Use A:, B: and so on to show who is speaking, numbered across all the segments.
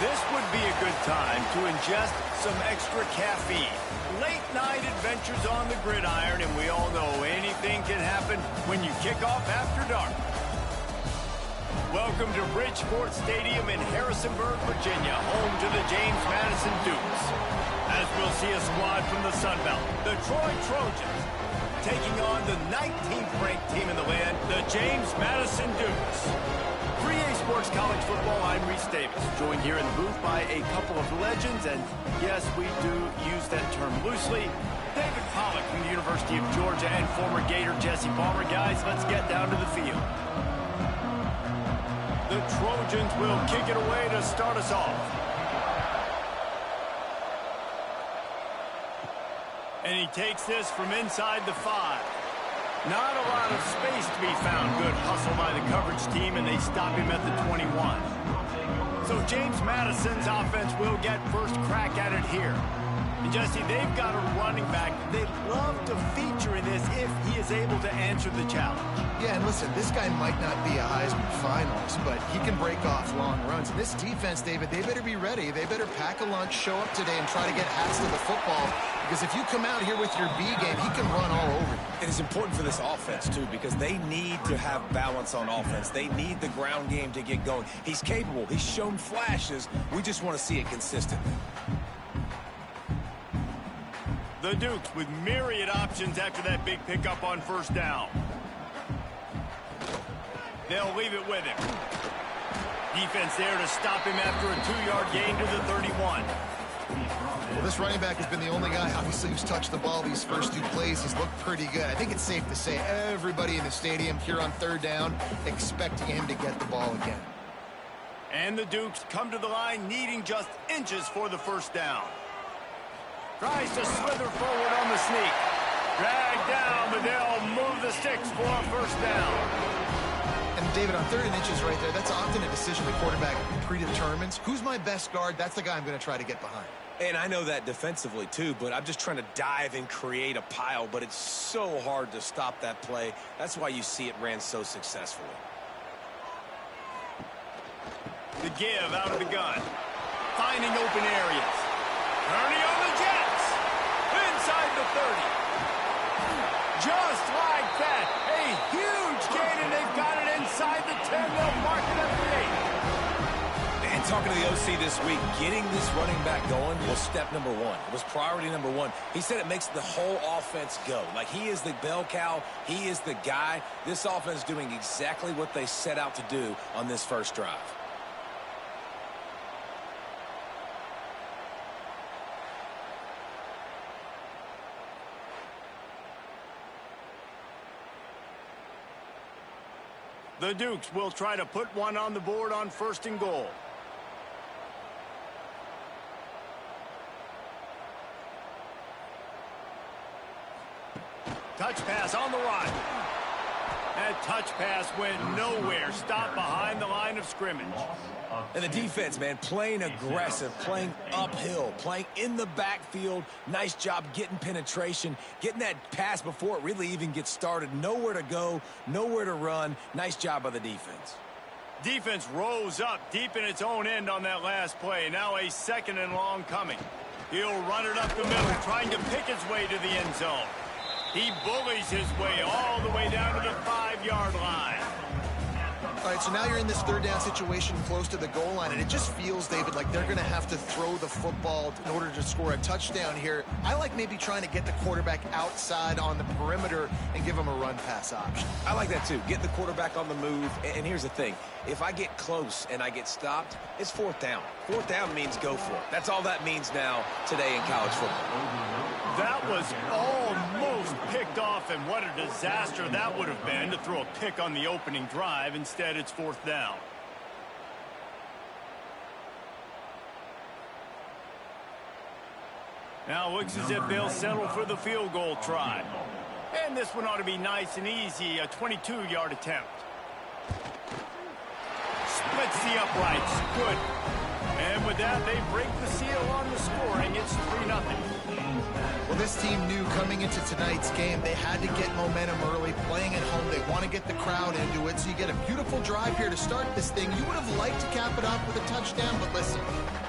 A: This would be a good time to ingest some extra caffeine. Late night adventures on the gridiron, and we all know anything can happen when you kick off after dark. Welcome to Bridgeport Stadium in Harrisonburg, Virginia, home to the James Madison Dukes. As we'll see a squad from the Sun Belt, the Troy Trojans, taking on the 19th ranked team in the land, the James Madison Dukes. 3A Sports College Football, I'm Reese Davis, joined here in the booth by a couple of legends, and yes, we do use that term loosely. David Pollack from the University of Georgia and former Gator Jesse Palmer. Guys, let's get down to the field. The Trojans will kick it away to start us off. And he takes this from inside the 5. Not a lot of space to be found. Good hustle by the coverage team, and they stop him at the 21. So James Madison's offense will get first crack at it here. And Jesse, they've got a running back they'd love to feature in this if he is able to answer the challenge.
B: Yeah, and listen, this guy might not be a Heisman finalist, but he can break off long runs. And this defense, David, they better be ready. They better pack a lunch, show up today, and try to get hats to the football. Because if you come out here with your B game, he can run all over you.
C: And it's important for this offense, too, because they need to have balance on offense. They need the ground game to get going. He's capable. He's shown flashes. We just want to see it consistently.
A: The Dukes with myriad options after that big pickup on first down. They'll leave it with him. Defense there to stop him after a 2-yard gain to the 31.
B: Well, this running back has been the only guy, obviously, who's touched the ball these first 2 plays. He's looked pretty good. I think it's safe to say everybody in the stadium here on third down expecting him to get the ball again.
A: And the Dukes come to the line needing just inches for the first down. Tries to slither forward on the sneak. Dragged down, but they'll move the sticks for a first down.
B: And David, on 3rd and inches right there, that's often a decision the quarterback predetermines. Who's my best guard? That's the guy I'm going to try to get behind.
C: And I know that defensively, too, but I'm just trying to dive and create a pile, but it's so hard to stop that play. That's why you see it ran so successfully.
A: The give out of the gun. Finding open areas. Ernie on the Jets. Inside the 30. Just like that. A huge gain, and they've got it inside the 10. They'll mark it at the 8.
C: And talking to the OC this week, getting this running back going was step number 1. It was priority number 1. He said it makes the whole offense go. Like, he is the bell cow. He is the guy. This offense is doing exactly what they set out to do on this first drive.
A: The Dukes will try to put one on the board on 1st and goal. Touch pass on the run. That touch pass went nowhere. Stopped behind the line of scrimmage.
C: And the defense, man, playing aggressive, playing uphill, playing in the backfield. Nice job getting penetration, getting that pass before it really even gets started. Nowhere to go, nowhere to run. Nice job by the defense.
A: Defense rose up deep in its own end on that last play. Now a 2nd and long coming. He'll run it up the middle, trying to pick his way to the end zone. He bullies his way all the way down to the 5-yard line.
B: All right, so now you're in this 3rd down situation close to the goal line, and it just feels, David, like they're going to have to throw the football in order to score a touchdown here. I like maybe trying to get the quarterback outside on the perimeter and give him a run-pass option.
C: I like that, too. Get the quarterback on the move. And here's the thing. If I get close and I get stopped, it's 4th down. 4th down means go for it. That's all that means now today in college football.
A: That was almost picked off, and what a disaster that would have been to throw a pick on the opening drive. Instead, it's 4th down. Now it looks as if they'll settle for the field goal try. And this one ought to be nice and easy, a 22-yard attempt. Splits the uprights. Good. And with that, they break the seal on the scoring. It's 3-0.
B: Well, this team knew coming into tonight's game they had to get momentum early, playing at home. They want to get the crowd into it, so you get a beautiful drive here to start this thing. You would have liked to cap it off with a touchdown, but listen,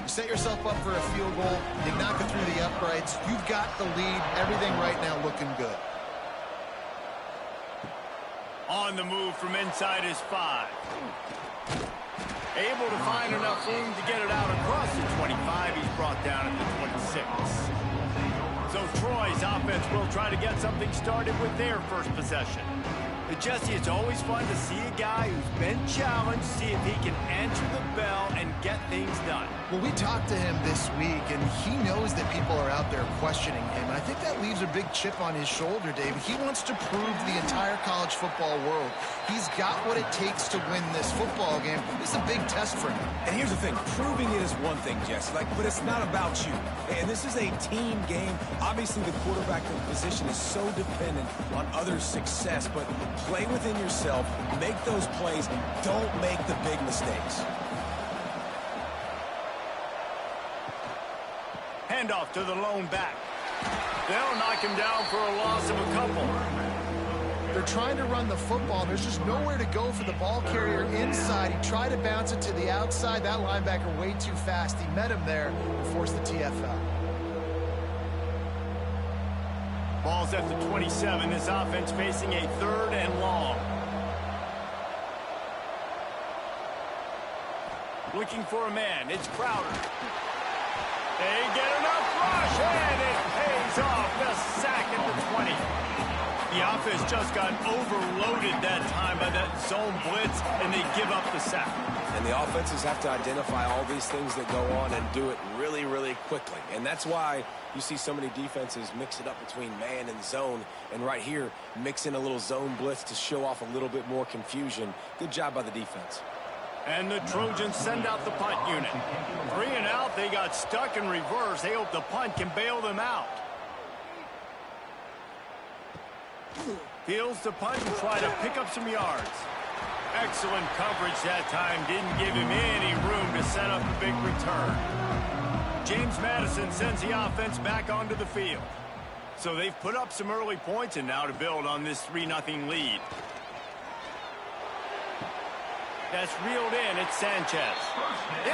B: you set yourself up for a field goal, you knock it through the uprights, you've got the lead, everything right now looking good.
A: On the move from inside his 5. Able to find enough room to get it out across the 25. He's brought down at the 26. So Troy's offense will try to get something started with their first possession. But Jesse, it's always fun to see a guy who's been challenged, see if he can answer the bell and get things done.
B: Well, we talked to him this week, and he knows that people are out there questioning him. And I think that leaves a big chip on his shoulder, David. He wants to prove to the entire college football world he's got what it takes to win this football game. This is a big test for him.
C: And here's the thing, proving it is one thing, Jess, but it's not about you. And this is a team game. Obviously, the quarterback position is so dependent on others' success, but play within yourself, make those plays, don't make the big mistakes.
A: Handoff to the lone back. They'll knock him down for a loss of a couple.
B: They're trying to run the football. There's just nowhere to go for the ball carrier inside. He tried to bounce it to the outside. That linebacker way too fast. He met him there and forced the TFL.
A: Ball's at the 27. This offense facing a 3rd and long. Looking for a man. It's Crowder. They get enough rush, and it pays off. The sack at the 20. The offense just got overloaded that time by that zone blitz, and they give up the sack.
C: And the offenses have to identify all these things that go on and do it really, really quickly. And that's why you see so many defenses mix it up between man and zone. And right here, mix in a little zone blitz to show off a little bit more confusion. Good job by the defense.
A: And the Trojans send out the punt unit. 3 and out, they got stuck in reverse. They hope the punt can bail them out. Fields the punt and try to pick up some yards. Excellent coverage that time. Didn't give him any room to set up a big return. James Madison sends the offense back onto the field. So they've put up some early points and now to build on this 3-0 lead. That's reeled in. It's Sanchez.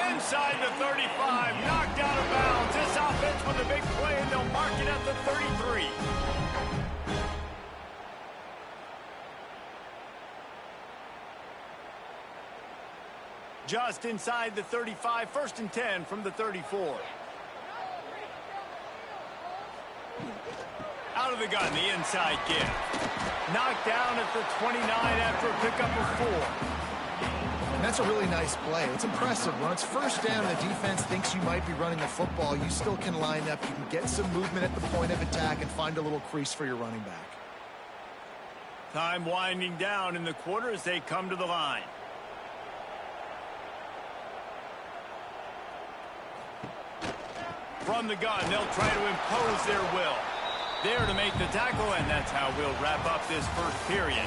A: Inside the 35, knocked out of bounds. This offense with a big play, and they'll mark it at the 33. Just inside the 35, 1st and 10 from the 34. Out of the gun, the inside give. Knocked down at the 29 after a pickup of 4.
B: And that's a really nice play. It's impressive. When it's 1st down and the defense thinks you might be running the football, you still can line up. You can get some movement at the point of attack and find a little crease for your running back.
A: Time winding down in the quarter as they come to the line. From the gun, they'll try to impose their will. There to make the tackle, and that's how we'll wrap up this first period.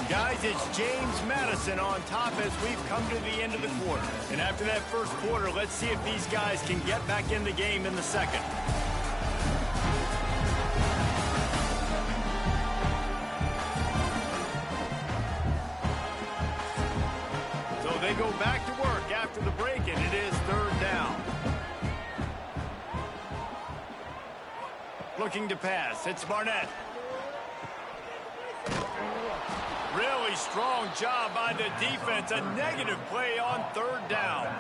A: Guys, it's James Madison on top as we've come to the end of the quarter. And after that first quarter, let's see if these guys can get back in the game in the second. So they go back to work after the break, and it is 3rd down. Looking to pass. It's Barnett. Really strong job by the defense. A negative play on 3rd down.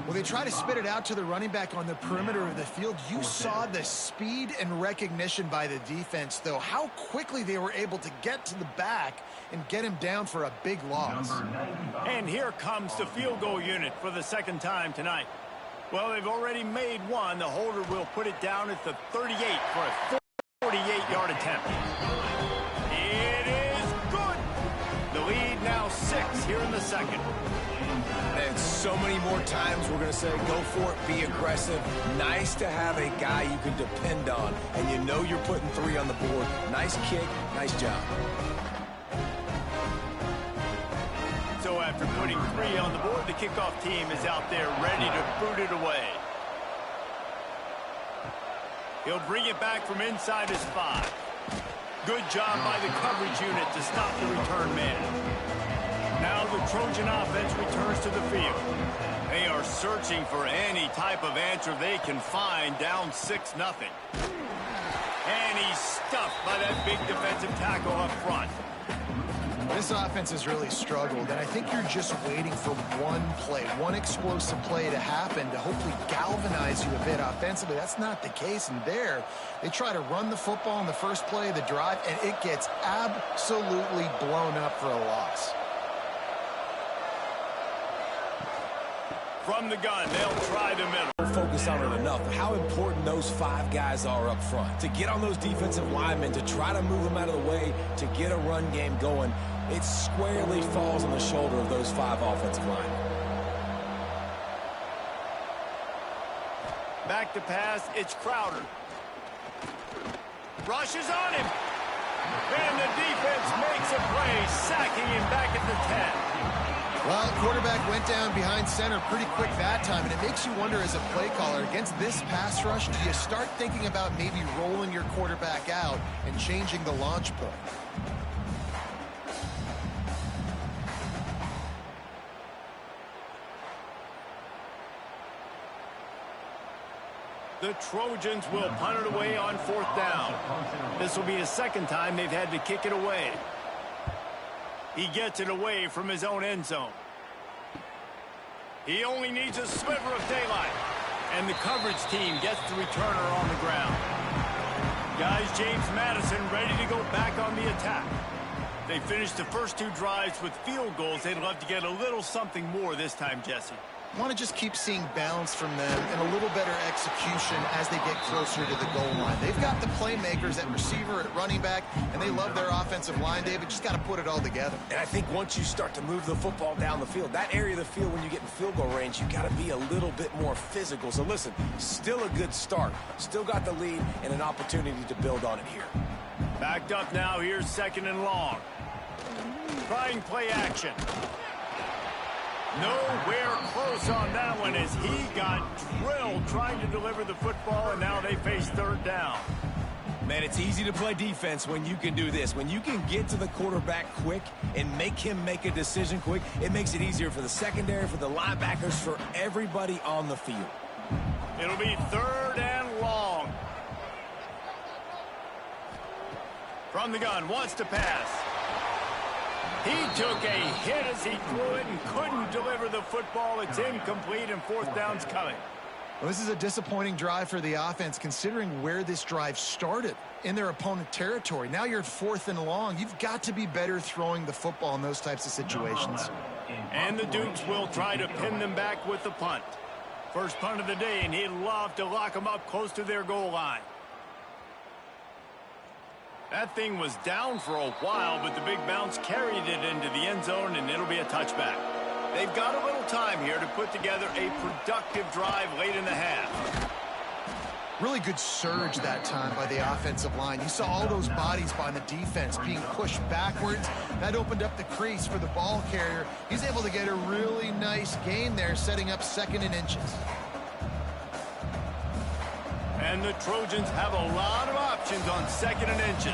B: Well, they try to spit it out to the running back on the perimeter of the field. You saw the speed and recognition by the defense, though. How quickly they were able to get to the back and get him down for a big loss.
A: And here comes the field goal unit for the 2nd time tonight. Well, they've already made one. The holder will put it down at the 38 for a 48-yard attempt. It is good. The lead now 6 here in the second.
C: And so many more times we're going to say, go for it, be aggressive. Nice to have a guy you can depend on, and you know you're putting 3 on the board. Nice kick, nice job.
A: So after putting 3 on the board, the kickoff team is out there ready to boot it away. He'll bring it back from inside his 5. Good job by the coverage unit to stop the return man. Now the Trojan offense returns to the field. They are searching for any type of answer they can find, down 6-0. And he's stuffed by that big defensive tackle up front.
B: This offense has really struggled, and I think you're just waiting for one play, one explosive play to happen to hopefully galvanize you a bit offensively. That's not the case, and there, they try to run the football in the first play of the drive, and it gets absolutely blown up for a loss.
A: From the gun, they'll try the middle.
C: Focus on it enough. How important those 5 guys are up front. To get on those defensive linemen, to try to move them out of the way, to get a run game going, it squarely falls on the shoulder of those 5 offensive linemen.
A: Back to pass, it's Crowder. Rushes on him. And the defense makes a play, sacking him back at the 10.
B: Well, quarterback went down behind center pretty quick that time, and it makes you wonder as a play caller, against this pass rush, do you start thinking about maybe rolling your quarterback out and changing the launch point?
A: The Trojans will punt it away on 4th down. This will be the second time they've had to kick it away. He gets it away from his own end zone. He only needs a sliver of daylight. And the coverage team gets the returner on the ground. Guys, James Madison ready to go back on the attack. They finished the first 2 drives with field goals. They'd love to get a little something more this time, Jesse.
B: Want to just keep seeing balance from them and a little better execution as they get closer to the goal line. They've got the playmakers at receiver, at running back, and they love their offensive line, David. Just got to put it all together.
C: And I think once you start to move the football down the field, that area of the field when you get in field goal range, you got to be a little bit more physical. So listen, still a good start. Still got the lead and an opportunity to build on it here.
A: Backed up now, here's 2nd and long. Trying play action. Nowhere close on that one as he got drilled trying to deliver the football, and now they face 3rd down.
C: Man, it's easy to play defense when you can do this. When you can get to the quarterback quick and make him make a decision quick, it makes it easier for the secondary, for the linebackers, for everybody on the field.
A: It'll be 3rd and long. From the gun, wants to pass. He took a hit as he threw it and couldn't deliver the football. It's incomplete, and 4th down's coming.
B: Well, this is a disappointing drive for the offense, considering where this drive started, in their opponent territory. Now you're at 4th and long. You've got to be better throwing the football in those types of situations.
A: And the Dukes will try to pin them back with the punt. First punt of the day, and he'd love to lock them up close to their goal line. That thing was down for a while, but the big bounce carried it into the end zone, and it'll be a touchback. They've got a little time here to put together a productive drive late in the half.
B: Really good surge that time by the offensive line. You saw all those bodies by the defense being pushed backwards. That opened up the crease for the ball carrier. He's able to get a really nice gain there, setting up 2nd and inches.
A: And the Trojans have a lot of options on 2nd and inches.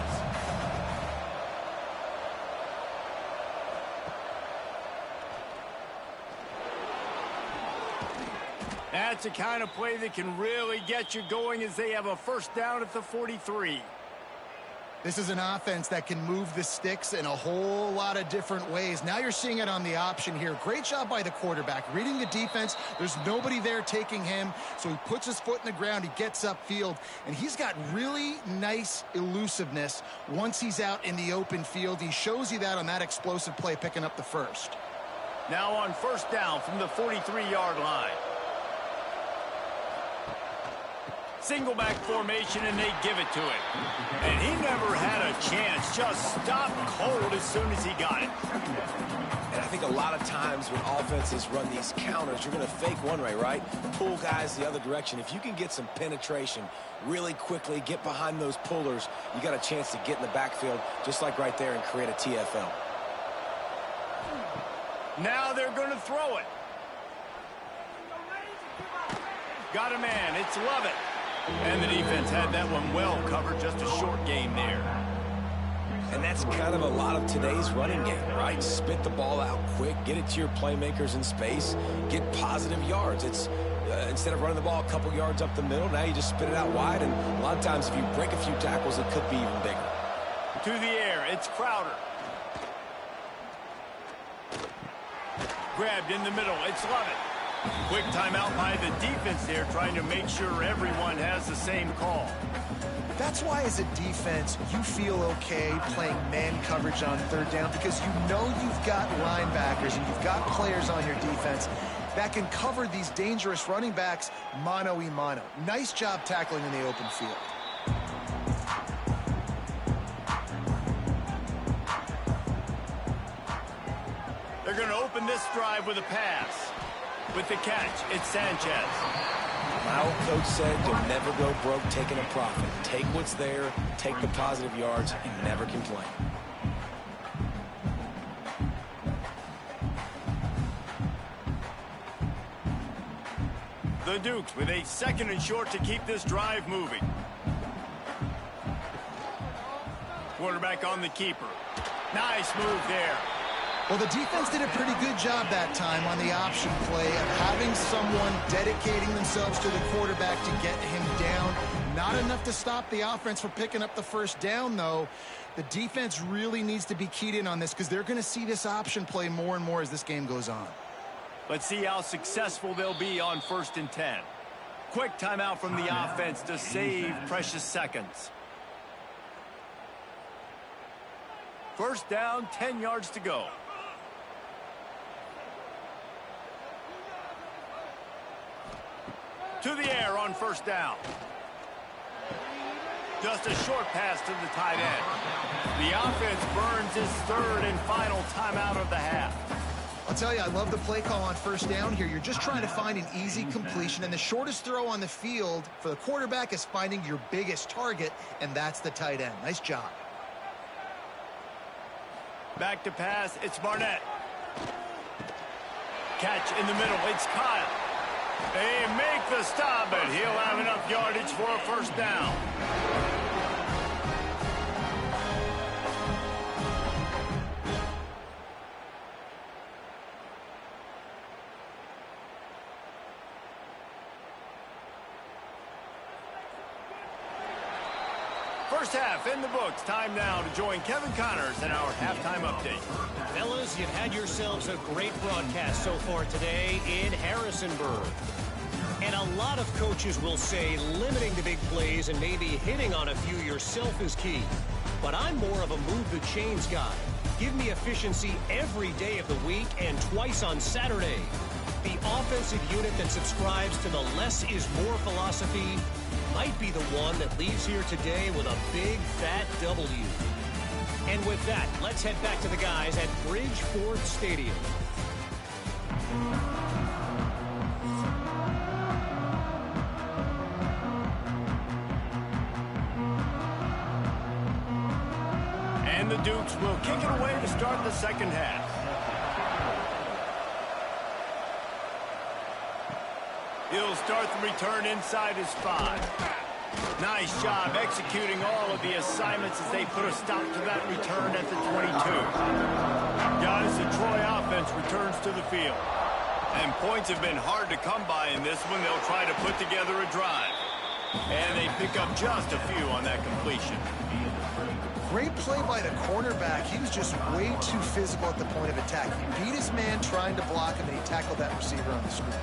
A: That's the kind of play that can really get you going as they have a 1st down at the 43.
B: This is an offense that can move the sticks in a whole lot of different ways. Now you're seeing it on the option here. Great job by the quarterback. Reading the defense, there's nobody there taking him, so he puts his foot in the ground, he gets upfield, and he's got really nice elusiveness once he's out in the open field. He shows you that on that explosive play, picking up the 1st.
A: Now on 1st down from the 43-yard line. Single back formation, and they give it to him. And he never had a chance. Just stopped cold as soon as he got it.
C: And I think a lot of times when offenses run these counters, you're going to fake one way, right? Pull guys the other direction. If you can get some penetration really quickly, get behind those pullers, you got a chance to get in the backfield, just like right there, and create a TFL.
A: Now they're going to throw it. Got a man. It's Lovett. And the defense had that one well covered. Just a short gain there.
C: And that's kind of a lot of today's running game, right? Spit the ball out quick, get it to your playmakers in space, get positive yards. It's instead of running the ball a couple yards up the middle, now you just spit it out wide. And a lot of times if you break a few tackles, it could be even bigger.
A: To the air, it's Crowder. Grabbed in the middle, it's Lovett. Quick timeout by the defense there, trying to make sure everyone has the same call.
B: That's why as a defense, you feel okay playing man coverage on third down because you know you've got linebackers and you've got players on your defense that can cover these dangerous running backs mano-a-mano. Nice job tackling in the open field.
A: They're going to open this drive with a pass. With the catch, it's Sanchez.
C: My old coach said you'll never go broke taking a profit. Take what's there, take the positive yards, and never complain.
A: The Dukes with a 2nd and short to keep this drive moving. Quarterback on the keeper. Nice move there.
B: Well, the defense did a pretty good job that time on the option play of having someone dedicating themselves to the quarterback to get him down. Not enough to stop the offense from picking up the first down, though. The defense really needs to be keyed in on this because they're going to see this option play more and more as this game goes on.
A: Let's see how successful they'll be on 1st and 10. Quick timeout from the offense to save precious seconds. First down, 10 yards to go. To the air on 1st down. Just a short pass to the tight end. The offense burns his 3rd and final timeout of the half.
B: I'll tell you, I love the play call on 1st down here. You're just trying to find an easy completion, and the shortest throw on the field for the quarterback is finding your biggest target, and that's the tight end. Nice job.
A: Back to pass, it's Barnett. Catch in the middle, it's Kyle. They make the stop, but he'll have enough yardage for a 1st down. First half in the books. Time now to join Kevin Connors in our halftime update.
D: Fellas, you've had yourselves a great broadcast so far today in Harrisonburg. And a lot of coaches will say limiting the big plays and maybe hitting on a few yourself is key. But I'm more of a move the chains guy. Give me efficiency every day of the week and twice on Saturday. The offensive unit that subscribes to the less is more philosophy might be the one that leaves here today with a big fat W. And with that, let's head back to the guys at Bridgeford Stadium.
A: And the Dukes will kick it away to start the 2nd half. He'll start the return inside his 5. Nice job executing all of the assignments as they put a stop to that return at the 22. Guys, the Troy offense returns to the field. And points have been hard to come by in this one. They'll try to put together a drive. And they pick up just a few on that completion.
B: Great play by the cornerback. He was just way too physical at the point of attack. He beat his man trying to block him, and he tackled that receiver on the screen.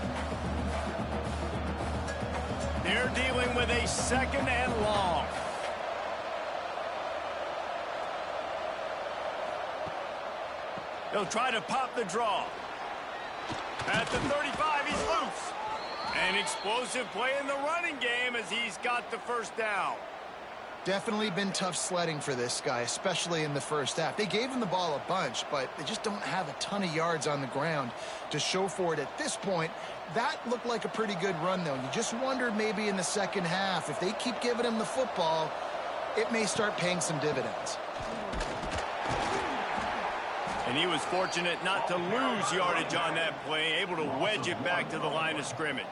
A: They're dealing with a 2nd and long. They'll try to pop the draw. At the 35, he's loose. An explosive play in the running game as he's got the 1st down.
B: Definitely been tough sledding for this guy, especially in the 1st half. They gave him the ball a bunch, but they just don't have a ton of yards on the ground to show for it at this point. That looked like a pretty good run, though. You just wondered maybe in the 2nd half, if they keep giving him the football, it may start paying some dividends.
A: And he was fortunate not to lose yardage on that play, able to wedge it back to the line of scrimmage.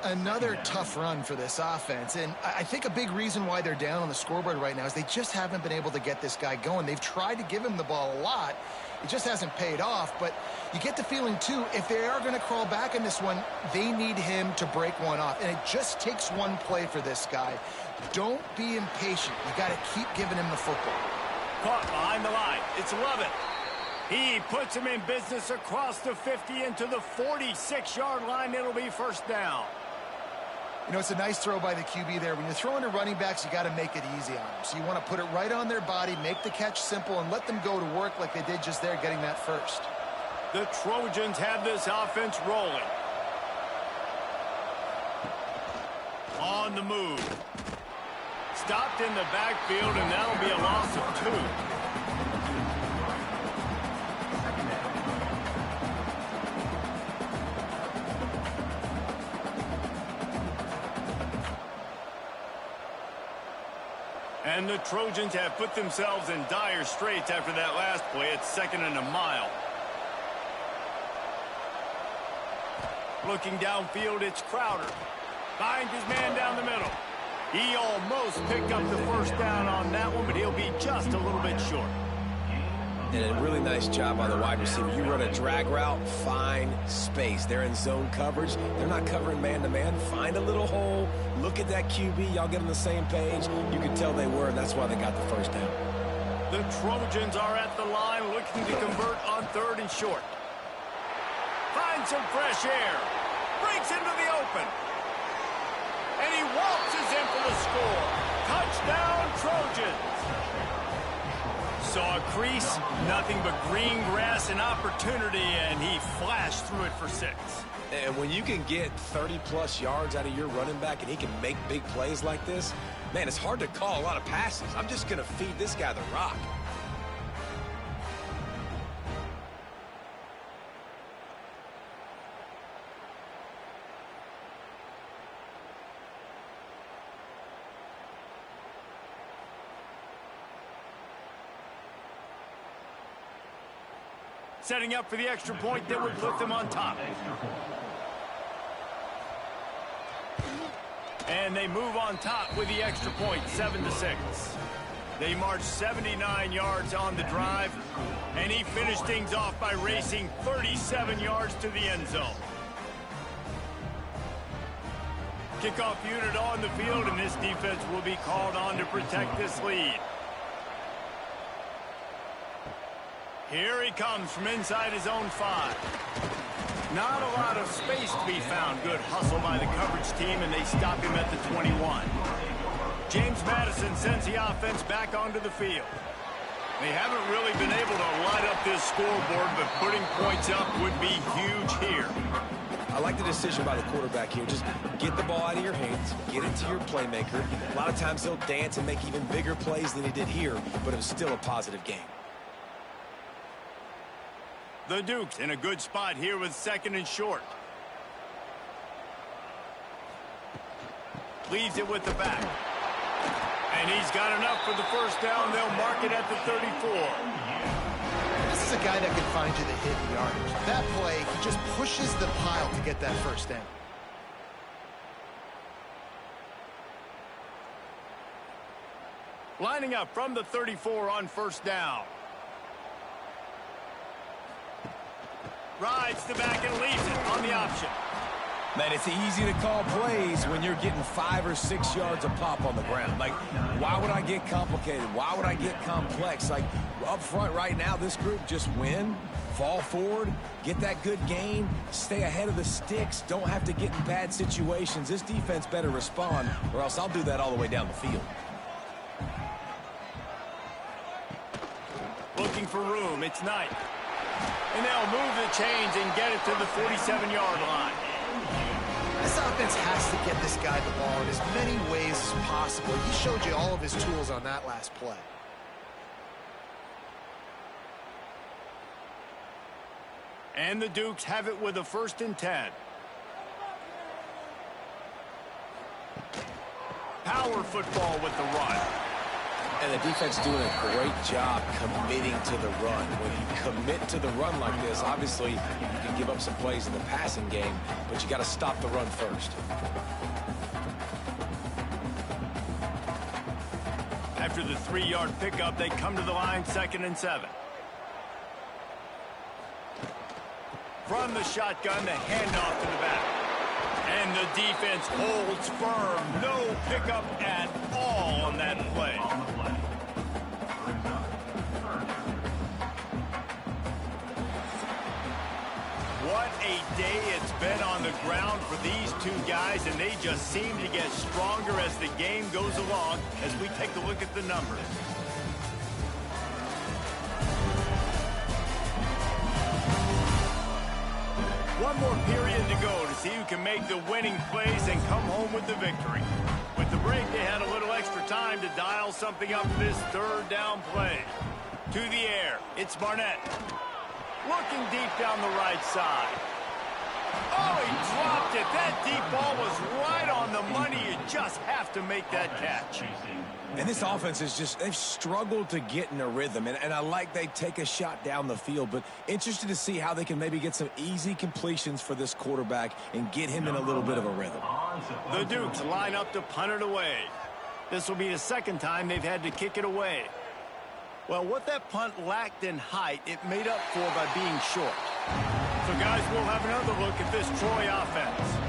B: Another tough run for this offense, and I think a big reason why they're down on the scoreboard right now is they just haven't been able to get this guy going. They've tried to give him the ball a lot. It just hasn't paid off, but you get the feeling, too, if they are going to crawl back in this one, they need him to break one off, and it just takes one play for this guy. Don't be impatient. You got to keep giving him the football.
A: Caught behind the line. It's Lovett. He puts him in business across the 50 into the 46-yard line. It'll be first down.
B: You know, it's a nice throw by the QB there. When you're throwing to running backs, you got to make it easy on them. So you want to put it right on their body, make the catch simple, and let them go to work like they did just there, getting that first.
A: The Trojans have this offense rolling. On the move. Stopped in the backfield, and that'll be a loss of 2. And the Trojans have put themselves in dire straits after that last play. It's 2nd and a mile. Looking downfield, it's Crowder. Finds his man down the middle. He almost picked up the first down on that one, but he'll be just a little bit short.
C: And a really nice job by the wide receiver. You run a drag route, find space. They're in zone coverage. They're not covering man-to-man. Find a little hole. Look at that QB. Y'all get on the same page. You can tell they were, and that's why they got the first down.
A: The Trojans are at the line looking to convert on 3rd and short. Finds some fresh air. Breaks into the open. And he waltzes in for the score. Touchdown, Trojans. Saw a crease, nothing but green grass and opportunity, and he flashed through it for 6.
C: And when you can get 30-plus yards out of your running back and he can make big plays like this, man, it's hard to call a lot of passes. I'm just going to feed this guy the rock.
A: Setting up for the extra point that would put them on top. And they move on top with the extra point, 7-6. They marched 79 yards on the drive, and he finished things off by racing 37 yards to the end zone. Kickoff unit on the field, and this defense will be called on to protect this lead. Here he comes from inside his own 5. Not a lot of space to be found. Good hustle by the coverage team, and they stop him at the 21. James Madison sends the offense back onto the field. They haven't really been able to light up this scoreboard, but putting points up would be huge here.
C: I like the decision by the quarterback here. Just get the ball out of your hands, get it to your playmaker. A lot of times he'll dance and make even bigger plays than he did here, but it was still a positive game.
A: The Dukes in a good spot here with 2nd and short. Leaves it with the back. And he's got enough for the first down. They'll mark it at the 34.
B: This is a guy that can find you the hidden yardage. That play, he just pushes the pile to get that first down.
A: Lining up from the 34 on first down. Rides the back and leaves it on the option.
C: Man, it's easy to call plays when you're getting 5 or 6 yards a pop on the ground. Like, why would I get complicated? Why would I get complex? Like, up front right now, this group just win, fall forward, get that good gain, stay ahead of the sticks, don't have to get in bad situations. This defense better respond, or else I'll do that all the way down the field.
A: Looking for room. It's Knight. And they'll move the chains and get it to the 47-yard line.
B: This offense has to get this guy the ball in as many ways as possible. He showed you all of his tools on that last play.
A: And the Dukes have it with a 1st and 10. Power football with the run.
C: And the defense doing a great job committing to the run. When you commit to the run like this, obviously you can give up some plays in the passing game, but you got to stop the run first.
A: After the 3-yard pickup, they come to the line, 2nd and 7. From the shotgun, the handoff to the back. And the defense holds firm. No pickup at all on that play. What a day it's been on the ground for these two guys, and they just seem to get stronger as the game goes along as we take a look at the numbers. One more period to go to see who can make the winning plays and come home with the victory. With the break, they had a little extra time to dial something up for this 3rd down play. To the air, it's Barnett. Looking deep down the right side. Oh, he dropped it. That deep ball was right on the money. You just have to make that catch.
C: And this offense is just, they've struggled to get in a rhythm. And I like they take a shot down the field, but interested to see how they can maybe get some easy completions for this quarterback and get him in a little bit of a rhythm.
A: The Dukes line up to punt it away. This will be the 2nd time they've had to kick it away. Well, what that punt lacked in height, it made up for by being short. So, guys, we'll have another look at this Troy offense.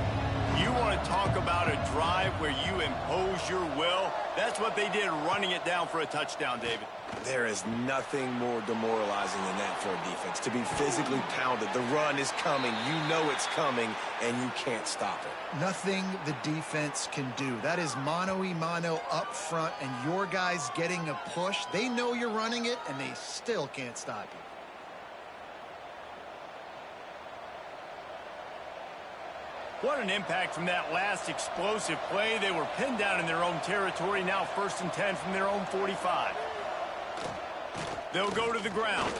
A: You want to talk about a drive where you impose your will? That's what they did running it down for a touchdown, David.
C: There is nothing more demoralizing than that for a defense, to be physically pounded. The run is coming. You know it's coming, and you can't stop it.
B: Nothing the defense can do. That is mano-a-mano up front, and your guys getting a push. They know you're running it, and they still can't stop you.
A: What an impact from that last explosive play. They were pinned down in their own territory. Now 1st and 10 from their own 45. They'll go to the ground.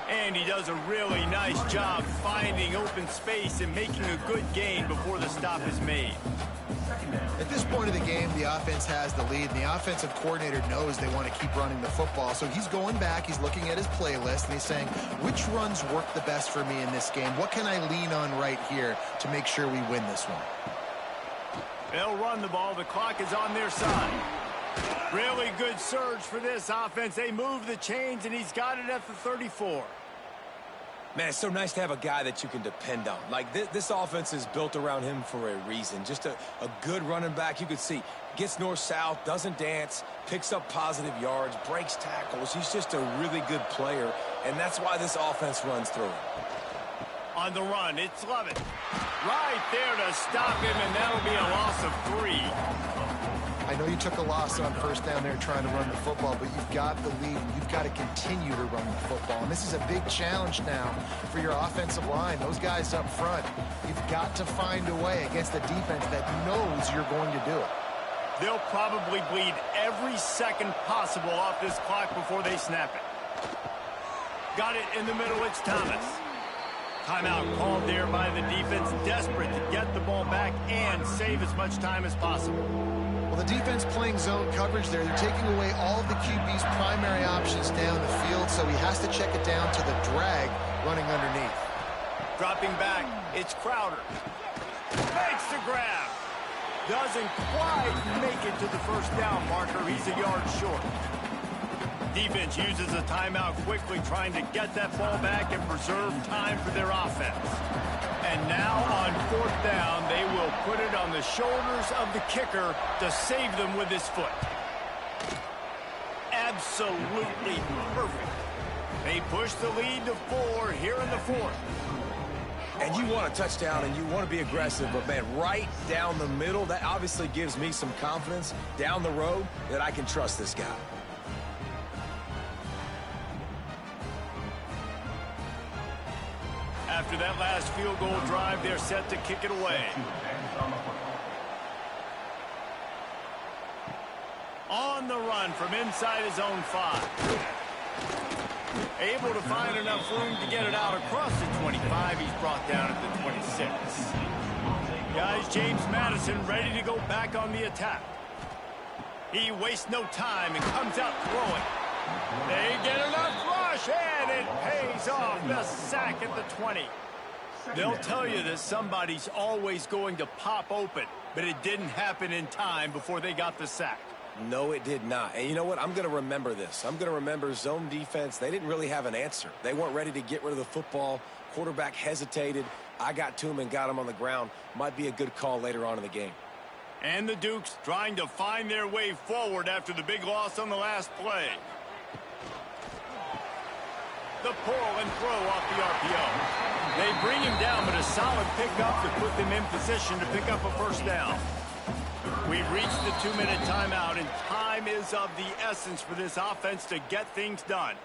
A: And he does a really nice job finding open space and making a good gain before the stop is made.
B: At this point of the game, the offense has the lead, and the offensive coordinator knows they want to keep running the football. So he's going back, he's looking at his playlist, and he's saying, which runs work the best for me in this game? What can I lean on right here to make sure we win this one?
A: They'll run the ball. The clock is on their side. Really good surge for this offense. They move the chains, and he's got it at the 34.
C: Man, it's so nice to have a guy that you can depend on. Like, this offense is built around him for a reason. Just a good running back. You could see, gets north-south, doesn't dance, picks up positive yards, breaks tackles. He's just a really good player, and that's why this offense runs through him.
A: On the run, it's Lovett. Right there to stop him, and that'll be a loss of 3.
B: I know you took a loss on 1st down there trying to run the football, but you've got the lead, and you've got to continue to run the football. And this is a big challenge now for your offensive line. Those guys up front, you've got to find a way against a defense that knows you're going to do it.
A: They'll probably bleed every second possible off this clock before they snap it. Got it in the middle, it's Thomas. Timeout called there by the defense, desperate to get the ball back and save as much time as possible.
B: Well, the defense playing zone coverage there. They're taking away all of the QB's primary options down the field, so he has to check it down to the drag running underneath.
A: Dropping back, it's Crowder. Makes the grab. Doesn't quite make it to the 1st down marker. He's a yard short. Defense uses a timeout quickly, trying to get that ball back and preserve time for their offense. And now on 4th down, they will put it on the shoulders of the kicker to save them with his foot. Absolutely perfect. They push the lead to 4 here in the 4th.
C: And you want a touchdown and you want to be aggressive, but, man, right down the middle, that obviously gives me some confidence down the road that I can trust this guy.
A: After that last field goal drive, they're set to kick it away. On the run from inside his own 5. Able to find enough room to get it out across the 25. He's brought down at the 26. Guys, James Madison ready to go back on the attack. He wastes no time and comes out throwing. They get enough rush, and it pays off. The sack at the 20. They'll tell you that somebody's always going to pop open, but it didn't happen in time before they got the sack.
C: No, it did not. And you know what? I'm going to remember this. I'm going to remember zone defense. They didn't really have an answer. They weren't ready to get rid of the football. Quarterback hesitated. I got to him and got him on the ground. Might be a good call later on in the game.
A: And the Dukes trying to find their way forward after the big loss on the last play. The pull and throw off the RPO. They bring him down, but a solid pickup to put them in position to pick up a first down. We've reached the 2-minute timeout, and time is of the essence for this offense to get things done.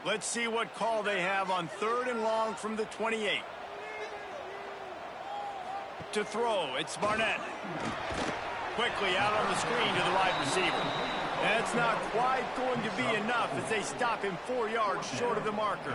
A: Let's see what call they have on 3rd and long from the 28. To throw, it's Barnett. Quickly out on the screen to the wide receiver. That's not quite going to be enough as they stop him 4 yards short of the marker.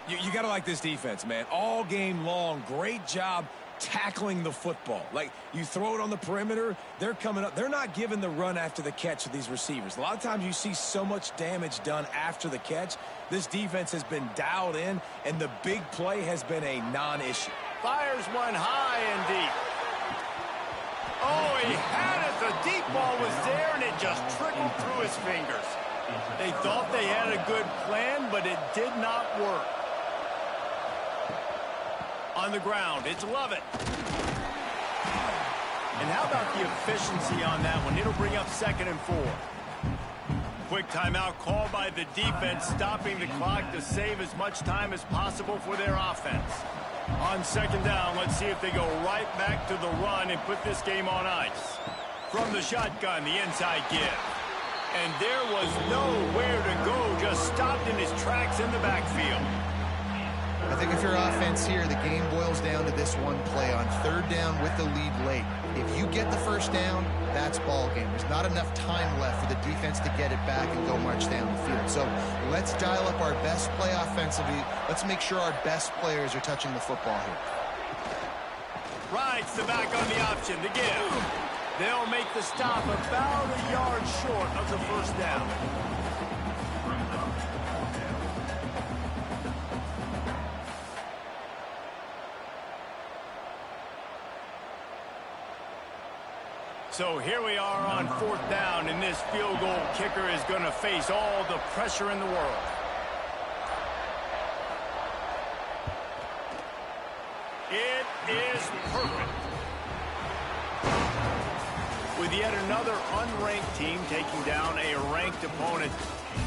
C: You got to like this defense, man. All game long, great job tackling the football. Like, you throw it on the perimeter, they're coming up. They're not giving the run after the catch to these receivers. A lot of times you see so much damage done after the catch. This defense has been dialed in, and the big play has been a non-issue.
A: Fires one high and deep. Oh, he had it. The deep ball was there, and it just trickled through his fingers. They thought they had a good plan, but it did not work. On the ground, it's Lovett. And how about the efficiency on that one? It'll bring up 2nd and 4. Quick timeout called by the defense, stopping the clock to save as much time as possible for their offense. On 2nd down, let's see if they go right back to the run and put this game on ice. From the shotgun, the inside give. And there was nowhere to go, just stopped in his tracks in the backfield.
B: I think if you're offense here, the game boils down to this one play on 3rd down with the lead late. If you get the first down, that's ball game. There's not enough time left for the defense to get it back and go march down the field. So let's dial up our best play offensively. Let's make sure our best players are touching the football here.
A: Rides the back on the option to give. They'll make the stop about a yard short of the first down. So here we are on 4th down, and this field goal kicker is going to face all the pressure in the world. It is perfect. With yet another unranked team taking down a ranked opponent,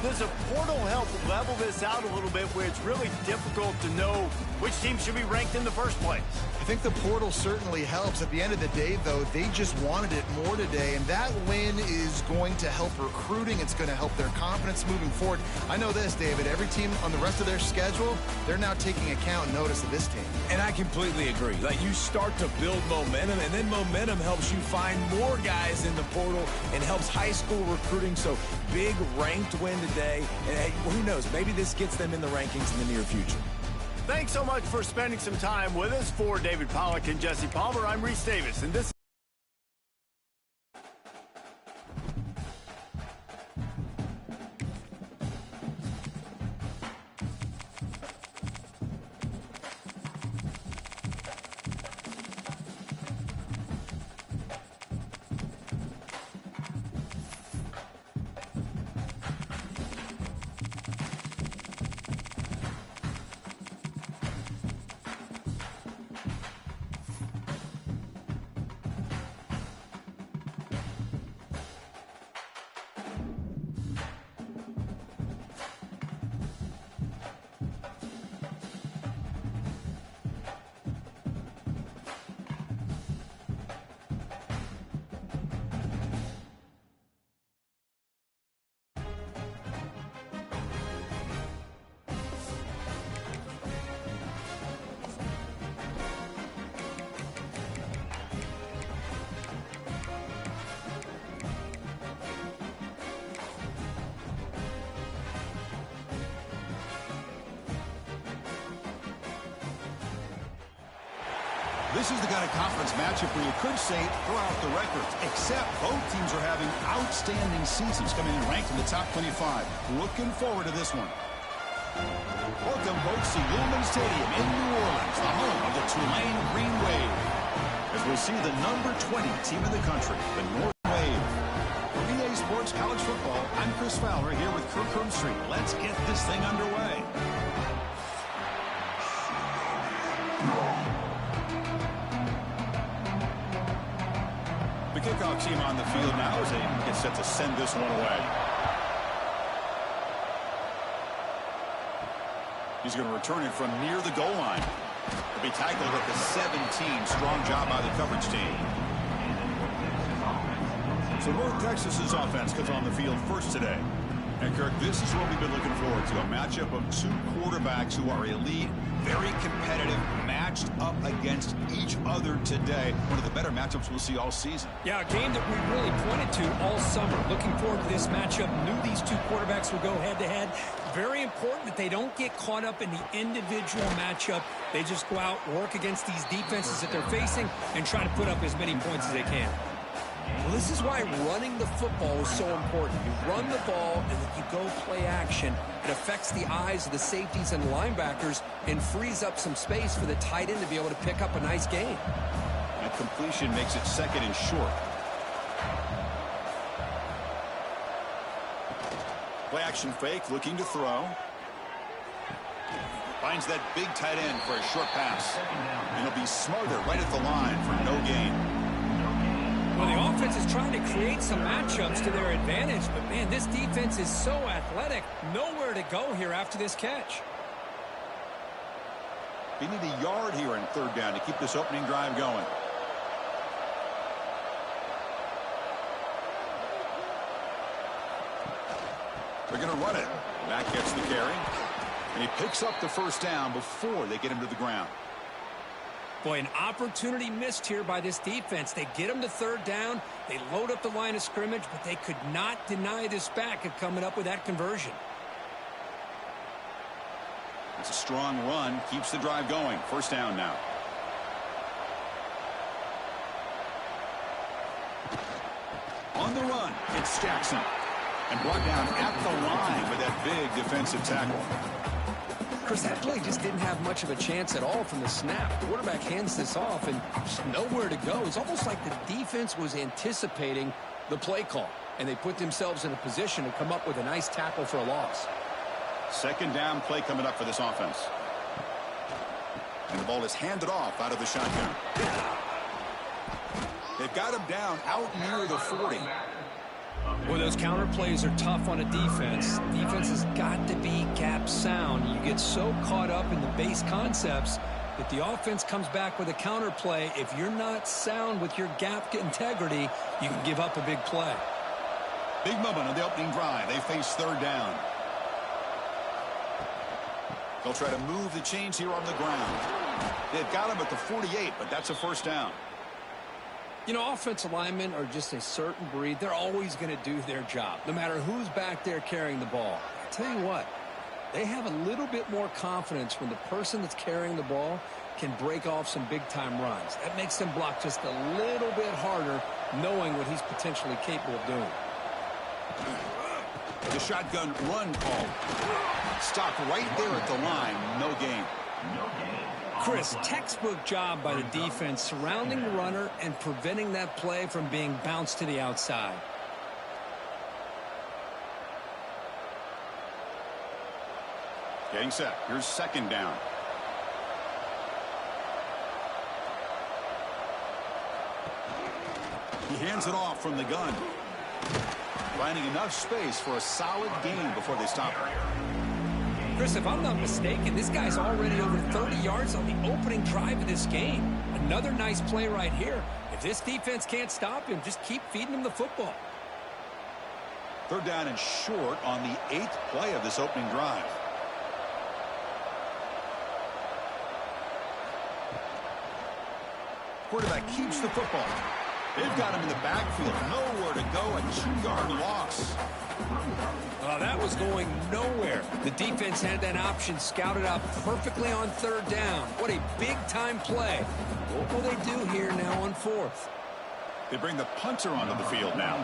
A: does a portal help level this out a little bit where it's really difficult to know which team should be ranked in the first place?
B: I think the portal certainly helps. At the end of the day, though, they just wanted it more today, and that win is going to help recruiting. It's going to help their confidence moving forward. I know this, David. Every team on the rest of their schedule, they're now taking account and notice of this team.
C: And I completely agree. Like, you start to build momentum, and then momentum helps you find more guys in the portal and helps high school recruiting. So big ranked win today. And hey, who knows? Maybe this gets them in the rankings in the near future.
A: Thanks so much for spending some time with us. For David Pollack and Jesse Palmer, I'm Reese Davis, and this
E: This is the kind of conference matchup where you could say throw out the records, except both teams are having outstanding seasons, coming in ranked in the top 25. Looking forward to this one. Welcome, folks, to Yulman Stadium in New Orleans, the home of the Tulane Green Wave. As we'll see the number 20 team in the country, the North Wave. For EA Sports College Football, I'm Chris Fowler here with Kirk Herbstreit. Let's get this thing underway. The kickoff team on the field now as they get set to send this one away. He's going to return it from near the goal line. He'll be tackled at the 17. Strong job by the coverage team. So North Texas's offense comes on the field first today. And Kirk, this is what we've been looking forward to, a matchup of two quarterbacks who are elite, very competitive, matched up against each other today. One of the better matchups we'll see all season.
F: Yeah, a game that we really pointed to all summer. Looking forward to this matchup. Knew these two quarterbacks would go head-to-head. Very important that they don't get caught up in the individual matchup. They just go out, work against these defenses that they're facing, and try to put up as many points as they can.
G: Well, this is why running the football is so important. You run the ball, and then you go play action. It affects the eyes of the safeties and linebackers and frees up some space for the tight end to be able to pick up a nice gain.
E: That completion makes it second and short. Play action fake, looking to throw. Finds that big tight end for a short pass. And he'll be smarter right at the line for no gain.
F: Well, the offense is trying to create some matchups to their advantage, but, man, this defense is so athletic. Nowhere to go here after this catch.
E: They need a yard here in third down to keep this opening drive going. They're going to run it. Back gets the carry. And he picks up the first down before they get him to the ground.
F: Boy, an opportunity missed here by this defense. They get him to third down. They load up the line of scrimmage, but they could not deny this back of coming up with that conversion.
E: It's a strong run. Keeps the drive going. First down now. On the run, it's Jackson. And brought down at the line with that big defensive tackle.
G: Chris, that play just didn't have much of a chance at all from the snap. The quarterback hands this off and just nowhere to go. It's almost like the defense was anticipating the play call, and they put themselves in a position to come up with a nice tackle for a loss.
E: Second down play coming up for this offense. And the ball is handed off out of the shotgun. They've got him down out near the 40.
F: Well, those counter plays are tough on a defense. Defense has got to be gap sound. You get so caught up in the base concepts that the offense comes back with a counter play. If you're not sound with your gap integrity, you can give up a big play.
E: Big moment on the opening drive. They face third down. They'll try to move the chains here on the ground. They've got him at the 48, but that's a first down.
G: You know, offensive linemen are just a certain breed. They're always going to do their job, no matter who's back there carrying the ball. I tell you what, they have a little bit more confidence when the person that's carrying the ball can break off some big-time runs. That makes them block just a little bit harder, knowing what he's potentially capable of doing.
E: The shotgun run call. Stopped right there at the line. No gain.
F: Chris, textbook job by the defense surrounding the runner and preventing that play from being bounced to the outside.
E: Getting set. Here's second down. He hands it off from the gun. Finding enough space for a solid gain before they stop him.
F: Chris, if I'm not mistaken, this guy's already over 30 yards on the opening drive of this game. Another nice play right here. If this defense can't stop him, just keep feeding him the football.
E: Third down and short on the 8th play of this opening drive. Quarterback keeps the football. They've got him in the backfield. Nowhere to go, a 2-yard loss.
F: That was going nowhere. The defense had that option scouted out perfectly on 3rd down. What a big-time play. What will they do here now on 4th?
E: They bring the punter onto the field now.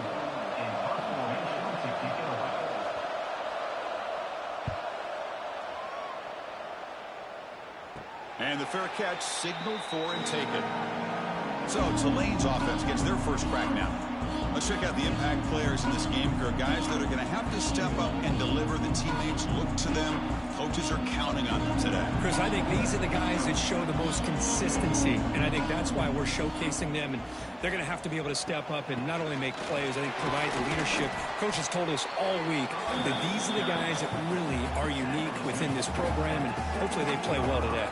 E: And the fair catch signaled for and taken. So Tulane's offense gets their first crack now. Let's check out the impact players in this game here. Guys that are going to have to step up and deliver. The teammates look to them. Coaches are counting on them today.
F: Chris, I think these are the guys that show the most consistency, and I think that's why we're showcasing them. And they're going to have to be able to step up and not only make plays, I think provide the leadership. Coach has told us all week that these are the guys that really are unique within this program, and hopefully they play well today.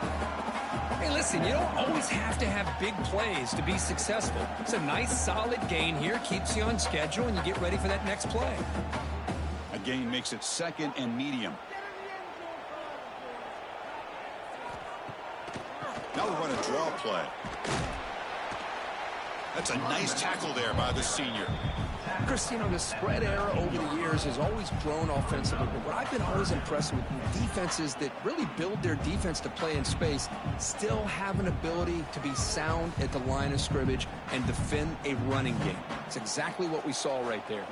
F: Hey, listen, you don't always have to have big plays to be successful. It's a nice, solid gain here, keeps you on schedule, and you get ready for that next play.
E: A gain makes it 2nd and medium. Now we run a draw play. That's a nice tackle there by the senior.
G: Chris, you know, the spread era over the years has always grown offensively, but what I've been always impressed with defenses that really build their defense to play in space still have an ability to be sound at the line of scrimmage and defend a running game. It's exactly what we saw right there.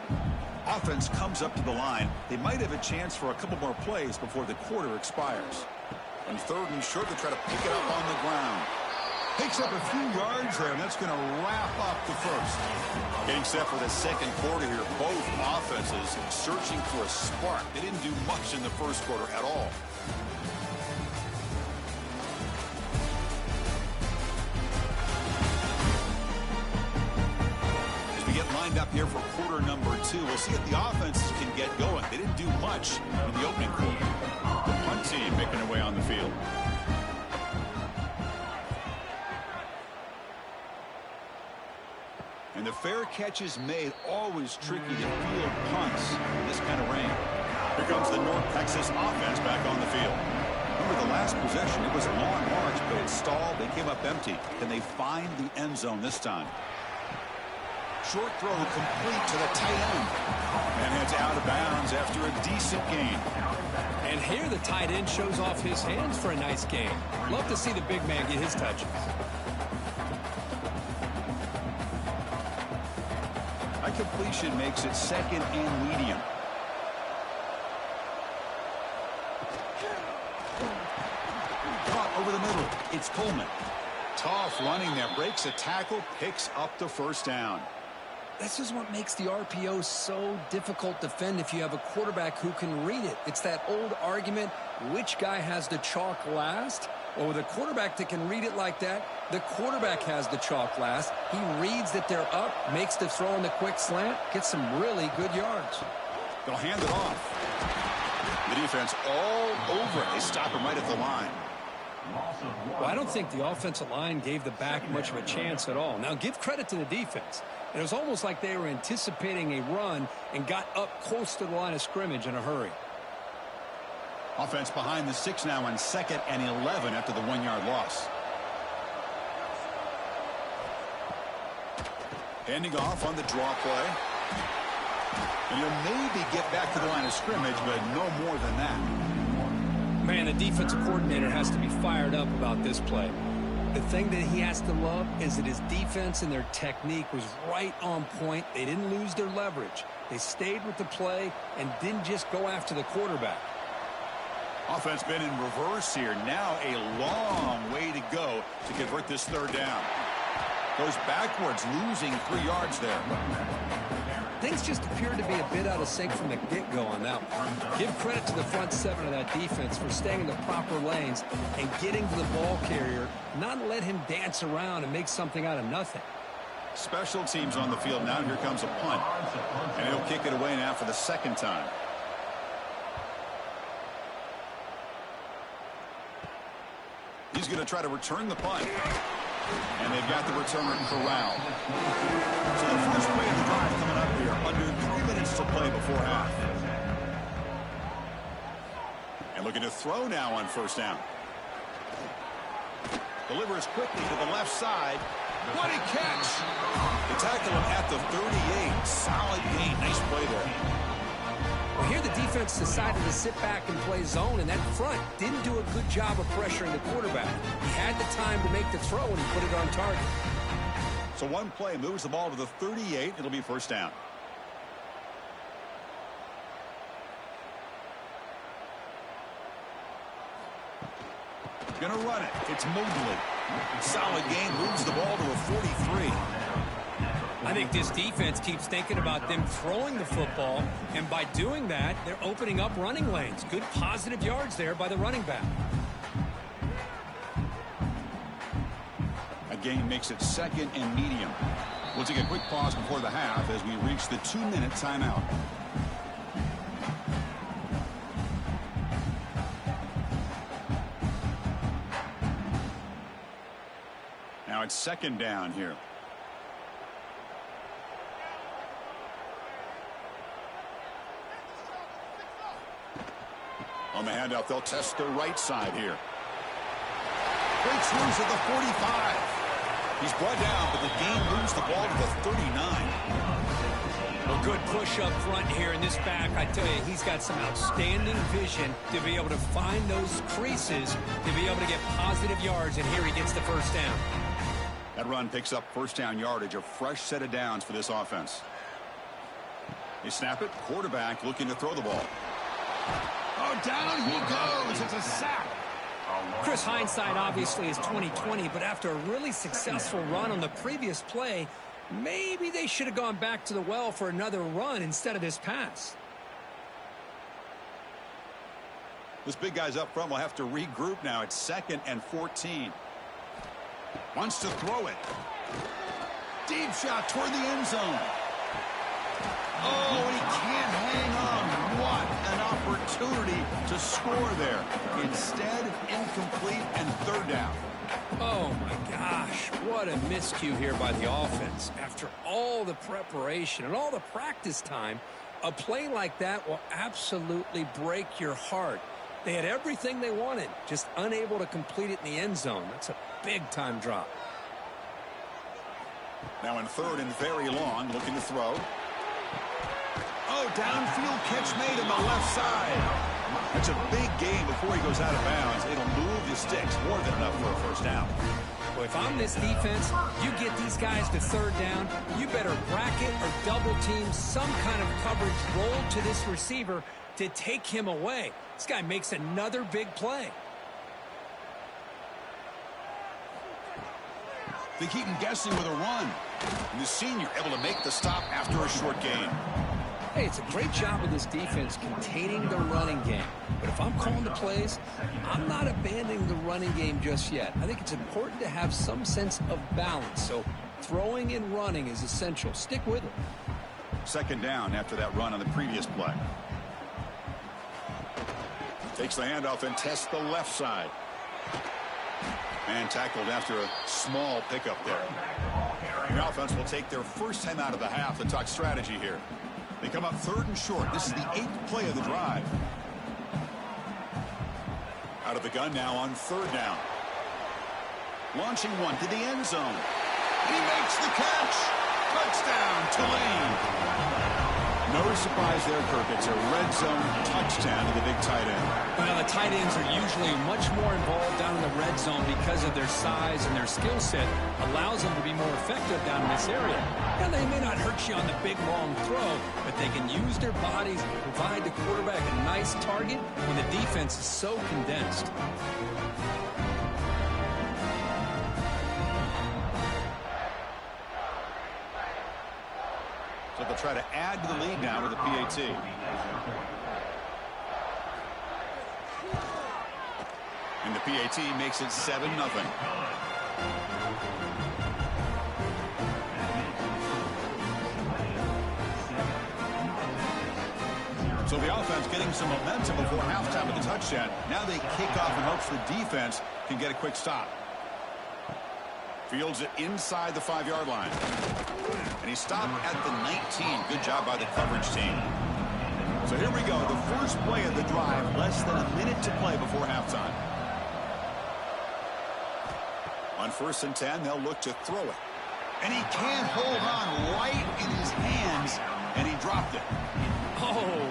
E: Offense comes up to the line. They might have a chance for a couple more plays before the quarter expires. On 3rd and short, they try to pick it up on the ground. Picks up a few yards there, and that's going to wrap up the first. Getting set for the 2nd quarter here. Both offenses searching for a spark. They didn't do much in the 1st quarter at all. As we get lined up here for quarter number 2, we'll see if the offenses can get going. They didn't do much in the opening quarter. The punt team making their way on the field. And the fair catch is made. Always tricky to field punts in this kind of rain. Here comes the North Texas offense back on the field. Remember the last possession, it was a long march, but it stalled. They came up empty. Can they find the end zone this time? Short throw complete to the tight end. And it's out of bounds after a decent gain.
F: And here the tight end shows off his hands for a nice gain. Love to see the big man get his touches.
E: That completion makes it 2nd and medium. Caught over the middle. It's Coleman. Tough running there. Breaks a tackle. Picks up the 1st down.
G: This is what makes the RPO so difficult to defend if you have a quarterback who can read it. It's that old argument, which guy has the chalk last? Well, with a quarterback that can read it like that, the quarterback has the chalk last. He reads that they're up, makes the throw in the quick slant, gets some really good yards.
E: They'll hand it off. The defense all over it. They stop him right at the line.
F: Well, I don't think the offensive line gave the back much of a chance at all. Now, give credit to the defense. It was almost like they were anticipating a run and got up close to the line of scrimmage in a hurry.
E: Offense behind the 6 now on 2nd and 11 after the 1-yard loss. Handing off on the draw play. And he'll maybe get back to the line of scrimmage, but no more than that.
F: Man, the defensive coordinator has to be fired up about this play. The thing that he has to love is that his defense and their technique was right on point. They didn't lose their leverage. They stayed with the play and didn't just go after the quarterback.
E: Offense been in reverse here. Now a long way to go to convert this 3rd down. Goes backwards, losing 3 yards there.
F: Things just appeared to be a bit out of sync from the get-go on that one. Give credit to the front 7 of that defense for staying in the proper lanes and getting to the ball carrier, not let him dance around and make something out of nothing.
E: Special teams on the field now. Here comes a punt. And he'll kick it away now for the 2nd time. He's going to try to return the punt. And they've got the returner corralled. So the first play of the drive coming up here. Under 3 minutes to play before half. And looking to throw now on 1st down. Delivers quickly to the left side. What a catch! They tackle him at the 38. Solid
G: defense decided to sit back and play zone, and that front didn't do a good job of pressuring the quarterback. He had the time to make the throw, and he put it on target.
E: So one play moves the ball to the 38. It'll be first down. Gonna run it. It's Mobley. Solid game, moves the ball to a 43.
F: I think this defense keeps thinking about them throwing the football, and by doing that, they're opening up running lanes. Good positive yards there by the running back.
E: A gain makes it second and medium. We'll take a quick pause before the half as we reach the 2-minute timeout. Now it's second down here. On the handoff, they'll test the right side here. Breaks loose at the 45. He's brought down, but the gain moves the ball to the 39.
F: A good push up front here in this back. I tell you, he's got some outstanding vision to be able to find those creases, to be able to get positive yards, and here he gets the first down.
E: That run picks up first down yardage, a fresh set of downs for this offense. They snap it, quarterback looking to throw the ball. Oh, down he goes. It's a sack.
F: Chris, hindsight obviously is 20/20, but after a really successful run on the previous play, maybe they should have gone back to the well for another run instead of this pass.
E: This big guy's up front will have to regroup now. It's second and 14. Wants to throw it. Deep shot toward the end zone. Oh, he can't hang on. What an opportunity to score there. Instead, incomplete and third down.
G: Oh, my gosh. What a miscue here by the offense. After all the preparation and all the practice time, a play like that will absolutely break your heart. They had everything they wanted, just unable to complete it in the end zone. That's a big-time drop.
E: Now in third and very long, looking to throw. Oh, downfield catch made on the left side. It's a big game before he goes out of bounds. It'll move the sticks, more than enough for a first down.
G: Well, if I'm this defense, you get these guys to third down, you better bracket or double team some kind of coverage roll to this receiver to take him away. This guy makes another big play.
E: They keep him guessing with a run. And the senior able to make the stop after a short gain.
G: Hey, it's a great job of this defense containing the running game. But if I'm calling the plays, I'm not abandoning the running game just yet. I think it's important to have some sense of balance. So throwing and running is essential. Stick with it.
E: Second down after that run on the previous play. Takes the handoff and tests the left side. And tackled after a small pickup there. The offense will take their first time out of the half to talk strategy here. They come up third and short. This is the 8th play of the drive. Out of the gun now on third down. Launching one to the end zone. He makes the catch. Touchdown, Tulane. No surprise there, Kirk. It's a red zone touchdown to the big tight end.
F: Well, the tight ends are usually much more involved down in the red zone because of their size and their skill set. Allows them to be more effective down in this area. And they may not hurt you on the big, long throw, but they can use their bodies and provide the quarterback a nice target when the defense is so condensed.
E: So they'll try to add to the lead now with a PAT. And the PAT makes it 7-0. So the offense getting some momentum before halftime with the touchdown. Now they kick off in hopes the defense can get a quick stop. Fields it inside the 5-yard line. And he stopped at the 19. Good job by the coverage team. So here we go. The first play of the drive. Less than a minute to play before halftime. On 1st and 10, they'll look to throw it. And he can't hold on right in his hands. And he dropped it.
G: Oh,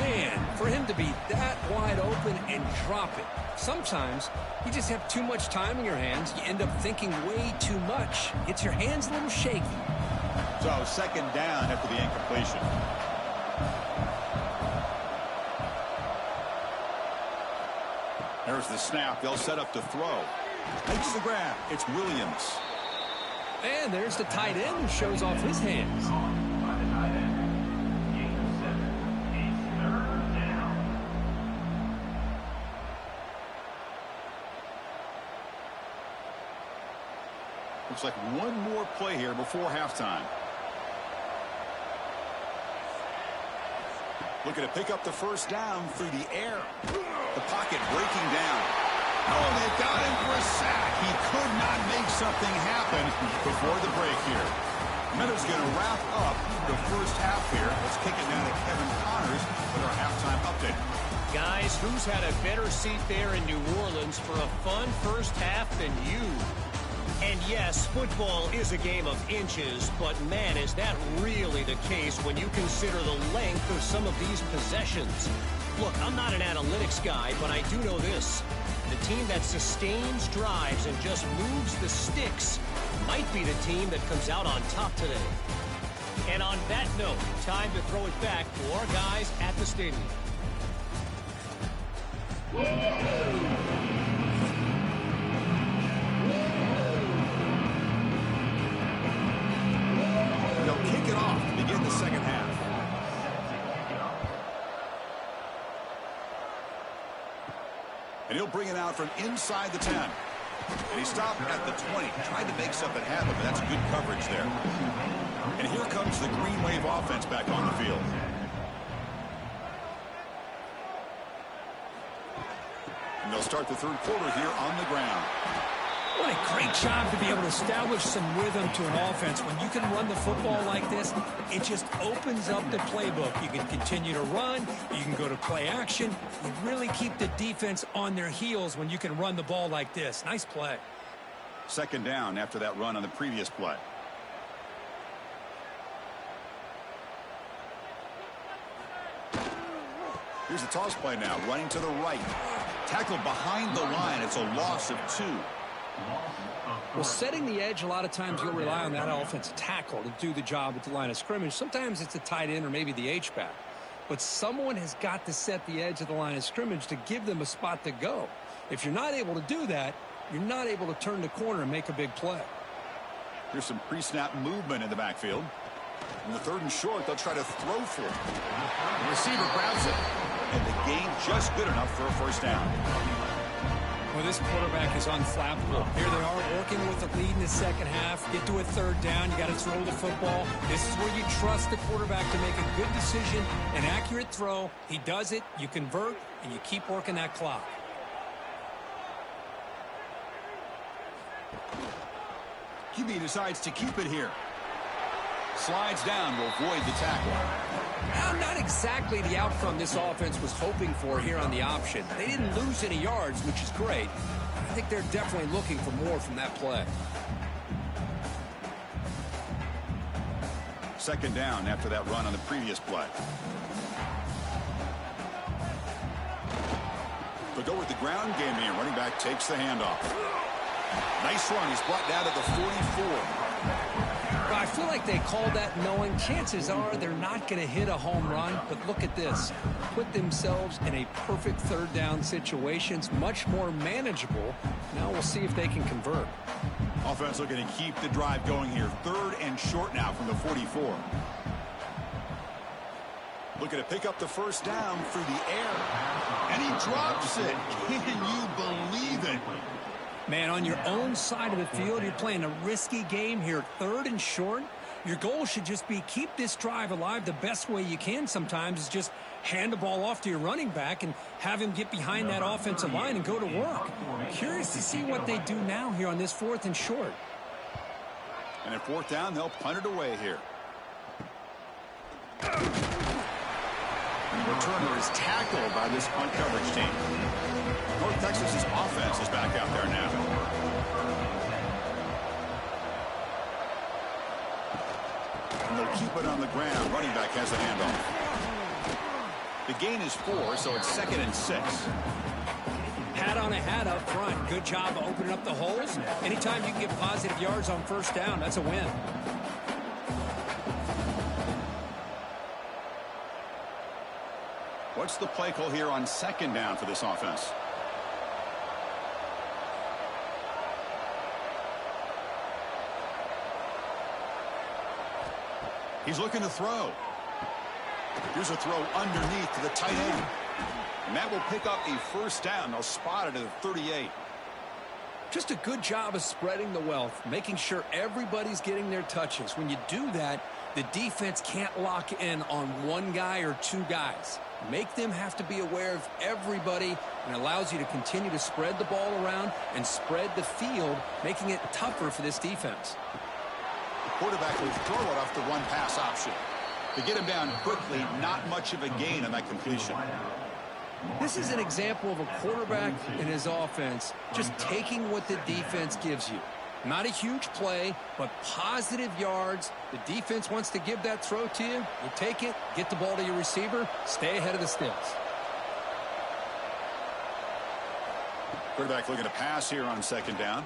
G: Man, for him to be that wide open and drop it. Sometimes you just have too much time in your hands. You end up thinking way too much. Gets your hands a little shaky.
E: So second down after the incompletion. There's the snap. They'll set up to throw. Makes the grab. It's Williams.
G: And there's the tight end who shows off his hands.
E: Looks like one more play here before halftime. Looking to pick up the first down through the air. The pocket breaking down. Oh, they got him for a sack. He could not make something happen before the break here. Meadows going to wrap up the first half here. Let's kick it now to Kevin Connors with our halftime update.
D: Guys, who's had a better seat there in New Orleans for a fun first half than you? And yes, football is a game of inches, but man, is that really the case when you consider the length of some of these possessions. Look, I'm not an analytics guy, but I do know this. The team that sustains drives and just moves the sticks might be the team that comes out on top today. And on that note, time to throw it back to our guys at the stadium.
E: They'll kick it off to begin the second half. And he'll bring it out from inside the 10. And he stopped at the 20. Tried to make something happen, but that's good coverage there. And here comes the Green Wave offense back on the field. And they'll start the third quarter here on the ground.
G: What a great job to be able to establish some rhythm to an offense. When you can run the football like this, it just opens up the playbook. You can continue to run. You can go to play action. You really keep the defense on their heels when you can run the ball like this. Nice play.
E: Second down after that run on the previous play. Here's the toss play now, running to the right. Tackled behind the line. It's a loss of 2.
G: Well, setting the edge, a lot of times you'll rely on that offensive tackle to do the job at the line of scrimmage. Sometimes it's a tight end or maybe the H-back. But someone has got to set the edge of the line of scrimmage to give them a spot to go. If you're not able to do that, you're not able to turn the corner and make a big play.
E: Here's some pre-snap movement in the backfield. In the third and short, they'll try to throw for it. The receiver grabs it. And the gain just good enough for a first down.
G: Well, this quarterback is unflappable. Here they are working with the lead in the second half. Get to a third down. You got to throw the football. This is where you trust the quarterback to make a good decision, an accurate throw. He does it. You convert, and you keep working that clock.
E: QB decides to keep it here. Slides down to avoid the tackle.
G: Now, not exactly the outcome this offense was hoping for here on the option. They didn't lose any yards, which is great. I think they're definitely looking for more from that play.
E: Second down after that run on the previous play. They'll go with the ground game here. Running back takes the handoff. Nice run. He's brought down to the 44.
G: I feel like they called that knowing chances are they're not going to hit a home run. But look at this. Put themselves in a perfect third down situation. It's much more manageable. Now we'll see if they can convert.
E: Offense looking to keep the drive going here. Third and short now from the 44. Looking to pick up the first down through the air. And he drops it. Can you believe it?
G: Man, on your own side of the field, you're playing a risky game here. Third and short. Your goal should just be keep this drive alive the best way you can sometimes is just hand the ball off to your running back and have him get behind that offensive line and go to work. Curious to see what they do now here on this fourth and short.
E: And at fourth down, they'll punt it away here. Returner is tackled by this punt coverage team. North Texas's offense is back out there now. And they'll keep it on the ground. Running back has the handoff. The gain is 4, so it's 2nd and 6.
G: Hat on a hat up front. Good job of opening up the holes. Anytime you can get positive yards on first down, that's a win.
E: What's the play call here on 2nd down for this offense? He's looking to throw. Here's a throw underneath to the tight end. And that will pick up a first down. They'll spot it at the 38.
G: Just a good job of spreading the wealth, making sure everybody's getting their touches. When you do that, the defense can't lock in on one guy or two guys. Make them have to be aware of everybody, and allows you to continue to spread the ball around and spread the field, making it tougher for this defense.
E: The quarterback will throw it off the run-pass option. To get him down quickly, not much of a gain on that completion.
G: This is an example of a quarterback and his offense just taking what the defense gives you. Not a huge play, but positive yards. The defense wants to give that throw to you. You take it, get the ball to your receiver, stay ahead of the sticks.
E: Quarterback looking to pass here on 2nd down.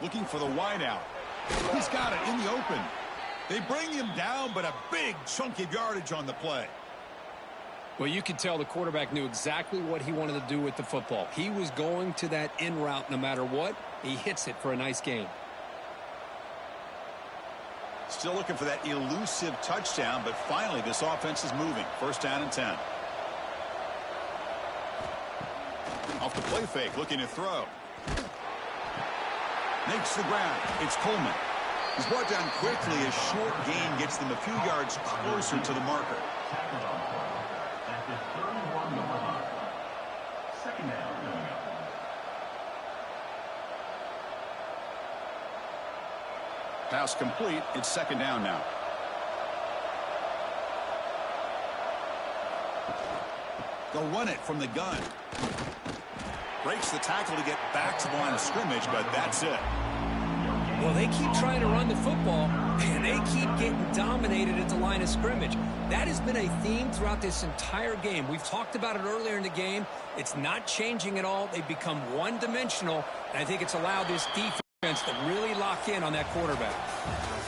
E: Looking for the wide out. He's got it in the open. They bring him down, but a big chunk of yardage on the play.
G: Well, you can tell the quarterback knew exactly what he wanted to do with the football. He was going to that in route no matter what. He hits it for a nice gain.
E: Still looking for that elusive touchdown, but finally this offense is moving. 1st down and 10. Off the play fake, looking to throw. Makes the ground. It's Coleman. He's brought down quickly. A short gain gets them a few yards closer to the marker. Pass complete. It's 2nd down now. They'll run it from the gun. Breaks the tackle to get back to the line of scrimmage, but that's it.
G: Well, they keep trying to run the football, and they keep getting dominated at the line of scrimmage. That has been a theme throughout this entire game. We've talked about it earlier in the game. It's not changing at all. They've become one-dimensional, and I think it's allowed this defense to really lock in on that quarterback.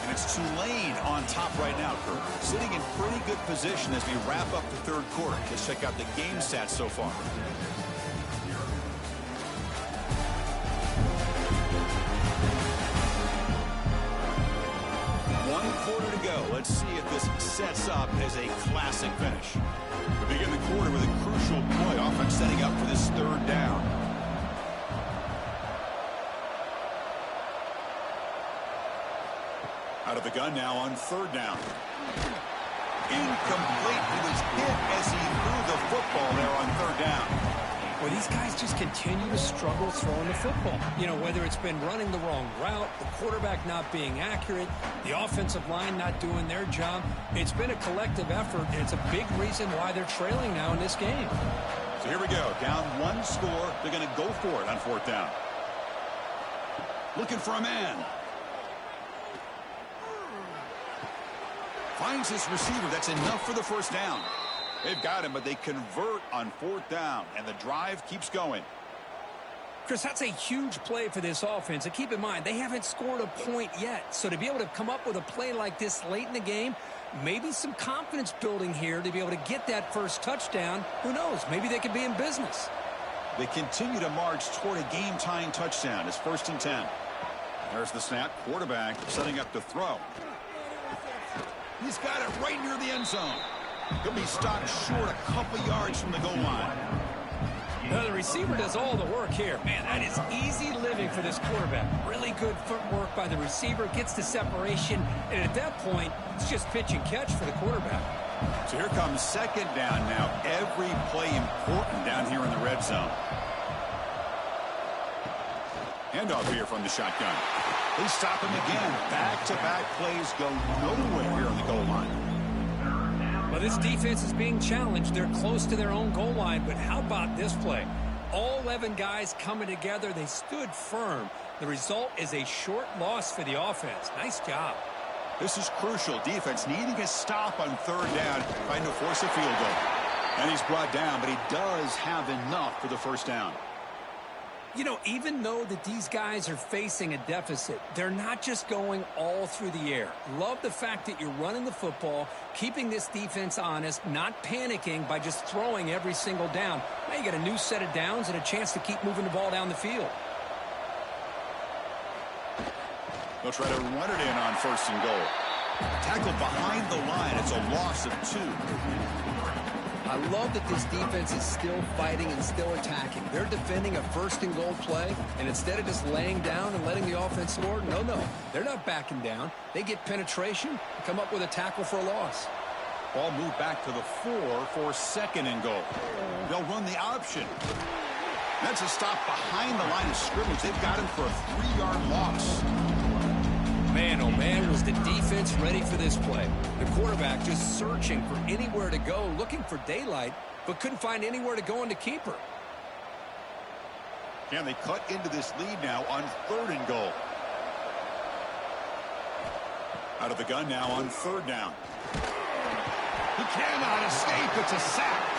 E: And it's Tulane on top right now, Kurt. Sitting in pretty good position as we wrap up the 3rd quarter. Let's check out the game stats so far. One quarter to go. Let's see if this sets up as a classic finish. We begin the quarter with a crucial play. Offense setting up for this 3rd down. Out of the gun now on 3rd down. Incomplete. He was hit as he threw the football there on 3rd down.
G: Well, these guys just continue to struggle throwing the football. You know, whether it's been running the wrong route, the quarterback not being accurate, the offensive line not doing their job. It's been a collective effort, and it's a big reason why they're trailing now in this game.
E: So here we go. Down 1 score. They're going to go for it on 4th down. Looking for a man. Finds his receiver. That's enough for the 1st down. They've got him, but they convert on 4th down, and the drive keeps going.
G: Chris, that's a huge play for this offense. And keep in mind, they haven't scored a point yet. So to be able to come up with a play like this late in the game, maybe some confidence building here to be able to get that first touchdown. Who knows? Maybe they could be in business.
E: They continue to march toward a game-tying touchdown. It's 1st and 10. There's the snap. Quarterback setting up to throw. He's got it right near the end zone. He'll be stopped short a couple yards from the goal line.
G: Now the receiver does all the work here. Man, that is easy living for this quarterback. Really good footwork by the receiver. Gets the separation. And at that point, it's just pitch and catch for the quarterback.
E: So here comes 2nd down now. Every play important down here in the red zone. Handoff here from the shotgun. They stop him again. Back-to-back plays go nowhere here on the goal line.
G: Well, this defense is being challenged. They're close to their own goal line, but how about this play? All 11 guys coming together. They stood firm. The result is a short loss for the offense. Nice job.
E: This is crucial. Defense needing a stop on 3rd down, trying to force a field goal. And he's brought down, but he does have enough for the first down.
G: You know, even though that these guys are facing a deficit, they're not just going all through the air. Love the fact that you're running the football, keeping this defense honest, not panicking by just throwing every single down. Now you get a new set of downs and a chance to keep moving the ball down the field.
E: They'll try to run it in on first and goal. Tackled behind the line. It's a loss of 2.
G: I love that this defense is still fighting and still attacking. They're defending a first and goal play, and instead of just laying down and letting the offense score, no, they're not backing down. They get penetration and come up with a tackle for a loss.
E: Ball moved back to the 4 for second and goal. They'll run the option. That's a stop behind the line of scrimmage. They've got him for a 3-yard loss.
G: Man, oh man, was the defense ready for this play. The quarterback just searching for anywhere to go, looking for daylight, but couldn't find anywhere to go in the keeper.
E: Can they cut into this lead now on third and goal? Out of the gun now on third down. He cannot escape. It's a sack.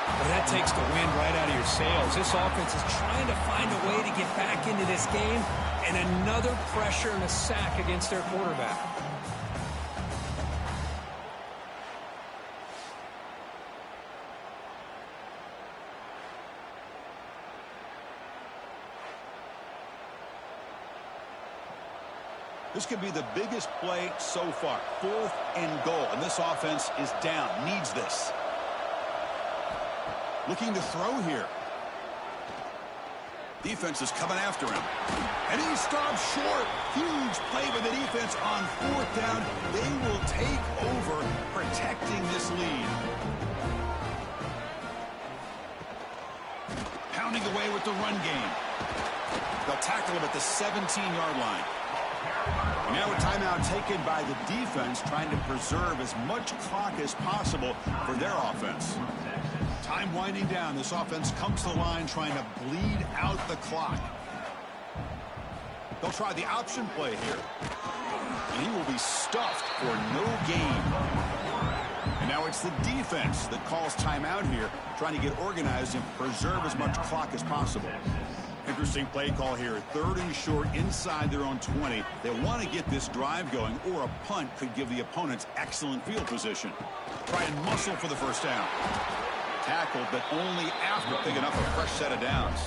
F: Well, that takes the wind right out of your sails. This offense is trying to find a way to get back into this game, and another pressure and a sack against their quarterback.
E: This could be the biggest play so far. 4th and goal, and this offense is down, needs this. Looking to throw here. Defense is coming after him. And he stops short. Huge play by the defense on 4th down. They will take over, protecting this lead. Pounding away with the run game. They'll tackle him at the 17-yard line. And now a timeout taken by the defense, trying to preserve as much clock as possible for their offense. Time winding down. This offense comes to the line trying to bleed out the clock. They'll try the option play here. And he will be stuffed for no gain. And now it's the defense that calls timeout here, trying to get organized and preserve as much clock as possible. Interesting play call here. 3rd and short inside their own 20. They want to get this drive going, or a punt could give the opponents excellent field position. Try and muscle for the first down. Tackled, but only after picking up a fresh set of downs.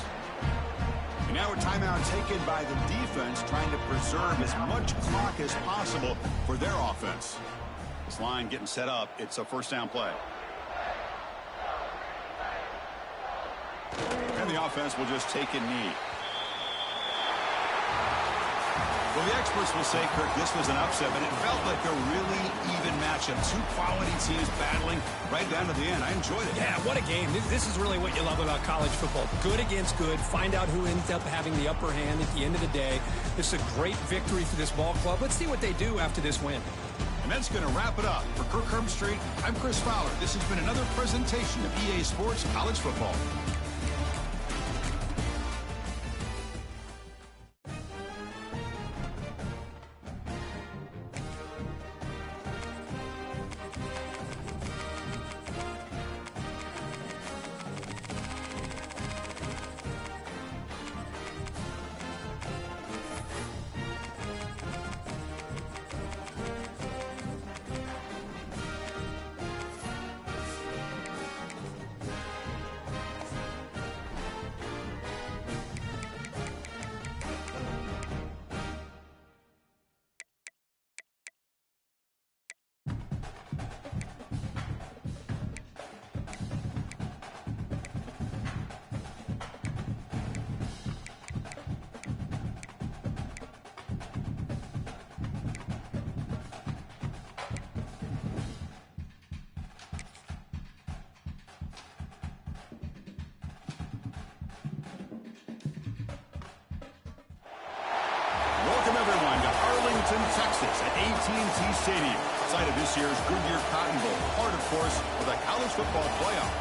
E: And now a timeout taken by the defense, trying to preserve as much clock as possible for their offense. This line getting set up. It's a first down play. And the offense will just take a knee. Well, the experts will say, Kirk, this was an upset, but it felt like a really even matchup. 2 quality teams battling right down to the end. I enjoyed it.
F: Yeah, what a game. This is really what you love about college football. Good against good. Find out who ends up having the upper hand at the end of the day. This is a great victory for this ball club. Let's see what they do after this win.
E: And that's going to wrap it up. For Kirk Herbstreit, I'm Chris Fowler. This has been another presentation of EA Sports College Football. Texas at AT&T Stadium, site of this year's Goodyear Cotton Bowl, part, of course, of the college football playoff.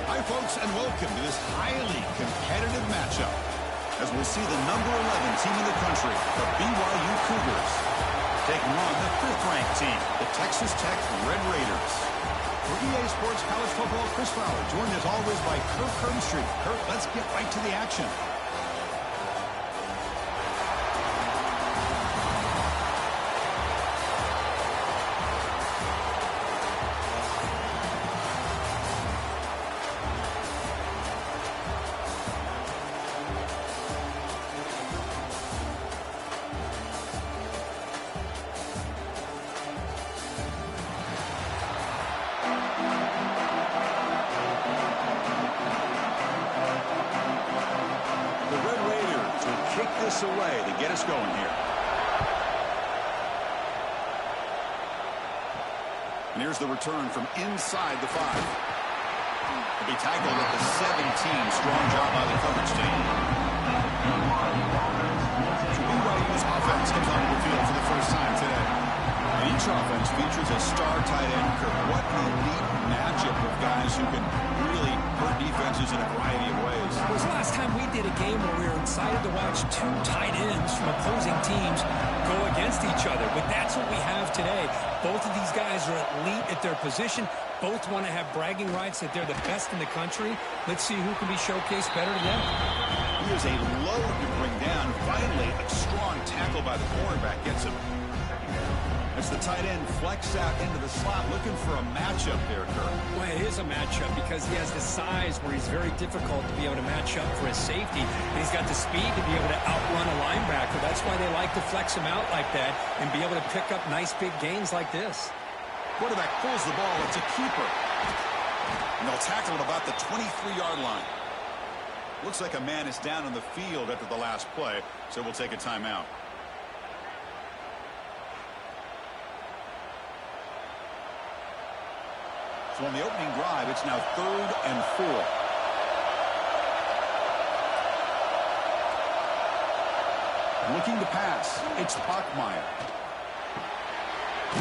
E: Hi, folks, and welcome to this highly competitive matchup as we'll see the number 11 team in the country, the BYU Cougars, taking on the 5th-ranked team, the Texas Tech Red Raiders. For EA Sports College Football, Chris Fowler, joined as always by Kirk Herbstreit. Kirk, let's get right to the action. Away to get us going here. And here's the return from inside the 5. He'll be tackled at the 17. Strong job by the coverage team. So BYU's offense comes onto the field for the first time today. And each offense features a star tight end. What an elite matchup of guys who can really hurt defenses in a variety of ways.
F: It was the last time we did a game where we were excited to watch two tight ends from opposing teams go against each other. But that's what we have today. Both of these guys are elite at their position. Both want to have bragging rights that they're the best in the country. Let's see who can be showcased better than them.
E: Here's a load to bring down. Finally, a strong tackle by the cornerback gets him. As the tight end flex out into the slot, looking for a matchup there, Kirk.
F: Well, it is a matchup because he has the size where he's very difficult to be able to match up for his safety. And he's got the speed to be able to outrun a linebacker. That's why they like to flex him out like that and be able to pick up nice big gains like this.
E: Quarterback pulls the ball. It's a keeper. And they'll tackle at about the 23-yard line. Looks like a man is down on the field after the last play, so we'll take a timeout. So on the opening drive, it's now 3rd and 4. Looking to pass, it's Bachmeier.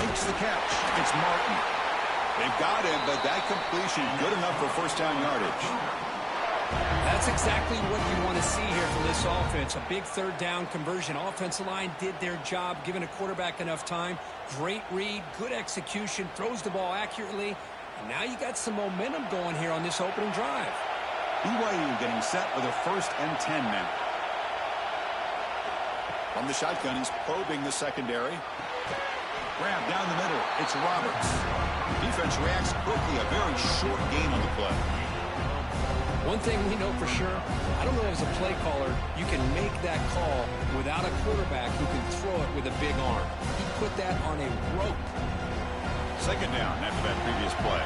E: Makes the catch, it's Martin. They've got him, but that completion good enough for first down yardage.
F: That's exactly what you want to see here from this offense. A big 3rd down conversion. Offensive line did their job, giving a quarterback enough time. Great read, good execution, throws the ball accurately. And now you got some momentum going here on this opening drive.
E: BYU getting set with a 1st and 10 now. From the shotgun, he's probing the secondary. Grab down the middle. It's Roberts. Defense reacts quickly. A very short gain on the play.
F: One thing we know for sure, I don't know as a play caller, you can make that call without a quarterback who can throw it with a big arm. He put that on a rope.
E: 2nd down after that previous play.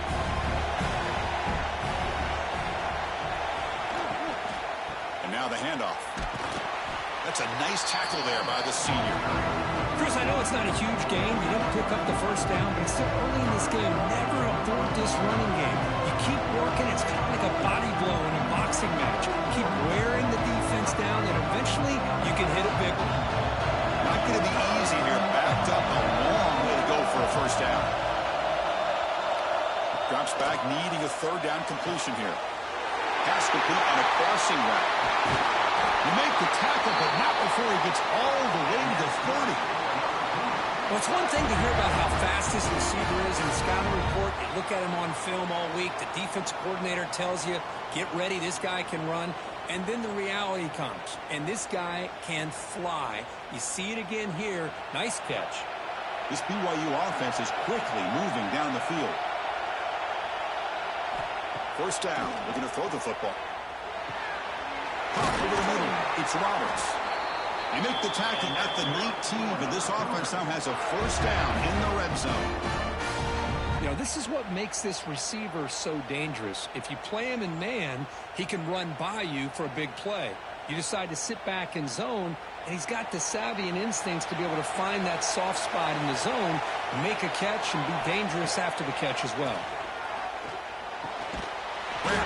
E: And now the handoff. That's a nice tackle there by the senior.
F: Chris, I know it's not a huge game. You didn't pick up the 1st down, but it's still early in this game. Never abort this running game. You keep working. It's kind of like a body blow in a boxing match. Keep wearing the defense down, and eventually you can hit a big one.
E: Not going to be easy here. Backed up a long way to go for a 1st down. Drops back, needing a 3rd down completion here. Pass complete on a crossing route. You make the tackle, but not before he gets all the way to the 30.
F: Well, it's one thing to hear about how fast this receiver is in the scouting report. You look at him on film all week. The defensive coordinator tells you, get ready, this guy can run. And then the reality comes, and this guy can fly. You see it again here. Nice catch.
E: This BYU offense is quickly moving down the field. 1st down, looking to throw the football. Pop over the middle, it's Roberts. They make the tackle at the 19, but this offense now has a 1st down in the red zone.
F: You know, this is what makes this receiver so dangerous. If you play him in man, he can run by you for a big play. You decide to sit back in zone, and he's got the savvy and instincts to be able to find that soft spot in the zone, make a catch, and be dangerous after the catch as well.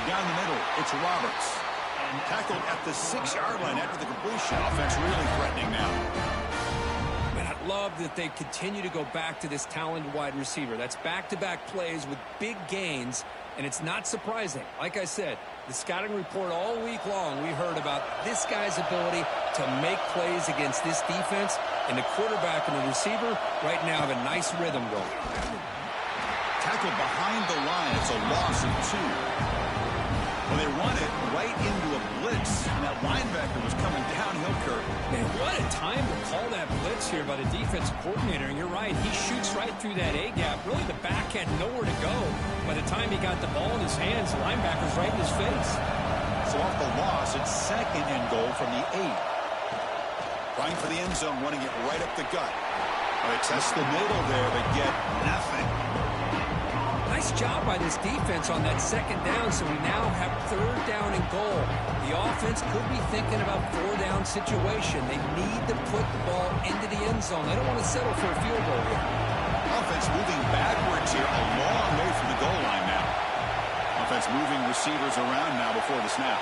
E: Down the middle, it's Roberts. And tackled at the 6-yard line after the completion. Offense really threatening now.
F: Man, I love that they continue to go back to this talented wide receiver. That's back-to-back plays with big gains, and it's not surprising. Like I said, the scouting report all week long, we heard about this guy's ability to make plays against this defense, and the quarterback and the receiver right now have a nice rhythm going.
E: tackled behind the line. It's a loss of 2. Well, they run it right into a blitz, and that linebacker was coming downhill, Kirk.
F: Man, what a time to call that blitz here by the defensive coordinator. And you're right, he shoots right through that A-gap. Really, the back had nowhere to go. By the time he got the ball in his hands, the linebacker's right in his face.
E: So off the loss, it's 2nd and goal from the 8. Trying for the end zone, running it right up the gut. They test the middle there, but get nothing.
F: Nice job by this defense on that 2nd down, so we now have 3rd down and goal. The offense could be thinking about 4-down situation. They need to put the ball into the end zone. They don't want to settle for a field goal here.
E: Offense moving backwards here, a long way from the goal line now. Offense moving receivers around now before the snap.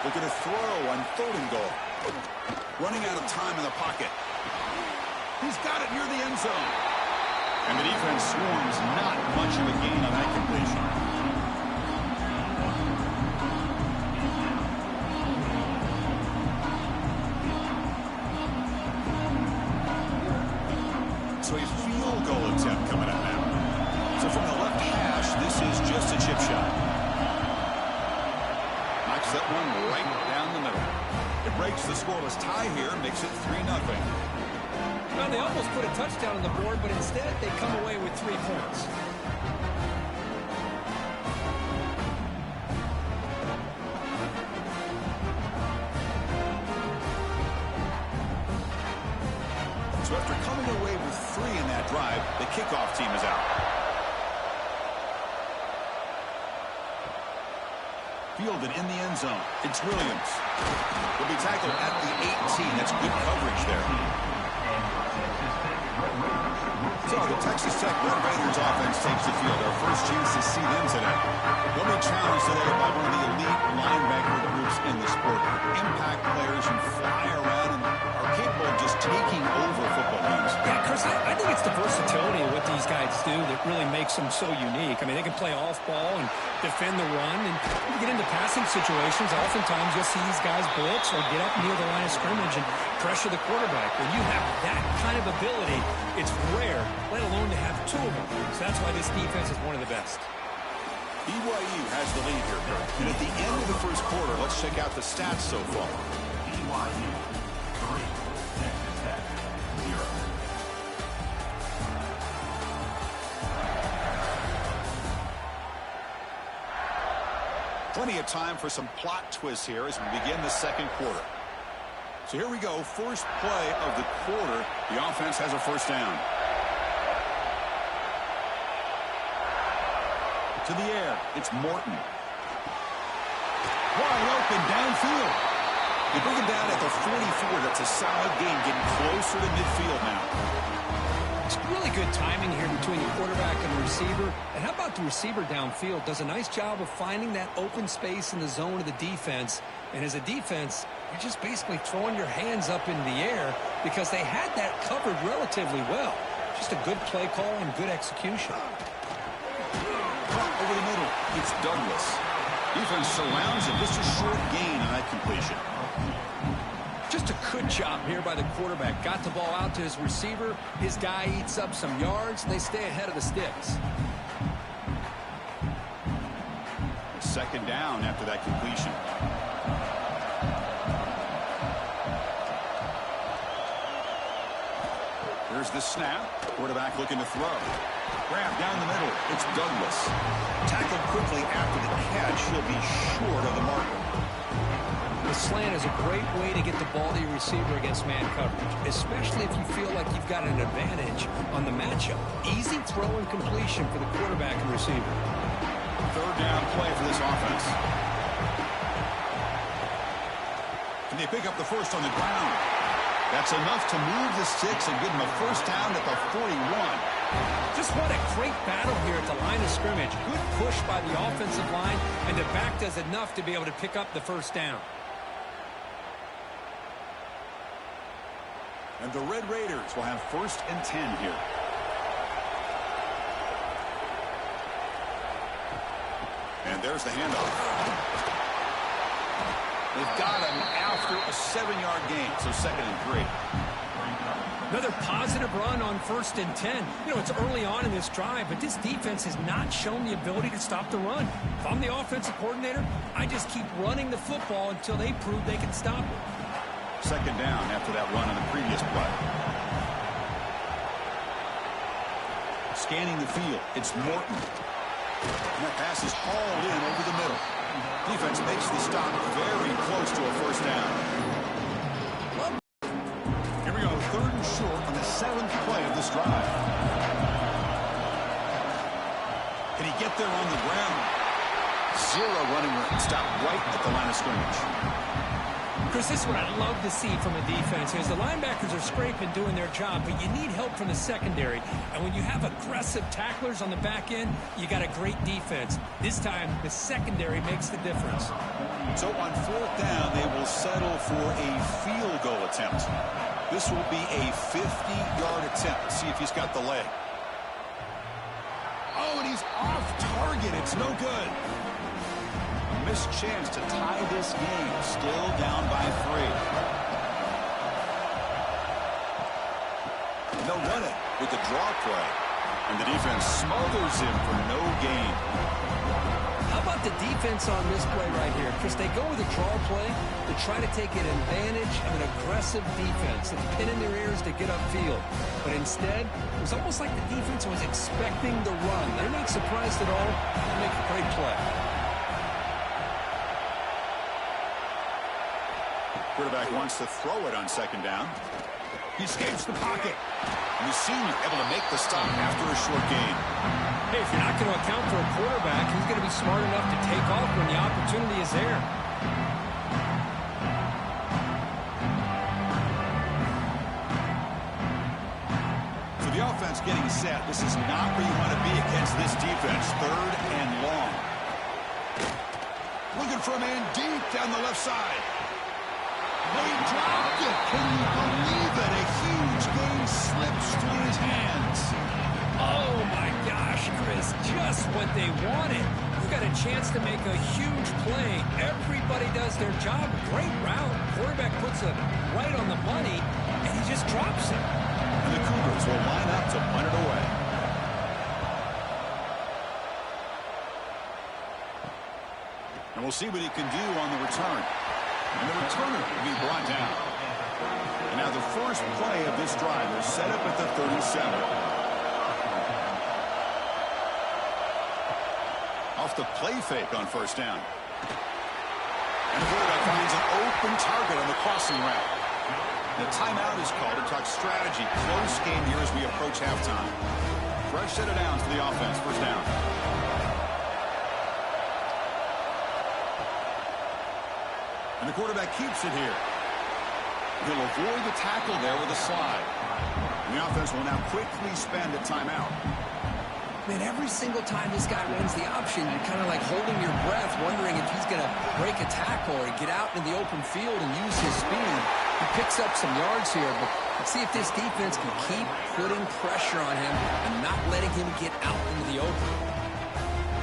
E: Look at a throw on 3rd and goal. Running out of time in the pocket. He's got it near the end zone. And the defense swarms, not much of a gain on that completion. So a field goal attempt coming up now. So from the left hash, this is just a chip shot. Knocks that one right down the middle. It breaks the scoreless tie here, makes it 3-0.
F: Well, they almost put a touchdown on the board, but instead they come away with 3 points.
E: So after coming away with 3 in that drive, the kickoff team is out. Fielded in the end zone. It's Williams. Will be tackled at the 18. That's good coverage there. So the Texas Tech Red Raiders offense takes the field. Our first chance to see them today. They'll be challenged today by one of the elite linebacker groups in the sport. Impact players who fly around and are capable of just taking over football games.
F: Yeah, Chris, I think it's the versatility of what these guys do that really makes them so unique. I mean, they can play off ball and defend the run, and when you get into passing situations, oftentimes you'll see these guys blitz or get up near the line of scrimmage and pressure the quarterback. When you have that kind of ability, it's rare, let alone to have 2 of them. So that's why this defense is one of the best.
E: BYU has the lead here, Kirk. And at the end of the first quarter, let's check out the stats so far.
H: BYU 3, Texas Tech 0.
E: Plenty of time for some plot twists here as we begin the second quarter. So here we go, first play of the quarter. The offense has a first down. To the air, it's Morton. Wide open downfield. They bring him down at the 44. That's a solid gain, getting closer to midfield now.
F: It's really good timing here between the quarterback and the receiver. And how about the receiver downfield? Does a nice job of finding that open space in the zone of the defense. And as a defense, you're just basically throwing your hands up in the air because they had that covered relatively well. Just a good play call and good execution.
E: Over the middle, it's Douglas. Defense surrounds him. Just a short gain on that completion.
F: Just a good job here by the quarterback. Got the ball out to his receiver. His guy eats up some yards, and they stay ahead of the sticks.
E: Second down after that completion. Here's the snap. Quarterback looking to throw. Grab down the middle. It's Douglas. Tackled quickly after the catch. He'll be short of the marker.
F: The slant is a great way to get the ball to your receiver against man coverage, especially if you feel like you've got an advantage on the matchup. Easy throw and completion for the quarterback and receiver.
E: Third down play for this offense. Can they pick up the first on the ground? That's enough to move the sticks and give them a first down at the 41.
F: Just what a great battle here at the line of scrimmage. Good push by the offensive line, and the back does enough to be able to pick up the first down.
E: And the Red Raiders will have 1st and 10 here. And there's the handoff. They've got him after a 7-yard gain, so 2nd and 3.
F: Another positive run on 1st and 10. You know, it's early on in this drive, but this defense has not shown the ability to stop the run. If I'm the offensive coordinator, I just keep running the football until they prove they can stop it.
E: 2nd down after that run on the previous play. Scanning the field, it's Morton. And that pass is hauled in over the middle. Defense makes the stop very close to a 1st down. Here we go, 3rd and short on the 7th play of this drive. Can he get there on the ground? 0 running room. Stop right at the line of scrimmage.
F: Chris, this is what I love to see from a defense is the linebackers are scraping, doing their job, but you need help from the secondary. And when you have aggressive tacklers on the back end, you got a great defense. This time, the secondary makes the difference.
E: So on 4th down, they will settle for a field goal attempt. This will be a 50-yard attempt. Let's see if he's got the leg. Oh, and he's off target. It's no good. Missed chance to tie this game. Still down by 3. They'll run it with the draw play. And the defense smothers him for no gain.
F: How about the defense on this play right here? Chris, they go with a draw play to try to take an advantage of an aggressive defense and pin in their ears to get upfield. But instead, it was almost like the defense was expecting the run. They're not surprised at all. They make a great play.
E: Quarterback wants to throw it on 2nd down. He escapes the pocket. And the senior able to make the stop after a short gain.
F: Hey, if you're not going to account for a quarterback, he's going to be smart enough to take off when the opportunity is there.
E: So the offense getting set. This is not where you want to be against this defense. 3rd and long. Looking for a man deep down the left side. They dropped it. Can you believe it? A huge gain slips through his hands.
F: Oh, my gosh, Chris, just what they wanted. You got a chance to make a huge play. Everybody does their job. Great route. Quarterback puts it right on the money, and he just drops it.
E: And the Cougars will line up to punt it away. And we'll see what he can do on the return. And the returner will be brought down. And now the first play of this drive is set up at the 37. Off the play fake on 1st down. And the quarterback finds an open target on the crossing route. The timeout is called to talk strategy. Close game here as we approach halftime. Fresh set of downs for the offense. 1st down. And the quarterback keeps it here. He'll avoid the tackle there with a slide. And the offense will now quickly spend a timeout.
F: Man, every single time this guy runs the option, you're kind of like holding your breath, wondering if he's going to break a tackle or get out in the open field and use his speed. He picks up some yards here, but let's see if this defense can keep putting pressure on him and not letting him get out into the open.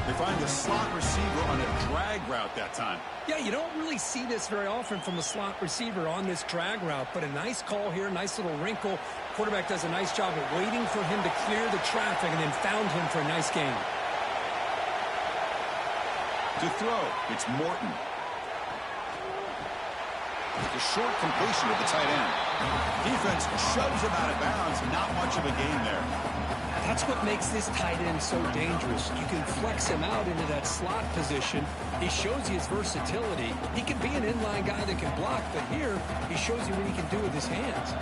E: They find the slot receiver on a drag route that time.
F: Yeah, you don't really see this very often from the slot receiver on this drag route, but a nice call here, nice little wrinkle. Quarterback does a nice job of waiting for him to clear the traffic and then found him for a nice gain.
E: To throw, it's Morton. The short completion of the tight end. Defense shoves him out of bounds. Not much of a gain there.
F: That's what makes this tight end so dangerous. You can flex him out into that slot position. He shows you his versatility. He can be an inline guy that can block, but here he shows you what he can do with his hands.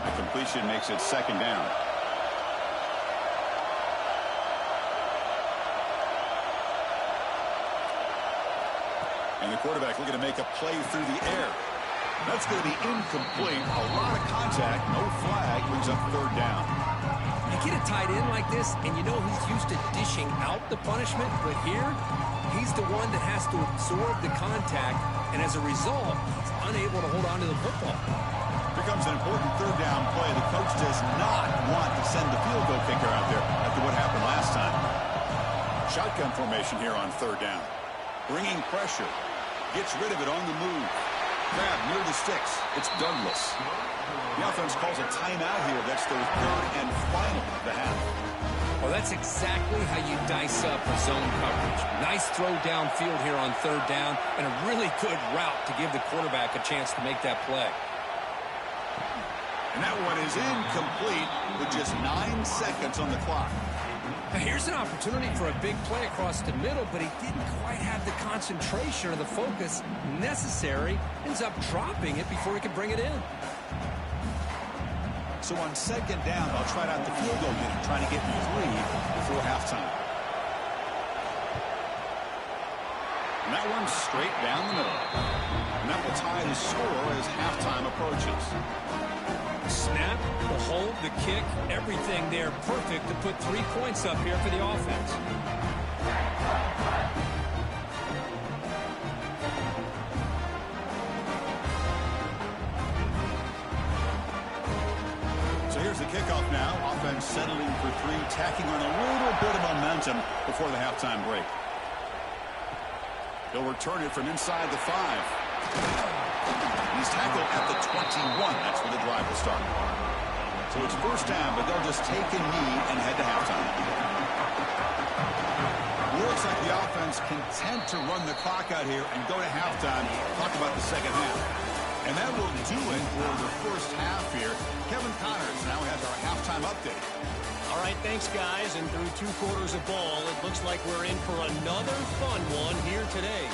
E: The completion makes it 2nd down. And the quarterback looking to make a play through the air. That's going to be incomplete. A lot of contact, no flag, brings up 3rd down.
F: You get a tight end like this, and you know he's used to dishing out the punishment, but here, he's the one that has to absorb the contact, and as a result, he's unable to hold on to the football.
E: Here comes an important 3rd down play. The coach does not want to send the field goal kicker out there after what happened last time. Shotgun formation here on 3rd down. Bringing pressure. Gets rid of it on the move. Grab near the sticks. It's Douglas. The offense calls a timeout here. That's their third and final of the half.
G: Well, that's exactly how you dice up a zone coverage. Nice throw downfield here on third down, and a really good route to give the quarterback a chance to make that play.
E: And that one is incomplete with just 9 seconds on the clock.
G: Now here's an opportunity for a big play across the middle, but he didn't quite have the concentration or the focus necessary. Ends up dropping it before he could bring it in.
E: So on second down, they'll try out the field goal unit, trying to get 3 before halftime. And that one's straight down the middle. And that will tie the score as halftime approaches.
G: Snap, the hold, the kick, everything there perfect to put 3 points up here for the offense.
E: So here's the kickoff now. Offense settling for 3, tacking on a little bit of momentum before the halftime break. They'll return it from inside the 5. He's tackled at the 21. That's where the drive will start. So it's first down, but they'll just take a knee and head to halftime. Looks like the offense content to run the clock out here and go to halftime. Talk about the second half. And that will do it for the first half here. Kevin Connors now has our halftime update.
D: All right, thanks, guys. And through 2 quarters of ball, it looks like we're in for another fun one here today.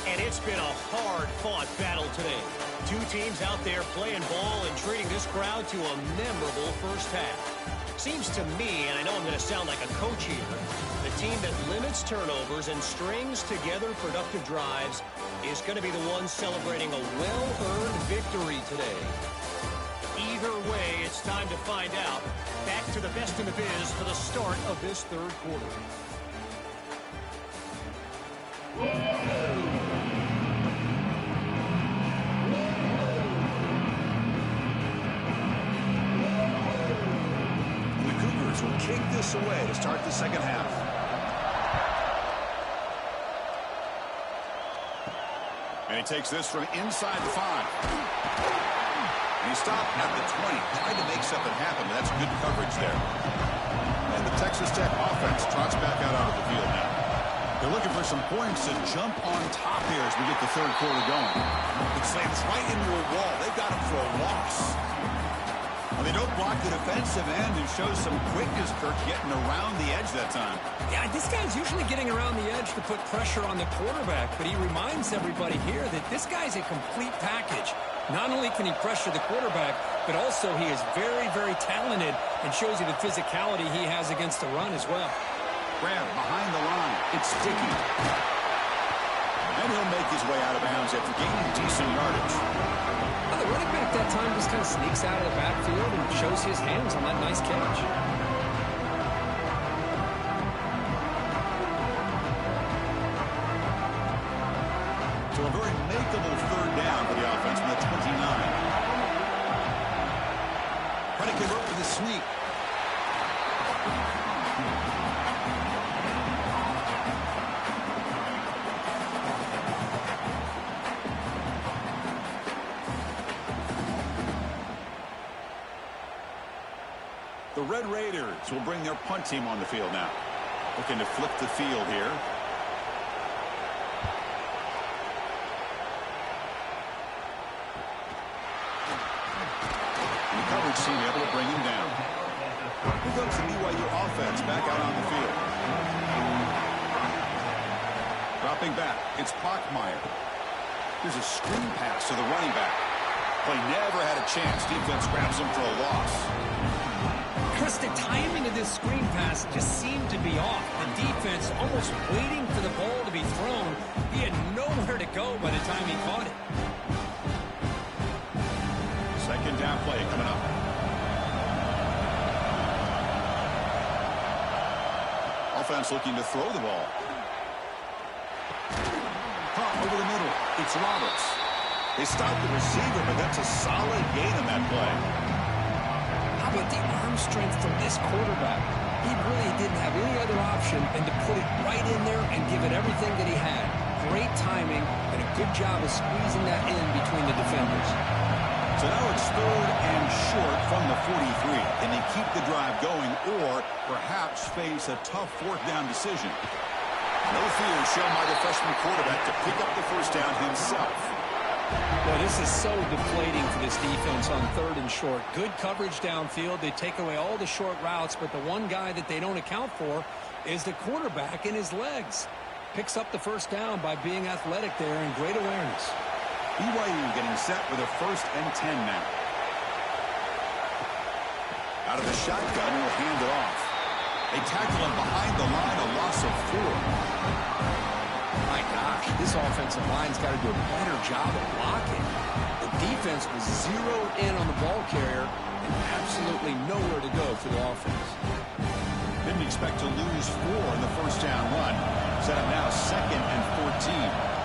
D: And it's been a hard-fought battle today. 2 teams out there playing ball and treating this crowd to a memorable first half. Seems to me, and I know I'm going to sound like a coach here, the team that limits turnovers and strings together productive drives is going to be the one celebrating a well-earned victory today. Either way, it's time to find out. Back to the best in the biz for the start of this third quarter.
E: Will kick this away to start the second half. And he takes this from inside the 5. And he stopped at the 20. Tried to make something happen, but that's good coverage there. And the Texas Tech offense trots back out onto the field now. They're looking for some points to jump on top here as we get the third quarter going. It slams right into a wall. They've got him for a loss. Well, they don't block the defensive end and show some quickness, Kirk, getting around the edge that time.
G: Yeah, this guy's usually getting around the edge to put pressure on the quarterback, but he reminds everybody here that this guy's a complete package. Not only can he pressure the quarterback, but also he is very, very talented and shows you the physicality he has against the run as well.
E: Grab behind the line. It's Sticky. And he'll make his way out of bounds after gaining decent yardage.
G: Well, the running back that time just kind of sneaks out of the backfield and shows his hands on that nice catch.
E: So a very makeable third down for the offense from the 29. Trying to convert with a sneak. The Red Raiders will bring their punt team on the field now. Looking to flip the field here. And the coverage team able to bring him down. Here comes the BYU offense back out on the field. Dropping back, it's Bachmeier. Here's a screen pass to the running back. Play never had a chance. Defense grabs him for a loss.
G: Chris, the timing of this screen pass just seemed to be off. The defense almost waiting for the ball to be thrown. He had nowhere to go by the time he caught it.
E: Second down play coming up. Offense looking to throw the ball. Pop over the middle. It's Roberts. They stop the receiver, but that's a solid gain on that play.
G: How about the arm strength from this quarterback? He really didn't have any other option than to put it right in there and give it everything that he had.
F: great timing and a good job of squeezing that in between the defenders.
E: So now it's 3rd and short from the 43. Can they keep the drive going or perhaps face a tough 4th down decision?
I: No fear shown by the freshman quarterback to pick up the first down himself.
F: Well, this is so deflating for this defense on 3rd and short. Good coverage downfield. They take away all the short routes, but the one guy that they don't account for is the quarterback in his legs. Picks up the first down by being athletic there and great awareness.
E: BYU getting set with a 1st and 10 now.
I: Out of the shotgun, will hand it off.
E: They tackle him behind the line, a loss of 4.
F: My gosh, this offensive line's got to do a better job of blocking. The defense was zeroed in on the ball carrier and absolutely nowhere to go for the offense.
E: Didn't expect to lose 4 in the first down run. Set up now 2nd and 14.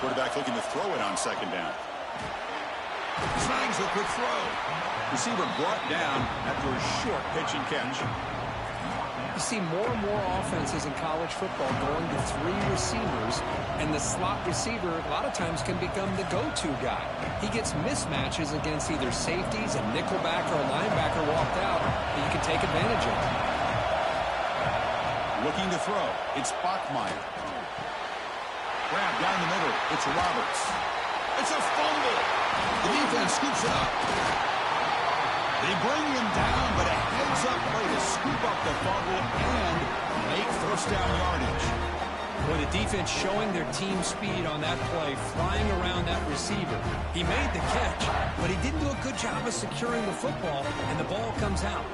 I: Quarterback looking to throw it on 2nd down.
E: Snags a quick throw. Receiver brought down after a short pitch and catch.
F: You see more and more offenses in college football going to 3 receivers, and the slot receiver a lot of times can become the go-to guy. He gets mismatches against either safeties, a nickelback, or a linebacker walked out that you can take advantage of.
E: Looking to throw. It's Bachmeier. Grab down the middle. It's Roberts. It's a fumble. The defense scoops it up. They bring him down, but a heads-up play to scoop up the fumble and make first down yardage.
F: Well, the defense showing their team speed on that play, flying around that receiver. He made the catch, but he didn't do a good job of securing the football, and the ball comes out.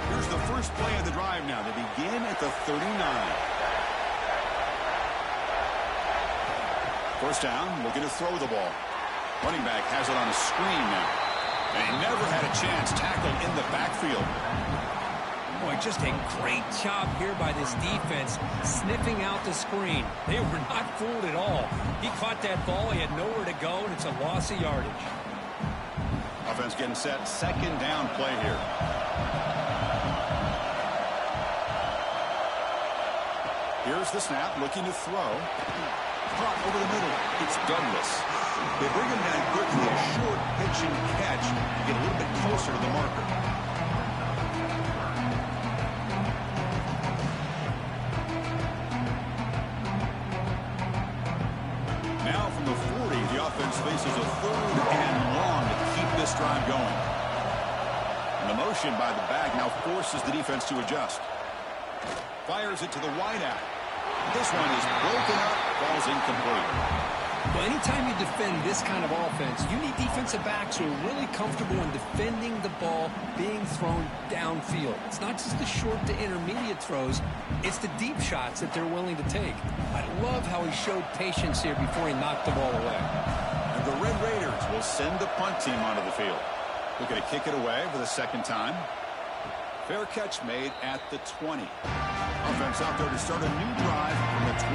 E: Here's the first play of the drive now. They begin at the 39. First down, looking to throw the ball. Running back has it on a screen now. And he never had a chance tackled in the backfield.
F: Boy, just a great job here by this defense, sniffing out the screen. They were not fooled at all. He caught that ball, he had nowhere to go, and it's a loss of yardage.
E: Offense getting set, 2nd down play here. Here's the snap, looking to throw. Caught over the middle. It's Douglas. They bring him down quickly, a short pitch and catch to get a little bit closer to the marker. Now from the 40, the offense faces a 3rd and long to keep this drive going. And the motion by the back now forces the defense to adjust. Fires it to the wideout. This one is broken up, falls incomplete.
F: Well, anytime you defend this kind of offense, you need defensive backs who are really comfortable in defending the ball being thrown downfield. It's not just the short to intermediate throws, it's the deep shots that they're willing to take. I love how he showed patience here before he knocked the ball away.
E: And the Red Raiders will send the punt team onto the field. Looking to kick it away for the 2nd time. Fair catch made at the 20. Offense out there to start a new drive from the 21.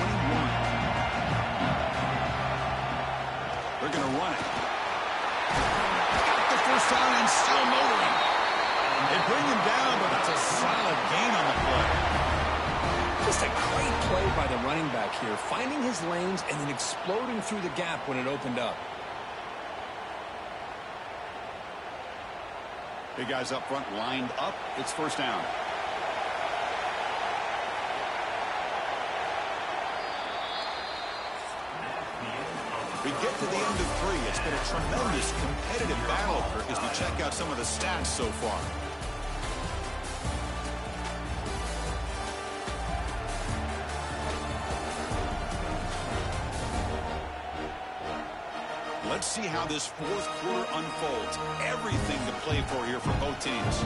E: They're going to run it. Got the first down and still motoring. They bring him down, but that's a solid gain on the play.
F: Just a great play by the running back here, finding his lanes and then exploding through the gap when it opened up.
E: Big guys up front lined up. It's first down. We get to the end of 3. It's been a tremendous competitive battle as we check out some of the stats so far. Let's see how this 4th quarter unfolds. Everything to play for here for both teams.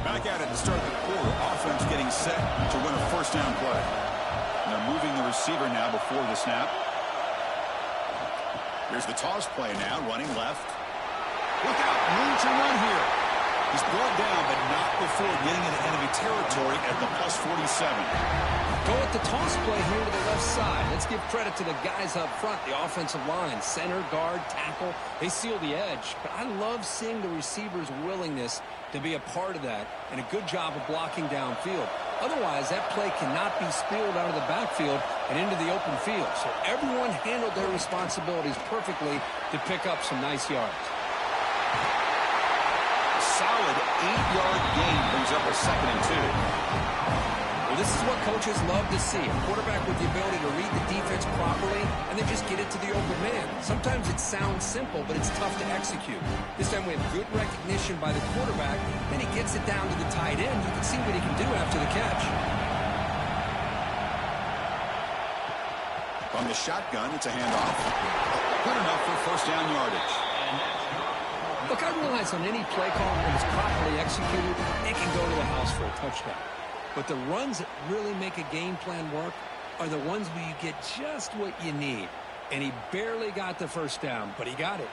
E: Back at it to start the quarter. Offense getting set to win a first down play. And they're moving the receiver now before the snap. Here's the toss play now, running left. Look out, room to run here.
I: He's brought down, but not before getting into enemy territory at the plus 47.
G: Go with the toss play here to the left side. Let's give credit to the guys up front, the offensive line, center, guard, tackle. They seal the edge. But I love seeing the receiver's willingness to be a part of that and a good job of blocking downfield. Otherwise, that play cannot be spilled out of the backfield and into the open field. So everyone handled their responsibilities perfectly to pick up some nice yards.
I: Solid 8-yard gain brings up a 2nd and 2.
G: Well, this is what coaches love to see. A quarterback with the ability to read the defense properly and then just get it to the open man. Sometimes it sounds simple, but it's tough to execute. This time we have good recognition by the quarterback. Then he gets it down to the tight end. You can see what he can do after the catch.
I: From the shotgun, it's a handoff. Good enough for first down yardage.
G: Look, I realize on any play call, when it's properly executed, it can go to the house for a touchdown. But the runs that really make a game plan work are the ones where you get just what you need. And he barely got the first down, but he got it.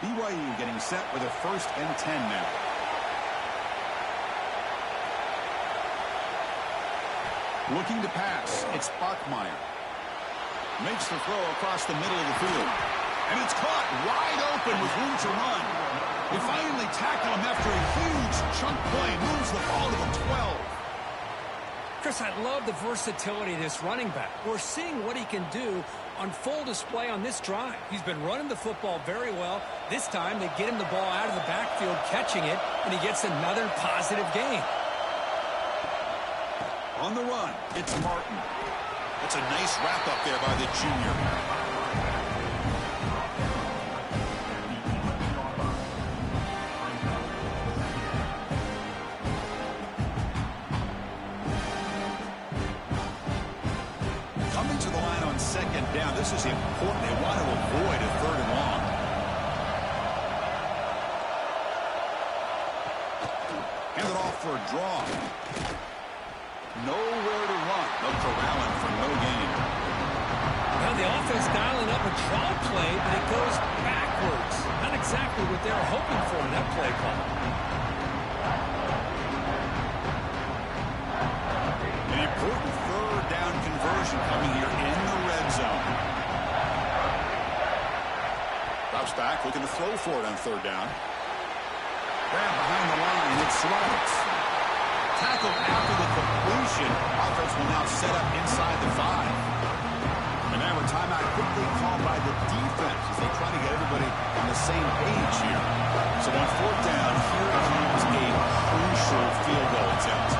E: BYU getting set with a 1st and 10 now. Looking to pass. It's Bachmeier. Makes the throw across the middle of the field. And it's caught wide open with room to run. They finally tackle him after a huge chunk play. Moves the ball to the 12.
G: Chris, I love the versatility of this running back. We're seeing what he can do on full display on this drive. He's been running the football very well. This time they get him the ball out of the backfield, catching it, and he gets another positive gain.
E: On the run, it's Martin.
I: That's a nice wrap-up there by the junior.
E: Coming to the line on 2nd down. This is important. They want to avoid a 3rd and long. Hand it off for a draw. Nowhere to run. They'll corral him for no gain.
G: Now the offense dialing up a draw play, but it goes backwards. Not exactly what they were hoping for in that play call.
E: An important 3rd down conversion coming here in the red zone.
I: Drops back, looking to throw for it on 3rd down.
E: Grab behind the line. It slides. Tackled after the completion. Offense will now set up inside the 5. And now a timeout quickly called by the defense as they try to get everybody on the same page here. So on 4th down, here comes a crucial field goal attempt.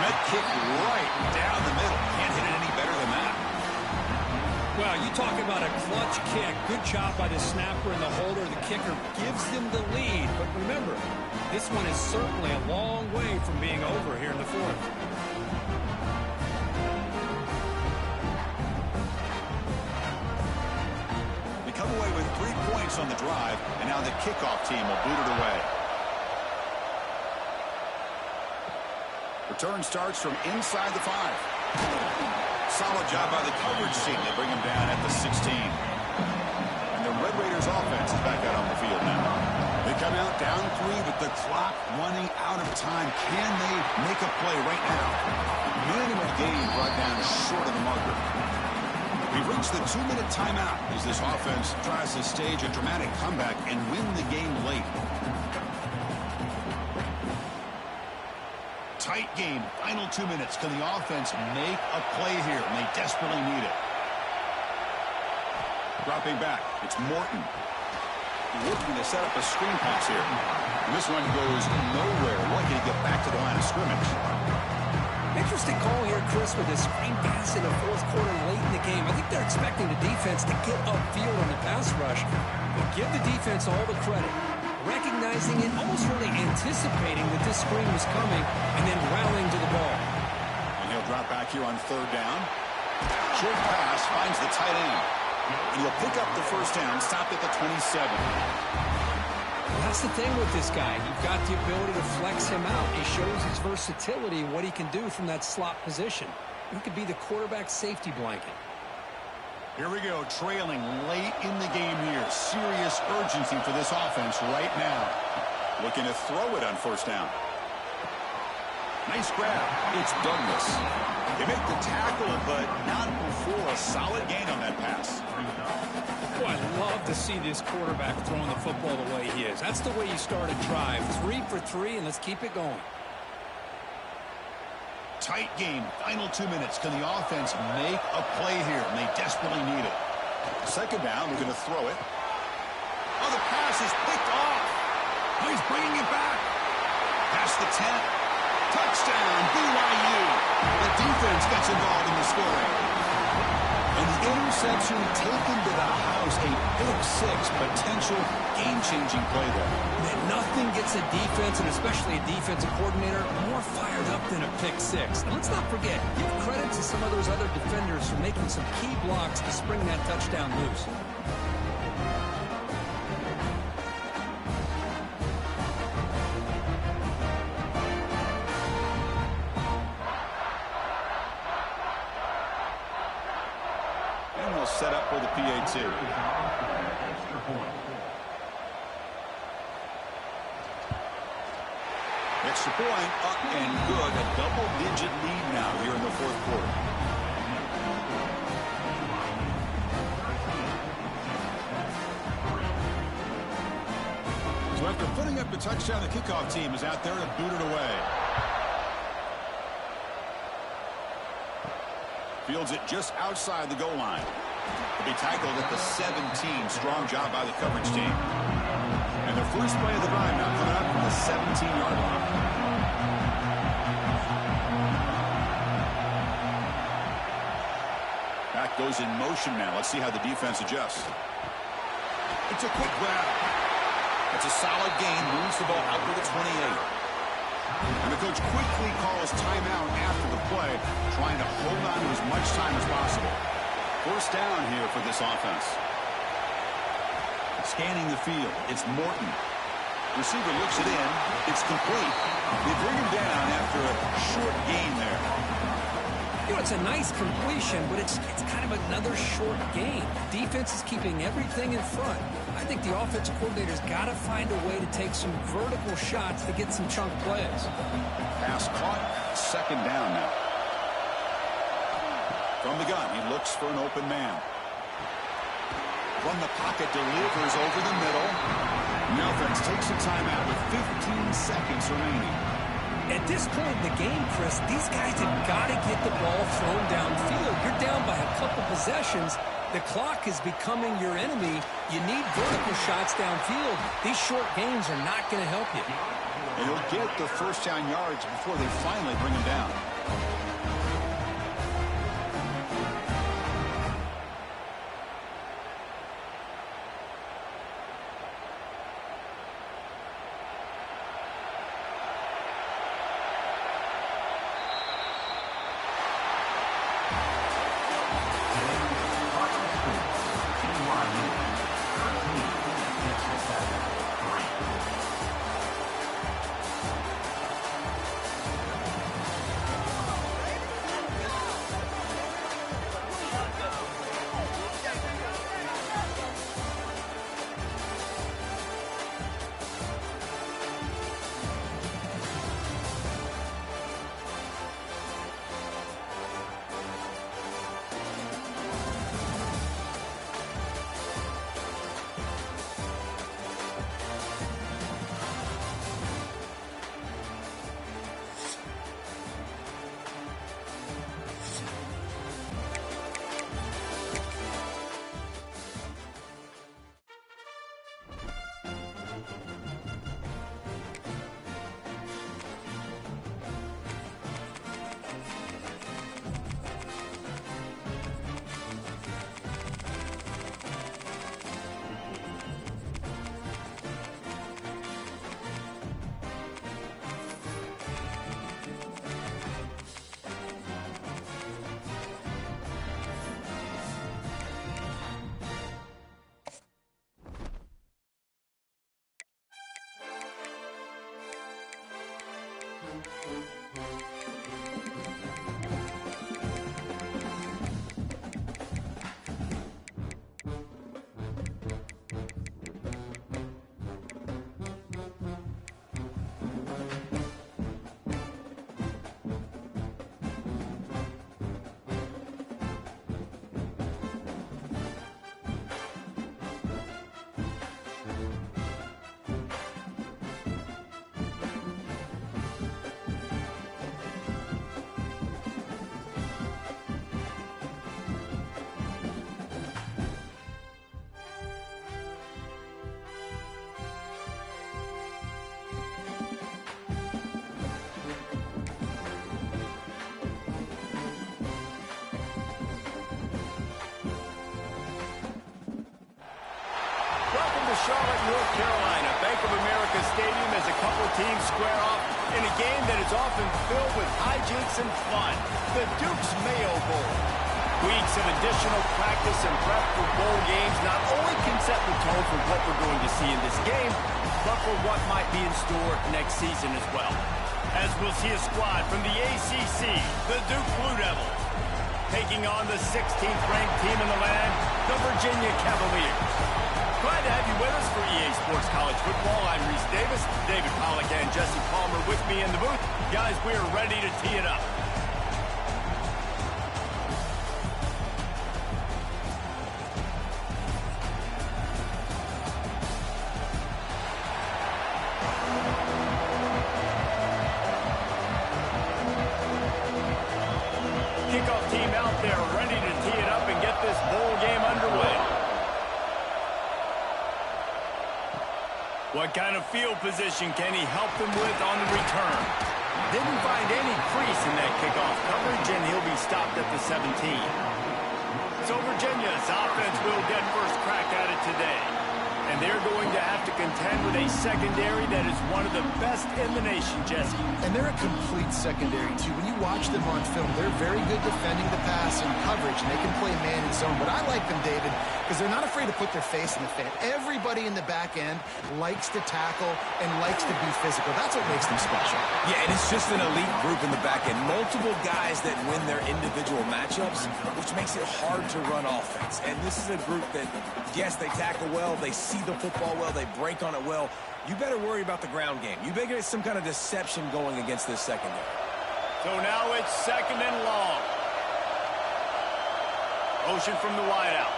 E: Met kick right down the middle. Can't hit it any better than that.
G: Well, you talk about a clutch kick. Good job by the snapper and the holder. The kicker gives them the lead. But remember, this one is certainly a long way from being over here in the 4th.
E: They come away with 3 points on the drive, and now the kickoff team will boot it away. Return starts from inside the 5. Solid job by the coverage team. They bring him down at the 16. And the Red Raiders offense is back out on the field now. They come out down 3 with the clock running out of time. Can they make a play right now? Minimum gain brought down short of the marker. We've reached the 2-minute timeout as this offense tries to stage a dramatic comeback and win the game late. Tight game, final 2 minutes. Can the offense make a play here? And they desperately need it. Dropping back, it's Morton. Looking to set up a screen pass here. And this one goes nowhere. Lucky to get back to the line of scrimmage.
G: Interesting call here, Chris, with this screen pass in the 4th quarter late in the game. I think they're expecting the defense to get upfield on the pass rush. But give the defense all the credit. Recognizing it, almost really anticipating that this screen was coming, and then rallying to the ball.
E: And he'll drop back here on 3rd down. Short pass finds the tight end. And he'll pick up the first down, stopped at the 27.
G: That's the thing with this guy. You've got the ability to flex him out. He shows his versatility, what he can do from that slot position. He could be the quarterback safety blanket.
E: Here we go, trailing late in the game here. Serious urgency for this offense right now.
I: Looking to throw it on first down.
E: Nice grab.
I: It's Douglas. They make the tackle, but not before a solid gain on that pass.
F: Boy, I love to see this quarterback throwing the football the way he is. That's the way you start a drive. 3 for 3, and let's keep it going.
E: Tight game. Final 2 minutes. Can the offense make a play here? And they desperately need it.
I: Second down, we're going to throw it.
E: Oh, the pass is picked off. Oh, he's bringing it back. Past the 10. Touchdown, BYU. The defense gets involved in the scoring. And the interception taken to the house, a pick-6, potential game-changing play there.
F: Man, nothing gets a defense, and especially a defensive coordinator, more fired up than a pick-6. And let's not forget, give credit to some of those other defenders for making some key blocks to spring that touchdown loose.
E: Set up for the PAT. Extra point up and good. A double-digit lead now here in the fourth quarter. So after putting up the touchdown, the kickoff team is out there to boot it away. Fields it just outside the goal line. To be tackled at the 17. Strong job by the coverage team. And the first play of the drive now coming up from the 17-yard line. Back goes in motion now. Let's see how the defense adjusts. It's a quick grab. It's a solid gain. Moves the ball out to the 28. And the coach quickly calls timeout after the play, trying to hold on to as much time as possible. First down here for this offense. Scanning the field, it's Morton. Receiver looks it in. It's complete. They bring him down after a short gain there.
F: You know, it's a nice completion, but it's kind of another short gain. Defense is keeping everything in front. I think the offensive coordinator's got to find a way to take some vertical shots to get some chunk plays.
E: Pass caught. Second down now. From the gun, he looks for an open man. From the pocket, delivers over the middle. Melvins takes a timeout with 15 seconds remaining.
F: At this point in the game, Chris, these guys have got to get the ball thrown downfield. You're down by a couple possessions. The clock is becoming your enemy. You need vertical shots downfield. These short gains are not going to help you.
E: And he'll get the first down yards before they finally bring him down.
A: Charlotte, North Carolina. Bank of America Stadium as a couple teams square off in a game that is often filled with hijinks and fun. The Duke's Mayo Bowl. Weeks of additional practice and prep for bowl games not only can set the tone for what we're going to see in this game, but for what might be in store next season as well. As we'll see a squad from the ACC, the Duke Blue Devils, taking on the 16th ranked team in the land, the Virginia Cavaliers. Glad to have you with us for EA Sports College Football. I'm Reese Davis, David Pollack and Jesse Palmer with me in the booth. Guys, we are ready to tee it up. Kickoff team out there ready to tee it up and get this bowl game underway. What kind of field position can he help them with on the return? Didn't find any crease in that kickoff coverage, and he'll be stopped at the 17. So Virginia's offense will get first crack at it today. And they're going to have to contend with a secondary that is one of the best in the nation, Jesse.
B: And they're a complete secondary, too. When you watch them on film, they're very good defending the pass and coverage, and they can play man and zone. But I like them, David, because they're not afraid to put their face in the fan. Everybody in the back end likes to tackle and likes to be physical. That's what makes them special.
C: Yeah, and it's just an elite group in the back end. Multiple guys that win their individual matchups, which makes it hard to run offense. And this is a group that, yes, they tackle well, they see the football well, they break on it well. You better worry about the ground game. You better get some kind of deception going against this secondary.
A: So now it's second and long. Motion from the wideout.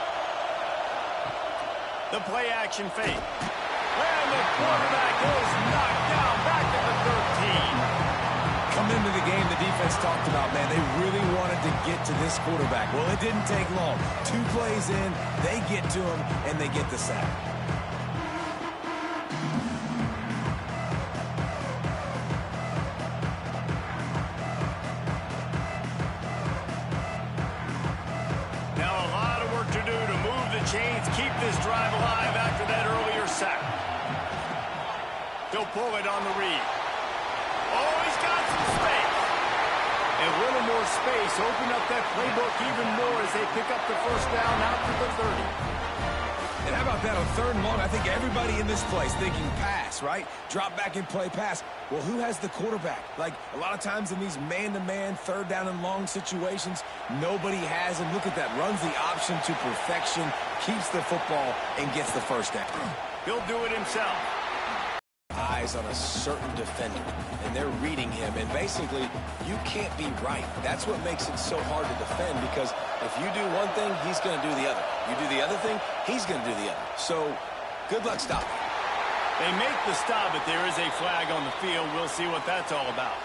A: The play action fake. And the quarterback is knocked down back at the 13.
C: Coming into the game, the defense talked about, man, they really wanted to get to this quarterback. Well, it didn't take long. 2 plays in, they get to him, and they get the sack.
A: Chains keep this drive alive after that earlier sack. He'll pull it on the read. Oh, he's got some space. A little more space. Open up that playbook even more as they pick up the first down out to the 30.
C: And how about that on 3rd and long? I think everybody in this place thinking pass, right? Drop back and play pass. Well, who has the quarterback? Like, a lot of times in these man-to-man, 3rd down and long situations, nobody has him. Look at that. Runs the option to perfection, keeps the football, and gets the first down.
A: He'll do it himself.
C: Eyes on a certain defender, and they're reading him, and basically, you can't be right. That's what makes it so hard to defend, because if you do one thing, he's going to do the other. You do the other thing, he's going to do the other. So, good luck stopping.
A: They make the stop, but there is a flag on the field. We'll see what that's all about.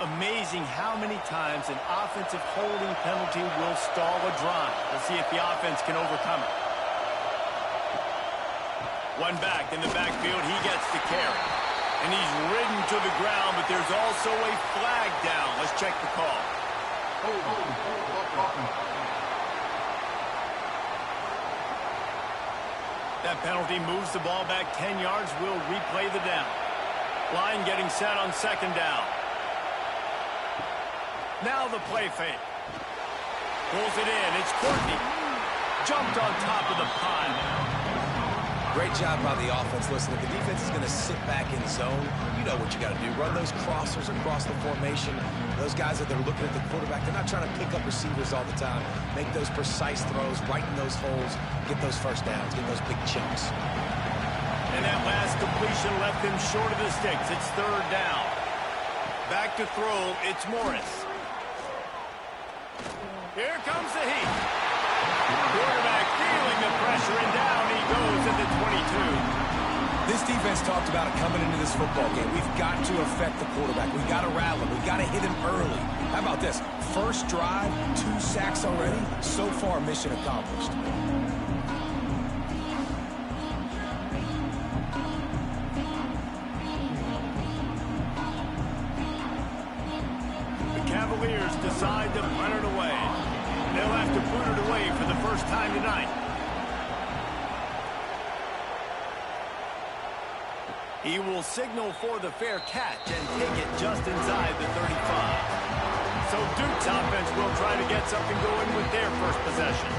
A: Amazing how many times an offensive holding penalty will stall a drive. We'll see if the offense can overcome it. One back in the backfield, he gets the carry. And he's ridden to the ground, but there's also a flag down. Let's check the call. That penalty moves the ball back 10 yards. We'll replay the down. Line getting set on 2nd down. Now the play fake. Pulls it in. It's Courtney. Jumped on top of the pile.
C: Great job by the offense. Listen, if the defense is going to sit back in zone, you know what you got to do. Run those crossers across the formation. Those guys that they're looking at the quarterback, they're not trying to pick up receivers all the time. Make those precise throws, right in those holes, get those first downs, get those big chunks.
A: And that last completion left them short of the sticks. It's 3rd down. Back to throw, it's Morris. Here comes the heat. Quarterback feeling the pressure, and down he goes at the 22.
C: This defense talked about it coming into this football game. We've got to affect the quarterback. We've got to rattle him. We've got to hit him early. How about this? First drive, 2 sacks already. So far, mission accomplished.
A: Cavaliers decide to punt it away. They'll have to put it away for the first time tonight. He will signal for the fair catch and take it just inside the 35. So Duke's offense will try to get something going with their first possession.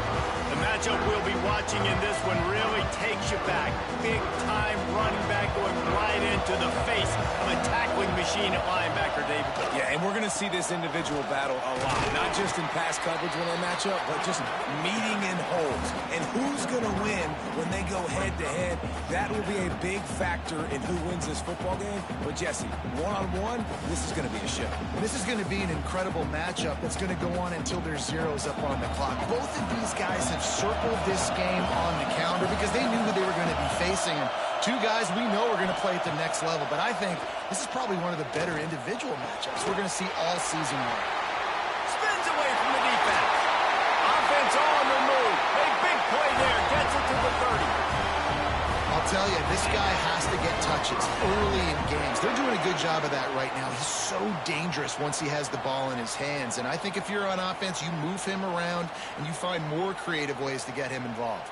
A: The matchup we'll be watching in this one really takes you back. Big-time running back going right into the face of a tackling machine at linebacker, David.
C: Yeah, and we're going to see this individual battle a lot. Not just in pass coverage when they match up, but just meeting in holes. And who's going to win when they go head-to-head? That will be a big factor in who wins this football game. But, Jesse, one-on-one, this is going to be a show.
B: This is going to be an incredible matchup that's going to go on until there's zeros up on the clock. Both of these guys have circled this game on the calendar because they knew who they were going to be facing. And two guys we know are going to play at the next level. But I think this is probably one of the better individual matchups we're going to see all season long.
A: Spins away from the defense. Offense on the move. A big play there. Gets it to the 30.
B: I'll tell you, this guy has to get touches early in games. They're doing a good job of that right now. He's so dangerous once he has the ball in his hands. And I think if you're on offense, you move him around and you find more creative ways to get him involved.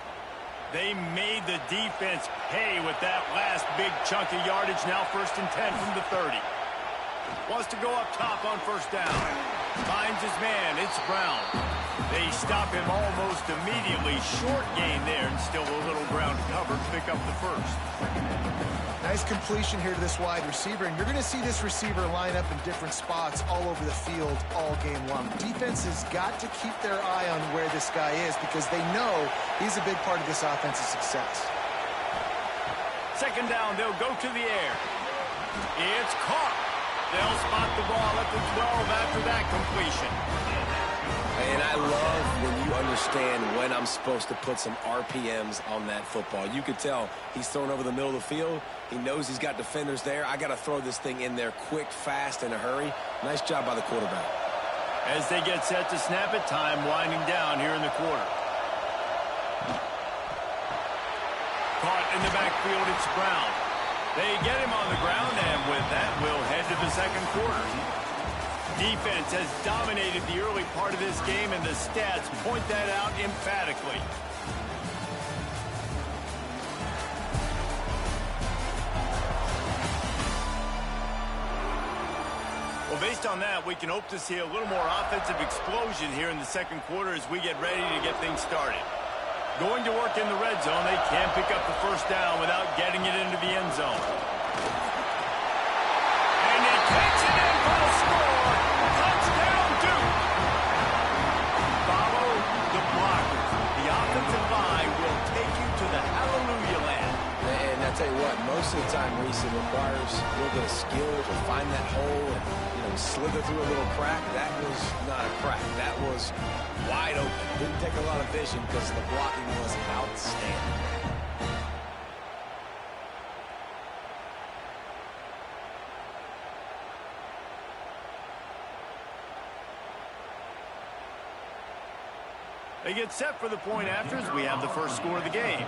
A: They made the defense pay with that last big chunk of yardage. Now 1st and 10 from the 30. Wants to go up top on first down. Finds his man. It's Brown. They stop him almost immediately. Short gain there, and still a little ground cover to pick up the first.
B: Nice completion here to this wide receiver, and you're going to see this receiver line up in different spots all over the field all game long. Defense has got to keep their eye on where this guy is because they know he's a big part of this offense's success.
A: Second down, they'll go to the air. It's caught. They'll spot the ball at the 12 after that completion.
C: And I love when you understand when I'm supposed to put some RPMs on that football. You could tell he's thrown over the middle of the field. He knows he's got defenders there. I got to throw this thing in there quick, fast, in a hurry. Nice job by the quarterback.
A: As they get set to snap it, time winding down here in the quarter. Caught in the backfield, it's Brown. They get him on the ground, and with that, we'll head to the second quarter. Defense has dominated the early part of this game, and the stats point that out emphatically. Well, based on that, we can hope to see a little more offensive explosion here in the second quarter as we get ready to get things started. Going to work in the red zone, they can't pick up the first down without getting it into the end zone. And he takes it in for the score. Touchdown, Duke. Follow the blockers. The offensive line will take you to the hallelujah land.
C: And I tell you what, most of the time, Reese, it requires a little bit of skill to find that hole and, slither through a little crack. That was not a crack. That was wide open. Didn't take a lot of vision because the blocking was outstanding.
A: They get set for the point after as we have the first score of the game.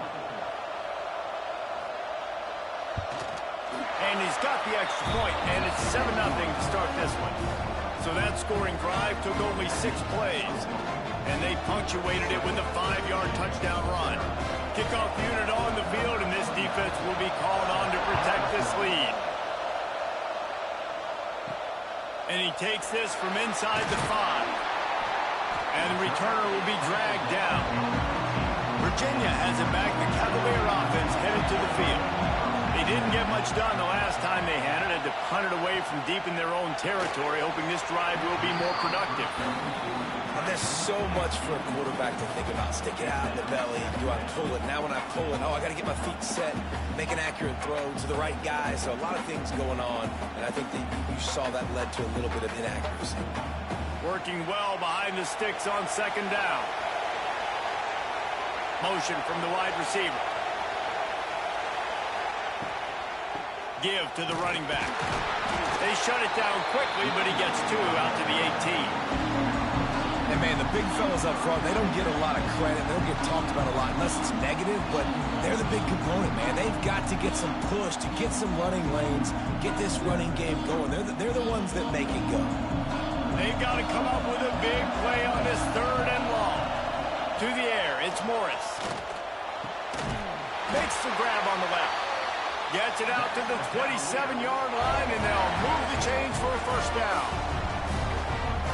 A: And he's got the extra point, and it's 7-0 to start this one. So that scoring drive took only 6 plays, and they punctuated it with a 5-yard touchdown run. Kickoff unit on the field, and this defense will be called on to protect this lead. And he takes this from inside the 5. And the returner will be dragged down. Virginia has it back. The Cavalier offense headed to the field. They didn't get much done the last time they had it. Had to punt it away from deep in their own territory, hoping this drive will be more productive.
C: And there's so much for a quarterback to think about. Stick it out in the belly. Do I pull it? Now when I pull it, I got to get my feet set, make an accurate throw to the right guy. So a lot of things going on, and I think that you saw that led to a little bit of inaccuracy.
A: Working well behind the sticks on second down. Motion from the wide receiver. Give to the running back. They shut it down quickly, but he gets 2 out to the 18.
C: And, man, the big fellas up front, they don't get a lot of credit. They don't get talked about a lot unless it's negative, but they're the big component, man. They've got to get some push, to get some running lanes, get this running game going. They're the ones that make it go.
A: They got to come up with a big play on this 3rd and long. To the air, it's Morris. Makes the grab on the left. Gets it out to the 27-yard line, and they'll move the chains for a 1st down.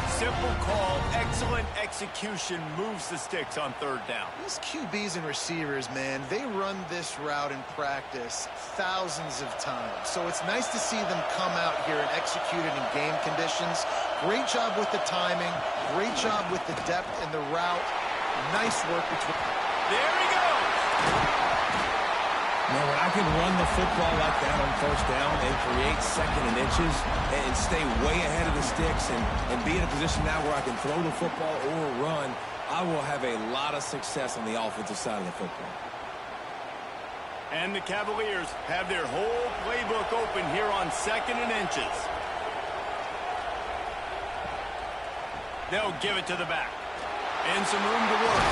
A: Simple call, excellent execution, moves the sticks on 3rd down.
B: These QBs and receivers, man, they run this route in practice thousands of times. So it's nice to see them come out here and execute it in game conditions. Great job with the timing. Great job with the depth and the route. Nice work between.
A: There he goes.
C: Now, when I can run the football like that on 1st down and create 2nd and inches and stay way ahead of the sticks and be in a position now where I can throw the football or run, I will have a lot of success on the offensive side of the football.
A: And the Cavaliers have their whole playbook open here on 2nd and inches. They'll give it to the back. And some room to work.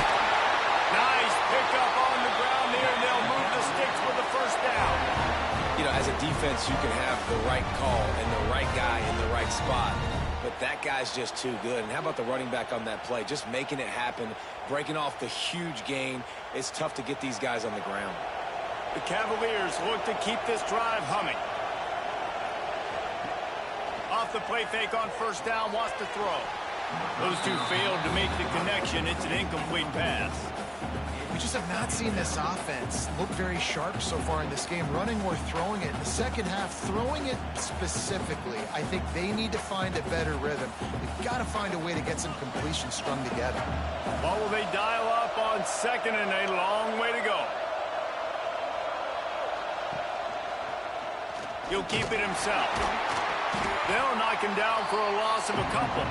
A: Nice pickup on the ground there. They'll move the sticks for the 1st down.
C: You know, as a defense, you can have the right call and the right guy in the right spot. But that guy's just too good. And how about the running back on that play? Just making it happen, breaking off the huge gain. It's tough to get these guys on the ground.
A: The Cavaliers look to keep this drive humming. Off the play fake on 1st down, wants to throw. Those two failed to make the connection. It's an incomplete pass.
B: We just have not seen this offense look very sharp so far in this game, running or throwing it. In the 2nd half, throwing it specifically, I think they need to find a better rhythm. They've got to find a way to get some completions strung together.
A: What will they dial up on 2nd and a long way to go? He'll keep it himself. They'll knock him down for a loss of a couple.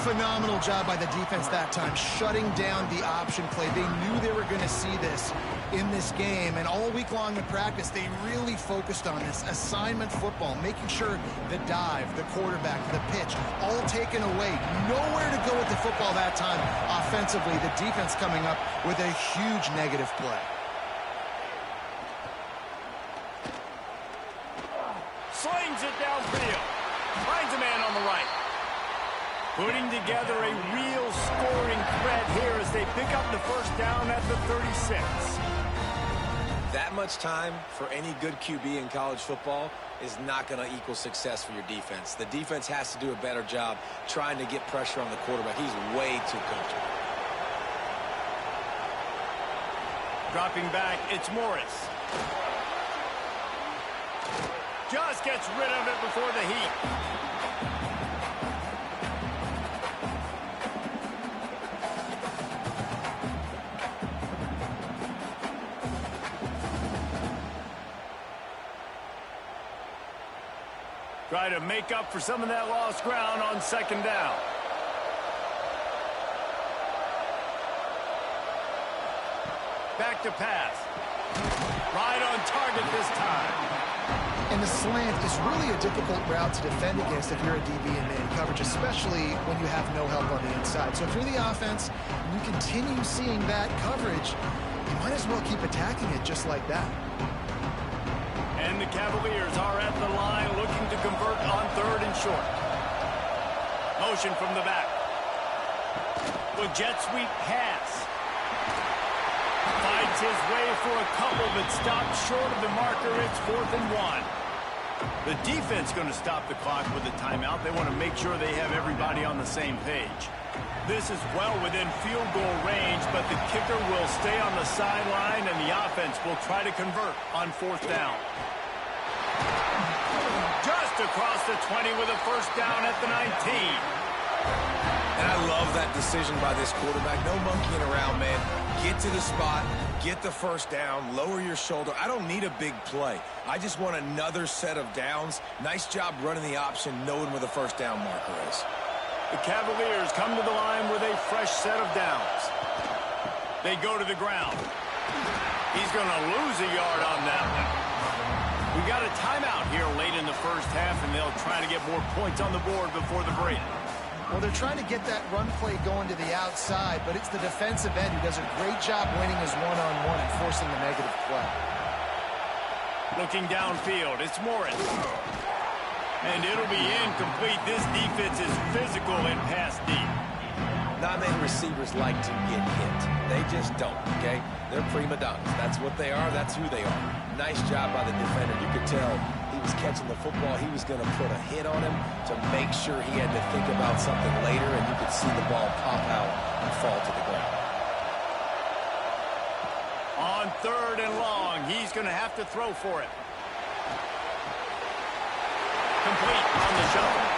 B: Phenomenal job by the defense that time, shutting down the option play. They knew they were going to see this in this game, and all week long in practice, they really focused on this assignment football, making sure the dive, the quarterback, the pitch, all taken away. Nowhere to go with the football that time offensively. The defense coming up with a huge negative play.
A: Slings it downfield. Finds a man on the right. Putting together a real scoring threat here as they pick up the 1st down at the 36.
C: That much time for any good QB in college football is not going to equal success for your defense. The defense has to do a better job trying to get pressure on the quarterback. He's way too comfortable.
A: Dropping back, it's Morris. Just gets rid of it before the heat. Try to make up for some of that lost ground on 2nd down. Back to pass. Right on target this time.
B: And the slant is really a difficult route to defend against if you're a DB in man coverage, especially when you have no help on the inside. So if you're the offense and you continue seeing that coverage, you might as well keep attacking it just like that.
A: And the Cavaliers are at the line looking to convert on 3rd and short. Motion from the back. With jet sweep pass. Fights his way for a couple, but stopped short of the marker. It's 4th and 1. The defense going to stop the clock with a timeout. They want to make sure they have everybody on the same page. This is well within field goal range, but the kicker will stay on the sideline, and the offense will try to convert on 4th down. Just across the 20 with a 1st down at the 19.
C: And I love that decision by this quarterback. No monkeying around, man. Get to the spot, get the 1st down, lower your shoulder. I don't need a big play. I just want another set of downs. Nice job running the option, knowing where the 1st down marker is.
A: The Cavaliers come to the line with a fresh set of downs. They go to the ground. He's going to lose a yard on that one. We got a timeout here late in the 1st half, and they'll try to get more points on the board before the break.
B: Well, they're trying to get that run play going to the outside, but it's the defensive end who does a great job winning his one-on-one and forcing the negative play.
A: Looking downfield, it's Morris. And it'll be incomplete. This defense is physical and pass deep.
C: Not many receivers like to get hit. They just don't, okay? They're prima donnas. That's what they are. That's who they are. Nice job by the defender. You could tell he was catching the football. He was going to put a hit on him to make sure he had to think about something later, and you could see the ball pop out and fall to the ground.
A: On 3rd and long, he's going to have to throw for it. Complete on the shuffle.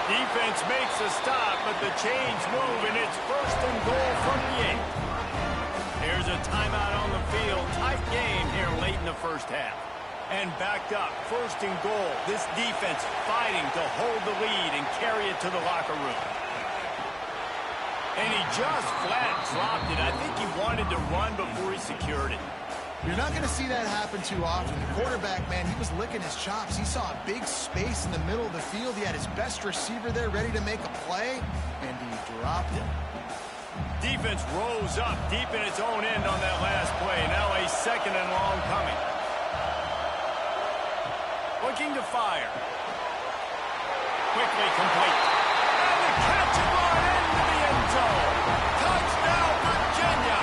A: Defense makes a stop, but the chains move, and it's 1st and goal from the 8. There's a timeout on the field. Tight game here late in the first half. And backed up, 1st and goal. This defense fighting to hold the lead and carry it to the locker room. And he just flat dropped it. I think he wanted to run before he secured it.
B: You're not going to see that happen too often. The quarterback, man, he was licking his chops. He saw a big space in the middle of the field. He had his best receiver there ready to make a play, and he dropped it.
A: Defense rose up deep in its own end on that last play. Now a 2nd and long coming. Looking to fire. Quickly complete. And the catch and run into the end zone. Touchdown, Virginia.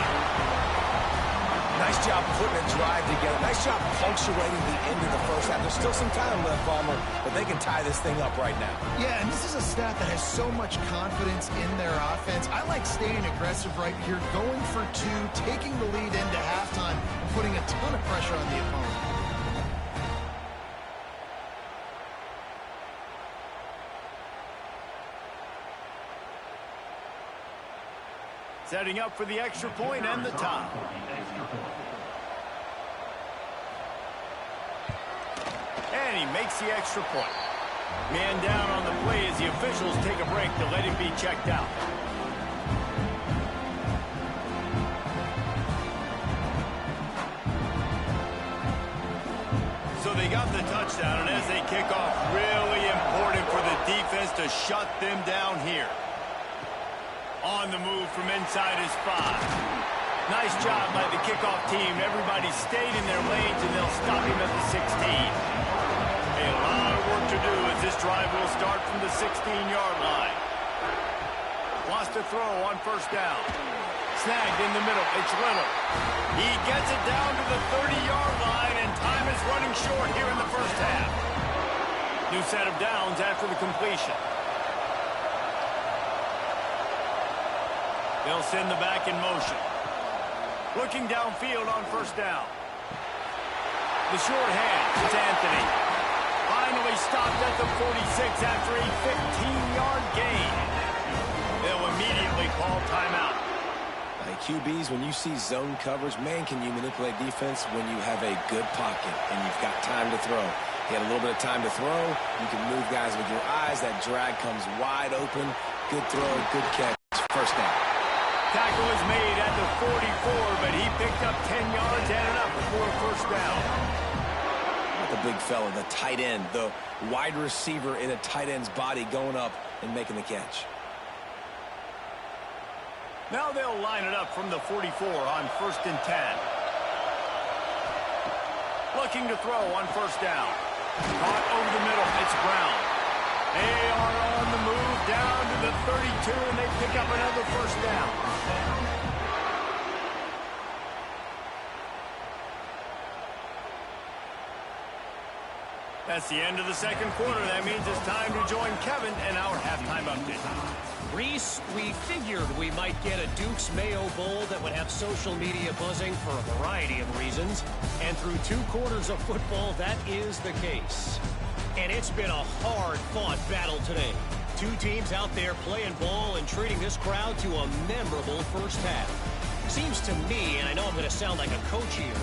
C: Nice job putting a drive together. Nice job punctuating the end of the first half. There's still some time left, Palmer, but they can tie this thing up right now.
B: Yeah, and this is a staff that has so much confidence in their offense. I like staying aggressive right here, going for 2, taking the lead into halftime, and putting a ton of pressure on the opponent.
A: Setting up for the extra point and the tie. And he makes the extra point. Man down on the play as the officials take a break to let him be checked out. So they got the touchdown, and as they kick off, really important for the defense to shut them down here. On the move from inside his 5. Nice job by the kickoff team. Everybody stayed in their lanes, and they'll stop him at the 16. A lot of work to do as this drive will start from the 16-yard line. Wants to throw on 1st down. Snagged in the middle. It's Little. He gets it down to the 30-yard line, and time is running short here in the first half. New set of downs after the completion. They'll send the back in motion. Looking downfield on 1st down. The short hand. It's Anthony. Finally stopped at the 46 after a 15-yard gain. They'll immediately call timeout.
C: QBs, when you see zone coverage, man, can you manipulate defense when you have a good pocket and you've got time to throw. He had a little bit of time to throw. You can move guys with your eyes. That drag comes wide open. Good throw, good catch. 1st down.
A: Tackle is made at the 44, but he picked up 10 yards and enough for a 1st down.
C: The big fella, the tight end, the wide receiver in a tight end's body going up and making the catch.
A: Now they'll line it up from the 44 on 1st and 10. Looking to throw on 1st down. Caught over the middle. It's Brown. They are on the move down to the 32, and they pick up another 1st down. That's the end of the 2nd quarter. That means it's time to join Kevin and our halftime update.
D: Reese, we figured we might get a Duke's Mayo Bowl that would have social media buzzing for a variety of reasons. And through 2 quarters of football, that is the case. And it's been a hard-fought battle today. 2 teams out there playing ball and treating this crowd to a memorable first half. Seems to me, and I know I'm going to sound like a coach here,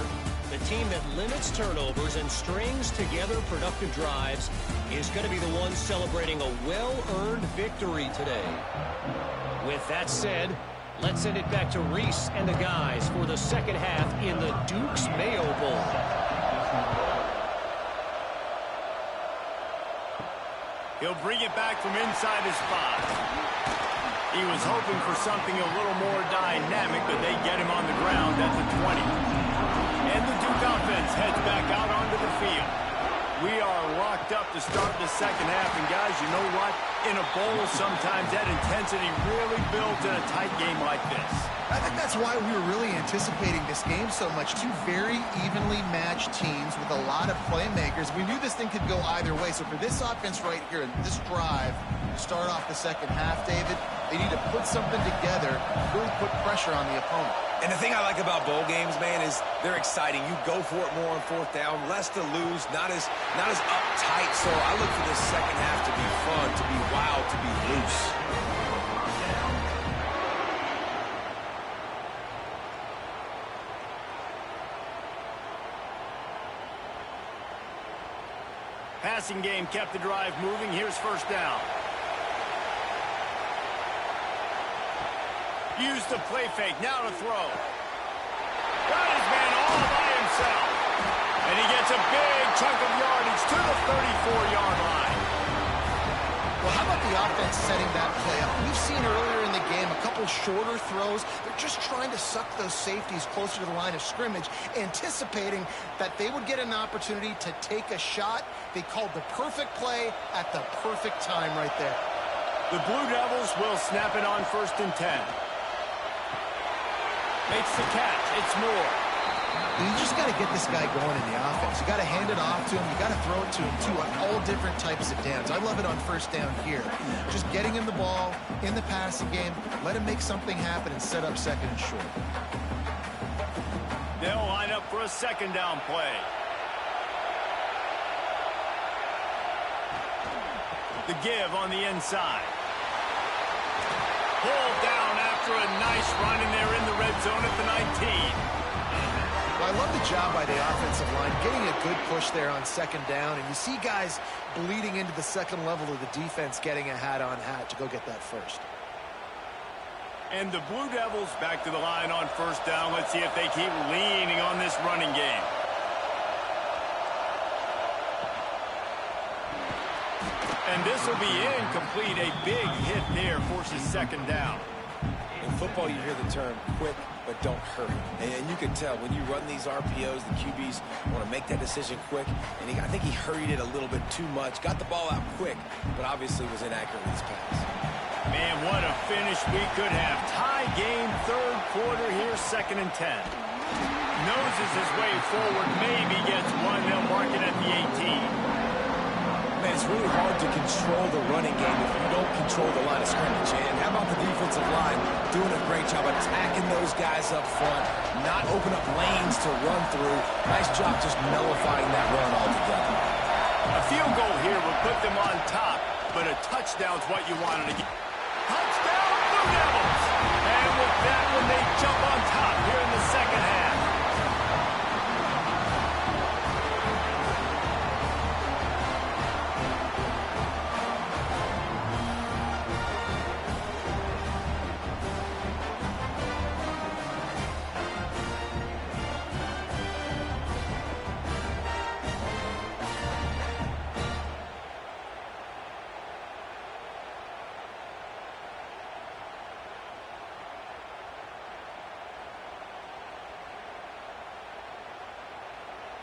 D: the team that limits turnovers and strings together productive drives is going to be the one celebrating a well-earned victory today. With that said, let's send it back to Reese and the guys for the 2nd half in the Duke's Mayo Bowl.
A: He'll bring it back from inside his spot. He was hoping for something a little more dynamic, but they get him on the ground at the 20. And the Duke offense heads back out onto the field. We are locked up to start the second half, and guys, you know what? In a bowl, sometimes that intensity really builds in a tight game like this.
B: I think that's why we were really anticipating this game so much. Two very evenly matched teams with a lot of playmakers. We knew this thing could go either way. So for this offense right here, this drive, to start off the second half, David, they need to put something together, really put pressure on the opponent.
C: And the thing I like about bowl games, man, is they're exciting. You go for it more on fourth down, less to lose, not as uptight. So I look for this second half to be fun, to be wild, to be loose.
A: Passing game kept the drive moving. Here's first down. Use the play fake. Now to throw. Got his man all by himself. And he gets a big chunk of yardage to the 34-yard line.
B: Well, how about the offense setting that play up? We've seen earlier in the game a couple shorter throws. They're just trying to suck those safeties closer to the line of scrimmage, anticipating that they would get an opportunity to take a shot. They called the perfect play at the perfect time right there.
A: The Blue Devils will snap it on 1st and 10. Makes the catch. It's Moore.
B: You just got to get this guy going in the offense. You got to hand it off to him. You got to throw it to him, too, on all different types of downs. I love it on first down here. Just getting him the ball in the passing game. Let him make something happen and set up second and short.
A: They'll line up for a second down play. The give on the inside. Pulled down after a nice run, and they're in the red zone at the 19.
B: Well, I love the job by the offensive line, getting a good push there on second down, and you see guys bleeding into the second level of the defense, getting a hat-on-hat to go get that first.
A: And the Blue Devils back to the line on first down. Let's see if they keep leaning on this running game. And this will be incomplete. A big hit there forces second down.
C: In football, you hear the term quick, but don't hurry. And you can tell when you run these RPOs, the QBs want to make that decision quick. And I think he hurried it a little bit too much. Got the ball out quick, but obviously was inaccurate with his pass.
A: Man, what a finish we could have. Tie game, third quarter here, 2nd and 10. Noses his way forward, maybe gets one. They'll mark it at the 18.
C: Man, it's really hard to control the running game if you don't control the line of scrimmage. And how about the defensive line doing a great job attacking those guys up front, not open up lanes to run through. Nice job just nullifying that run altogether.
A: A field goal here would put them on top, but a touchdown's what you wanted to get. Touchdown, Blue Devils! And with that one, they jump on top here in the second half.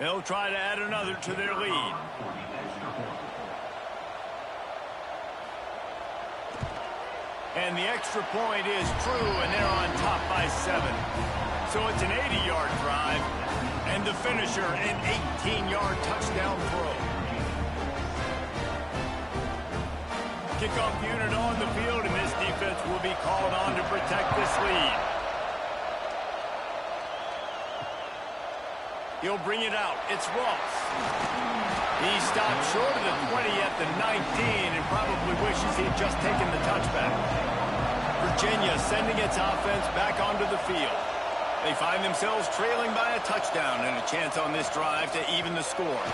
A: They'll try to add another to their lead. And the extra point is true, and they're on top by 7. So it's an 80-yard drive, and the finisher, an 18-yard touchdown throw. Kickoff unit on the field, and this defense will be called on to protect this lead. He'll bring it out. It's Ross. He stopped short of the 20 at the 19 and probably wishes he'd just taken the touchback. Virginia sending its offense back onto the field. They find themselves trailing by a touchdown and a chance on this drive to even the score.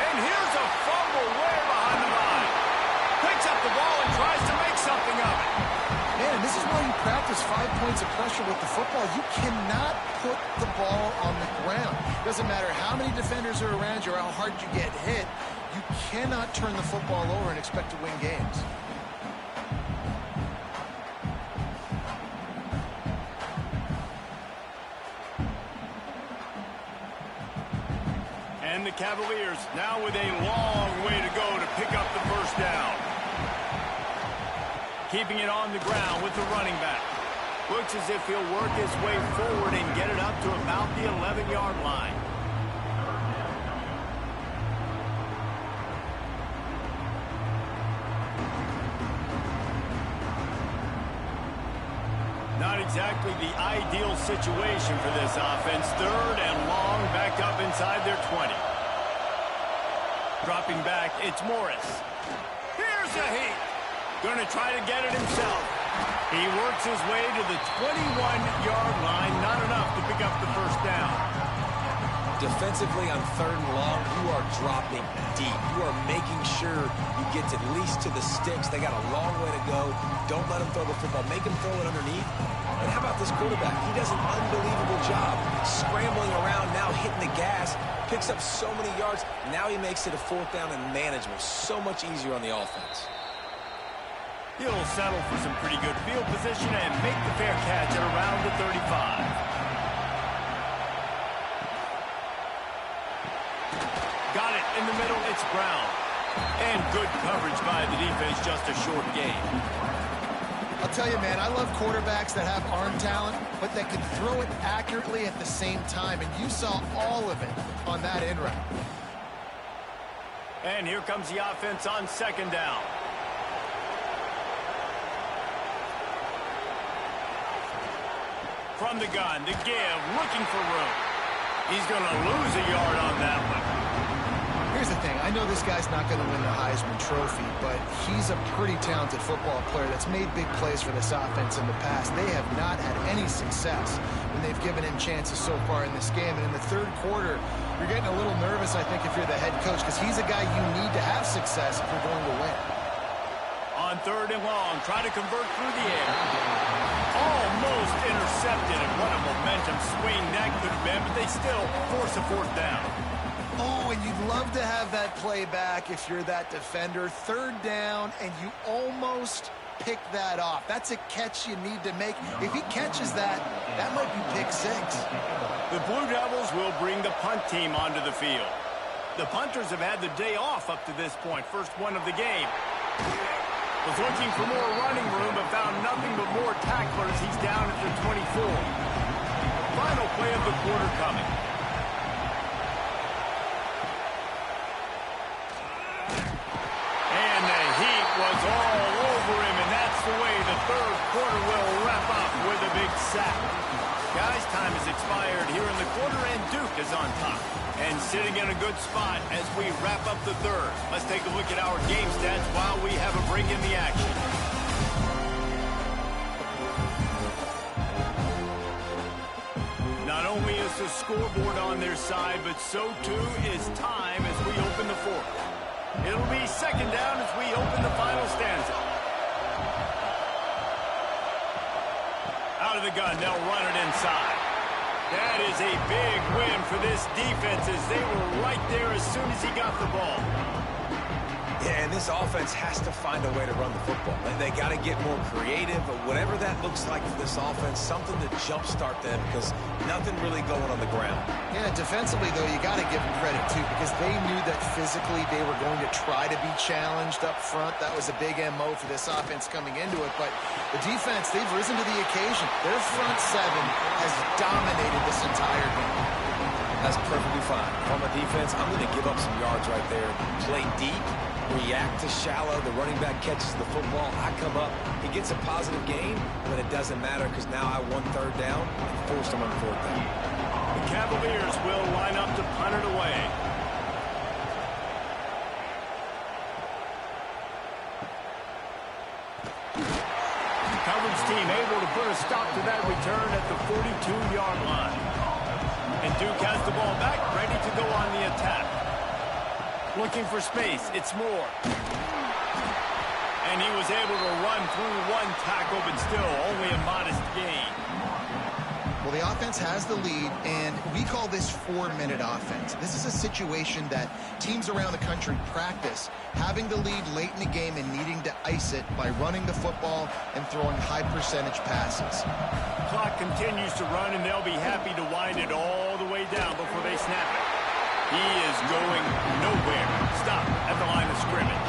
A: And here's a fumble way behind the line. Picks up the ball and tries to make something of it.
B: Man, this is why you practice 5 points of pressure with the football. You cannot put the ball on the ground. Doesn't matter how many defenders are around you or how hard you get hit. You cannot turn the football over and expect to win games.
A: And the Cavaliers now with a long way to go to pick up the first down. Keeping it on the ground with the running back. Looks as if he'll work his way forward and get it up to about the 11-yard line. Not exactly the ideal situation for this offense. Third and long, back up inside their 20. Dropping back, it's Morris. Here's a heat. Going to try to get it himself. He works his way to the 21-yard line. Not enough to pick up the first down.
C: Defensively on third and long, you are dropping deep. You are making sure you get at least to the sticks. They got a long way to go. Don't let them throw the football. Make them throw it underneath. And how about this quarterback? He does an unbelievable job scrambling around, now hitting the gas, picks up so many yards. Now he makes it a fourth down and manageable. So much easier on the offense.
A: He'll settle for some pretty good field position and make the fair catch at around the 35. Got it in the middle, it's Brown. And good coverage by the defense, just a short gain.
B: I'll tell you, man, I love quarterbacks that have arm talent, but that can throw it accurately at the same time, and you saw all of it on that in route.
A: And here comes the offense on second down. From the gun, the give, looking for room. He's going to lose a yard on that one.
B: Here's the thing. I know this guy's not going to win the Heisman Trophy, but he's a pretty talented football player that's made big plays for this offense in the past. They have not had any success when they've given him chances so far in this game. And in the third quarter, you're getting a little nervous, I think, if you're the head coach, because he's a guy you need to have success if you're going to win.
A: On third and long, try to convert through the air. Almost intercepted, and what a momentum swing that could have been, but they still force a fourth down.
B: Oh, and you'd love to have that play back if you're that defender. Third down, and you almost pick that off. That's a catch you need to make. If he catches that, that might be pick six.
A: The Blue Devils will bring the punt team onto the field. The punters have had the day off up to this point. First one of the game. Was looking for more running room, but found nothing but more tacklers. He's down at the 24. Final play of the quarter coming. And the heat was all over him, and that's the way the third quarter will wrap up with a big sack. Guys, time has expired here in the quarter, and Duke is on top. And sitting in a good spot as we wrap up the third. Let's take a look at our game stats while we have a break in the action. Not only is the scoreboard on their side, but so too is time as we open the fourth. It'll be second down as we open the final stanza. Out of the gun, they'll run it inside. That is a big win for this defense as they were right there as soon as he got the ball.
C: Yeah, and this offense has to find a way to run the football. They got to get more creative, but whatever that looks like for this offense, something to jumpstart them because nothing really going on the ground.
B: Yeah, defensively, though, you got to give them credit, too, because they knew that physically they were going to try to be challenged up front. That was a big MO for this offense coming into it, but the defense, they've risen to the occasion. Their front seven has dominated this entire game.
C: That's perfectly fine. From a defense, I'm going to give up some yards right there. Play deep, react to shallow. The running back catches the football. I come up. He gets a positive gain, but it doesn't matter because now I won third down and forced him on fourth down.
A: The Cavaliers will line up to punt it away. The coverage team able to put a stop to that return at the 42-yard line. And Duke has the ball back, ready to go on the attack. Looking for space, it's Moore. And he was able to run through one tackle, but still only a modest gain.
B: Well, the offense has the lead, and we call this 4-minute offense. This is a situation that teams around the country practice, having the lead late in the game and needing to ice it by running the football and throwing high-percentage passes.
A: Clock continues to run, and they'll be happy to wind it all the way down before they snap it. He is going nowhere. Stop at the line of scrimmage.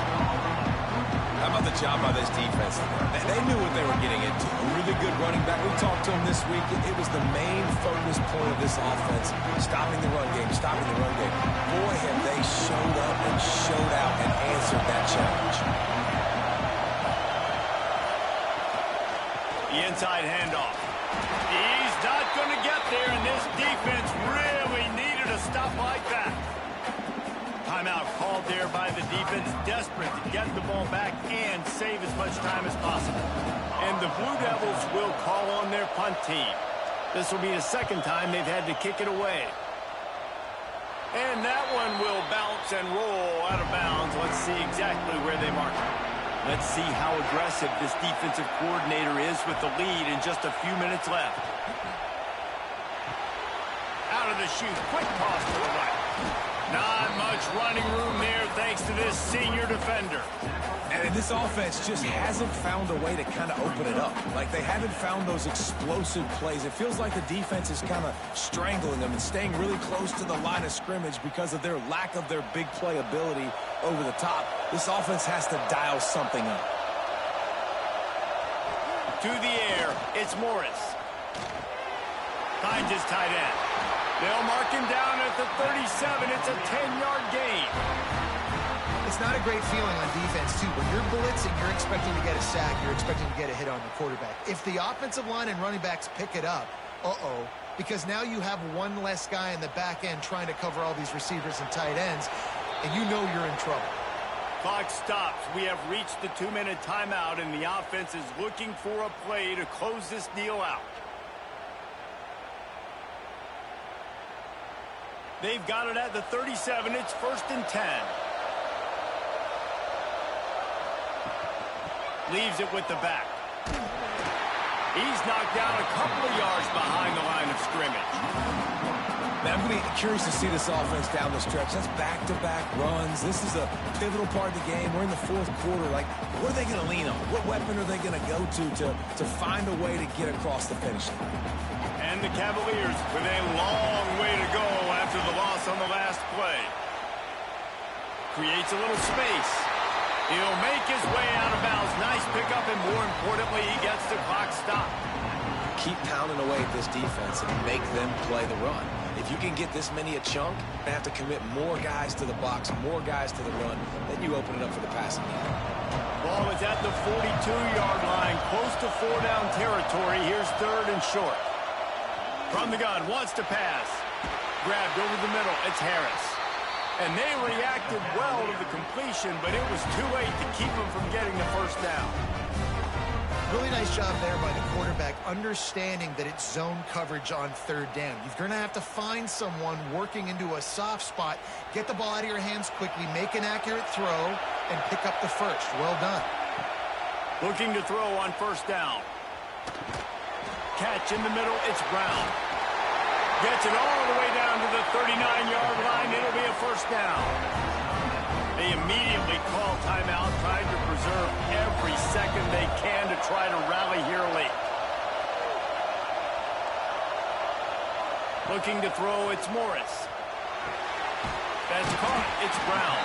C: How about the job by this defense? They knew what they were getting into. A really good running back. We talked to him this week. It was the main focus point of this offense. Stopping the run game, stopping the run game. Boy, have they showed up and showed out and answered that challenge.
A: The inside handoff. He's not going to get there, and this defense really needed a stop like that. Timeout called there by the defense, desperate to get the ball back and save as much time as possible. And the Blue Devils will call on their punt team. This will be the second time they've had to kick it away. And that one will bounce and roll out of bounds. Let's see exactly where they mark it. Let's see how aggressive this defensive coordinator is with the lead and just a few minutes left. Out of the chute, quick toss to the right. Not much running room there thanks to this senior defender.
C: And this offense just hasn't found a way to kind of open it up. Like they haven't found those explosive plays. It feels like the defense is kind of strangling them and staying really close to the line of scrimmage because of their lack of their big play ability over the top. This offense has to dial something up.
A: To the air, it's Morris. Finds his tight end. They'll mark him down at the 37. It's a 10-yard gain.
B: It's not a great feeling on defense, too. When you're blitzing, you're expecting to get a sack. You're expecting to get a hit on the quarterback. If the offensive line and running backs pick it up, because now you have one less guy in the back end trying to cover all these receivers and tight ends, and you know you're in trouble.
A: Clock stops. We have reached the 2-minute timeout, and the offense is looking for a play to close this deal out. They've got it at the 37. It's 1st and 10. Leaves it with the back. He's knocked down a couple of yards behind the line of scrimmage.
C: Man, I'm going to be curious to see this offense down the stretch. That's back-to-back runs. This is a pivotal part of the game. We're in the fourth quarter. Like, what are they going to lean on? What weapon are they going to go to find a way to get across the finish line?
A: And the Cavaliers with a long way to go after the loss on the last play. Creates a little space. He'll make his way out of bounds. Nice pickup, and more importantly, he gets the clock stopped.
C: Keep pounding away at this defense and make them play the run. If you can get this many a chunk, they have to commit more guys to the box, more guys to the run, then you open it up for the passing game.
A: Ball is at the 42-yard line, close to 4-down territory. Here's 3rd and short. From the gun, wants to pass. Grabbed over the middle, it's Harris. And they reacted well to the completion, but it was too late to keep them from getting the first down.
B: Really nice job there by the quarterback, understanding that it's zone coverage on 3rd down. You're going to have to find someone working into a soft spot, get the ball out of your hands quickly, make an accurate throw, and pick up the first. Well done.
A: Looking to throw on 1st down. Catch in the middle, it's Brown. Gets it all the way down to the 39-yard line. It'll be a 1st down. They immediately call timeout, trying to preserve every second they can to try to rally here late. Looking to throw, it's Morris. That's caught, it's Brown.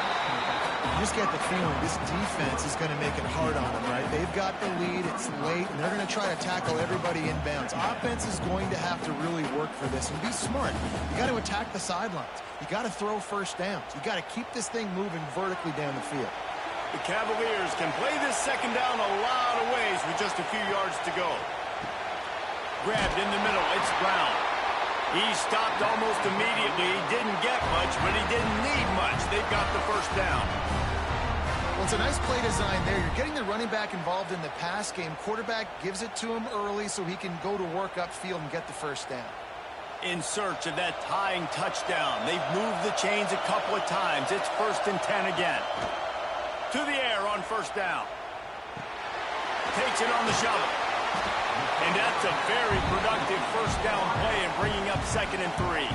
B: You just get the feeling this defense is going to make it hard on them, right? They've got the lead, it's late, and they're going to try to tackle everybody inbounds. Offense is going to have to really work for this and be smart. You got to attack the sidelines. You got to throw 1st downs. You got to keep this thing moving vertically down the field.
A: The Cavaliers can play this 2nd down a lot of ways with just a few yards to go. Grabbed in the middle, it's Brown. He stopped almost immediately. He didn't get much, but he didn't need much. They've got the 1st down.
B: Well, it's a nice play design there. You're getting the running back involved in the pass game. Quarterback gives it to him early so he can go to work upfield and get the 1st down.
A: In search of that tying touchdown. They've moved the chains a couple of times. It's 1st and 10 again. To the air on 1st down. Takes it on the shovel. And that's a very productive 1st down play and bringing up 2nd and 3.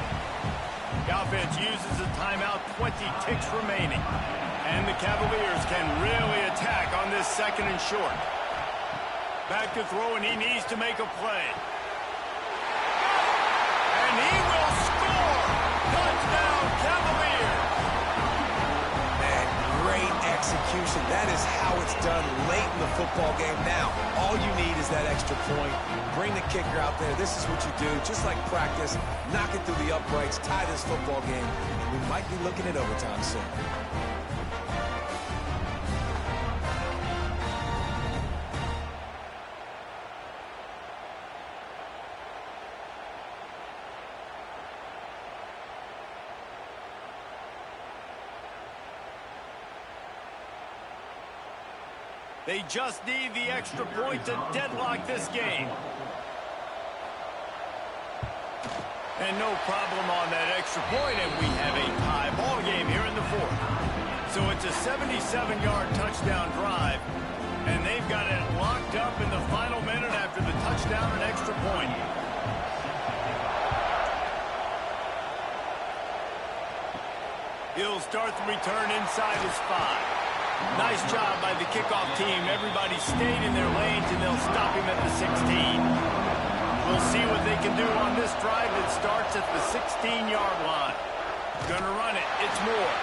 A: The offense uses a timeout, 20 ticks remaining. And the Cavaliers can really attack on this 2nd and short. Back to throw, and he needs to make a play. And he will score! Touchdown, Cavaliers!
C: execution. That is how it's done late in the football game. Now, all you need is that extra point. Bring the kicker out there. This is what you do. Just like practice, knock it through the uprights, tie this football game, and we might be looking at overtime soon.
A: They just need the extra point to deadlock this game. And no problem on that extra point, and we have a tie ball game here in the fourth. So it's a 77-yard touchdown drive, and they've got it locked up in the final minute after the touchdown and extra point. He'll start the return inside his 5. Nice job by the kickoff team. Everybody stayed in their lanes, and they'll stop him at the 16. We'll see what they can do on this drive that starts at the 16-yard line. Gonna run it. It's Moore.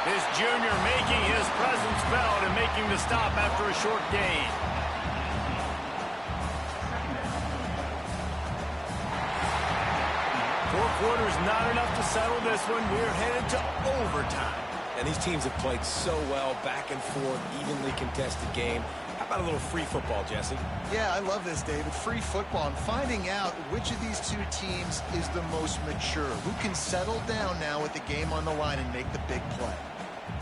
A: This junior making his presence felt and making the stop after a short gain. Four quarters not enough to settle this one. We're headed to overtime.
C: And these teams have played so well, back and forth, evenly contested game. How about a little free football, Jesse?
B: Yeah, I love this, David. Free football. I'm finding out which of these two teams is the most mature, who can settle down now with the game on the line and make the big play.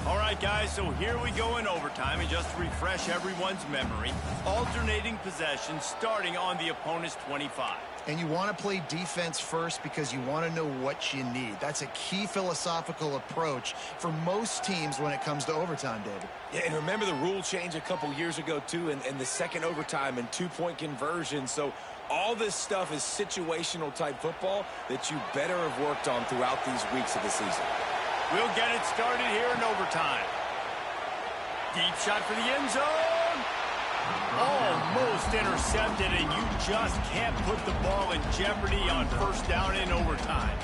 A: All right, guys, so here we go in overtime, and just to refresh everyone's memory, alternating possessions starting on the opponent's 25.
B: And you want to play defense first because you want to know what you need. That's a key philosophical approach for most teams when it comes to overtime, David.
C: Yeah, and remember the rule change a couple years ago, too, and the second overtime and two-point conversion. So all this stuff is situational-type football that you better have worked on throughout these weeks of the season.
A: We'll get it started here in overtime. Deep shot for the end zone. Almost intercepted, and you just can't put the ball in jeopardy on first down in overtime.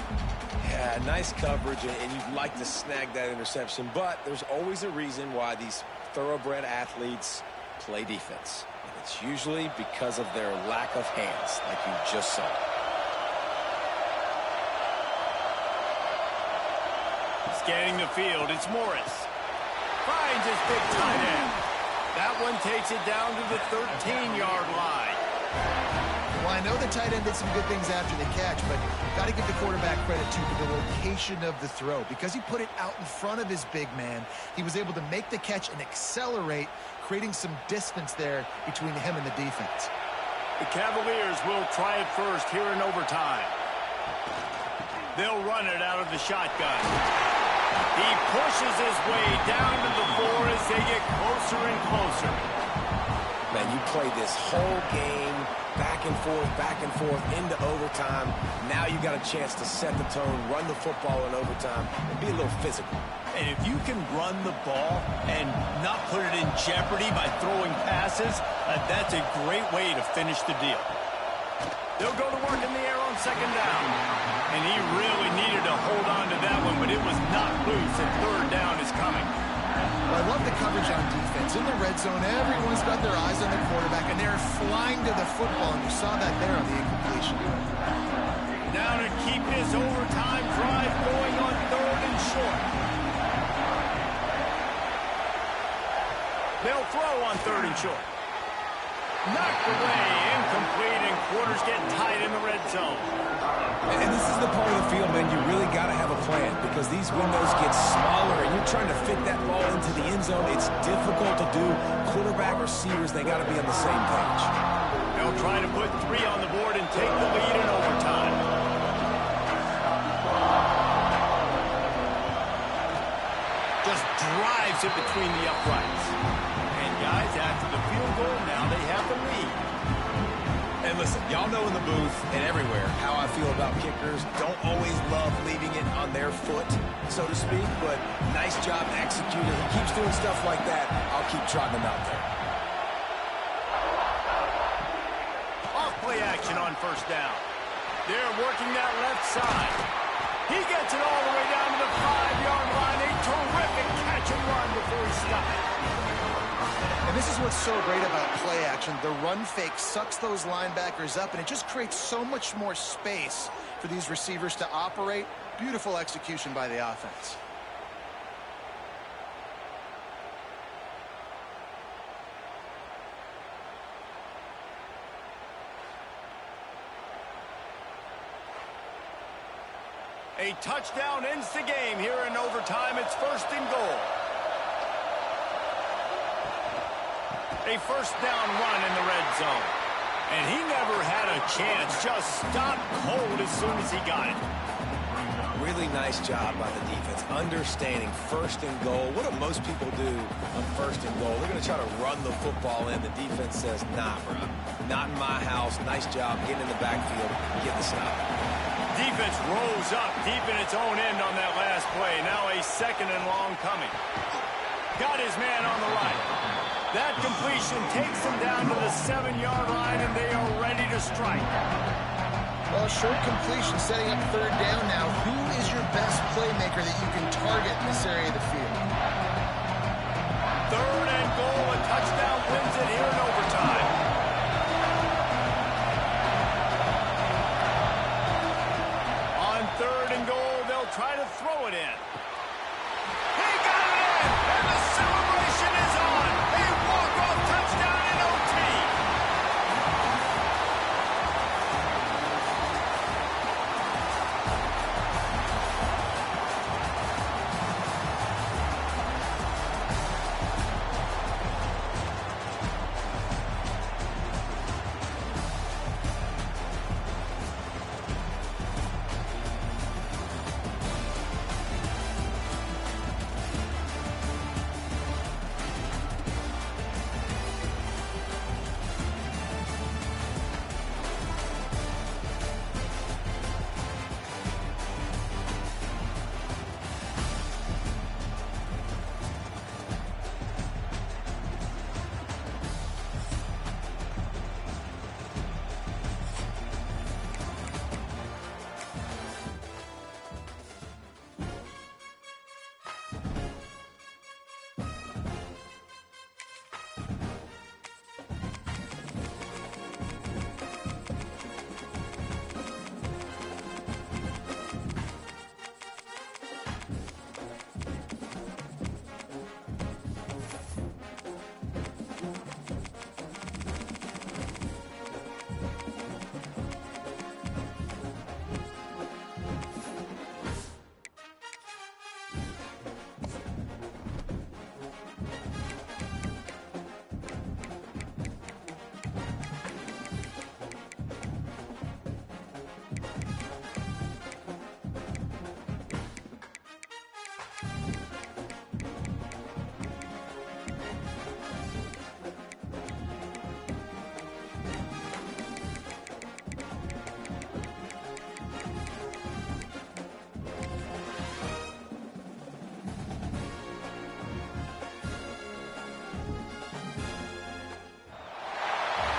C: Yeah, nice coverage, and you'd like to snag that interception, but there's always a reason why these thoroughbred athletes play defense. And it's usually because of their lack of hands, like you just saw.
A: Scanning the field, it's Morris. Finds his big tight end. That one takes it down to the 13-yard line.
B: Well, I know the tight end did some good things after the catch, but got to give the quarterback credit, too, for the location of the throw. Because he put it out in front of his big man, he was able to make the catch and accelerate, creating some distance there between him and the defense.
A: The Cavaliers will try it first here in overtime. They'll run it out of the shotgun. He pushes his way down to the 4 as they get closer and closer.
C: Man, you play this whole game back and forth into overtime. Now you got a chance to set the tone, run the football in overtime, and be a little physical.
A: And if you can run the ball and not put it in jeopardy by throwing passes, that's a great way to finish the deal. They'll go to work in the air on second down. And he really needed to hold on to that one, but it was not loose, and third down is coming.
B: Well, I love the coverage on defense. In the red zone, everyone's got their eyes on the quarterback, and they're flying to the football, and you saw that there on the incompletion.
A: Now to keep this overtime drive going on third and short. They'll throw on third and short. Knocked away, incomplete, and quarters get tight in the red zone.
C: And this is the part of the field, man, you really got to have a plan because these windows get smaller and you're trying to fit that ball into the end zone. It's difficult to do. Quarterback, receivers, they got to be on the same page.
A: They'll try to put 3 on the board and take the lead in overtime. Just drives it between the uprights. And guys, after the field goal, now they have the lead.
C: And listen, y'all know in the booth and everywhere how I feel about kickers. Don't always love leaving it on their foot, so to speak, but nice job executing. He keeps doing stuff like that. I'll keep trotting him out there.
A: Off play action on first down. They're working that left side. He gets it all the way down to the 5-yard line. A terrific catch and run before he stopped.
B: And this is what's so great about play action. The run fake sucks those linebackers up, and it just creates so much more space for these receivers to operate. Beautiful execution by the offense.
A: A touchdown ends the game here in overtime. It's 1st and goal. A first down run in the red zone. And he never had a chance. Just stopped cold as soon as he got it.
C: Really nice job by the defense, understanding 1st and goal. What do most people do on 1st and goal? They're going to try to run the football in. The defense says, nah, bro. Not in my house. Nice job getting in the backfield. Get the stop.
A: Defense rose up deep in its own end on that last play. Now a 2nd and long coming. Got his man on the right. That completion takes him down to the 7-yard line, and they are ready to strike.
B: Well, short completion setting up 3rd down now. Who is your best playmaker that you can target in this area of the field?
A: 3rd and goal. A touchdown wins it here in overtime. On 3rd and goal, they'll try to throw it in. He got it in, and the celebration is on. A walk-off touchdown in OT.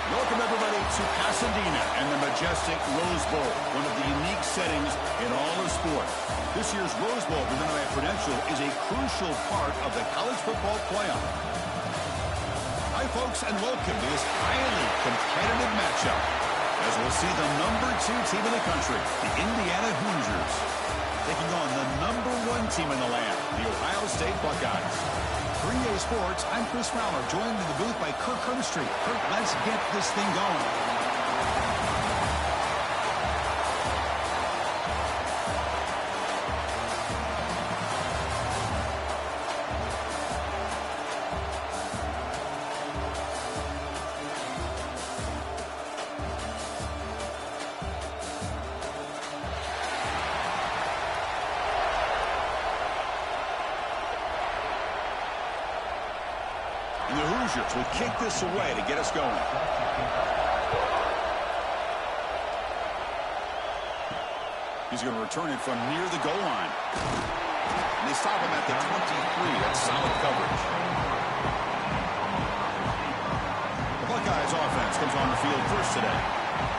E: Welcome, everybody, to Pasadena and the majestic Rose Bowl, one of the unique settings in all of sport. This year's Rose Bowl, presented by Prudential, is a crucial part of the college football playoff. Hi, folks, and welcome to this highly competitive matchup, as we'll see the #2 team in the country, the Indiana Hoosiers, taking on the #1 team in the land, the Ohio State Buckeyes. For EA Sports, I'm Chris Fowler, joined in the booth by Kirk Herbstreit. Kirk, let's get this thing going. And the Hoosiers will kick this away to get us going. He's going to return it from near the goal line. And they stop him at the 23. That's solid coverage. The Buckeyes offense comes on the field first today.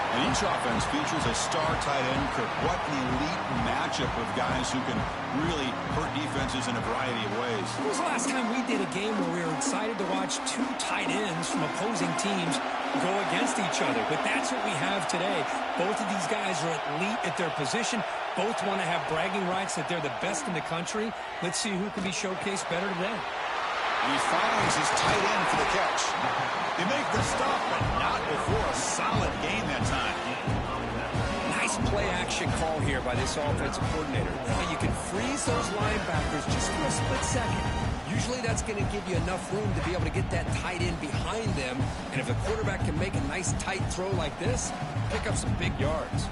E: And each offense features a star tight end. What an elite matchup of guys who can really hurt defenses in a variety of ways.
F: When was the last time we did a game where we were excited to watch two tight ends from opposing teams go against each other? But that's what we have today. Both of these guys are elite at their position. Both want to have bragging rights that they're the best in the country. Let's see who can be showcased better today.
E: He finds his tight end for the catch. They make the stop, but not before a solid gain that time.
F: Nice play-action call here by this offensive coordinator. Now you can freeze those linebackers just for a split second. Usually that's going to give you enough room to be able to get that tight end behind them. And if the quarterback can make a nice tight throw like this, pick up some big yards.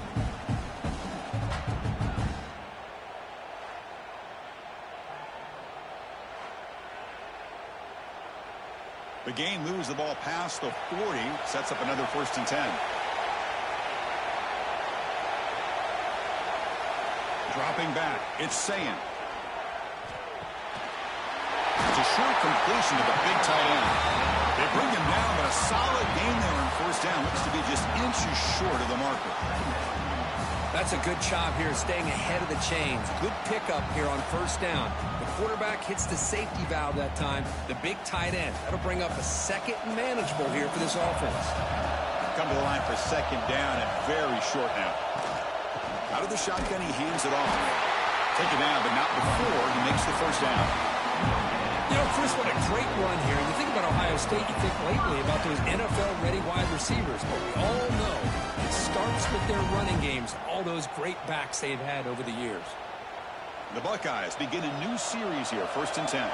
E: The game moves the ball past the 40, sets up another 1st and 10. Dropping back, it's Sayin. It's a short completion to the big tight end. They bring him down, but a solid gain there on 1st down. Looks to be just inches short of the marker.
F: That's a good job here, staying ahead of the chains. Good pickup here on 1st down. The quarterback hits the safety valve that time. The big tight end. That'll bring up a 2nd and manageable here for this offense.
E: Come to the line for 2nd down and very short now. Out of the shotgun, he hands it off. Take it down, but not before he makes the 1st down.
F: You know, Chris, what a great run here. And you think about Ohio State, you think lately about those NFL-ready wide receivers. But we all know it starts with their running games, all those great backs they've had over the years.
E: The Buckeyes begin a new series here, 1st and 10.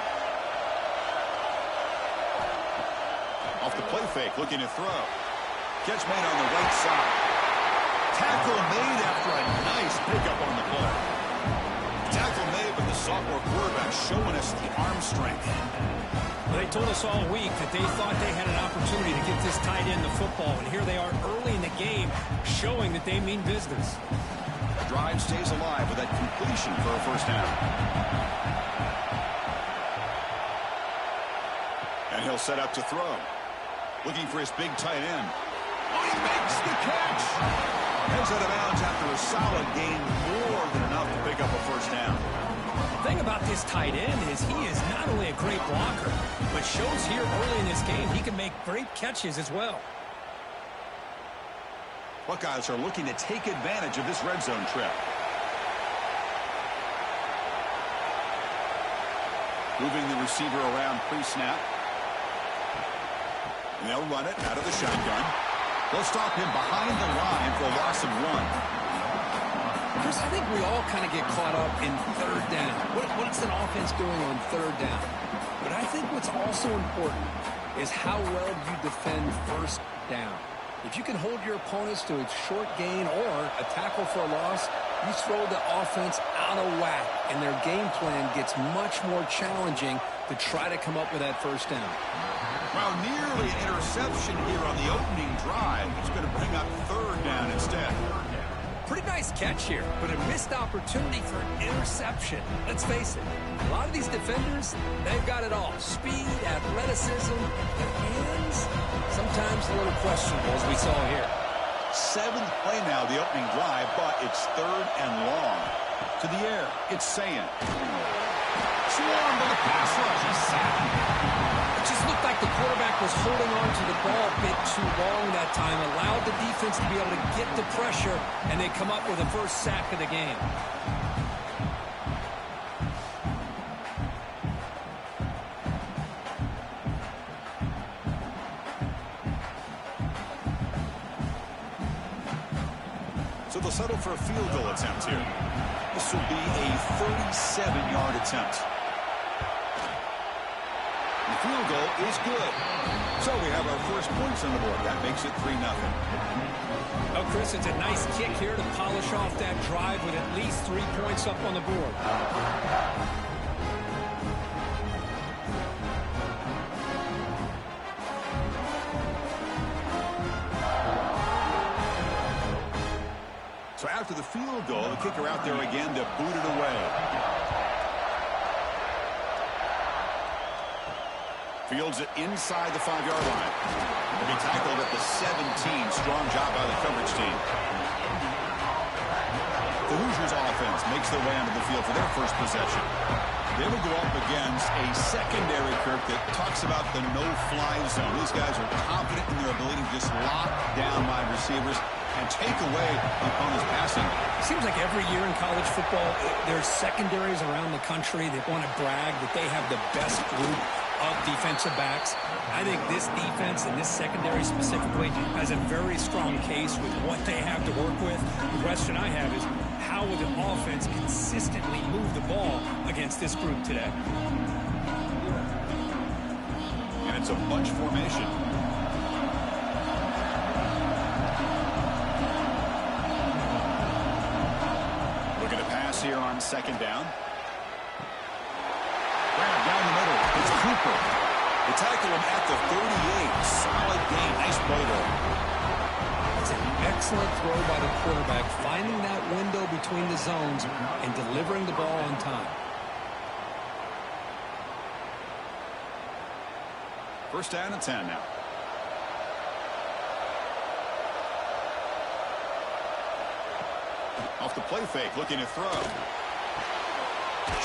E: Off the play fake, looking to throw. Catch made on the right side. Tackle made after a nice pickup on the play. Tackle made, but the sophomore quarterback showing us the arm strength.
F: Well, they told us all week that they thought they had an opportunity to get this tight end the football, and here they are early in the game showing that they mean business.
E: The drive stays alive with that completion for a 1st down. And he'll set up to throw. Looking for his big tight end. Oh, he makes the catch! Heads out of bounds after a solid gain, more than enough to pick up a 1st down.
F: The thing about this tight end is he is not only a great blocker, but shows here early in this game he can make great catches as well.
E: Buckeyes are looking to take advantage of this red zone trip. Moving the receiver around pre-snap. And they'll run it out of the shotgun. They'll stop him behind the line for a loss of 1.
F: Chris, I think we all kind of get caught up in 3rd down. What's an offense doing on 3rd down? But I think what's also important is how well you defend 1st down. If you can hold your opponents to a short gain or a tackle for a loss, you throw the offense out of whack, and their game plan gets much more challenging to try to come up with that 1st down.
E: Well, nearly an interception here on the opening drive. It's going to bring up 3rd down instead.
F: Pretty nice catch here, but a missed opportunity for an interception. Let's face it, a lot of these defenders, they've got it all. Speed, athleticism, their hands, sometimes a little questionable, as we saw here.
E: 7th play now, the opening drive, but it's 3rd and long. To the air, it's Sayin. Swarmed by the pass rush. He's sacked.
F: It just looked like the quarterback was holding on to the ball a bit too long that time, allowed the defense to be able to get the pressure, and they come up with the 1st sack of the game.
E: So they'll settle for a field goal attempt here. This will be a 37-yard attempt. The field goal is good. So we have our first points on the board. That makes it 3-0.
F: Oh, Chris, it's a nice kick here to polish off that drive with at least 3 points up on the board.
E: So after the field goal, the kicker out there again to boot it away. Fields it inside the 5-yard line. He'll be tackled at the 17, so
I: Strong job by the coverage team. The Hoosiers offense makes their way onto the field for their first possession. They will go up against a secondary, Kirk, that talks about the no-fly zone. These guys are confident in their ability to just lock down wide receivers and take away the opponent's passing.
F: Seems like every year in college football, there's secondaries around the country that want to brag that they have the best group of defensive backs. I think this defense and this secondary specifically has a very strong case with what they have to work with. The question I have is, how will the offense consistently move the ball against this group today?
I: And it's a bunch formation. Looking to pass here on second down. Grab down the middle. It's Cooper. They tackle him at the 38. Solid gain. Nice play there.
F: It's an excellent throw by the quarterback, finding that window between the zones and delivering the ball on time.
I: First down and 10 now. Off the play fake, looking to throw.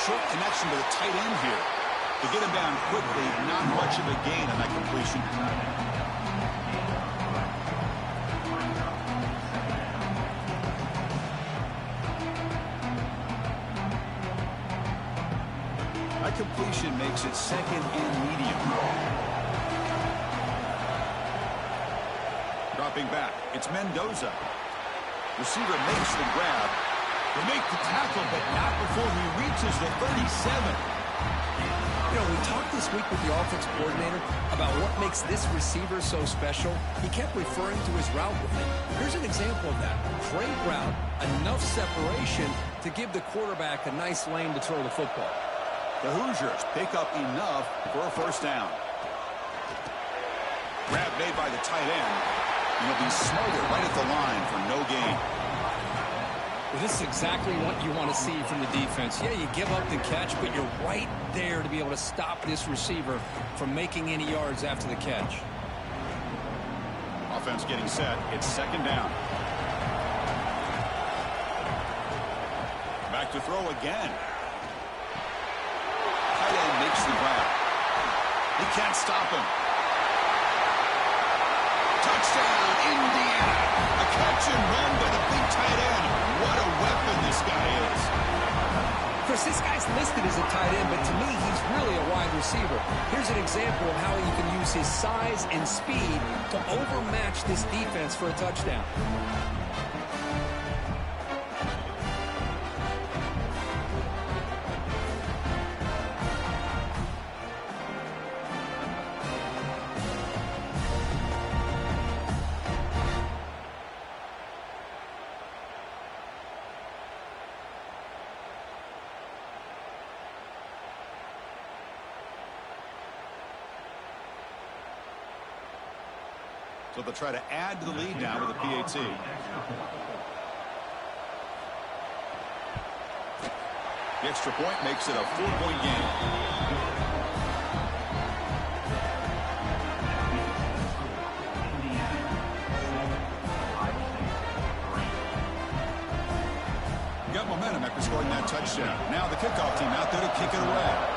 I: Short connection to the tight end here. To get him down quickly, not much of a gain on that completion. That completion makes it second and medium. Dropping back, it's Mendoza. Receiver makes the grab. They make the tackle, but not before he reaches the 37.
F: You know, we talked this week with the offensive coordinator about what makes this receiver so special. He kept referring to his route with him. Here's an example of that. Great route, enough separation to give the quarterback a nice lane to throw the football.
I: The Hoosiers pick up enough for a first down. Grab made by the tight end. And he'll be smothered right at the line for no gain.
F: Well, this is exactly what you want to see from the defense. Yeah, you give up the catch, but you're right there to be able to stop this receiver from making any yards after the catch.
I: Offense getting set. It's second down. Back to throw again. Tight end makes the grab. He can't stop him. Touchdown, Indiana. A catch and run by the big tight end. What a weapon this guy is.
F: Of course, this guy's listed as a tight end, but to me, he's really a wide receiver. Here's an example of how he can use his size and speed to overmatch this defense for a touchdown.
I: So they'll try to add to the lead now with a PAT. The extra point makes it a 4-point game. Got momentum after scoring that touchdown. Now the kickoff team out there to kick it away.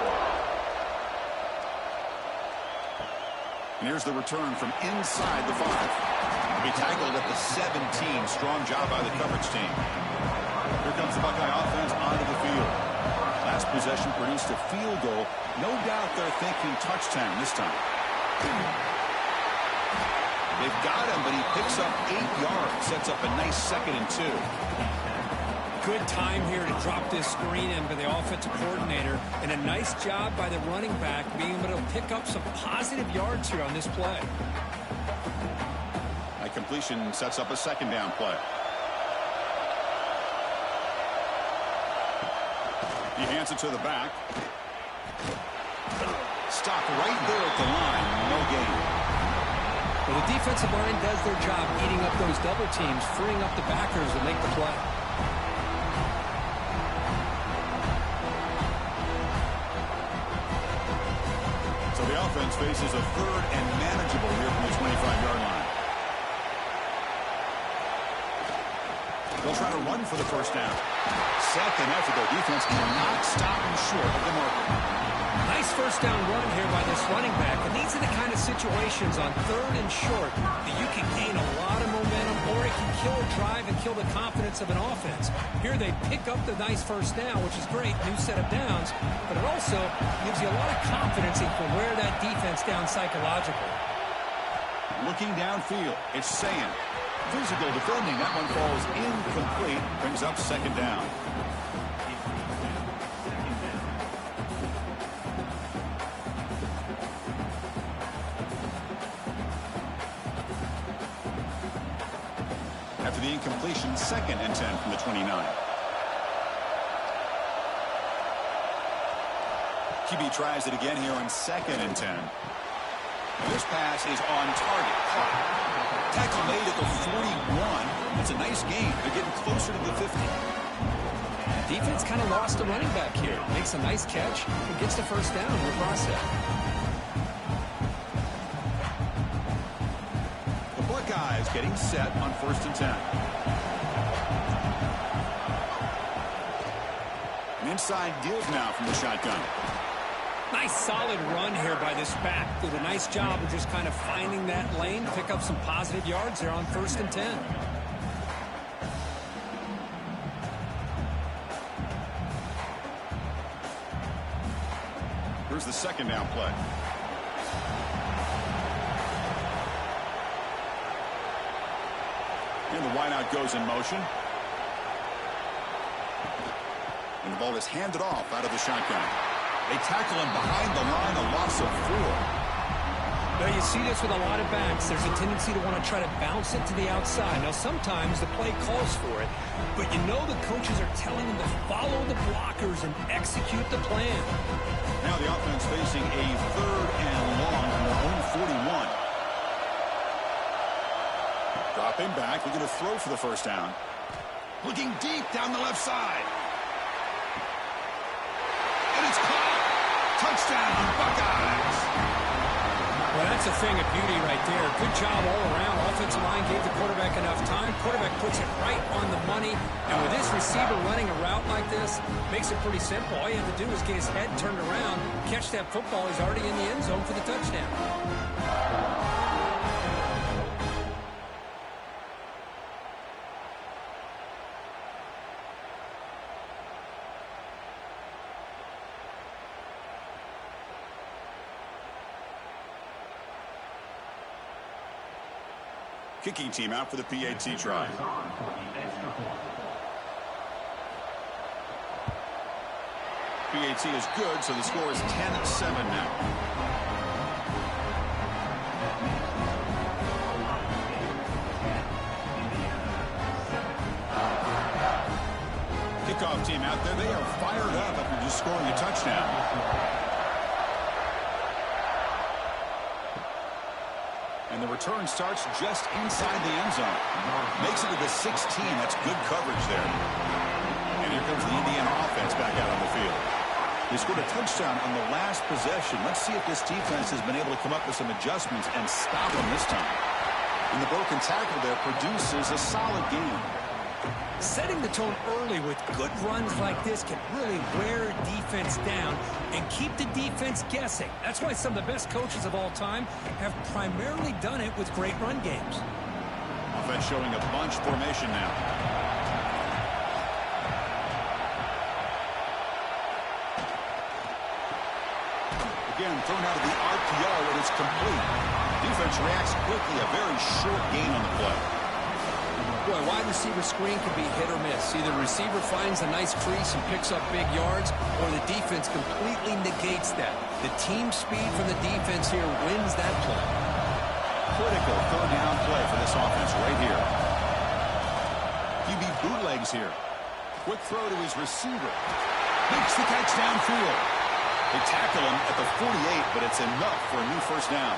I: And here's the return from inside the 5. He'll be tackled at the 17. Strong job by the coverage team. Here comes the Buckeye offense onto the field. Last possession produced a field goal. No doubt they're thinking touchdown this time. They've got him, but he picks up 8 yards. Sets up a nice 2nd and 2.
F: Good time here to drop this screen in by the offensive coordinator, and a nice job by the running back being able to pick up some positive yards here on this play.
I: That completion sets up a 2nd down play. He hands it to the back. Stop right there at the line. No gain.
F: Well, the defensive line does their job eating up those double teams, freeing up the backers to make the play.
I: The offense faces a 3rd and manageable here from the 25-yard line.
E: They'll try to run for the first down. Second effort, their defense cannot stop him short of the marker.
F: Nice first down run here by this running back. And these are the kind of situations on 3rd and short that you can gain a lot of momentum, or it can kill a drive and kill the confidence of an offense. Here they pick up the nice first down, which is great, new set of downs, but it also gives you a lot of confidence in from where that defense down psychologically.
E: Looking downfield, it's Sayan. Physical defending, that one falls incomplete, brings up second down. After the incompletion, 2nd and 10 from the 29. QB tries it again here on 2nd and 10. This pass is on target. Tackle made at the 41. It's a nice gain. They're getting closer to the 50.
F: Defense kind of lost a running back here. Makes a nice catch and gets the first down in the process.
E: The Buckeyes getting set on 1st and 10. An inside give now from the shotgun.
F: Nice solid run here by this back. Did a nice job of just kind of finding that lane, pick up some positive yards there on 1st and 10.
E: Here's the second down play. And the wideout goes in motion. And the ball is handed off out of the shotgun. They tackle him behind the line, a loss of 4.
F: Now, you see this with a lot of backs. There's a tendency to want to try to bounce it to the outside. Now, sometimes the play calls for it, but you know the coaches are telling them to follow the blockers and execute the plan.
E: Now the offense facing a 3rd and long from their own 41. Dropping back, looking to throw for the first down. Looking deep down the left side. And it's caught. Touchdown, Buckeyes.
F: Well, that's a thing of beauty right there. Good job all around. Offensive line gave the quarterback enough time. Quarterback puts it right on the money. And with this receiver running a route like this, makes it pretty simple. All you have to do is get his head turned around, catch that football. He's already in the end zone for the touchdown.
E: Kicking team out for the PAT try. PAT is good, so the score is 10-7 now. Kickoff team out there. They are fired up after just scoring a touchdown. And the return starts just inside the end zone. Makes it to the 16. That's good coverage there. And here comes the Indiana offense back out on the field. They scored a touchdown on the last possession. Let's see if this defense has been able to come up with some adjustments and stop them this time. And the broken tackle there produces a solid game.
F: Setting the tone early with good runs like this can really wear a defense down and keep the defense guessing. That's why some of the best coaches of all time have primarily done it with great run games.
E: Offense showing a bunch formation now. Again, thrown out of the RPO, and it's complete. Defense reacts quickly, a very short gain on the play.
F: Boy, wide receiver screen can be hit or miss. Either the receiver finds a nice crease and picks up big yards, or the defense completely negates that. The team speed from the defense here wins that play.
E: Critical third down play for this offense right here. QB bootlegs here. Quick throw to his receiver. Makes the catch downfield. They tackle him at the 48, but it's enough for a new first down.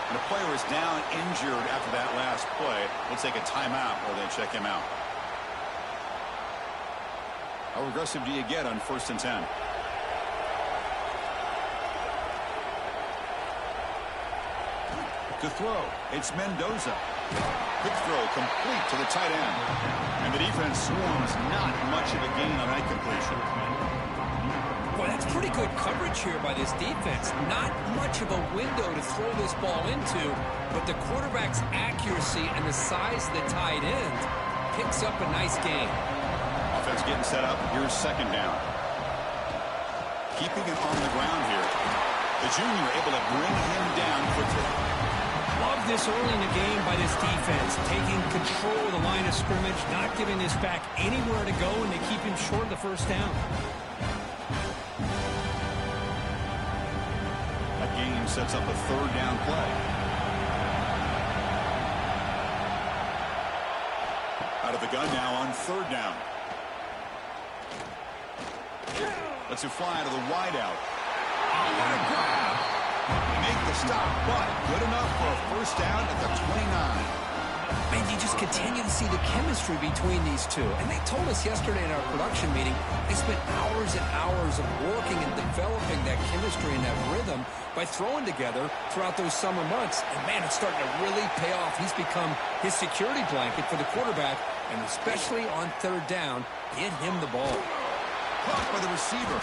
E: And the player is down injured after that last play. We'll take a timeout or they check him out. How aggressive do you get on 1st and 10?
I: To throw, it's Mendoza. Quick throw complete to the tight end. And the defense swarms not much of a gain on that completion.
G: Boy, that's pretty good coverage here by this defense. Not much of a window to throw this ball into, but the quarterback's accuracy and the size of the tight end picks up a nice gain.
I: Offense getting set up. Here's second down. Keeping it on the ground here. The junior able to bring him down quickly.
G: Love this early in the game by this defense, taking control of the line of scrimmage, not giving this back anywhere to go, and they keep him short of the first down.
I: That game sets up a third down play. Out of the gun now on third down. Lets it fly to the wideout. Oh, what a grab! Make the stop, but good enough for a first down at the 29.
G: Man, you just continue to see the chemistry between these two. And they told us yesterday in our production meeting, they spent hours and hours of working and developing that chemistry and that rhythm by throwing together throughout those summer months. And, man, it's starting to really pay off. He's become his security blanket for the quarterback, and especially on third down, get him the ball.
I: Caught by the receiver.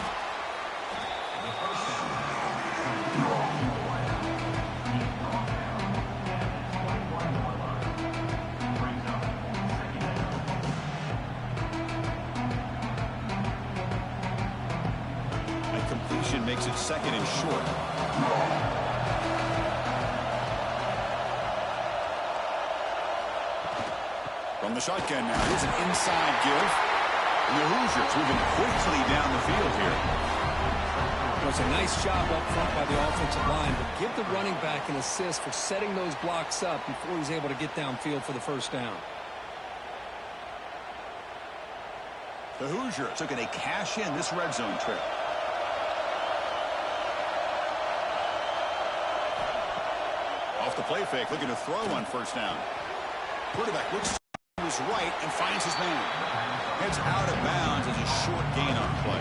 I: That completion makes it second and short. From the shotgun now, here's an inside give. And the Hoosiers moving quickly down the field here.
G: It was a nice job up front by the offensive line, but give the running back an assist for setting those blocks up before he's able to get downfield for the first down.
I: The Hoosiers looking to cash in this red zone trip. Off the play fake, looking to throw on first down. Quarterback looks to his right and finds his man. Heads out of bounds as a short gain on play.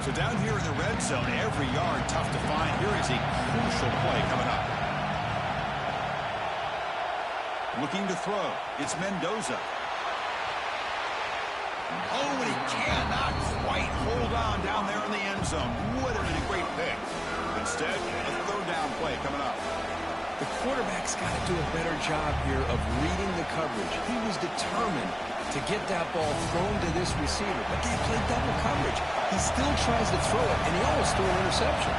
I: So down here in the red zone, every yard tough to find. Here is a crucial play coming up. Looking to throw. It's Mendoza. Oh, and he cannot quite hold on down there in the end zone. Would have been a great pick. Instead, a third down play coming up.
G: The quarterback's got to do a better job here of reading the coverage. He was determined to get that ball thrown to this receiver, but they played double coverage. He still tries to throw it, and he almost threw an interception.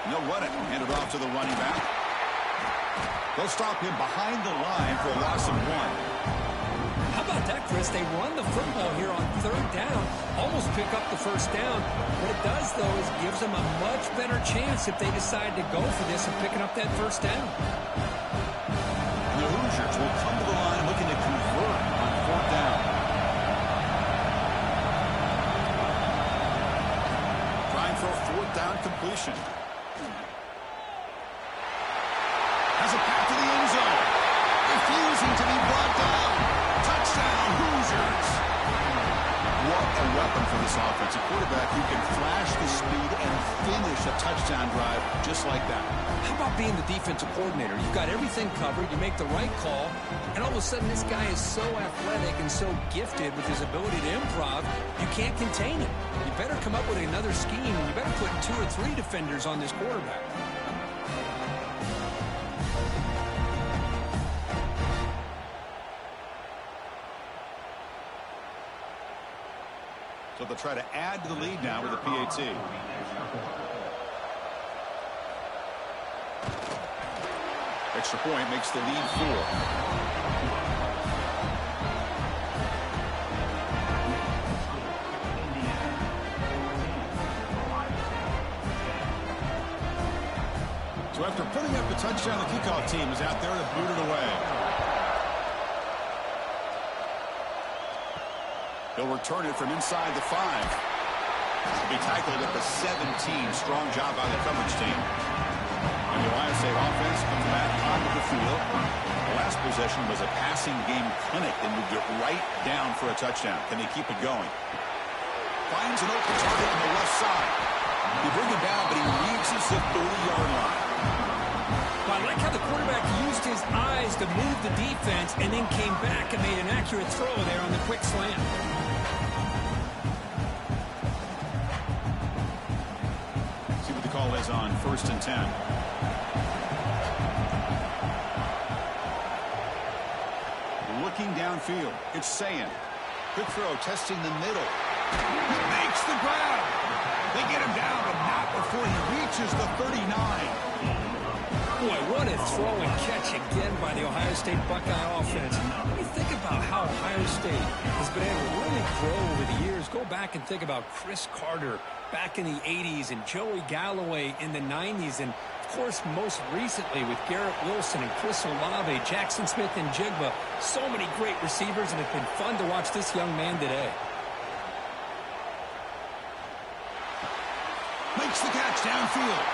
I: And they'll run it. Hand it off to the running back. They'll stop him behind the line for a loss of 1.
G: How about that, Chris? They run the football here on third down, almost pick up the first down. What it does, though, is gives them a much better chance if they decide to go for this and picking up that first down.
I: And the Hoosiers will come to the line looking to convert on fourth down. Trying for a fourth down completion. Has a path to the end zone. Refusing to be brought down. Touchdown, Hoosiers. What a weapon for this offense. A quarterback who can flash the speed and finish a touchdown drive just like that.
G: How about being the defensive coordinator? You've got everything covered. You make the right call. And all of a sudden, this guy is so athletic and so gifted with his ability to improv, you can't contain him. You better come up with another scheme, and you better put 2 or 3 defenders on this quarterback.
I: So they'll try to add to the lead now with a PAT. Extra point makes the lead 4. So after putting up the touchdown, the kickoff team is out there to boot it away. He'll return it from inside the 5. He'll be tackled at the 17. Strong job by the coverage team. And The Ohio State offense comes back onto the field. The last possession was a passing game clinic. They moved it right down for a touchdown. Can they keep it going? Finds an open target on the left side. They bring him down, but he reaches the 30-yard line.
F: Well, I like how the quarterback used his eyes to move the defense and then came back and made an accurate throw there on the quick slant.
I: See what the call is on 1st and 10. Looking downfield, it's Sayin. Quick throw, testing the middle. He makes the grab. They get him down, but not before he reaches the 39.
F: Boy, what a throw and catch again by the Ohio State Buckeye offense. When you think about how Ohio State has been able to really grow over the years, go back and think about Chris Carter back in the 80s and Joey Galloway in the 90s, and of course most recently with Garrett Wilson and Chris Olave, Jackson Smith and Jigba. So many great receivers, and it's been fun to watch this young man today.
I: Makes the catch downfield.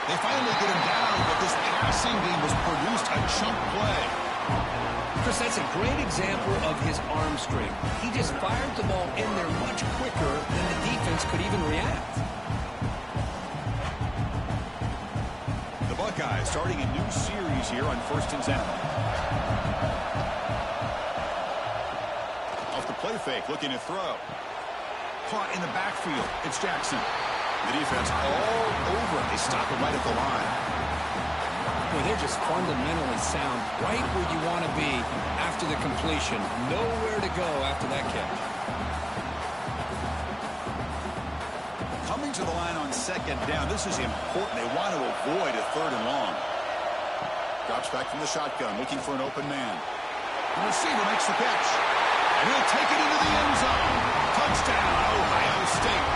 I: They finally get him down, but this passing game was produced a chunk play.
F: Chris, that's a great example of his arm strength. He just fired the ball in there much quicker than the defense could even react.
I: The Buckeyes starting a new series here on 1st and 10. Off the play fake, looking to throw. Caught in the backfield. It's Jackson. The defense all over him. They stop it right at the line.
F: Boy, they're just fundamentally sound, right where you want to be after the completion. Nowhere to go after that catch.
I: Coming to the line on 2nd down. This is important. They want to avoid a 3rd and long. Drops back from the shotgun, looking for an open man. The receiver makes the catch. And he'll take it into the end zone. Touchdown, Ohio State.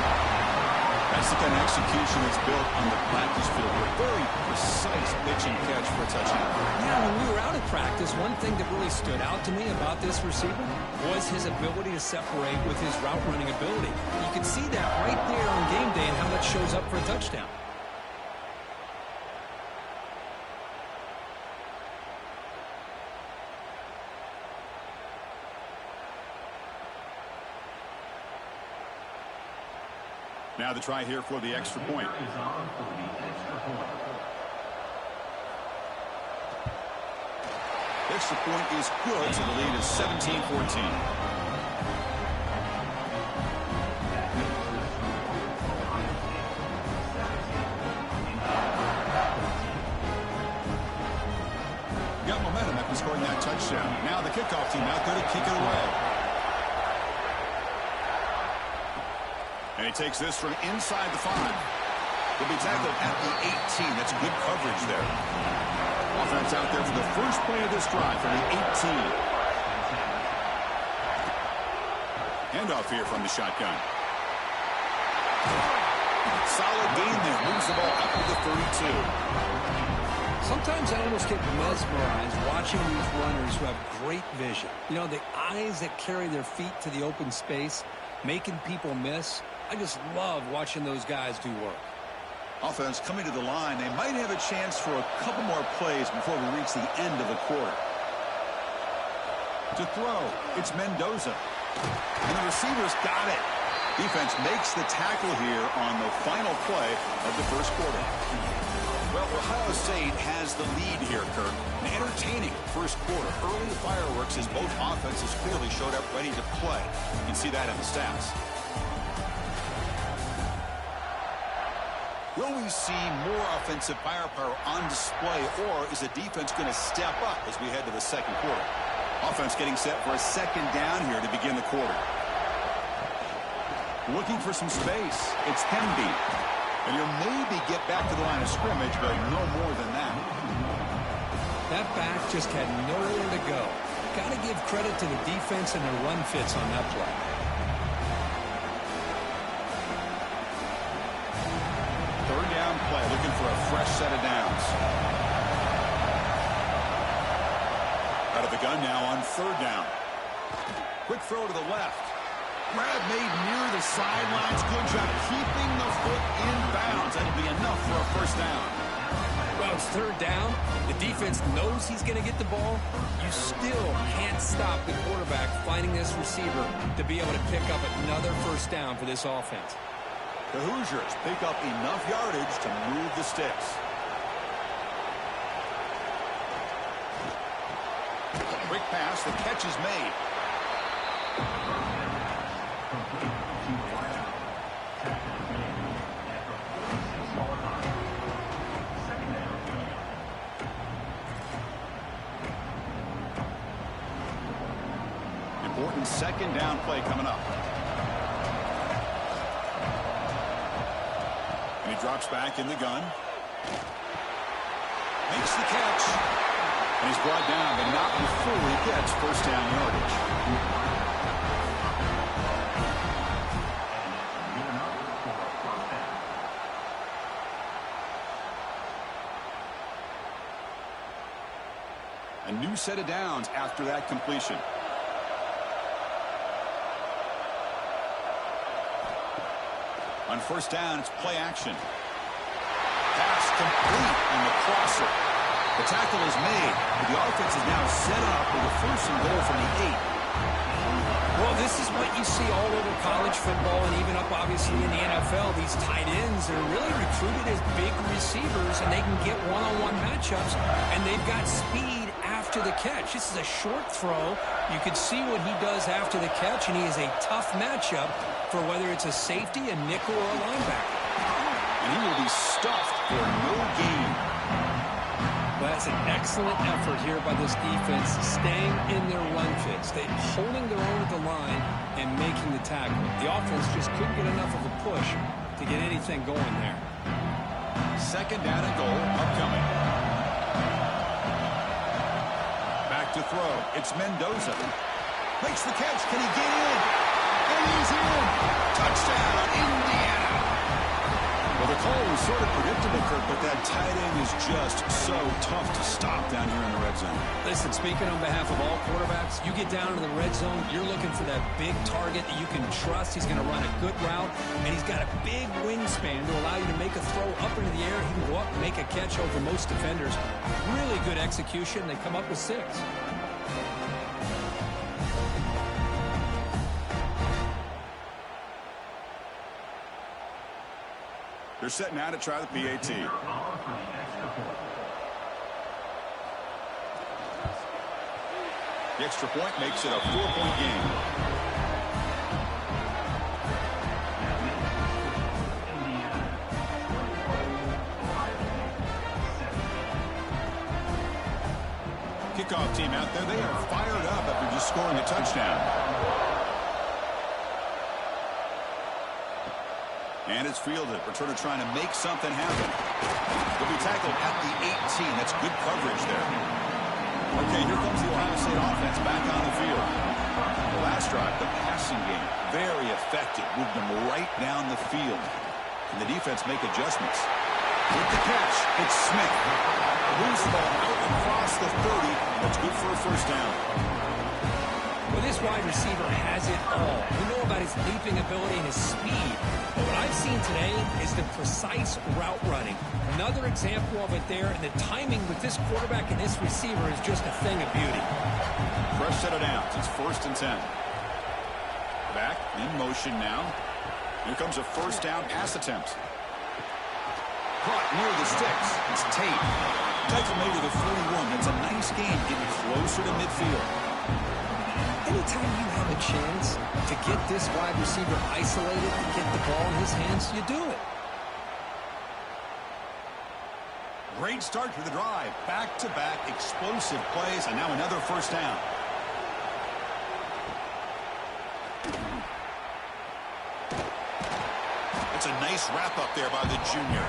I: That's the kind of execution that's built on the practice field. A very precise pitch and catch for a touchdown.
F: Yeah, when we were out at practice, one thing that really stood out to me about this receiver was his ability to separate with his route running ability. You can see that right there on game day and how that shows up for a touchdown.
I: Now the try here for the extra point. Extra point is good, so the lead is 17-14. Got momentum after scoring that touchdown. Now the kickoff team out there to kick it away. And he takes this from inside the 5. He'll be tackled at the 18. That's good coverage there. Offense out there for the first play of this drive from the 18. Handoff here from the shotgun. Solid gain there. Moves the ball up to the 32.
F: Sometimes I almost get mesmerized watching these runners who have great vision. You know, the eyes that carry their feet to the open space, making people miss. I just love watching those guys do work.
I: Offense coming to the line. They might have a chance for a couple more plays before we reach the end of the quarter. To throw, it's Mendoza. And the receivers got it. Defense makes the tackle here on the final play of the first quarter. Well, Ohio State has the lead here, Kirk. An entertaining first quarter. Early fireworks as both offenses clearly showed up ready to play. You can see that in the stats. Will we see more offensive firepower on display, or is the defense going to step up as we head to the second quarter? Offense getting set for a 2nd down here to begin the quarter. Looking for some space. It's Hemby. And he'll maybe get back to the line of scrimmage, but no more than that.
F: That back just had nowhere to go. Got to give credit to the defense and their run fits on that play.
I: Third down play, looking for a fresh set of downs. Out of the gun now on 3rd down. Quick throw to the left. Grab made near the sidelines. Good job keeping the foot in bounds. That'll be enough for a first down.
F: Well, it's third down. The defense knows he's going to get the ball. You still can't stop the quarterback finding this receiver to be able to pick up another first down for this offense.
I: The Hoosiers pick up enough yardage to move the sticks. Quick pass, the catch is made. Important second down play coming up. And he drops back in the gun. Makes the catch. And he's brought down, but not before he gets first down yardage. A new set of downs after that completion. On first down, it's play action. Pass complete on the crosser. The tackle is made, but the offense is now set up with a first and goal from the 8.
F: Well, this is what you see all over college football and even up, obviously, in the NFL. These tight ends are really recruited as big receivers, and they can get one-on-one matchups, and they've got speed after the catch. This is a short throw. You can see what he does after the catch, and he is a tough matchup for whether it's a safety, a nickel, or a linebacker.
I: And he will be stuffed for no gain.
F: Well, that's an excellent effort here by this defense, staying in their run fits. They're holding their own at the line and making the tackle. The offense just couldn't get enough of a push to get anything going there.
I: Second down and goal upcoming. Back to throw. It's Mendoza. Makes the catch. Can he get in? And he's in. Touchdown, Indiana. Well, the call was sort of predictable, Kirk, but that tight end is just so tough to stop down here in the red zone.
F: Listen, speaking on behalf of all quarterbacks, you get down to the red zone, you're looking for that big target that you can trust. He's going to run a good route, and he's got a big wingspan to allow you to make a throw up into the air. He can go up and make a catch over most defenders. Really good execution. They come up with 6.
I: They're setting out to try the PAT. The extra point makes it a 4-point game. Kickoff team out there. They are fired up after just scoring a touchdown. And it's fielded. Returner trying to make something happen. He'll be tackled at the 18. That's good coverage there. Okay, here comes the Ohio State offense back on the field. The last drive, the passing game, very effective. Moved them right down the field. Can the defense make adjustments? With the catch, it's Smith. Moves the ball out across the 30. That's good for a first down.
F: Well, this wide receiver has it all. We know about his leaping ability and his speed. But what I've seen today is the precise route running. Another example of it there, and the timing with this quarterback and this receiver is just a thing of beauty.
I: Fresh set of downs. It's 1st and 10. Back in motion now. Here comes a first down pass attempt. Caught near the sticks. It's Tate. Tackle made to the 41. That's a nice gain, getting closer to midfield.
F: Anytime you have a chance to get this wide receiver isolated, to get the ball in his hands, you do it.
I: Great start to the drive. Back-to-back explosive plays, and now another first down. It's a nice wrap-up there by the junior.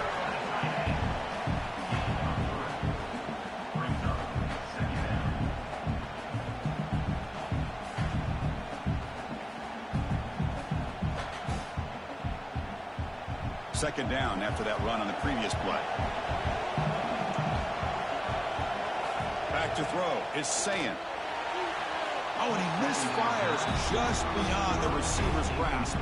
I: Second down after that run on the previous play. Back to throw is Sayin. Oh, and he misfires just beyond the receiver's grasp.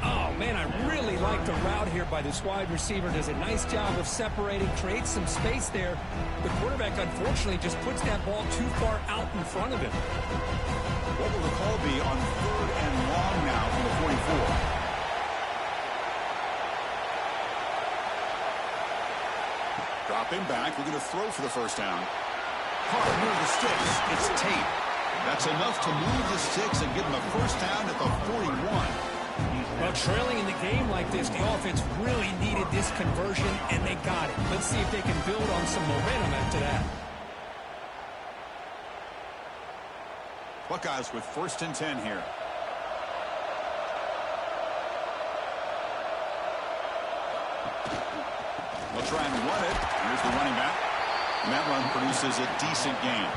F: Oh, man, I really like the route here by this wide receiver. Does a nice job of separating, creates some space there. The quarterback, unfortunately, just puts that ball too far out in front of him.
I: What will the call be on 3rd and long now from the 44? Dropping back, we're going to throw for the first down. Caught near the sticks. It's Tate. That's enough to move the sticks and give them a first down at the 41.
F: Well, trailing in the game like this, the offense really needed this conversion, and they got it. Let's see if they can build on some momentum after that.
I: Buckeyes with 1st and 10 here. They'll try and run it. Here's the running back. And that run produces a decent gain.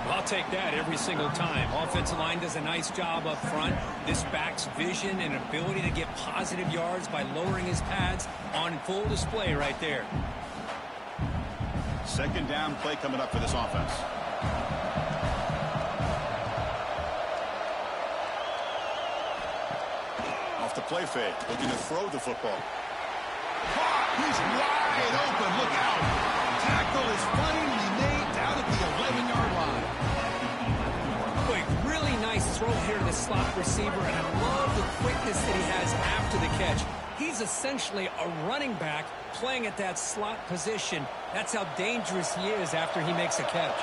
F: I'll take that every single time. Offensive line does a nice job up front. This back's vision and ability to get positive yards by lowering his pads on full display right there.
I: 2nd down play coming up for this offense. Off the play fake, looking to throw the football. He's wide open. Look out. Tackle is finally made down at the 11-yard line.
F: Really nice throw here to the slot receiver, and I love the quickness that he has after the catch. He's essentially a running back playing at that slot position. That's how dangerous he is after he makes a catch.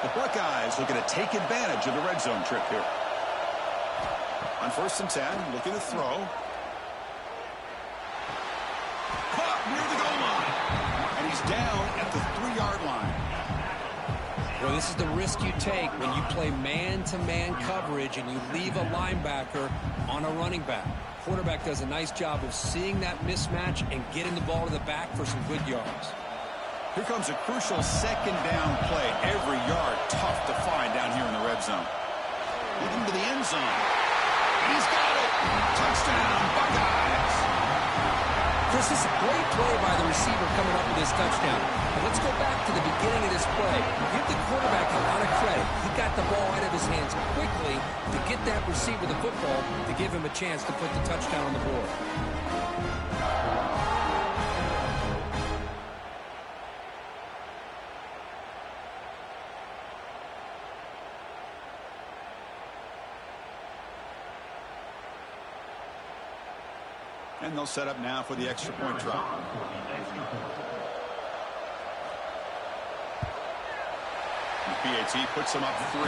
I: The Buckeyes looking to take advantage of the red zone trip here. On 1st and 10, looking to throw. Caught near the goal line. And he's down at the 3-yard line.
F: Well, this is the risk you take when you play man-to-man coverage and you leave a linebacker on a running back. Quarterback does a nice job of seeing that mismatch and getting the ball to the back for some good yards.
I: Here comes a crucial 2nd down play. Every yard tough to find down here in the red zone. Leading to the end zone. He's got it. Touchdown, Buckeyes.
F: Chris, this is a great play by the receiver coming up with this touchdown. But let's go back to the beginning of this play. Give the quarterback a lot of credit. He got the ball out of his hands quickly to get that receiver the football to give him a chance to put the touchdown on the board.
I: And they'll set up now for the extra point drop. The PAT puts them up 3.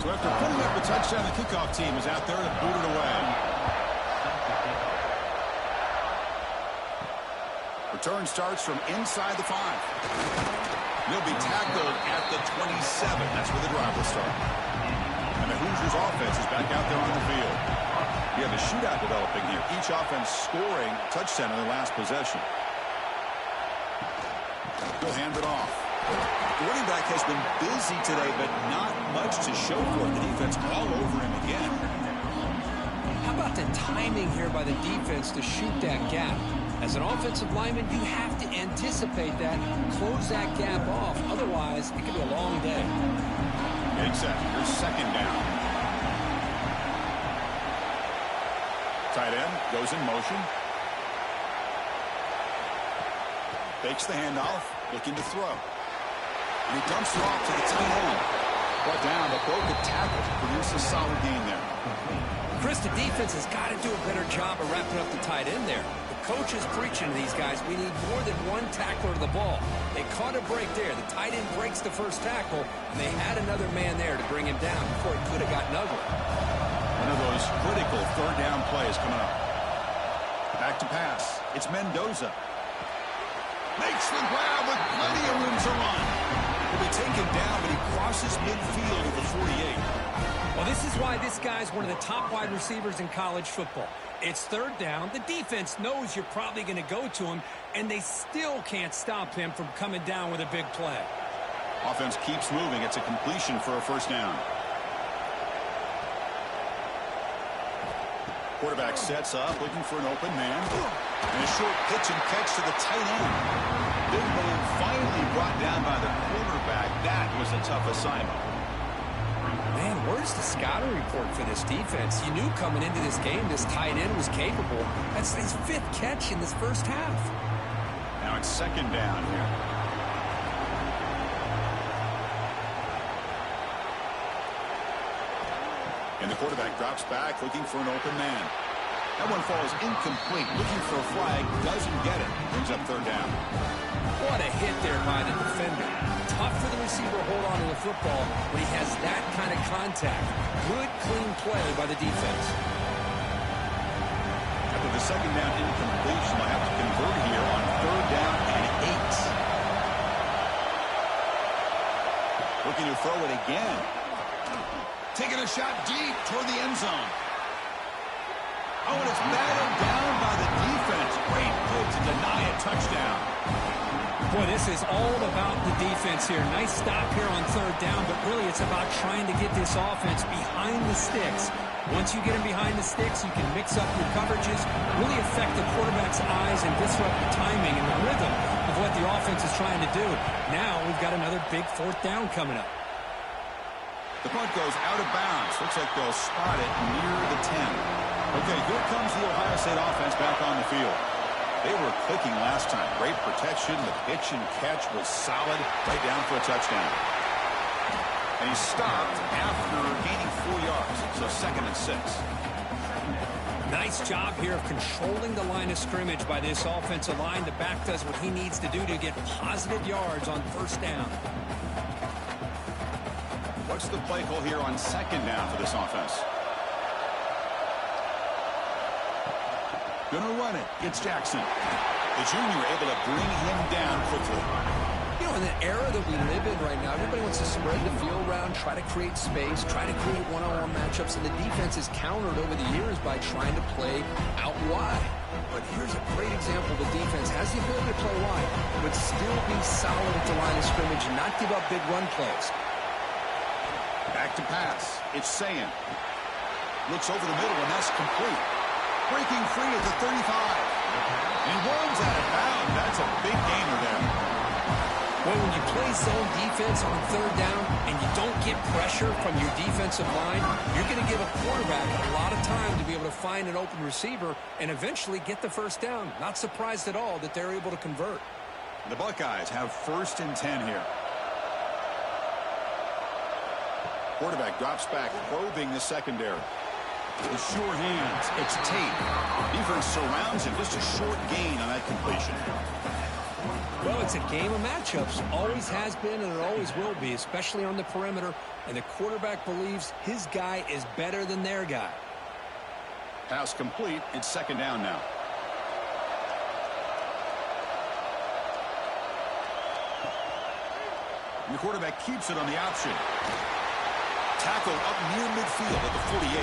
I: So after putting up a touchdown, the kickoff team is out there to boot it away. Return starts from inside the 5. He'll be tackled at the 27. That's where the drive will start. And the Hoosiers offense is back out there on the field. We have a shootout developing here. Each offense scoring a touchdown in their last possession. He'll hand it off. The running back has been busy today, but not much to show for it. The defense all over him again.
F: How about the timing here by the defense to shoot that gap? As an offensive lineman, you have to anticipate that, close that gap off. Otherwise, it could be a long day.
I: Big set. Here's 2nd down. Tight end goes in motion. Fakes the handoff, looking to throw. And he dumps it off to the tight end. Brought down, but broke a tackle to produce a solid gain there.
F: Chris, the defense has got to do a better job of wrapping up the tight end there. Coach is preaching to these guys, we need more than one tackler to the ball. They caught a break there. The tight end breaks the first tackle, and they had another man there to bring him down before it could have gotten ugly.
I: One of those critical 3rd down plays coming up. Back to pass. It's Mendoza. Makes the grab with plenty of room to run. He'll be taken down, but he crosses midfield at the 48.
F: Well, this is why this guy's one of the top wide receivers in college football. It's 3rd down. The defense knows you're probably going to go to him, and they still can't stop him from coming down with a big play.
I: Offense keeps moving. It's a completion for a first down. Quarterback sets up, looking for an open man. And a short pitch and catch to the tight end. Big man finally brought down by the quarterback. That was a tough assignment.
F: Man, where's the scouting report for this defense? You knew coming into this game this tight end was capable. That's his 5th catch in this first half.
I: Now it's 2nd down here. And the quarterback drops back, looking for an open man. That one falls incomplete. Looking for a flag, doesn't get it. Brings up 3rd down.
F: What a hit there by the defender. Tough for the receiver to hold on to the football when he has that kind of contact. Good, clean play by the defense.
I: After the 2nd down incompletion, they'll have to convert here on 3rd down and 8. Looking to throw it again. Taking a shot deep toward the end zone. Oh, and it's batted down by the defense. Great play to deny a touchdown.
F: Boy, this is all about the defense here. Nice stop here on 3rd down, but really it's about trying to get this offense behind the sticks. Once you get them behind the sticks, you can mix up your coverages, really affect the quarterback's eyes and disrupt the timing and the rhythm of what the offense is trying to do. Now we've got another big 4th down coming up.
I: The punt goes out of bounds. Looks like they'll spot it near the 10. Okay, here comes the Ohio State offense back on the field. They were clicking last time. Great protection. The pitch and catch was solid. Right down for a touchdown. And he stopped after gaining 4 yards. So 2nd and 6.
F: Nice job here of controlling the line of scrimmage by this offensive line. The back does what he needs to do to get positive yards on 1st down.
I: What's the play call here on 2nd down for this offense? Gonna run it. It's Jackson. The junior able to bring him down quickly.
F: You know, in the era that we live in right now, everybody wants to spread the field around, try to create space, try to create one-on-one matchups, and the defense is countered over the years by trying to play out wide. But here's a great example. The defense has the ability to play wide, but still be solid at the line of scrimmage and not give up big run plays.
I: Back to pass. It's Sayin. Looks over the middle, and that's complete. Breaking free at the 35. And runs out of bounds. That's a big gainer there.
F: Well, when you play zone defense on 3rd down and you don't get pressure from your defensive line, you're going to give a quarterback a lot of time to be able to find an open receiver and eventually get the 1st down. Not surprised at all that they're able to convert.
I: The Buckeyes have 1st and 10 here. Quarterback drops back, probing the secondary. The sure hands. It's Tate. Defense surrounds him. Just a short gain on that completion.
F: Well, it's a game of matchups. Always has been and it always will be, especially on the perimeter. And the quarterback believes his guy is better than their guy.
I: Pass complete. It's 2nd down now. And the quarterback keeps it on the option. Tackle up near midfield at the 48.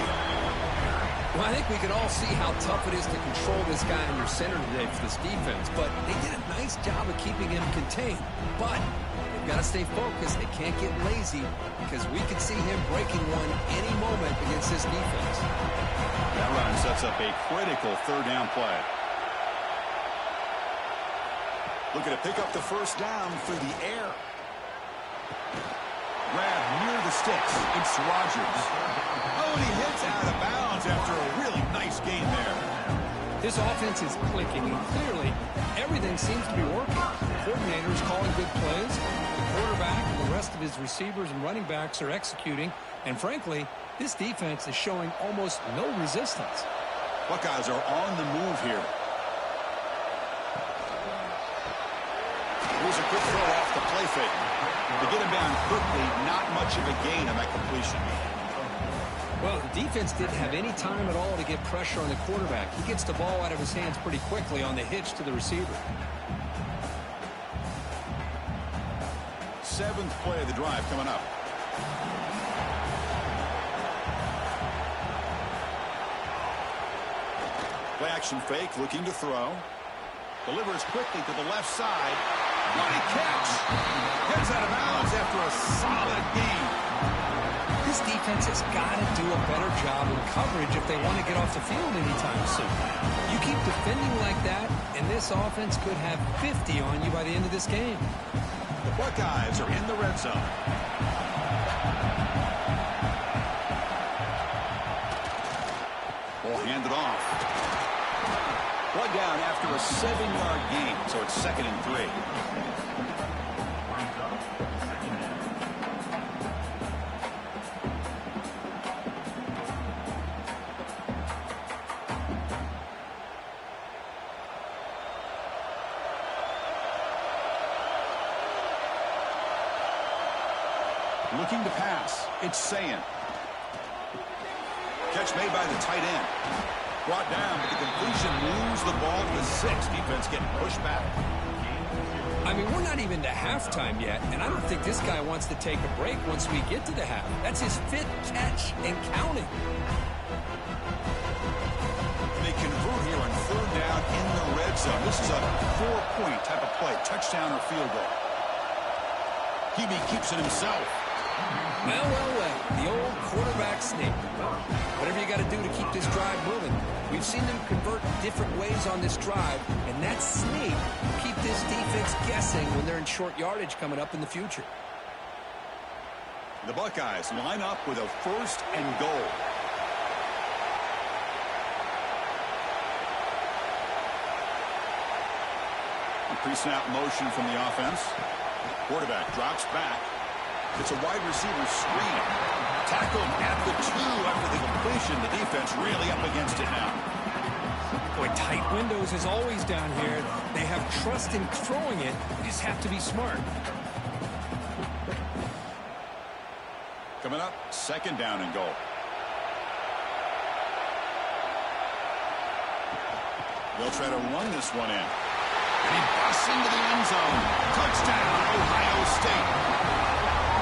F: Well, I think we can all see how tough it is to control this guy under center today for this defense, but they did a nice job of keeping him contained. But they've got to stay focused. They can't get lazy because we could see him breaking one any moment against this defense.
I: That run sets up a critical 3rd down play. Looking to pick up the 1st down through the air. Grab near the sticks. It's Rodgers. Oh, and he hits out of bounds after a really nice gain there.
F: This offense is clicking, and clearly everything seems to be working. The coordinator is calling good plays. The quarterback and the rest of his receivers and running backs are executing. And frankly, this defense is showing almost no resistance.
I: Buckeyes are on the move here. Here's a quick throw off the play fake. To get him down quickly, not much of a gain on that completion.
F: Well, the defense didn't have any time at all to get pressure on the quarterback. He gets the ball out of his hands pretty quickly on the hitch to the receiver.
I: 7th play of the drive coming up. Play action fake, looking to throw. Delivers quickly to the left side. What a catch! Gets out of bounds after a solid gain.
F: This defense has got to do a better job in coverage if they want to get off the field anytime soon. You keep defending like that, and this offense could have 50 on you by the end of this game.
E: The Buckeyes are in the red zone. Ball handed off. One down after a 7-yard gain, so it's 2nd and 3. Looking to pass. It's Sayin. Catch made by the tight end. Brought down, but the completion moves the ball to the 6. Defense getting pushed back.
F: I mean, we're not even to halftime yet, and I don't think this guy wants to take a break once we get to the half. That's his 5th catch and counting.
E: They convert here on 3rd down in the red zone. This is a 4-point type of play, touchdown or field goal. Hebe keeps it himself.
F: Well, the old quarterback sneak. Whatever you got to do to keep this drive moving. We've seen them convert different ways on this drive, and that sneak will keep this defense guessing when they're in short yardage coming up in the future.
E: The Buckeyes line up with a 1st and goal. A pre-snap motion from the offense. Quarterback drops back. It's a wide receiver screen. Tackled at the 2 after the completion. The defense really up against it now.
F: Boy, tight windows as always down here. They have trust in throwing it. They just have to be smart.
E: Coming up, 2nd down and goal. They'll try to run this one in. And he busts into the end zone. Touchdown, Ohio State.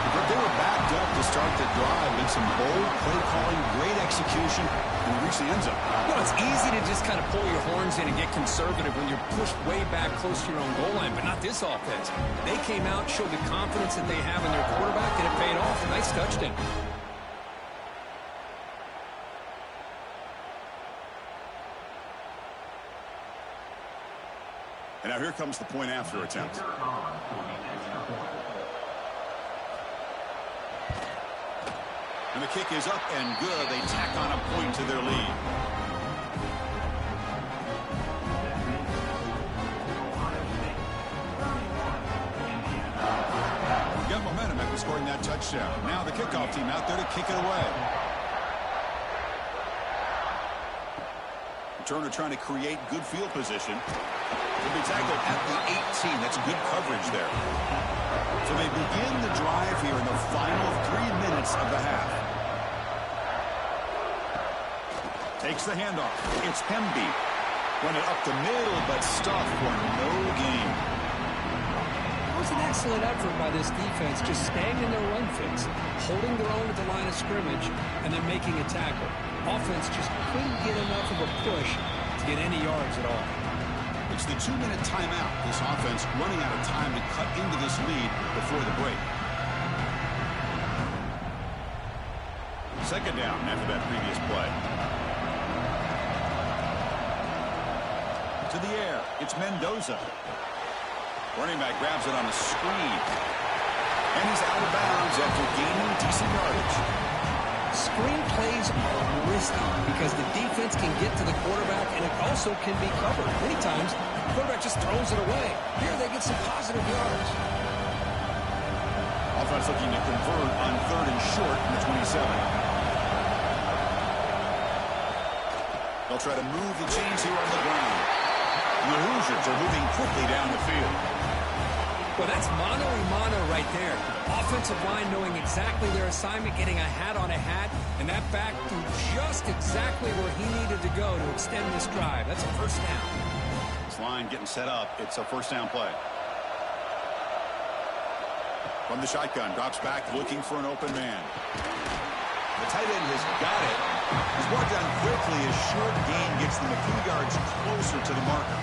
E: But they were backed up to start the drive. Made some bold play calling, great execution, and reached the end zone.
F: You know, it's easy to just kind of pull your horns in and get conservative when you're pushed way back close to your own goal line, but not this offense. They came out, showed the confidence that they have in their quarterback, and it paid off. Nice touchdown.
E: And now here comes the point after attempt. And the kick is up and good. They tack on a point to their lead. Got momentum after scoring that touchdown. Now the kickoff team out there to kick it away. Turner trying to create good field position. He'll be tackled at the 18. That's good coverage there. So they begin the drive here in the final 3 minutes of the half. Takes the handoff. It's Hemby. Run it up the middle, but stuffed for no gain.
F: It was an excellent effort by this defense, just staying in their run fix, holding their own at the line of scrimmage, and then making a tackle. Offense just couldn't get enough of a push to get any yards at all.
E: It's the 2-minute timeout. This offense running out of time to cut into this lead before the break. 2nd down after that previous play. To the air. It's Mendoza. Running back grabs it on a screen. And he's out of bounds after gaining decent yardage.
F: Screen plays are risky because the defense can get to the quarterback and it also can be covered. Many times, the quarterback just throws it away. Here they get some positive yards.
E: Offense looking to convert on 3rd and short in the 27. They'll try to move the chains here on the ground. The Hoosiers are moving quickly down the field.
F: Well, that's mano-a-mano right there. Offensive line knowing exactly their assignment, getting a hat on a hat, and that back threw just exactly where he needed to go to extend this drive. That's a 1st down.
E: This line getting set up. It's a 1st down play. From the shotgun, drops back looking for an open man. The tight end has got it. He's brought down quickly. A short gain gets them a few yards closer to the marker.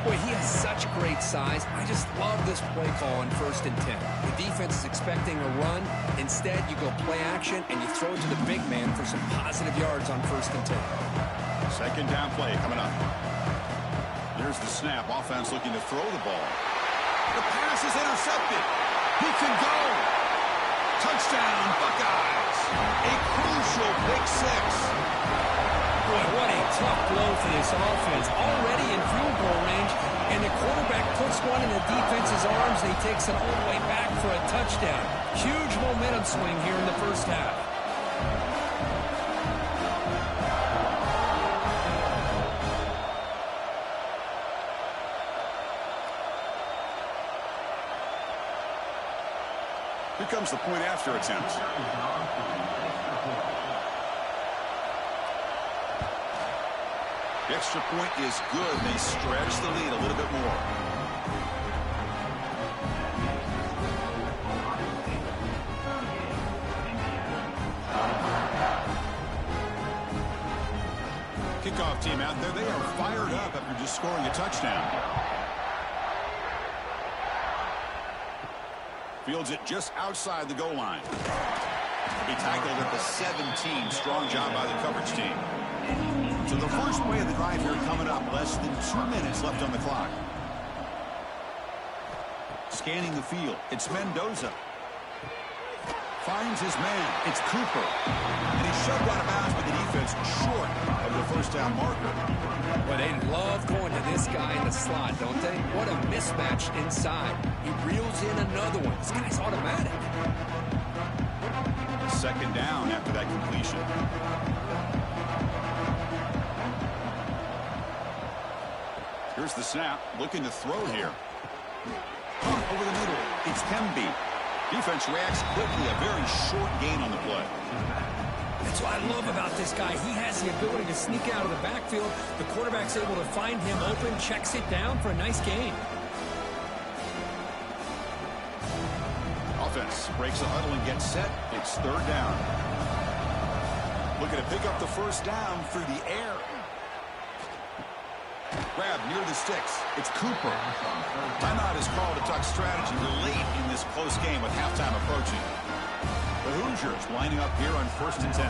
G: Boy, he has such great size. I just love this play call on 1st and 10. The defense is expecting a run. Instead, you go play action, and you throw it to the big man for some positive yards on 1st and 10.
E: Second down play coming up. Here's the snap. Offense looking to throw the ball. The pass is intercepted. He can go. Touchdown, Buckeyes. A crucial pick six.
F: Boy, what a tough blow for this offense. Already in field goal range, and the quarterback puts one in the defense's arms, and he takes it all the way back for a touchdown. Huge momentum swing here in the first half.
E: Here comes the point after attempt. The extra point is good. They stretch the lead a little bit more. Kickoff team out there. They are fired up after just scoring a touchdown. Fields it just outside the goal line. He tackled at the 17. Strong job by the coverage team. So the first play of the drive here coming up. Less than 2 minutes left on the clock. Scanning the field. It's Mendoza. Finds his man. It's Cooper. And he's shoved out of bounds by the defense short of the first down marker.
G: Well, they love going to this guy in the slot, don't they? What a mismatch inside. He reels in another one. This guy's automatic.
E: Second down after that completion. Here's the snap. Looking to throw here. Over the middle. It's Kemby. Defense reacts quickly. A very short gain on the play.
F: That's what I love about this guy. He has the ability to sneak out of the backfield. The quarterback's able to find him open, checks it down for a nice gain.
E: Offense breaks a huddle and gets set. It's third down. Looking to pick up the first down through the air. Grab near the sticks. It's Cooper. Timeout is called to talk strategy. We're late in this close game with halftime approaching. The Hoosiers lining up here on 1st and 10.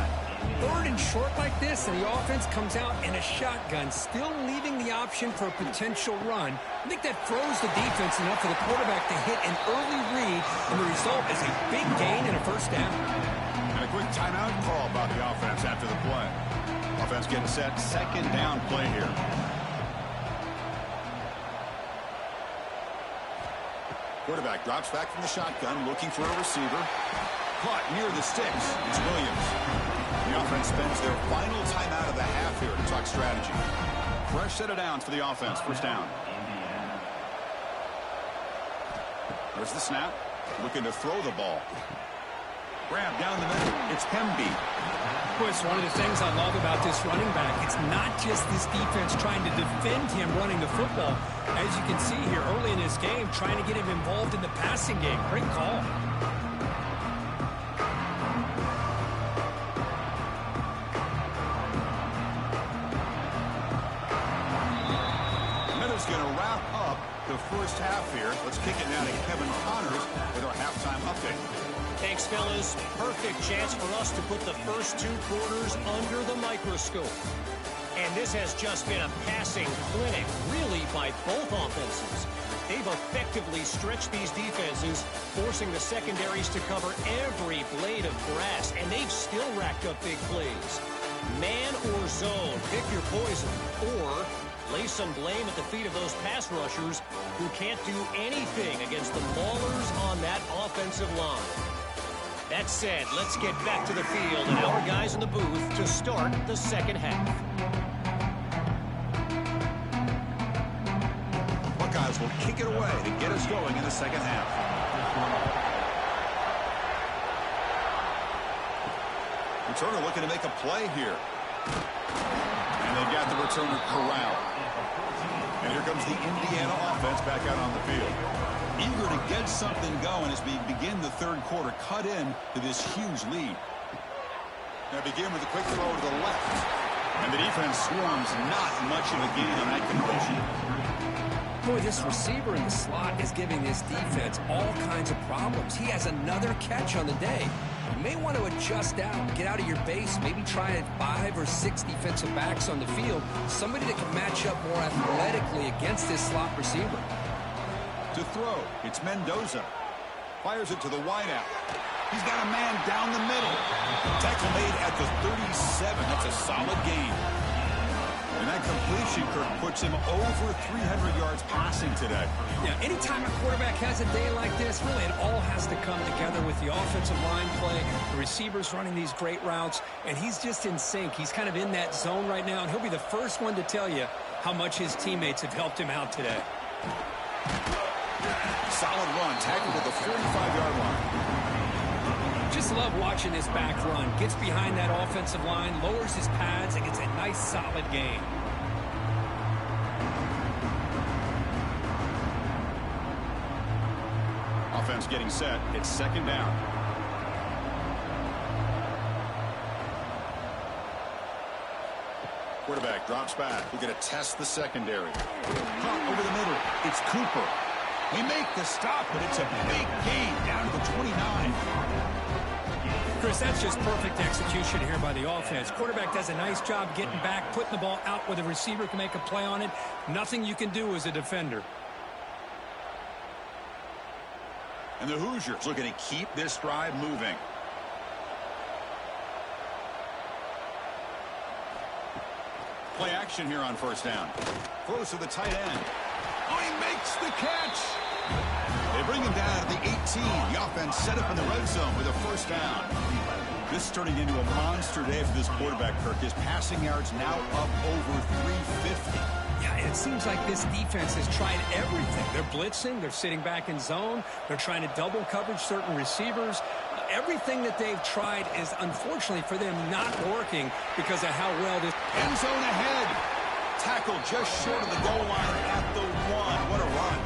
F: Third and short like this, and the offense comes out in a shotgun, still leaving the option for a potential run. I think that throws the defense enough for the quarterback to hit an early read, and the result is a big gain and a first down.
E: And a quick timeout call by the offense after the play. Offense getting set. Second down play here. Quarterback drops back from the shotgun, looking for a receiver. Caught near the sticks. It's Williams. The offense spends their final timeout of the half here to talk strategy. Fresh set of downs for the offense. First down. There's the snap. Looking to throw the ball. Grab down the middle. It's Kemby.
F: Boy, it's one of the things I love about this running back. It's not just this defense trying to defend him running the football. As you can see here early in this game, trying to get him involved in the passing game. Great call.
E: Meadows going to wrap up the first half here. Let's kick it now to Kevin Connors with our halftime update.
D: Thanks, fellas. Perfect chance for us to put the first 2 quarters under the microscope. And this has just been a passing clinic, really, by both offenses. They've effectively stretched these defenses, forcing the secondaries to cover every blade of grass, and they've still racked up big plays. Man or zone, pick your poison, or lay some blame at the feet of those pass rushers who can't do anything against the maulers on that offensive line. That said, let's get back to the field and our guys in the booth to start the second half.
E: Buckeyes will kick it away to get us going in the second half. Returner looking to make a play here. And they've got the returner corralled. And here comes the Indiana offense back out on the field. Eager to get something going as we begin the third quarter. Cut in to this huge lead. Now begin with a quick throw to the left. And the defense swarms. Not much of a gain on that completion.
G: Boy, this receiver in the slot is giving this defense all kinds of problems. He has another catch on the day. You may want to adjust out, get out of your base, maybe try 5 or 6 defensive backs on the field, somebody that can match up more athletically against this slot receiver.
I: To throw, it's Mendoza. Fires it to the wideout. He's got a man down the middle. Tackle made at the 37. That's a solid gain. And that completion, Kirk, puts him over 300 yards passing today.
G: Yeah, anytime a quarterback has a day like this, really it all has to come together with the offensive line play, the receivers running these great routes, and he's just in sync. He's kind of in that zone right now, and he'll be the first one to tell you how much his teammates have helped him out today.
I: Solid run, tackled at the 45-yard line.
G: Just love watching this back run. Gets behind that offensive line, lowers his pads, and gets a nice solid gain.
I: Offense getting set. It's second down. Quarterback drops back. We're going to test the secondary. Caught over the middle. It's Cooper. We make the stop, but it's a big gain down to the 29.
G: Chris, that's just perfect execution here by the offense. Quarterback does a nice job getting back, putting the ball out where the receiver can make a play on it. Nothing you can do as a defender.
I: And the Hoosiers looking to keep this drive moving. Play action here on first down. Throws to the tight end. Oh, he makes the catch. They bring him down at the 18. The offense set up in the red zone with a first down. This is turning into a monster day for this quarterback, Kirk. His passing yards now up over 350.
G: Yeah, and it seems like this defense has tried everything. They're blitzing. They're sitting back in zone. They're trying to double coverage certain receivers. Everything that they've tried is, unfortunately for them, not working because of how well this...
I: End zone ahead. Tackle just short of the goal line at the 1. What a run.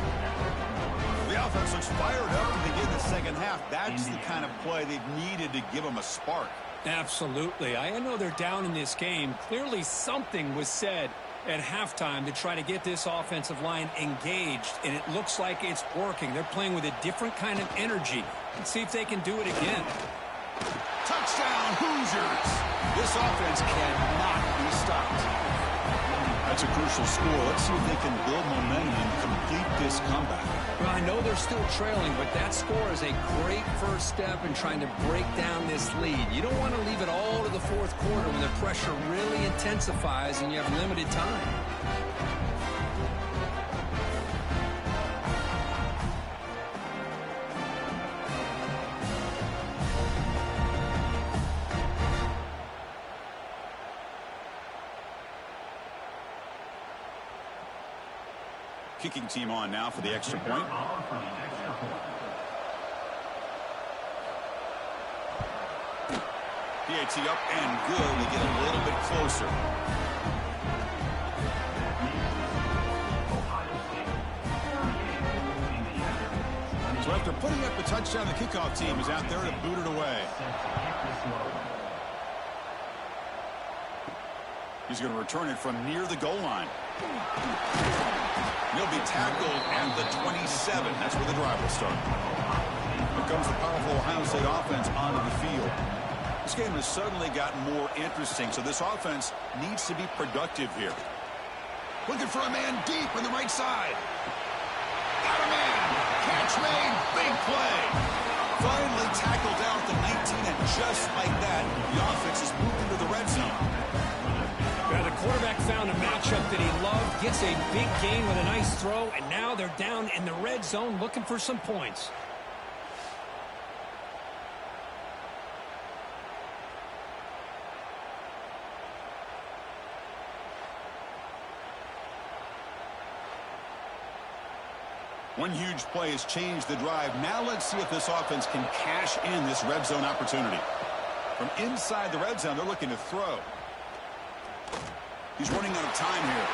I: The offense looks fired up to begin the second half. That's the kind of play they've needed to give them a spark.
G: Absolutely. I know they're down in this game. Clearly something was said at halftime to try to get this offensive line engaged, and it looks like it's working. They're playing with a different kind of energy. Let's see if they can do it again.
I: Touchdown, Hoosiers! This offense cannot be stopped. That's a crucial score. Let's see if they can build momentum and complete this comeback.
G: Well, I know they're still trailing, but that score is a great first step in trying to break down this lead. You don't want to leave it all to the fourth quarter when the pressure really intensifies and you have limited time.
I: Kicking team on now for the extra point. PAT up and good. We get a little bit closer. So after putting up the touchdown, the kickoff team is out there to boot it away. He's going to return it from near the goal line. He'll be tackled at the 27. That's where the drive will start. Here comes the powerful Ohio State offense onto the field. This game has suddenly gotten more interesting, so this offense needs to be productive here. Looking for a man deep on the right side. Got a man. Catch made. Big play. Finally tackled down at the 19, and just like that, the offense is moving to the red zone.
G: Yeah, the quarterback found a matchup that he loved, gets a big gain with a nice throw, and now they're down in the red zone looking for some points.
I: One huge play has changed the drive. Now let's see if this offense can cash in this red zone opportunity. From inside the red zone, they're looking to throw. He's running out of time here.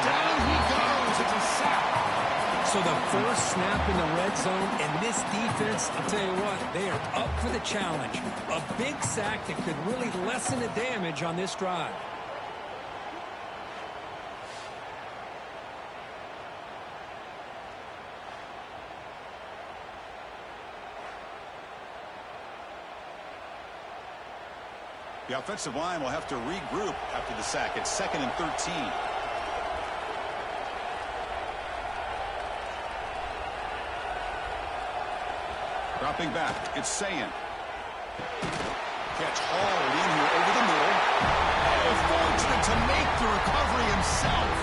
I: Down he goes. It's a sack.
G: So the first snap in the red zone, and this defense, I'll tell you what, they are up for the challenge. A big sack that could really lessen the damage on this drive.
I: The offensive line will have to regroup after the sack. It's 2nd and 13. Dropping back, it's Sayin. Catch hauled in here over the middle. Oh, fortunate to make the recovery himself.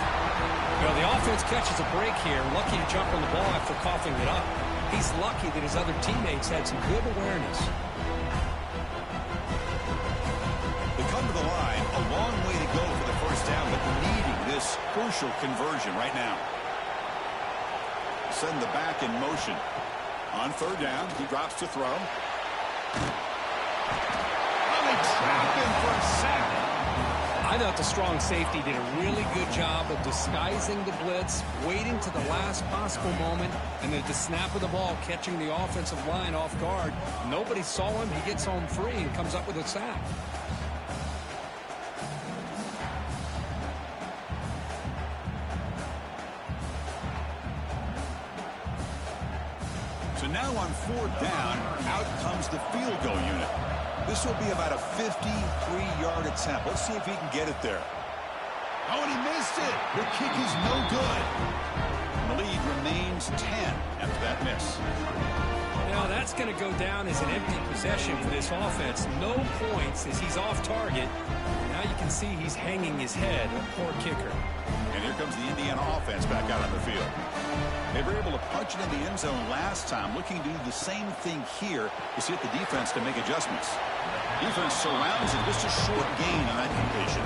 F: Well, the offense catches a break here. Lucky to jump on the ball after coughing it up. He's lucky that his other teammates had some good awareness.
I: They come to the line, a long way to go for the first down, but needing this crucial conversion right now. Send the back in motion. On 3rd down, he drops to throw. And they trap him for a sack.
F: I thought the strong safety did a really good job of disguising the blitz, waiting to the last possible moment, and at the snap of the ball, catching the offensive line off guard. Nobody saw him. He gets home free and comes up with a sack.
I: So now on 4th down, out comes the field goal unit. This will be about a 53-yard attempt. Let's see if he can get it there. Oh, and he missed it. The kick is no good. The lead remains 10 after that miss.
F: Now that's going to go down as an empty possession for this offense. No points as he's off target. Now you can see he's hanging his head. A poor kicker.
I: And here comes the Indiana offense back out on the field. They were able to punch it in the end zone last time, looking to do the same thing here to see if the defense can make adjustments. Defense surrounds it, just a short gain on that completion.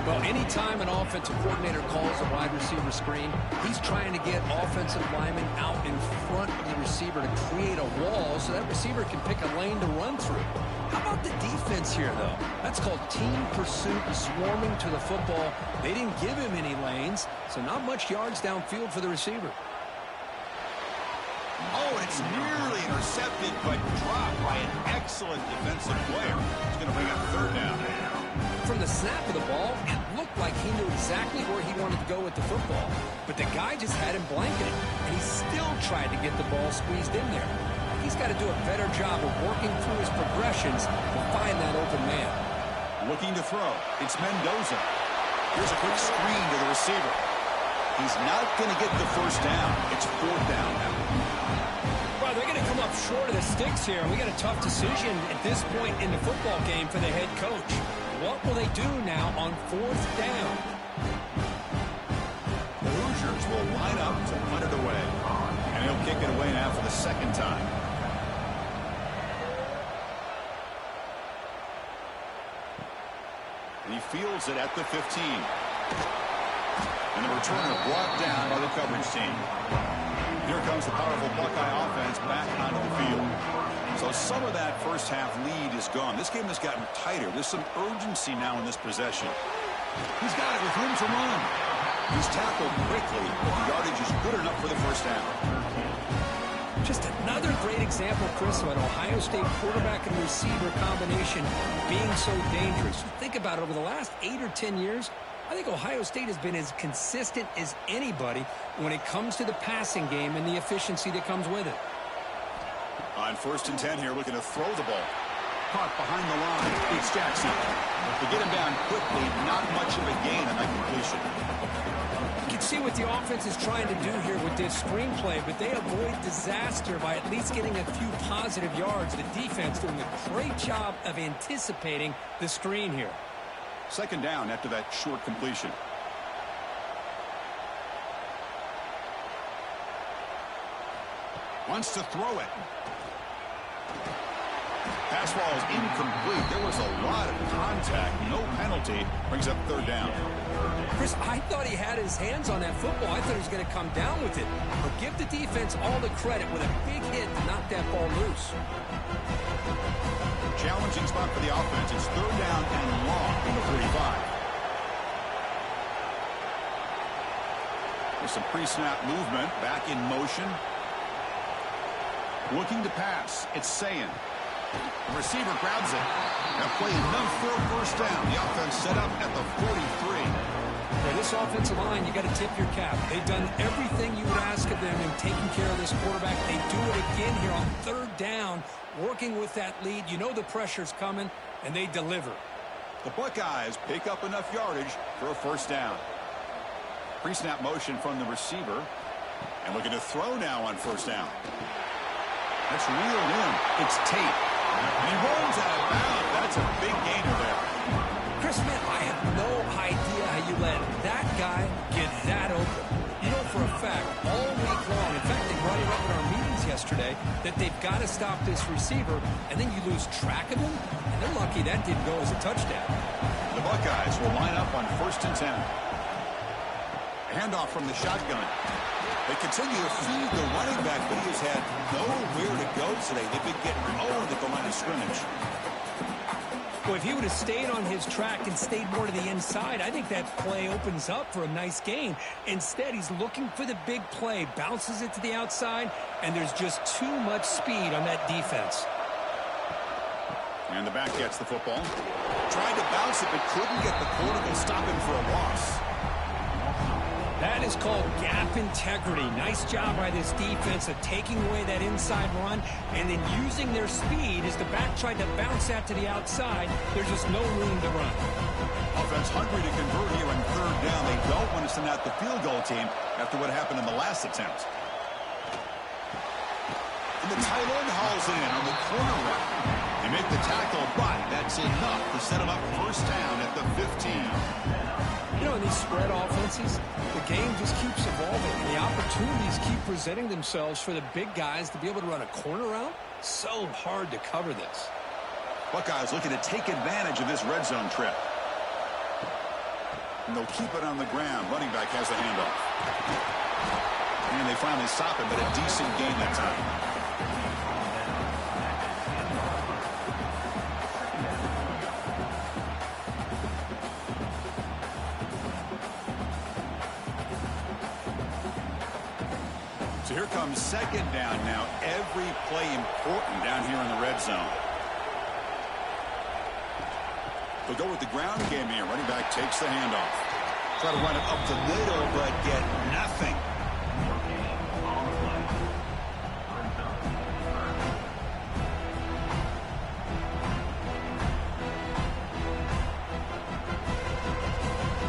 F: Well, anytime an offensive coordinator calls a wide receiver screen, he's trying to get offensive linemen out in front of the receiver to create a wall so that receiver can pick a lane to run through. How about the defense here, though? That's called team pursuit, swarming to the football. They didn't give him any lanes, so not much yards downfield for the receiver.
I: Oh, it's nearly intercepted, but dropped by an excellent defensive player. He's going to bring up 3rd down.
F: From the snap of the ball, it looked like he knew exactly where he wanted to go with the football. But the guy just had him blanketed, and he still tried to get the ball squeezed in there. He's got to do a better job of working through his progressions to find that open man.
I: Looking to throw. It's Mendoza. Here's a quick screen to the receiver. He's not going to get the first down. It's 4th down now.
F: Well, they're going to come up short of the sticks here, and we got a tough decision at this point in the football game for the head coach. What will they do now on 4th down?
I: The Hoosiers will line up to punt it away. And he'll kick it away now for the 2nd time. He fields it at the 15. And the returner brought down by the coverage team. Here comes the powerful Buckeye offense back onto the field. So some of that first half lead is gone. This game has gotten tighter. There's some urgency now in this possession. He's got it with room to run. He's tackled quickly, but the yardage is good enough for the first down.
F: Just another great example, Chris, of an Ohio State quarterback and receiver combination being so dangerous. Think about it, over the last 8 or 10 years, I think Ohio State has been as consistent as anybody when it comes to the passing game and the efficiency that comes with it.
I: On 1st and 10 here, looking to throw the ball. Caught behind the line. It's Jackson. To get him down quickly, not much of a gain on that completion.
F: You can see what the offense is trying to do here with this screenplay, but they avoid disaster by at least getting a few positive yards. The defense doing a great job of anticipating the screen here.
I: 2nd down after that short completion. Wants to throw it. Pass ball is incomplete. There was a lot of contact. No penalty. Brings up 3rd down.
F: Chris, I thought he had his hands on that football. I thought he was going to come down with it. But give the defense all the credit with a big hit to knock that ball loose.
I: Challenging spot for the offense. It's 3rd down and long from the 45. There's some pre-snap movement. Back in motion. Looking to pass. It's Sayin. The receiver grabs it. That play enough for a first down. The offense set up at the 43.
F: For this offensive line, you got to tip your cap. They've done everything you would ask of them in taking care of this quarterback. They do it again here on 3rd down, working with that lead. You know the pressure's coming,
G: and they deliver.
I: The Buckeyes pick up enough yardage for a first down. Pre-snap motion from the receiver. And looking to throw now on first down. That's reeled in. It's Tate. And he rolls out of bounds. That's a big gainer there.
G: Chris, man, I have no idea how you let that guy get that open. You know for a fact, all week long, in fact, they brought it up in our meetings yesterday, that they've got to stop this receiver, and then you lose track of him, and they're lucky that didn't go as a touchdown.
I: The Buckeyes will line up on 1st and 10. Handoff from the shotgun. They continue to feed the running back, but he has had nowhere to go today. They've been getting owned at the line of scrimmage.
G: Well, if he would have stayed on his track and stayed more to the inside, I think that play opens up for a nice gain. Instead, he's looking for the big play, bounces it to the outside, and there's just too much speed on that defense.
I: And the back gets the football. Tried to bounce it, but couldn't get the quarter to stop him for a loss.
G: That is called gap integrity. Nice job by this defense of taking away that inside run and then using their speed as the back tried to bounce that to the outside. There's just no room to run.
I: Offense hungry to convert here on 3rd down. They don't want to send out the field goal team after what happened in the last attempt. And the tight end hauls it in on the corner route. They make the tackle, but that's enough to set them up first down at the 15.
G: You know, in these spread offenses, the game just keeps evolving, and the opportunities keep presenting themselves for the big guys to be able to run a corner route. So hard to cover this.
I: Buckeyes looking to take advantage of this red zone trip. And they'll keep it on the ground. Running back has the handoff. And they finally stop him, but a decent gain that time. Here comes 2nd down now. Every play important down here in the red zone. They'll go with the ground game here. Running back takes the handoff. Try to run it up the middle, but get nothing.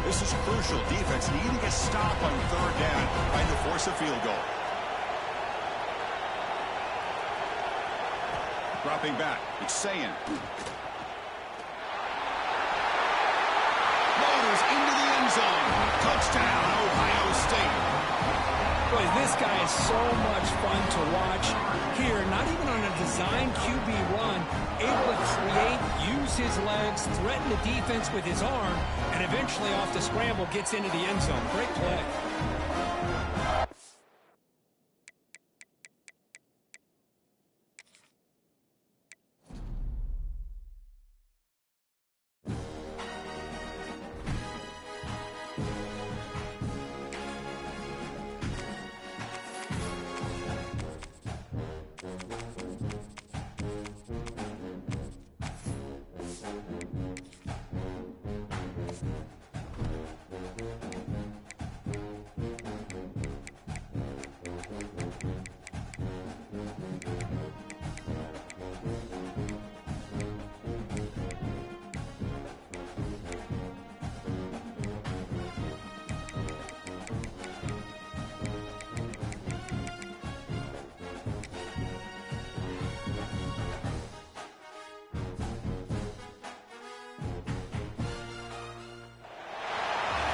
I: This is crucial. Defense needing a stop on 3rd down, trying to force a field goal. Dropping back, it's Sayin. Motors into the end zone. Touchdown, Ohio State.
G: Boy, this guy is so much fun to watch. Here, not even on a design QB run, able to create, use his legs, threaten the defense with his arm, and eventually off the scramble gets into the end zone. Great play.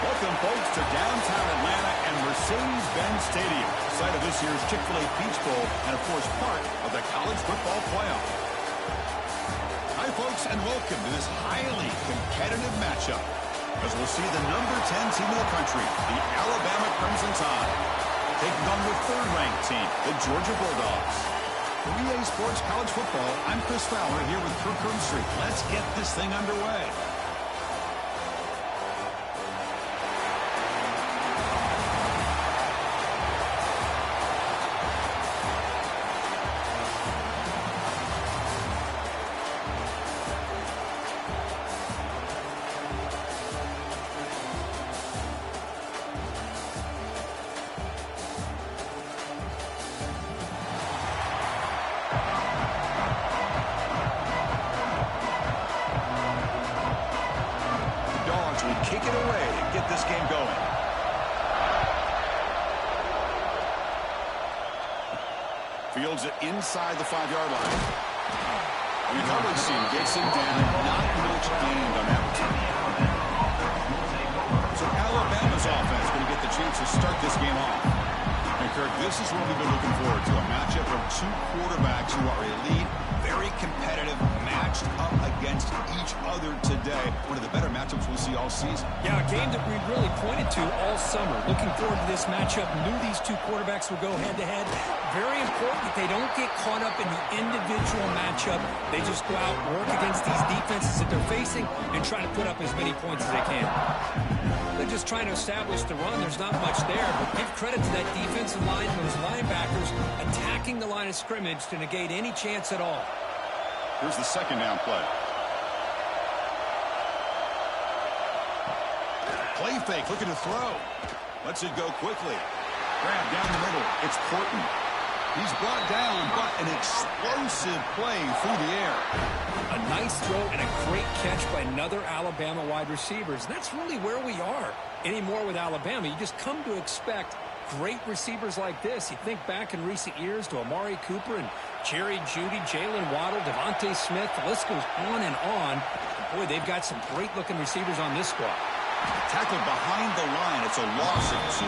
I: Welcome, folks, to downtown Atlanta and Mercedes-Benz Stadium, site of this year's Chick-fil-A Peach Bowl and, of course, part of the College Football Playoff. Hi, folks, and welcome to this highly competitive matchup as we'll see the number 10 team in the country, the Alabama Crimson Tide, taking on the 3rd-ranked team, the Georgia Bulldogs. For EA Sports College Football, I'm Chris Fowler here with Kirk Herbstreit. Let's get this thing underway. Fields it inside the 5-yard line. The recovery team gets him down. Not much gained on that return. So Alabama's offense going to get the chance to start this game off. And Kirk, this is what we've been looking forward to. A matchup of two quarterbacks who are elite, very competitive, matched up against each other today. One of the better matchups we'll see all season.
F: Yeah, a game that we really pointed to all summer. Looking forward to this matchup. Knew these two quarterbacks would go head-to-head. Very important that they don't get caught up in the individual matchup. They just go out, work against these defenses that they're facing, and try to put up as many points as they can. They're just trying to establish the run. There's not much there, but give credit to that defensive line, those linebackers attacking the line of scrimmage to negate any chance at all.
I: Here's the second down play. Play fake, looking to throw. Lets it go quickly. Grab down the middle. It's Portman. He's brought down, but an explosive play through the air.
F: A nice throw and a great catch by another Alabama wide receiver. That's really where we are anymore with Alabama. You just come to expect great receivers like this. You think back in recent years to Amari Cooper and Jerry Jeudy, Jalen Waddle, Devontae Smith. The list goes on and on. Boy, they've got some great-looking receivers on this squad.
I: Tackled behind the line. It's a loss of 2.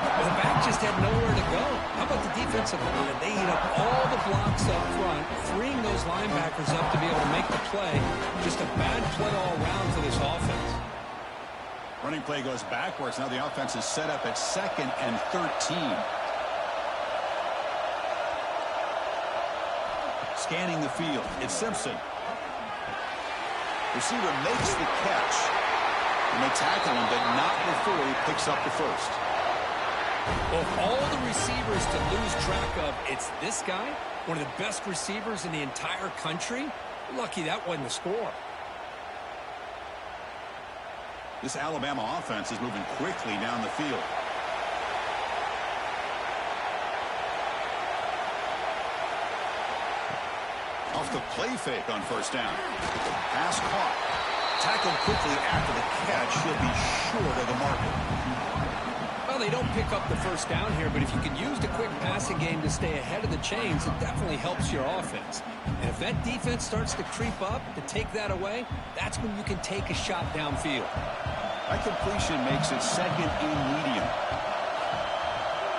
F: Well, the back just had nowhere to go. How about the defensive line? They eat up all the blocks up front, freeing those linebackers up to be able to make the play. Just a bad play all around for this offense.
I: Running play goes backwards. Now the offense is set up at 2nd and 13. Scanning the field. It's Simpson. Receiver makes the catch. And they tackle him, but not before he picks up the first.
F: Well, all the receivers to lose track of, it's this guy, one of the best receivers in the entire country. Lucky that wasn't the score.
I: This Alabama offense is moving quickly down the field. Off the play fake on first down. Pass caught. Tackled quickly after the catch. He'll be short of the marker.
F: Well, they don't pick up the first down here, but if you can use the quick passing game to stay ahead of the chains, it definitely helps your offense. And if that defense starts to creep up, to take that away, that's when you can take a shot downfield.
I: That completion makes it 2nd and medium.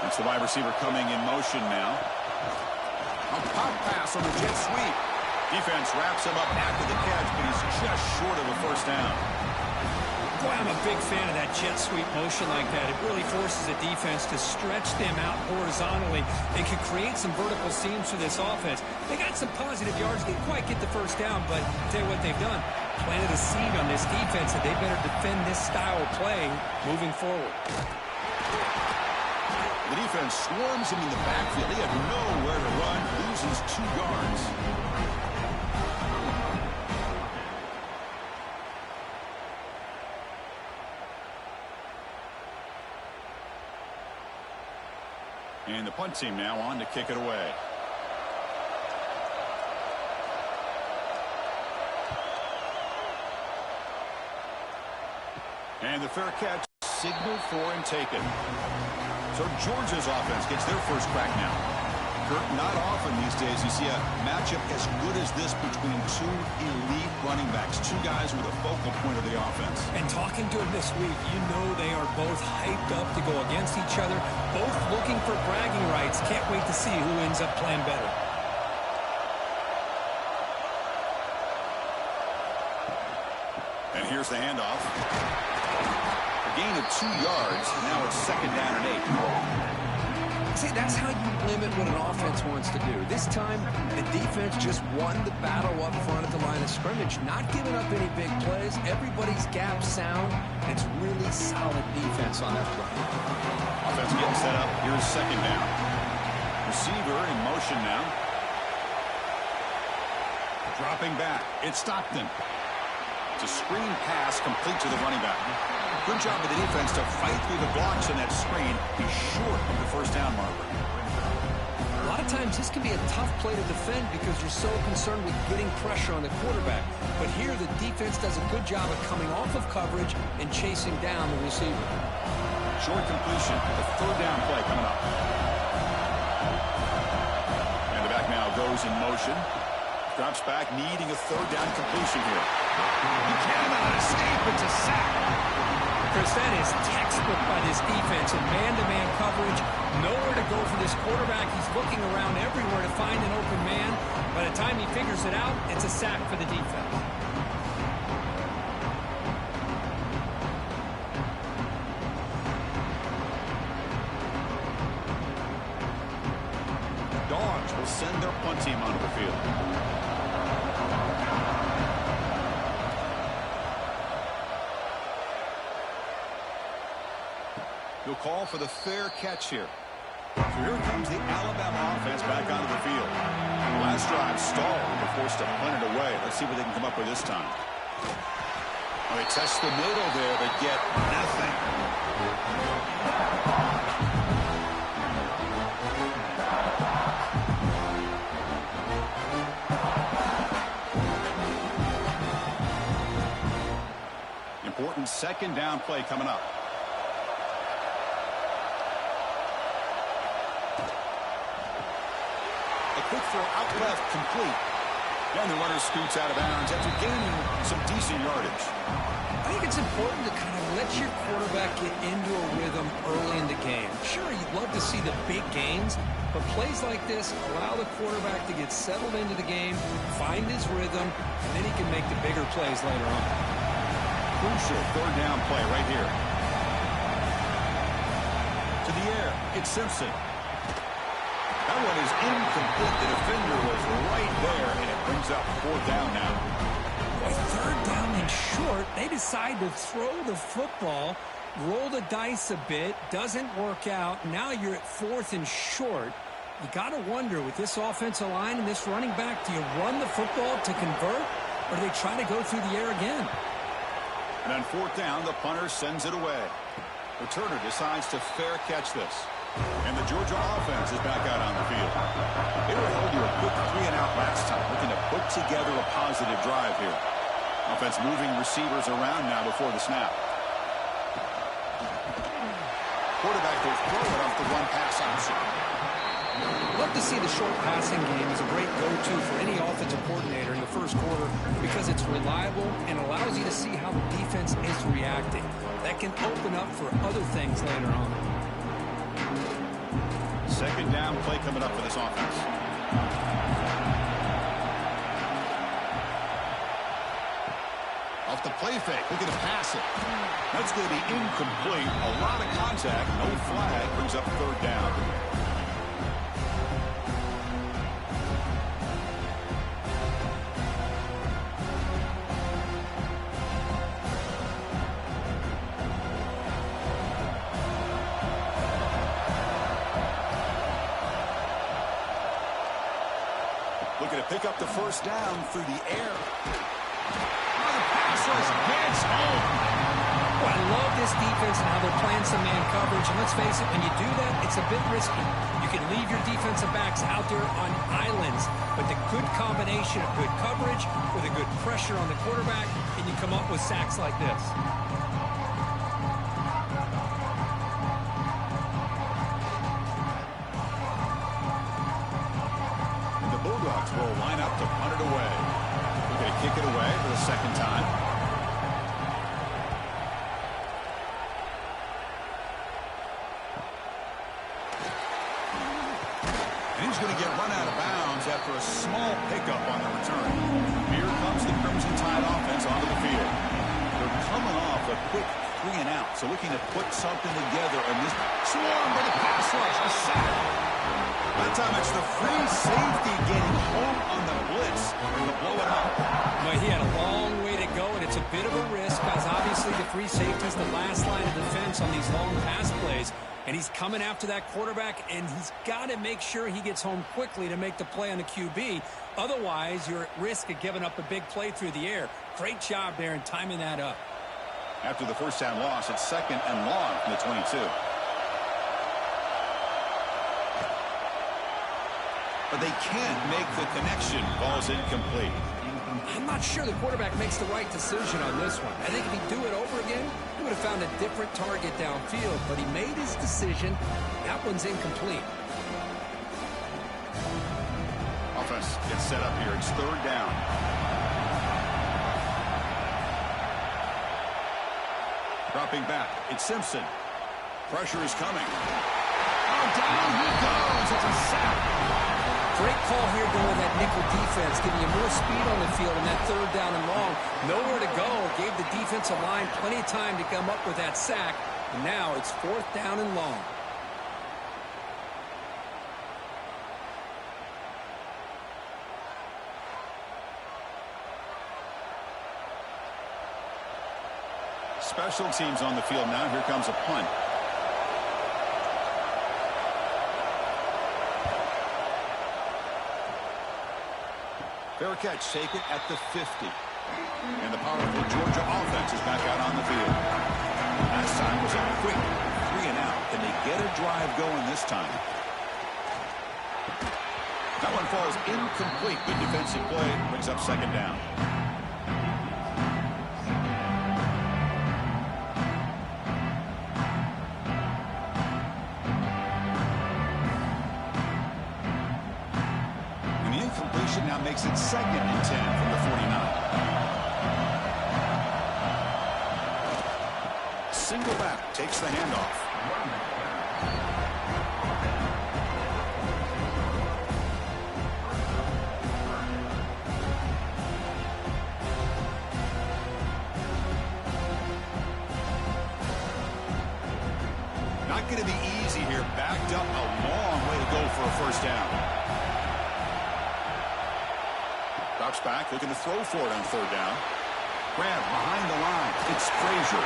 I: It's the wide receiver coming in motion now. A pop pass on the jet sweep. Defense wraps him up after the catch, but he's just short of a first down.
F: Boy, I'm a big fan of that jet sweep motion like that. It really forces the defense to stretch them out horizontally. They can create some vertical seams for this offense. They got some positive yards. Didn't quite get the first down, but I'll tell you what they've done. Planted a seed on this defense that they better defend this style of play moving forward.
I: The defense swarms him in the backfield. He had nowhere to run. Loses 2 yards. And the punt team now on to kick it away. And the fair catch, signal for and taken. So Georgia's offense gets their first crack now. Kirk, not often these days you see a matchup as good as this between 2 elite running backs, 2 guys with a focal point of the offense.
F: And talking to him this week, you know they are both hyped up to go against each other, both looking for bragging rights. Can't wait to see who ends up playing better.
I: And here's the handoff. A gain of 2 yards. Now it's 2nd down and 8.
F: See, that's how you limit what an offense wants to do. This time, the defense just won the battle up front at the line of scrimmage, not giving up any big plays. Everybody's gap sound, and it's really solid defense on that front.
I: Offense getting set up. Here's 2nd down. Receiver in motion now. Dropping back. It's Stockton. It's a screen pass complete to the running back. Good job of the defense to fight through the blocks in that screen. He's short of the first down marker.
F: A lot of times this can be a tough play to defend because you're so concerned with getting pressure on the quarterback. But here the defense does a good job of coming off of coverage and chasing down the receiver.
I: Short completion. The 3rd down play coming up. And the back now goes in motion. Drops back, needing a third down completion here. He cannot escape. It's a sack.
F: Chris, that is textbook by this defense in man-to-man coverage. Nowhere to go for this quarterback. He's looking around everywhere to find an open man. By the time he figures it out, it's a sack for the defense.
I: Dogs will send their punt team onto the field. He'll call for the fair catch here. So here comes the Alabama offense back onto the field. Last drive stalled. They're forced to punt it away. Let's see what they can come up with this time. Well, they test the middle there, but get nothing. Important second down play coming up. Quick throw out left, complete. And the runner scoots out of bounds after gaining some decent yardage.
F: I think it's important to kind of let your quarterback get into a rhythm early in the game. Sure, you'd love to see the big gains, but plays like this allow the quarterback to get settled into the game, find his rhythm, and then he can make the bigger plays later on.
I: Crucial third down play right here. To the air, it's Simpson. That one is incomplete. The defender was right there, and it brings up fourth down now.
F: Boy, third down and short. They decide to throw the football, roll the dice a bit, doesn't work out. Now you're at fourth and short. You got to wonder, with this offensive line and this running back, do you run the football to convert, or do they try to go through the air again?
I: And on fourth down, the punter sends it away. Returner decides to fair catch this. And the Georgia offense is back out on the field. They were held to a quick 3-and-out last time, looking to put together a positive drive here. Offense moving receivers around now before the snap. Quarterback will throw it off the run-pass option.
F: Love to see the short passing game as a great go-to for any offensive coordinator in the first quarter because it's reliable and allows you to see how the defense is reacting. That can open up for other things later on.
I: Second down play coming up for this offense. Off the play fake, looking to pass it. That's going to be incomplete. A lot of contact, no flag, brings up third down. Looking to pick up the first down through the air. Oh, the pass rush gets home.
F: Well, I love this defense and how they're playing some man coverage. And let's face it, when you do that, it's a bit risky. You can leave your defensive backs out there on islands, but the good combination of good coverage with a good pressure on the quarterback, and you come up with sacks like this.
I: Will line up to punt it away. We're going to kick it away for the second time. And he's going to get run out of bounds after a small pickup on the return. Here comes the Crimson Tide offense onto the field. They're coming off a quick 3-and-out, so looking to put something together in this swarm by the pass rush. A sack. That time it's the free safety getting home on the blitz to blow it up.
F: Well, he had a long way to go, and it's a bit of a risk because obviously the free safety is the last line of defense on these long pass plays. And he's coming after that quarterback, and he's got to make sure he gets home quickly to make the play on the QB. Otherwise, you're at risk of giving up a big play through the air. Great job there in timing that up.
I: After the first down loss, it's second and long from the 22. But they can't make the connection. Ball's incomplete.
F: I'm not sure the quarterback makes the right decision on this one. I think if he'd do it over again, he would have found a different target downfield. But he made his decision. That one's incomplete.
I: pass gets set up here. It's third down. Dropping back. It's Simpson. Pressure is coming. Oh, down he goes. It's a sack.
G: Great call here going with that nickel defense, giving you more speed on the field in that third down and long. Nowhere to go. Gave the defensive line plenty of time to come up with that sack. And now it's fourth down and long.
I: Special teams on the field now. Here comes a punt. Fair catch taken at the 50. And the powerful Georgia offense is back out on the field. Last time was a quick 3-and-out. Can they get a drive going this time? That one falls incomplete. Good defensive play. Brings up second down. Now makes it second and 10 from the 49. Single back takes the handoff. Not going to be easy here. Backed up a long way to go for a first down. Drops back, looking to throw for it on third down. Grab behind the line. It's Frazier.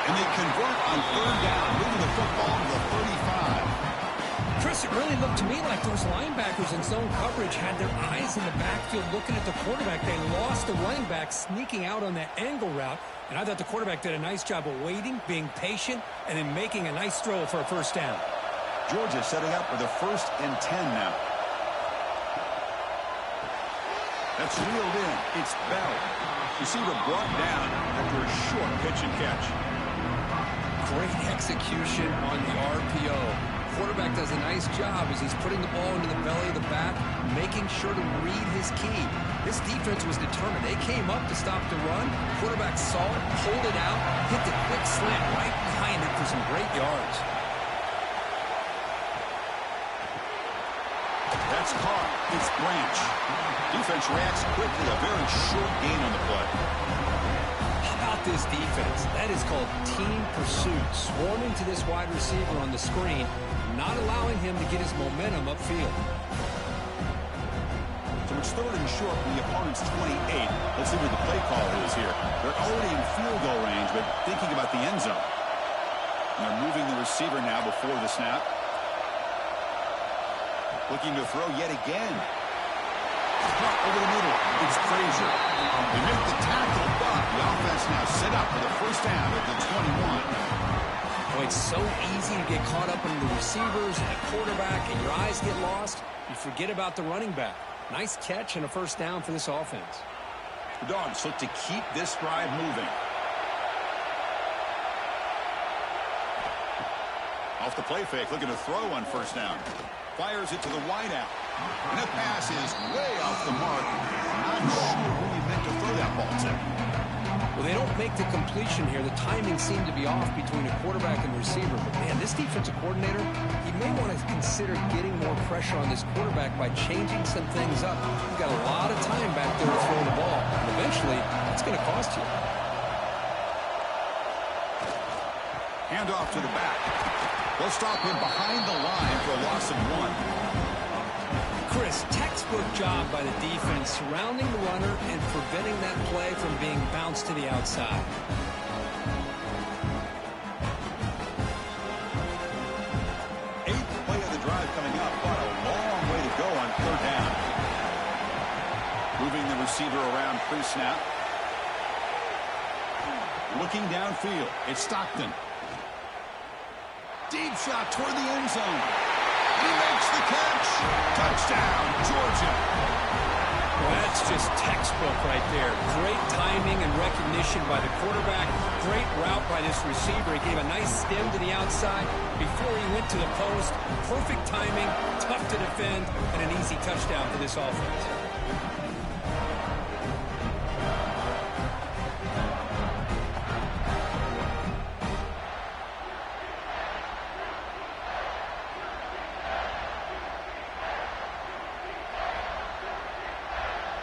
I: And they convert on third down, moving the football to the 35.
G: Chris, it really looked to me like those linebackers in zone coverage had their eyes in the backfield looking at the quarterback. They lost the running back sneaking out on that angle route. And I thought the quarterback did a nice job of waiting, being patient, and then making a nice throw for a first down.
I: Georgia setting up for the 1st and 10 now. That's reeled in. It's Bell. Receiver brought down after a short pitch and catch.
G: Great execution on the RPO. Quarterback does a nice job as he's putting the ball into the belly of the back, making sure to read his key. This defense was determined. They came up to stop the run. Quarterback saw it, pulled it out, hit the quick slant right behind it for some great yards.
I: That's caught. It's Branch. Defense reacts quickly. A very short gain on the play.
G: How about this defense? That is called team pursuit. Swarming to this wide receiver on the screen, not allowing him to get his momentum upfield.
I: So it's third and short from the opponent's 28. Let's see what the play call is here. They're already in field goal range, but thinking about the end zone. And they're moving the receiver now before the snap. Looking to throw yet again. Caught over the middle. It's Frazier. They make the tackle, but the offense now set up for the first down at the 21.
G: Boy, it's so easy to get caught up in the receivers and the quarterback, and your eyes get lost. You forget about the running back. Nice catch and a first down for this offense.
I: The Dogs look to keep this drive moving. Off the play fake, looking to throw on first down. Fires it to the wideout. And that pass is way off the mark. Not sure who he meant to throw that ball to.
G: Well, they don't make the completion here. The timing seemed to be off between a quarterback and receiver. But, man, this defensive coordinator, he may want to consider getting more pressure on this quarterback by changing some things up. You've got a lot of time back there to throw the ball. And eventually, it's going to cost you.
I: Hand off to the back. They'll stop him behind the line for a loss of 1.
G: Chris, textbook job by the defense surrounding the runner and preventing that play from being bounced to the outside.
I: Eighth play of the drive coming up, but a long way to go on third down. Moving the receiver around pre-snap. Looking downfield, it's Stockton. Deep shot toward the end zone. He makes the catch. Touchdown, Georgia.
F: Well, that's just textbook right there. Great timing and recognition by the quarterback. Great route by this receiver. He gave a nice stem to the outside before he went to the post. Perfect timing, tough to defend, and an easy touchdown for this offense.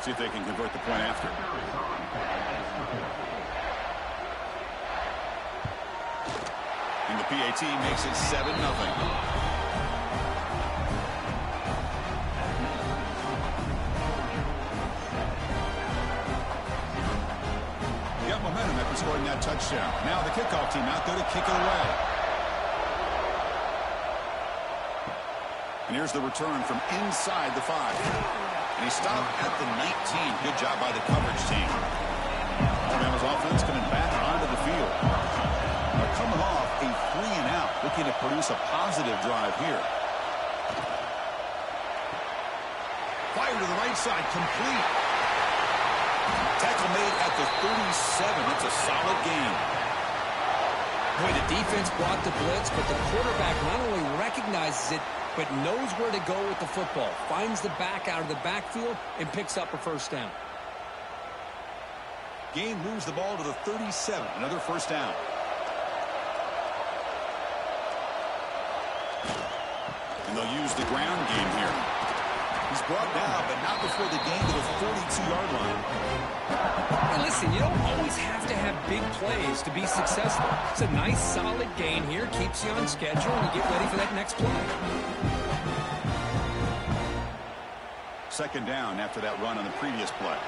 I: See if they can convert the point after. And the PAT makes it 7-0. Got momentum after scoring that touchdown. Now the kickoff team out there to kick it away. And here's the return from inside the 5. And he stopped at the 19. Good job by the coverage team. Alabama's offense coming back onto the field. They're coming off a 3-and-out, looking to produce a positive drive here. Fire to the right side, complete. Tackle made at the 37. It's a solid gain.
F: Boy, the defense brought the blitz, but the quarterback not only recognizes it, but knows where to go with the football. Finds the back out of the backfield and picks up a first down.
I: Gain moves the ball to the 37. Another first down. And they'll use the ground game here. He's brought down, but not before the gain to the 42-yard line.
F: Hey, listen, you don't always have to have big plays to be successful. It's a nice, solid gain here. Keeps you on schedule, and you get ready for that next play.
I: Second down after that run on the previous play.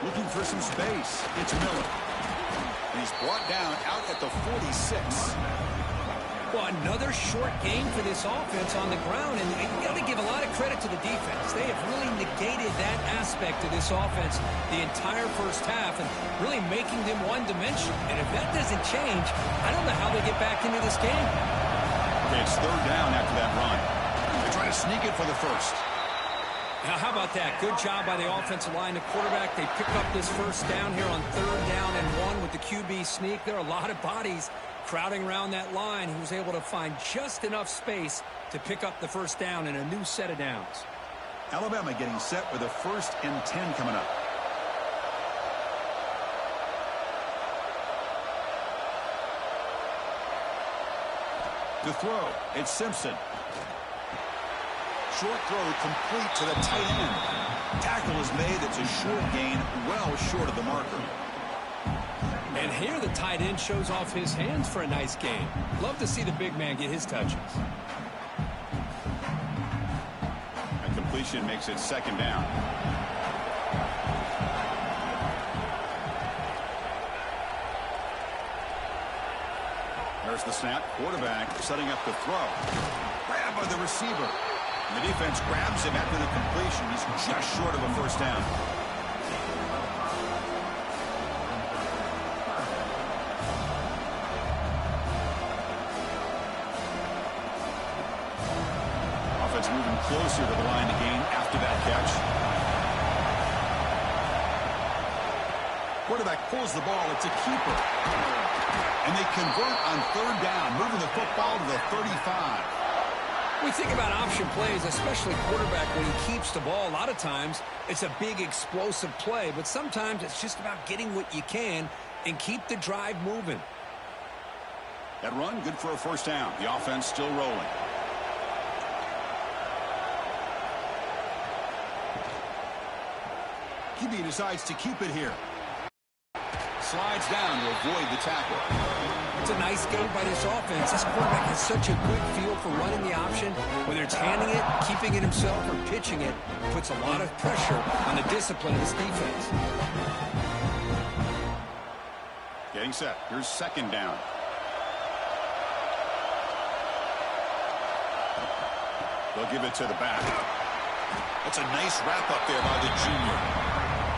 I: Looking for some space. It's Miller. And he's brought down out at the 46.
F: Well, another short gain for this offense on the ground, and you got to give a lot of credit to the defense. They have really negated that aspect of this offense the entire first half and really making them one-dimensional. And if that doesn't change, I don't know how they get back into this game.
I: Okay, it's third down after that run. They're trying to sneak it for the first.
F: Now, how about that? Good job by the offensive line. The quarterback, they pick up this first down here on 3rd down and 1 with the QB sneak. There are a lot of bodies crowding around that line. He was able to find just enough space to pick up the first down in a new set of downs.
I: Alabama getting set with a 1st and 10 coming up. To throw, it's Simpson. Short throw complete to the tight end. Tackle is made. It's a short gain, well short of the marker.
F: And here the tight end shows off his hands for a nice gain. Love to see the big man get his touches.
I: A completion makes it 2nd down. There's the snap. Quarterback setting up the throw. Grabbed by the receiver. And the defense grabs him after the completion. He's just short of a first down. Offense moving closer to the line to gain after that catch. Quarterback pulls the ball. It's a keeper. And they convert on 3rd down, moving the football to the 35.
F: We think about option plays, especially quarterback when he keeps the ball. A lot of times it's a big explosive play, but sometimes it's just about getting what you can and keep the drive moving.
I: That run, good for a first down. The offense still rolling. QB decides to keep it here. Slides down to avoid the tackle.
F: It's a nice game by this offense. This quarterback has such a good feel for running the option. Whether it's handing it, keeping it himself, or pitching it, puts a lot of pressure on the discipline of this defense.
I: Getting set. Here's 2nd down. They'll give it to the back. That's a nice wrap up there by the junior.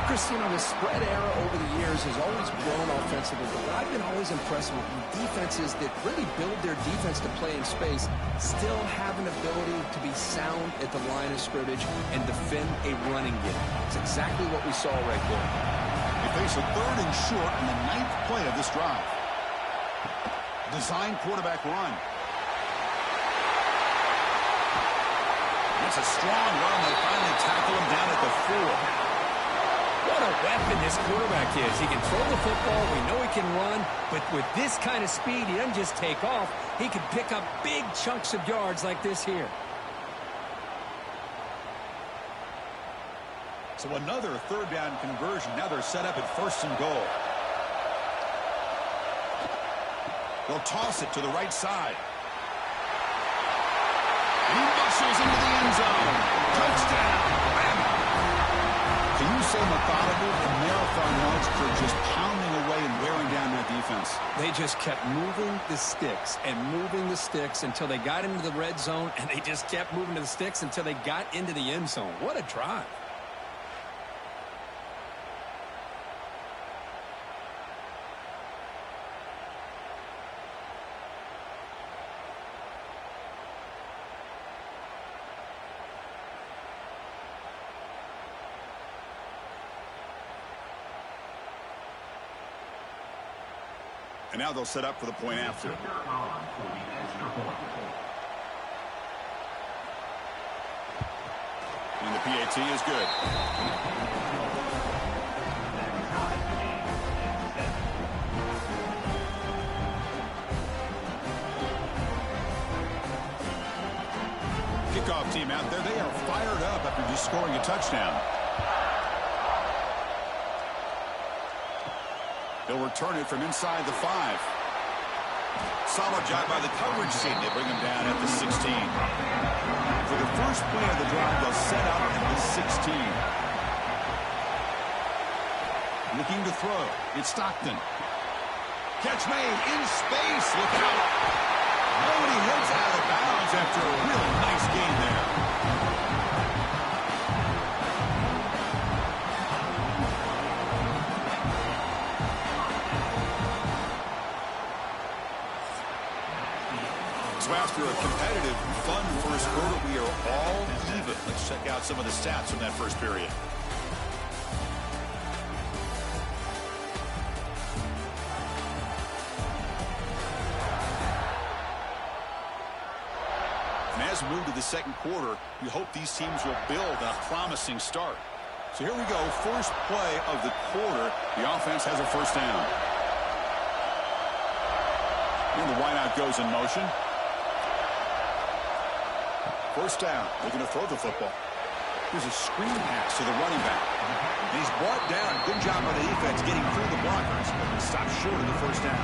G: Chris, you know, the spread era over the years has always grown offensively, but what I've been always impressed with defenses that really build their defense to play in space still have an ability to be sound at the line of scrimmage and defend a running game. It's exactly what we saw right there.
E: They face a 3rd and short in the 9th play of this drive. Design quarterback run. That's a strong run. They finally tackle him down at the 4.
F: What a weapon this quarterback is. He can throw the football. We know he can run. But with this kind of speed, he doesn't just take off. He can pick up big chunks of yards like this here.
E: So another 3rd down conversion. Now they're set up at 1st and goal. They'll toss it to the right side. He muscles into the end zone. Touchdown. Can you say methodical and marathon yards for just pounding away and wearing down that defense?
G: They just kept moving the sticks and moving the sticks until they got into the red zone, and they just kept moving to the sticks until they got into the end zone. What a drive.
E: And now they'll set up for the point after. And the PAT is good. Kickoff team out there. They are fired up after just scoring a touchdown. They'll return it from inside the 5. Solid job by the coverage team. They bring him down at the 16. For the first play of the drive, they'll set out at the 16. Looking to throw. It's Stockton. Catch made in space. Look out. Nobody heads out of bounds after a really nice gain there. So after a competitive, fun first quarter, we are all even. Let's check out some of the stats from that first period. And as we move to the second quarter, we hope these teams will build on a promising start. So here we go, first play of the quarter. The offense has a first down. And the wideout goes in motion. First down, looking to throw the football. Here's a screen pass to the running back. And he's brought down. Good job by the defense getting through the blockers. Stopped short of the first down.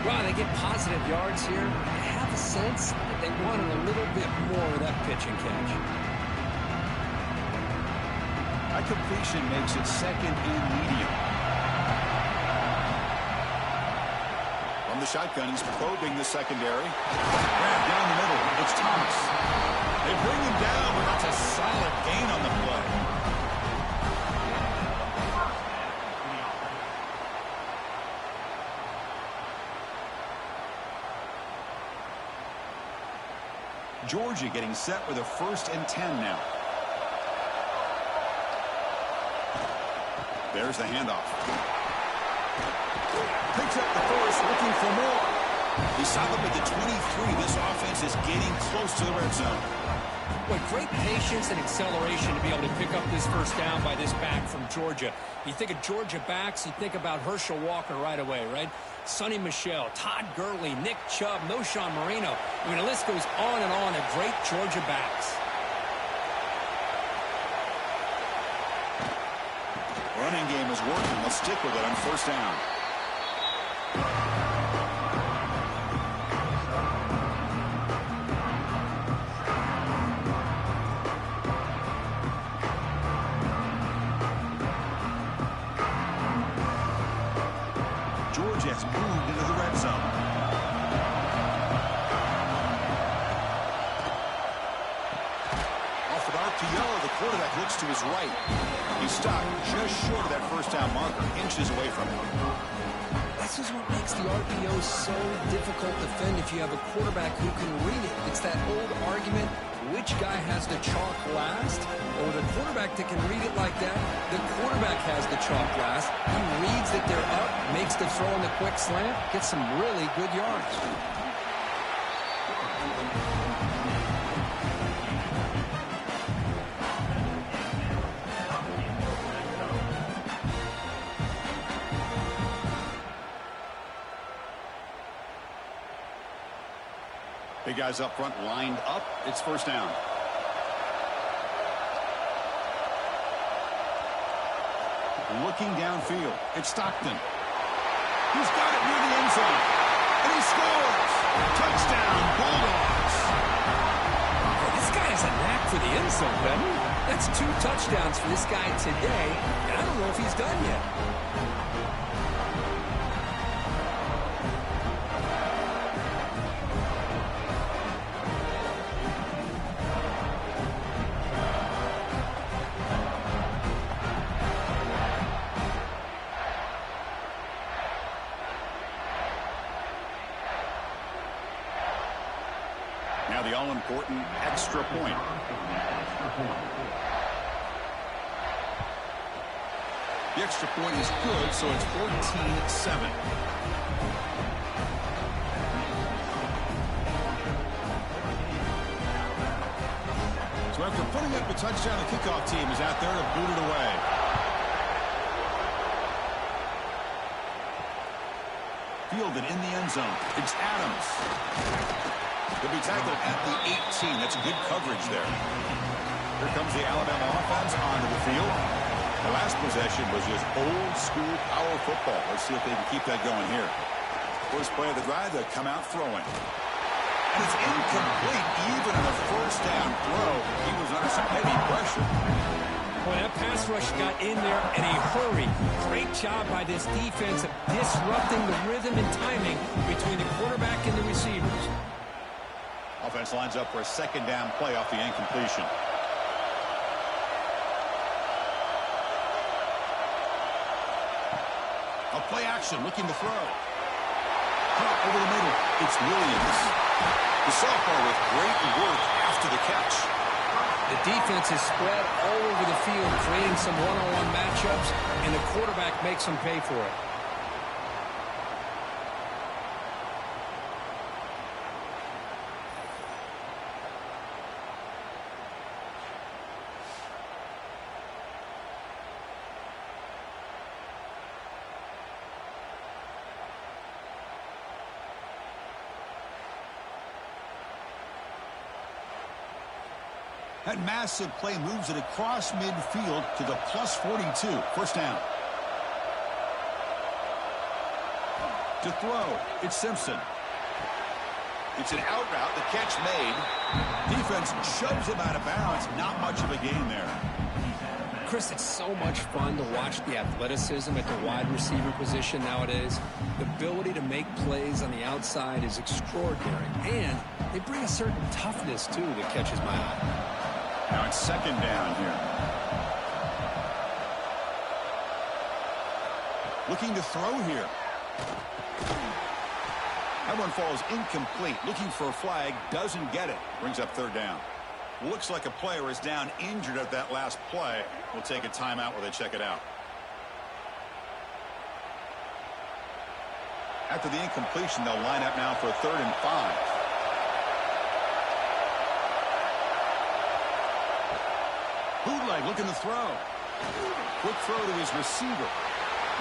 G: Wow, they get positive yards here. I have a sense that they wanted a little bit more of that pitch and catch.
E: That completion makes it 2nd and medium. From the shotgun, he's probing the secondary. Grab down the middle. It's Thomas. They bring him down, but that's a solid gain on the play. Georgia getting set with a 1st and 10 now. There's the handoff. Picks up the first, looking for more. He's stopped at the 23. This offense is getting close to the red zone.
F: Boy, great patience and acceleration to be able to pick up this first down by this back from Georgia. You think of Georgia backs, you think about Herschel Walker right away, right? Sonny Michel, Todd Gurley, Nick Chubb, Knowshon Moreno. I mean, the list goes on and on of great Georgia backs.
E: Running game is working. They'll stick with it on first down. Georgia has moved into the red zone. Off an RPO, the quarterback looks to his right.
I: He's stopped just short of that first down marker, inches away from it.
G: This is what makes the RPO so difficult to defend if you have a quarterback who can read it. It's that old argument, which guy has the chalk last? Or the quarterback that can read it like that, the quarterback has the chalk last. He reads that they're up, makes the throw in the quick slant, gets some really good yards.
I: Big guys up front lined up. It's first down. Looking downfield. It's Stockton. He's got it near the end zone. And he scores. Touchdown, Bulldogs.
G: Well, this guy has a knack for the end zone, doesn't he? That's 2 touchdowns for this guy today. And I don't know if he's done yet.
I: Now the all-important extra point. The extra point is good, so it's 14-7. So after putting up a touchdown, the kickoff team is out there to boot it away. Fielded in the end zone. It's Adams. He'll be tackled at the 18. That's good coverage there. Here comes the Alabama offense onto the field. The last possession was just old-school power football. Let's see if they can keep that going here. First play of the drive, they'll come out throwing. And it's incomplete. Even on the first down throw, he was under some heavy pressure.
G: Boy, that pass rush got in there in a hurry. Great job by this defense of disrupting the rhythm and timing between the quarterback and the receivers.
I: Offense lines up for a second down play off the incompletion. A play action, looking to throw. Caught over the middle. It's Williams. The sophomore with great work after the catch.
G: The defense is spread all over the field, creating some one-on-one matchups, and the quarterback makes them pay for it.
I: That massive play moves it across midfield to the +42. First down. To throw, it's Simpson. It's an out route, the catch made. Defense shoves him out of bounds. Not much of a gain there.
G: Chris, it's so much fun to watch the athleticism at the wide receiver position nowadays. The ability to make plays on the outside is extraordinary. And they bring a certain toughness, too, that catches my eye.
I: Now it's second down here. Looking to throw here. That one falls incomplete. Looking for a flag. Doesn't get it. Brings up third down. Looks like a player is down injured at that last play. We'll take a timeout while they check it out. After the incompletion, they'll line up now for 3rd and 5. Bootleg looking to throw. Quick throw to his receiver.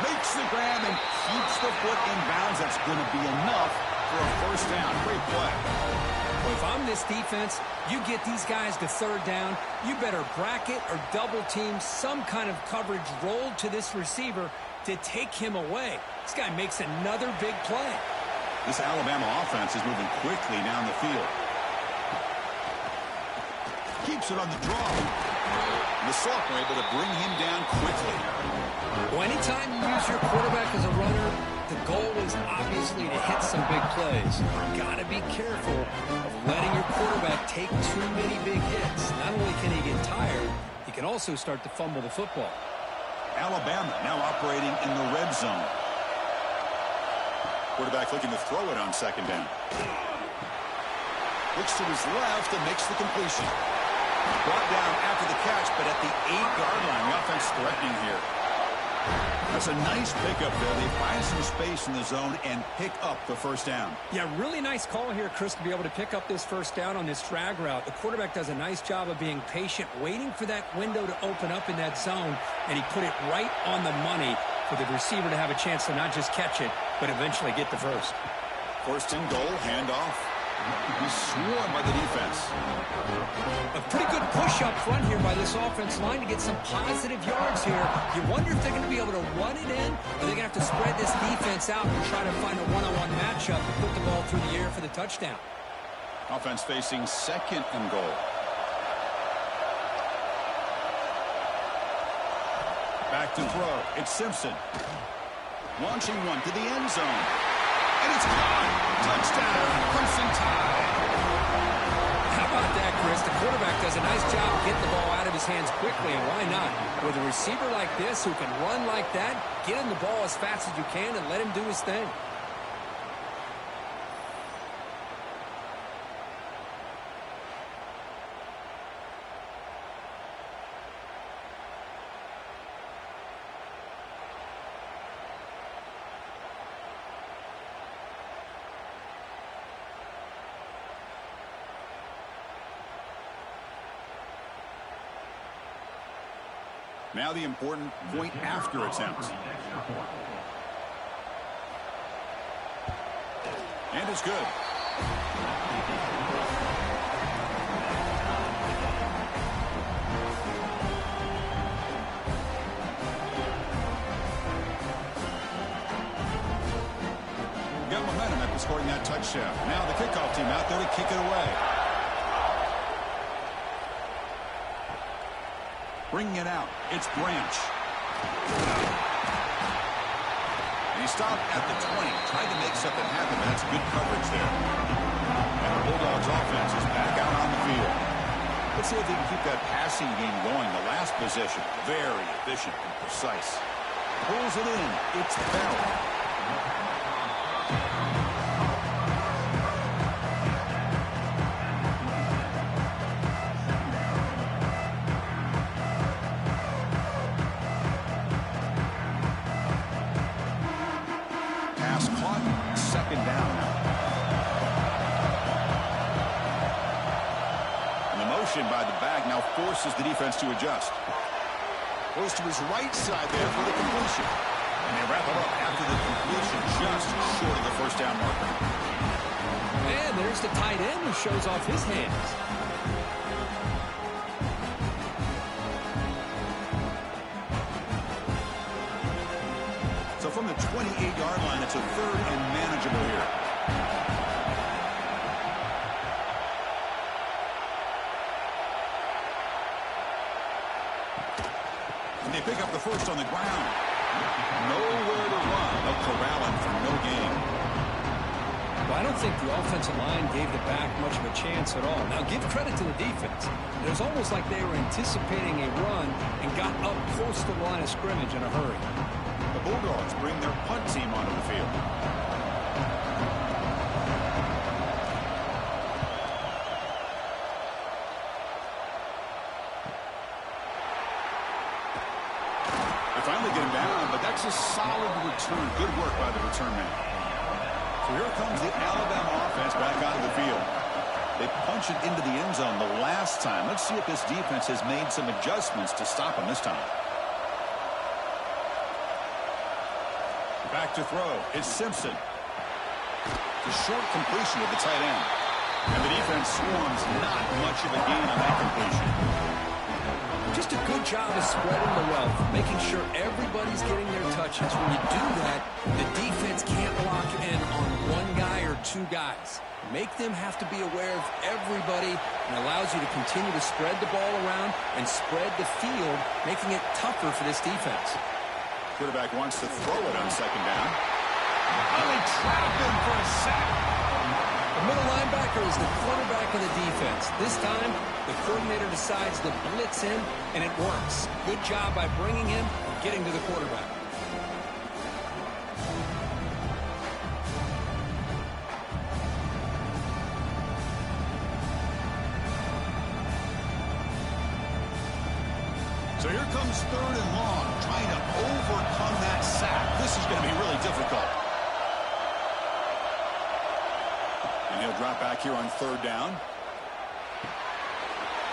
I: Makes the grab and keeps the foot in bounds. That's going to be enough for a first down. Great play.
G: Well, if I'm this defense, you get these guys to 3rd down, you better bracket or double team some kind of coverage rolled to this receiver to take him away. This guy makes another big play.
I: This Alabama offense is moving quickly down the field. Keeps it on the draw. The sophomore able to bring him down quickly.
G: Well, anytime you use your quarterback as a runner, the goal is obviously to hit some big plays. You've got to be careful of letting your quarterback take too many big hits. Not only can he get tired, he
F: can also start to fumble the football.
I: Alabama now operating in the red zone. Quarterback looking to throw it on second down. Looks to his left and makes the completion. Brought down after the catch, but at the 8-yard line, the offense threatening here. That's a nice pickup there. They find some space in the zone and pick up the first down.
F: Yeah, really nice call here, Chris, to be able to pick up this first down on this drag route. The quarterback does a nice job of being patient, waiting for that window to open up in that zone, and he put it right on the money for the receiver to have a chance to not just catch it, but eventually get the first.
I: First and goal, handoff. He's swarmed by the defense.
F: A pretty good push up front here by this offense line to get some positive yards here. You wonder if they're going to be able to run it in, or they're going to have to spread this defense out and try to find a one-on-one matchup to put the ball through the air for the touchdown.
I: Offense facing second and goal. Back to throw. It's Simpson. Launching one to the end zone. And it's caught. Touchdown, Crimson Tide.
F: How about that, Chris? The quarterback does a nice job getting the ball out of his hands quickly, and why not? With a receiver like this who can run like that, get him the ball as fast as you can and let him do his thing.
I: Now the important point after attempt. And it's good. Got momentum after scoring that touchdown. Now the kickoff team out there to kick it away. Bringing it out, it's Branch. And he stopped at the 20, tried to make something happen, but that's good coverage there. And the Bulldogs offense is back out on the field. Let's see if they can keep that passing game going. The last possession, very efficient and precise. Pulls it in, it's Bell. By the back now forces the defense to adjust. Goes to his right side there for the completion. And they wrap it up after the completion just short of the first down marker.
F: And there's the tight end who shows off his hands.
I: So from the 28-yard line, it's a third and manageable here. They pick up the first on the ground. Nowhere to run. They'll corral him for no gain.
F: Well, I don't think the offensive line gave the back much of a chance at all. Now, give credit to the defense. It was almost like they were anticipating a run and got up close to the line of scrimmage in a hurry.
I: The Bulldogs bring their punt team onto the field. Finally get him down, but that's a solid return. Good work by the return man. So here comes the Alabama offense back onto the field. They punch it into the end zone the last time. Let's see if this defense has made some adjustments to stop him this time. Back to throw. It's Simpson. The short completion of the tight end. And the defense swarms not much of a gain on that completion.
F: Just a good job of spreading the wealth, making sure everybody's getting their touches. When you do that, the defense can't lock in on one guy or two guys. Make them have to be aware of everybody, and allows you to continue to spread the ball around and spread the field, making it tougher for this defense.
I: Quarterback wants to throw it on second down. Oh, they trap him for a sack.
F: The middle linebacker is the quarterback of the defense. This time, the coordinator decides to blitz him, and it works. Good job by bringing him and getting to the quarterback.
E: So here comes 3rd and long, trying to overcome that sack. This is going to be really difficult. And he'll drop back here on 3rd down.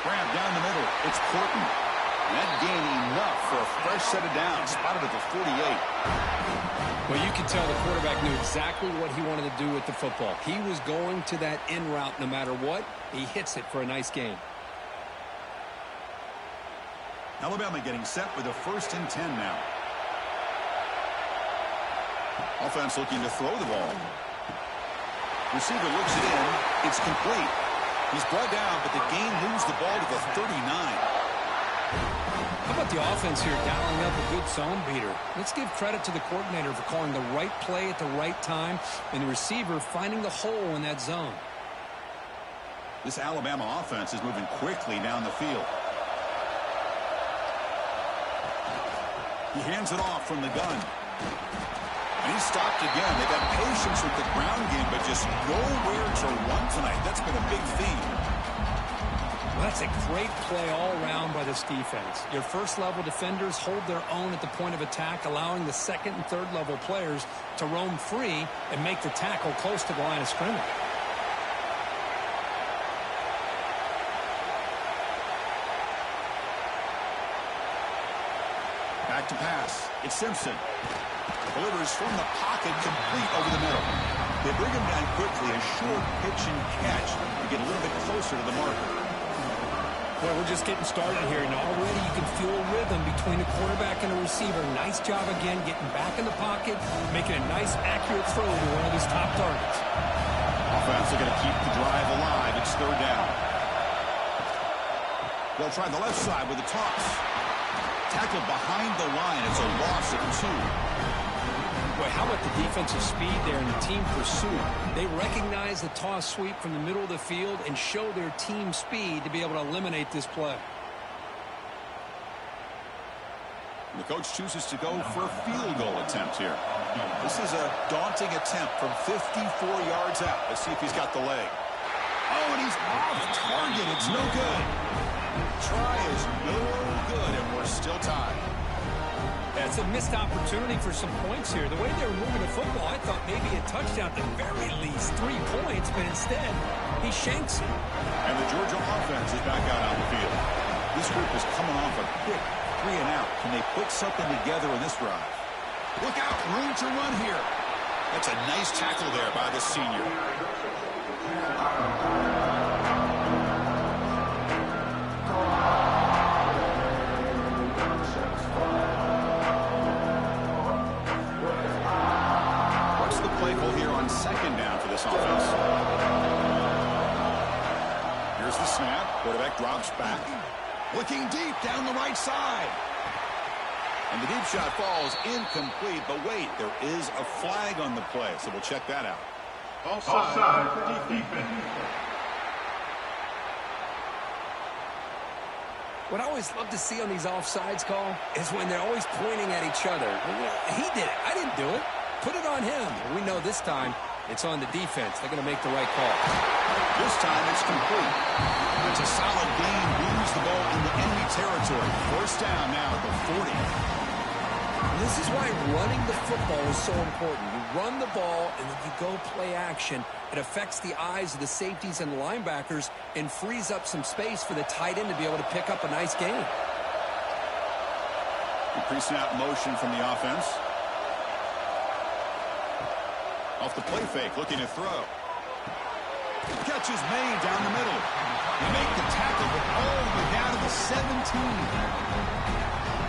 E: Grab down the middle. It's Porton. And that gained enough for a fresh set of downs. Spotted at the 48.
F: Well, you can tell the quarterback knew exactly what he wanted to do with the football. He was going to that in route no matter what. He hits it for a nice gain.
E: Alabama getting set with a 1st and 10 now. Offense looking to throw the ball. Receiver looks it in. It's complete. He's brought down, but the gain moves the ball to the 39.
F: How about the offense here dialing up a good zone beater? Let's give credit to the coordinator for calling the right play at the right time and the receiver finding the hole in that zone.
E: This Alabama offense is moving quickly down the field. He hands it off from the gun. And he's stopped again. They've had patience with the ground game, but just nowhere to run tonight. That's been a big theme.
F: Well, that's a great play all around by this defense. Your first-level defenders hold their own at the point of attack, allowing the second and third-level players to roam free and make the tackle close to the line of scrimmage.
E: Back to pass. It's Simpson. Delivers from the pocket, complete over the middle. They bring him down quickly. A short pitch and catch to get a little bit closer to the marker.
F: Well, we're just getting started here, and already you can feel a rhythm between a quarterback and a receiver. Nice job again getting back in the pocket, making a nice, accurate throw to one of his top targets.
E: Offense are going to keep the drive alive. It's 3rd down. They'll try the left side with a toss. Tackled behind the line. It's a loss of 2.
F: Boy, how about the defensive speed there in the team pursuit? They recognize the toss sweep from the middle of the field and show their team speed to be able to eliminate this play.
E: The coach chooses to go for a field goal attempt here. This is a daunting attempt from 54 yards out. Let's see if he's got the leg. Oh, and he's off target. It's no good. Try is no good, and we're still tied.
F: That's a missed opportunity for some points here. The way they were moving the football, I thought maybe a touchdown at the very least, 3 points, but instead, he shanks it.
E: And the Georgia offense is back out on the field. This group is coming off a quick 3 and out. Can they put something together in this drive? Look out, room to run here. That's a nice tackle there by the senior. Second down for this offense. Here's the snap. Quarterback drops back. Looking deep down the right side. And the deep shot falls incomplete. But wait, there is a flag on the play. So we'll check that out.
H: Offside. Defense.
F: What I always love to see on these offsides call is when they're always pointing at each other. He did it. I didn't do it. Put it on him. We know this time it's on the defense. They're going to make the right call.
E: This time it's complete. It's a solid gain. Moves the ball in the enemy territory. 1st down now at the 40.
F: This is why running the football is so important. You run the ball and then you go play action. It affects the eyes of the safeties and linebackers and frees up some space for the tight end to be able to pick up a nice gain.
E: Pre-snap motion from the offense. Off the play fake, looking to throw. Catch is made down the middle. They make the tackle, but all the way down to the 17.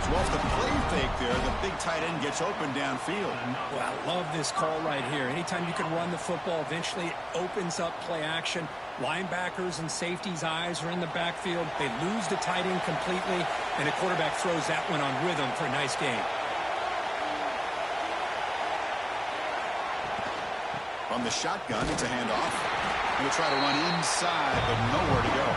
E: So off the play fake there, the big tight end gets open downfield.
F: Well, I love this call right here. Anytime you can run the football, eventually it opens up play action. Linebackers and safeties' eyes are in the backfield. They lose the tight end completely, and the quarterback throws that one on rhythm for a nice gain.
E: On the shotgun, it's a handoff.
I: He'll try to run inside, but nowhere to go.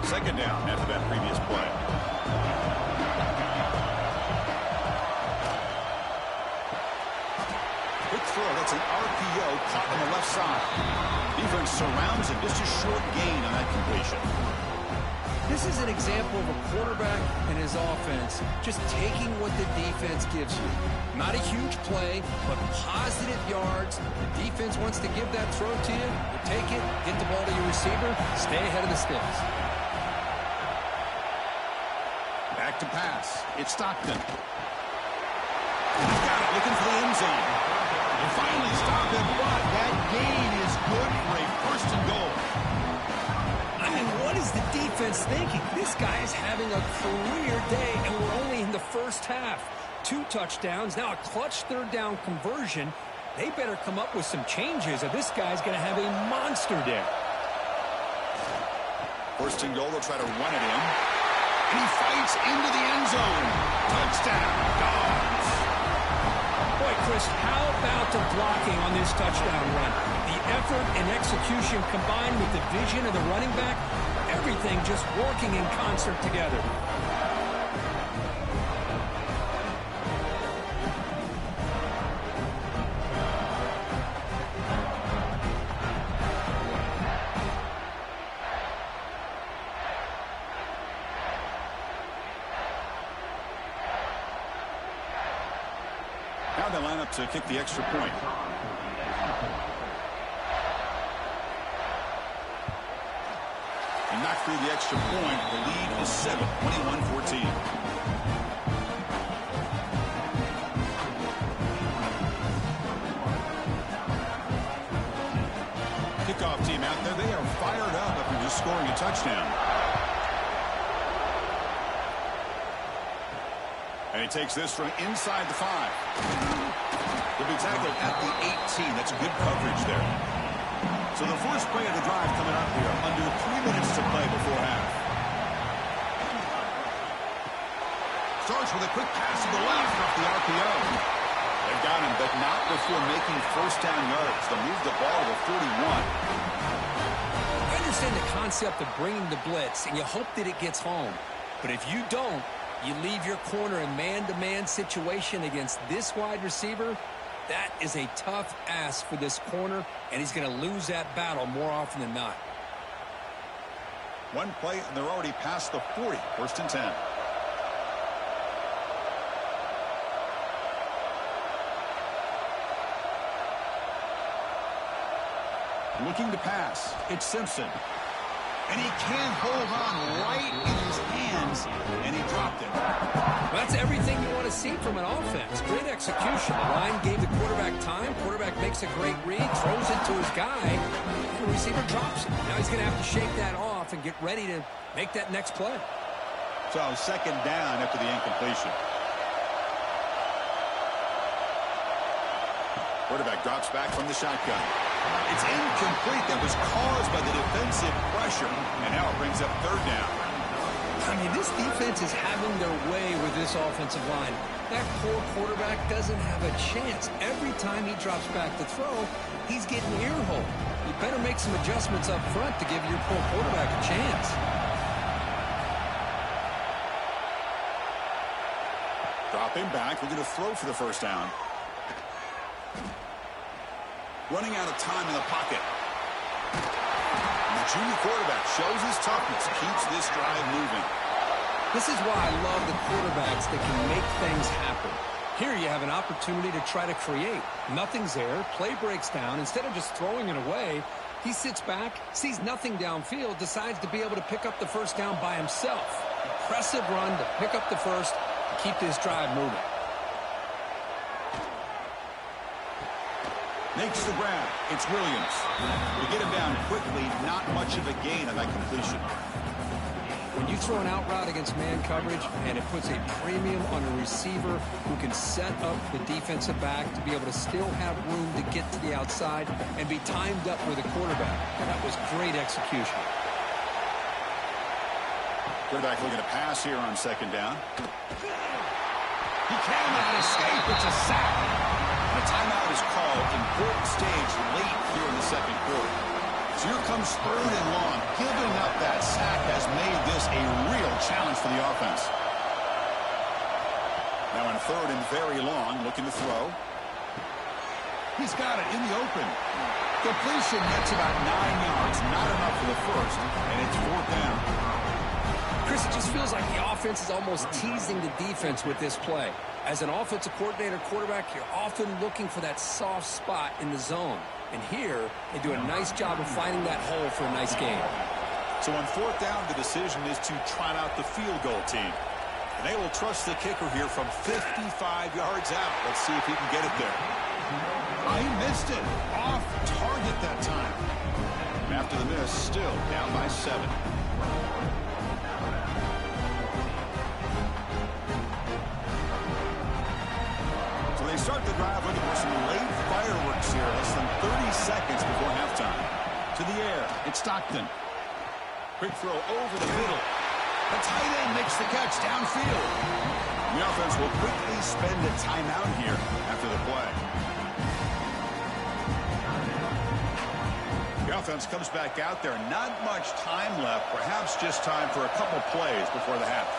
I: Second down after that previous play. Quick throw. That's an RPO caught on the left side. Defense surrounds him. Just a short gain on that completion.
G: This is an example of a quarterback and his offense just taking what the defense gives you. Not a huge play, but positive yards. The defense wants to give that throw to you. You take it, get the ball to your receiver, stay ahead of the sticks.
I: Back to pass. It's Stockton. He's got it, looking for the end zone. And finally stop it, but that gain is good for a first and goal.
G: I mean, what is the defense thinking? This guy is having a career day, and we're only in the first half. 2 touchdowns, now a clutch third down conversion. They better come up with some changes, or this guy's going to have a monster day.
I: First and goal, they'll try to run it in. And he fights into the end zone. Touchdown, Dogs.
G: Boy, Chris, how about the blocking on this touchdown run? The effort and execution combined with the vision of the running back, everything just working in concert together.
I: Now they line up to kick the extra point. And knocked through the extra point. The lead is 7, 21-14. Kickoff team out there. They are fired up after just scoring a touchdown. And he takes this from inside the 5. He'll be tackled at the 18. That's good coverage there. So the first play of the drive coming up here. Under 3 minutes to play before half. Starts with a quick pass to the left off the RPO. They've got him, but not before making first down yards. They'll move the ball to the 41.
G: I understand the concept of bringing the blitz, and you hope that it gets home. But if you don't, you leave your corner in man-to-man situation against this wide receiver. That is a tough ask for this corner, and he's going to lose that battle more often than not.
I: One play, and they're already past the 40. First and 10. Looking to pass. It's Simpson. And he can't hold on right in his hands, and he dropped it.
G: Well, that's everything you want to see from an offense. Great execution. The line gave the quarterback time. Quarterback makes a great read, throws it to his guy. The receiver drops it. Now he's going to have to shake that off and get ready to make that next play.
I: So second down after the incompletion. Quarterback drops back from the shotgun. It's incomplete. That was caused by the defensive pressure. And now it brings up third down.
G: I mean, this defense is having their way with this offensive line. That poor quarterback doesn't have a chance. Every time he drops back to throw, he's getting ear-hole. You better make some adjustments up front to give your poor quarterback a chance.
I: Dropping back, looking to throw for the first down. Running out of time in the pocket. And the junior quarterback shows his toughness, keeps this drive moving.
G: This is why I love the quarterbacks that can make things happen. Here you have an opportunity to try to create. Nothing's there, play breaks down. Instead of just throwing it away, he sits back, sees nothing downfield, decides to be able to pick up the first down by himself. Impressive run to pick up the first and keep this drive moving.
I: Makes the grab. It's Williams. We get him down quickly. Not much of a gain on that completion.
G: When you throw an out route against man coverage and it puts a premium on a receiver who can set up the defensive back to be able to still have room to get to the outside and be timed up with a quarterback, that was great execution.
E: Quarterback looking to pass here on second down.
I: He cannot escape. It's a sack. And a timeout is called. Important stage late here in the second quarter. So here comes third and long. Giving up that sack has made this a real challenge for the offense. Now on third and very long, looking to throw. He's got it in the open. Completion gets about 9 yards. Not enough for the first, and it's fourth down.
G: Chris, it just feels like the offense is almost teasing the defense with this play. As an offensive coordinator quarterback, you're often looking for that soft spot in the zone. And here, they do a nice job of finding that hole for a nice game.
E: So on fourth down, the decision is to trot out the field goal team. And they will trust the kicker here from 55 yards out. Let's see if he can get it there.
I: Oh, he missed it. Off target that time.
E: And after the miss, still down by 7. So they start the drive looking for some late fireworks here. Less than 30 seconds before halftime. To the air, it's Stockton. Quick throw over the middle. The tight end makes the catch downfield. The offense will quickly spend a timeout here after the play. The offense comes back out there. Not much time left. Perhaps just time for a couple plays before the half.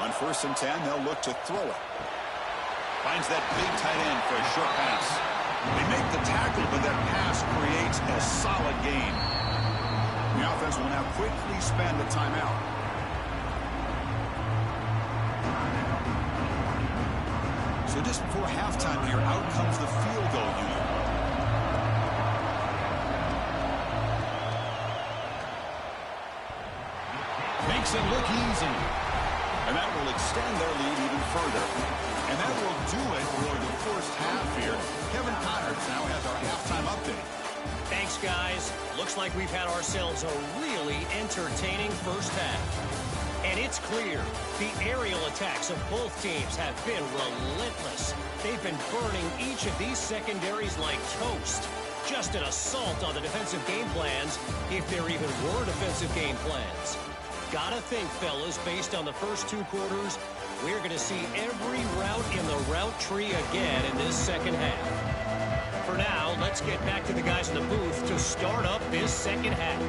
E: On 1st and 10, they'll look to throw it. Finds that big tight end for a short pass. They make the tackle, but that pass creates a solid gain. The offense will now quickly spend the timeout. So just before halftime here, out comes the field goal unit.
I: Makes it look easy.
E: And that will extend their lead even further.
I: And that will do it for the first half here. Kevin Connors now has our halftime update.
D: Thanks, guys. Looks like we've had ourselves a really entertaining first half. And it's clear the aerial attacks of both teams have been relentless. They've been burning each of these secondaries like toast. Just an assault on the defensive game plans, if there even were defensive game plans. Gotta think, fellas, based on the first 2 quarters, we're going to see every route in the route tree again in this second half. For now, let's get back to the guys in the booth to start up this second half.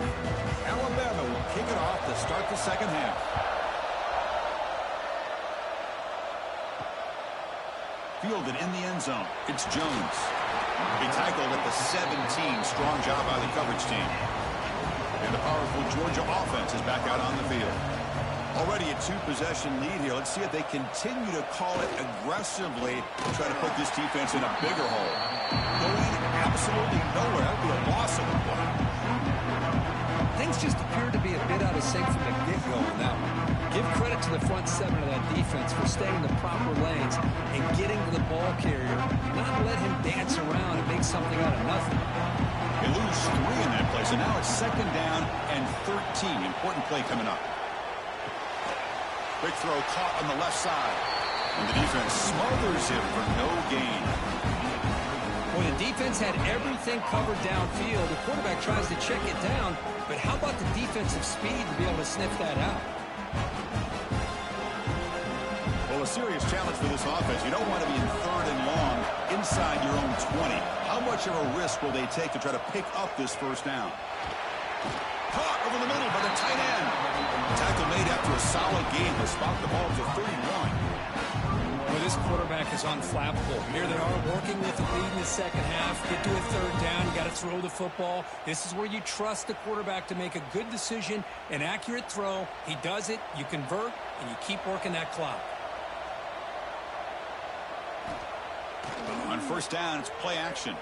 E: Alabama will kick it off to start the second half. Fielded in the end zone. It's Jones. He tackled at the 17. Strong job by the coverage team. And the powerful Georgia offense is back out on the field. Already a 2-possession lead here. Let's see if they continue to call it aggressively and try to put this defense in a bigger hole. Going absolutely nowhere. That would be a loss of the play.
G: Things just appear to be a bit out of sync from the get-go on that one. Give credit to the front 7 of that defense for staying in the proper lanes and getting to the ball carrier, not let him dance around and make something out of nothing.
E: They lose 3 in that play, so now it's 2nd down and 13. Important play coming up. Quick throw caught on the left side. And the defense smothers him for no gain.
G: Well, the defense had everything covered downfield. The quarterback tries to check it down, but how about the defensive speed to be able to sniff that out?
E: Well, a serious challenge for this offense. You don't want to be in 3rd and long inside your own 20. How much of a risk will they take to try to pick up this first down? Caught over the middle by the tight end. Tackle made after a solid game to spot the ball to 31.
F: Well, this quarterback is unflappable. Here they are working with the lead in the second half. Get to a 3rd down. You got to throw the football. This is where you trust the quarterback to make a good decision, an accurate throw. He does it. You convert, and you keep working that clock.
E: On 1st down, it's play action.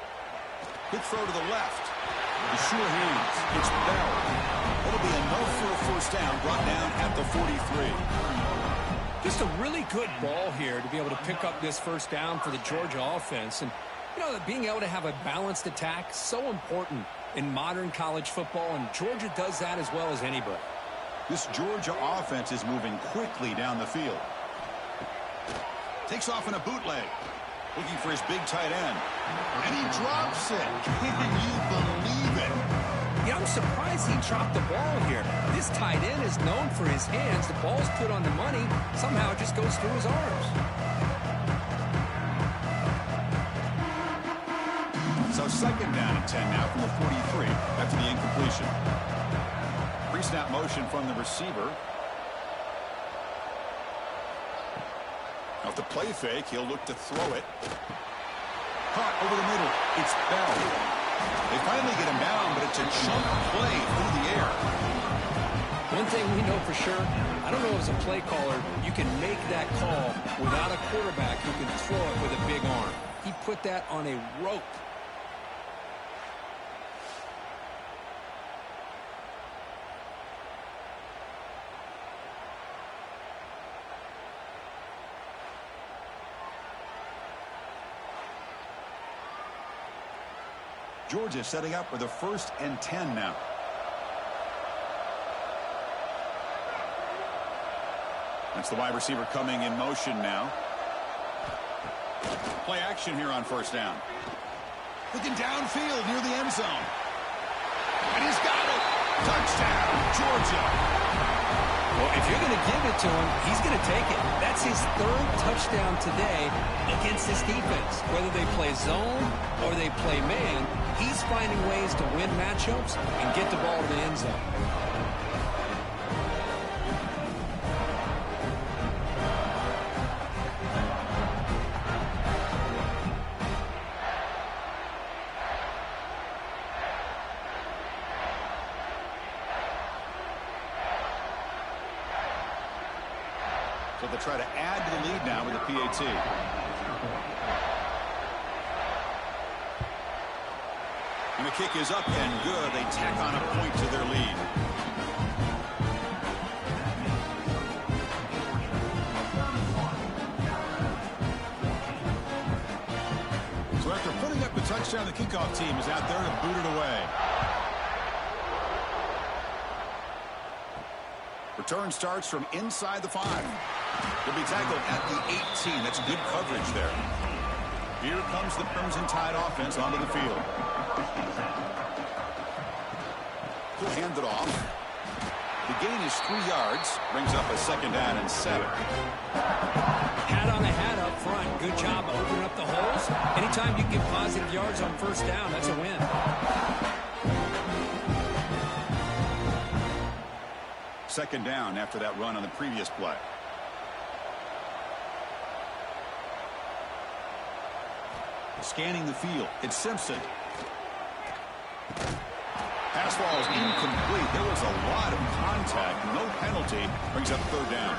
E: Quick throw to the left. The sure hands. It's Bell. It'll be enough for a 1st down, brought down at the 43.
F: Just a really good ball here to be able to pick up this 1st down for the Georgia offense. And, you know, being able to have a balanced attack is so important in modern college football, and Georgia does that as well as anybody.
E: This Georgia offense is moving quickly down the field. Takes off in a bootleg. Looking for his big tight end. And he drops it. Can you believe it?
G: Yeah, I'm surprised he dropped the ball here. This tight end is known for his hands. The ball's put on the money. Somehow it just goes through his arms.
I: So second down and 10 now from the 43 after the incompletion. Pre-snap motion from the receiver. Off the play fake, he'll look to throw it. Caught over the middle. It's Bell. They finally get him down, but it's a chunk play through the air.
G: One thing we know for sure, I don't know as a play caller, you can make that call without a quarterback who can throw it with a big arm. He put that on a rope.
I: Georgia setting up for the 1st and 10 now. That's the wide receiver coming in motion now. Play action here on 1st down. Looking downfield near the end zone. And he's got it. Touchdown, Georgia.
G: Well, if you're going to give it to him, he's going to take it. That's his 3rd touchdown today against this defense. Whether they play zone or they play man, he's finding ways to win matchups and get the ball to the end zone.
I: So they'll try to add to the lead now with the PAT. And the kick is up and good. They tack on a point to their lead. So after putting up the touchdown, the kickoff team is out there to boot it away. Return starts from inside the 5. He'll be tackled at the 18. That's good coverage there. Here comes the Crimson Tide offense onto the field. He'll hand it off. The gain is 3 yards. Brings up a 2nd down and 7.
G: Hat on the hat up front. Good job opening up the holes. Anytime you can get positive yards on 1st down, that's a win.
I: 2nd down after that run on the previous play. Scanning the field. It's Simpson. Pass ball is incomplete. There was a lot of contact. No penalty. Brings up 3rd down.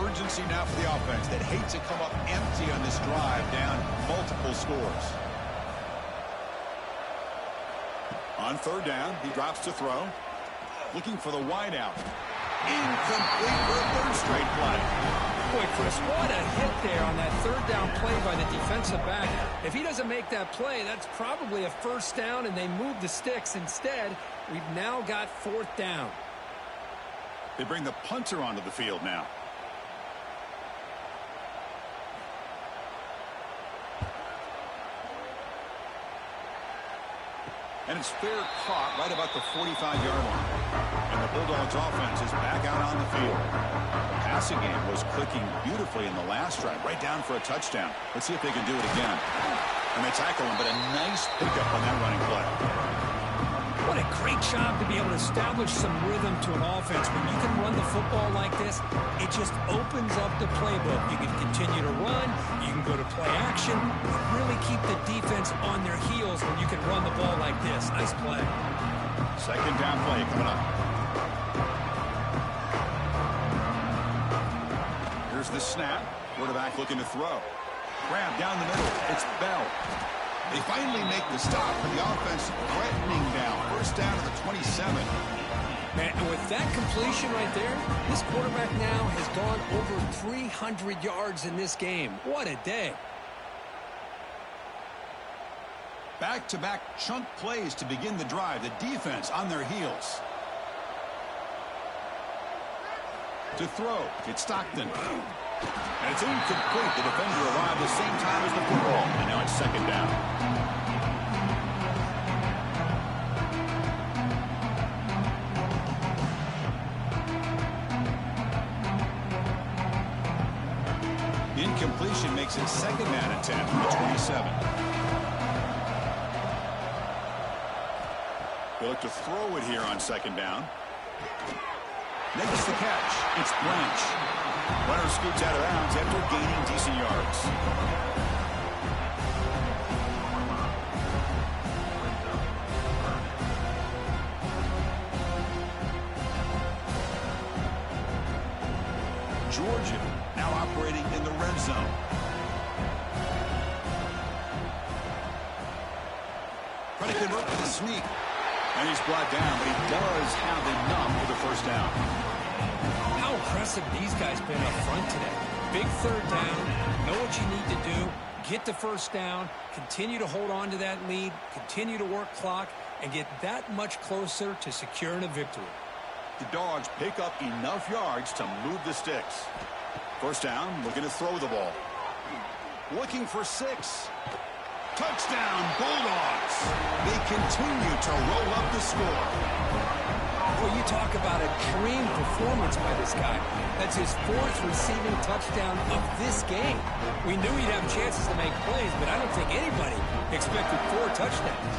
I: Urgency now for the offense that hate to come up empty on this drive, down multiple scores. On 3rd down, he drops to throw. Looking for the wide out. Incomplete for a 3rd straight play.
G: Boy, Chris, what a hit there on that 3rd down play by the defensive back. If he doesn't make that play, that's probably a 1st down, and they move the sticks. Instead, we've now got 4th down.
I: They bring the punter onto the field now. And it's fair caught right about the 45-yard line. And the Bulldogs offense is back out on the field. The passing game was clicking beautifully in the last drive, right down for a touchdown. Let's see if they can do it again. And they tackle him, but a nice pickup on that running play.
G: What a great job to be able to establish some rhythm to an offense. When you can run the football like this, it just opens up the playbook. You can continue to run. You can go to play action. Really keep the defense on their heels when you can run the ball like this. Nice play.
I: 2nd down play coming up. Here's the snap. Quarterback looking to throw. Grab down the middle. It's Bell. They finally make the stop, and the offense threatening down. 1st down to the 27.
G: Man, and with that completion right there, this quarterback now has gone over 300 yards in this game. What a day.
I: Back-to-back chunk plays to begin the drive. The defense on their heels.
E: To throw, it's Stockton. And it's incomplete. The defender arrived the same time as the football. And now it's second down. Incompletion makes it second down and 10 from the 27. They look to throw it here on second down. Makes the catch. It's Branch. Runner scoots out of bounds after gaining decent yards. Georgia now operating in the red zone. Trying to convert with a sneak. And he's brought down, but he does have enough for the first down.
F: How impressive these guys been up front today. Big third down, know what you need to do, get the first down, continue to hold on to that lead, continue to work clock, and get that much closer to securing a victory.
E: The Dogs pick up enough yards to move the sticks. First down, looking to throw the ball. Looking for 6. Touchdown, Bulldogs. They continue to roll up the score.
F: Well, you talk about a dream performance by this guy. That's his 4th receiving touchdown of this game. We knew he'd have chances to make plays, but I don't think anybody expected 4 touchdowns.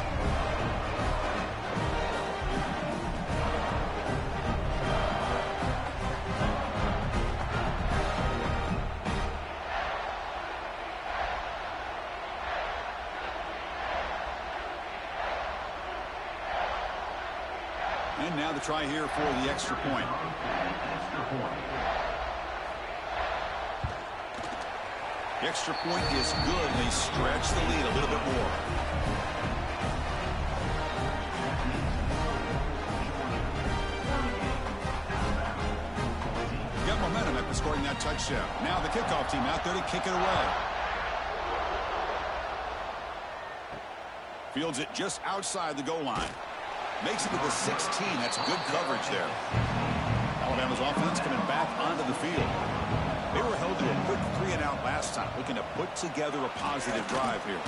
E: And now the try here for the extra point. The extra point is good. They stretch the lead a little bit more. Got momentum after scoring that touchdown. Now the kickoff team out there to kick it away. Fields it just outside the goal line. Makes it to the 16. That's good coverage there. Alabama's offense coming back onto the field. They were held to a quick 3-and-out last time, looking to put together a positive drive here.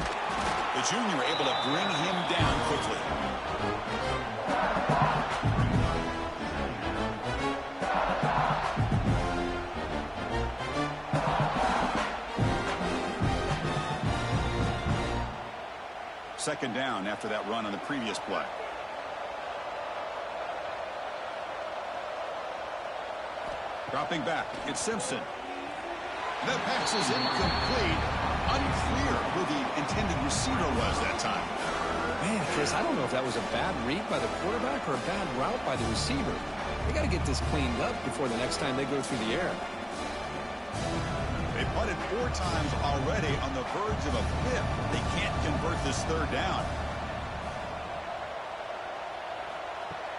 E: The junior able to bring him down quickly. Second down after that run on the previous play. Dropping back, it's Simpson. The pass is incomplete. Unclear who the intended receiver was that time.
F: Man, Chris, I don't know if that was a bad read by the quarterback or a bad route by the receiver. They got to get this cleaned up before the next time they go through the air.
E: They punted 4 times already on the verge of a 5th. They can't convert this third down.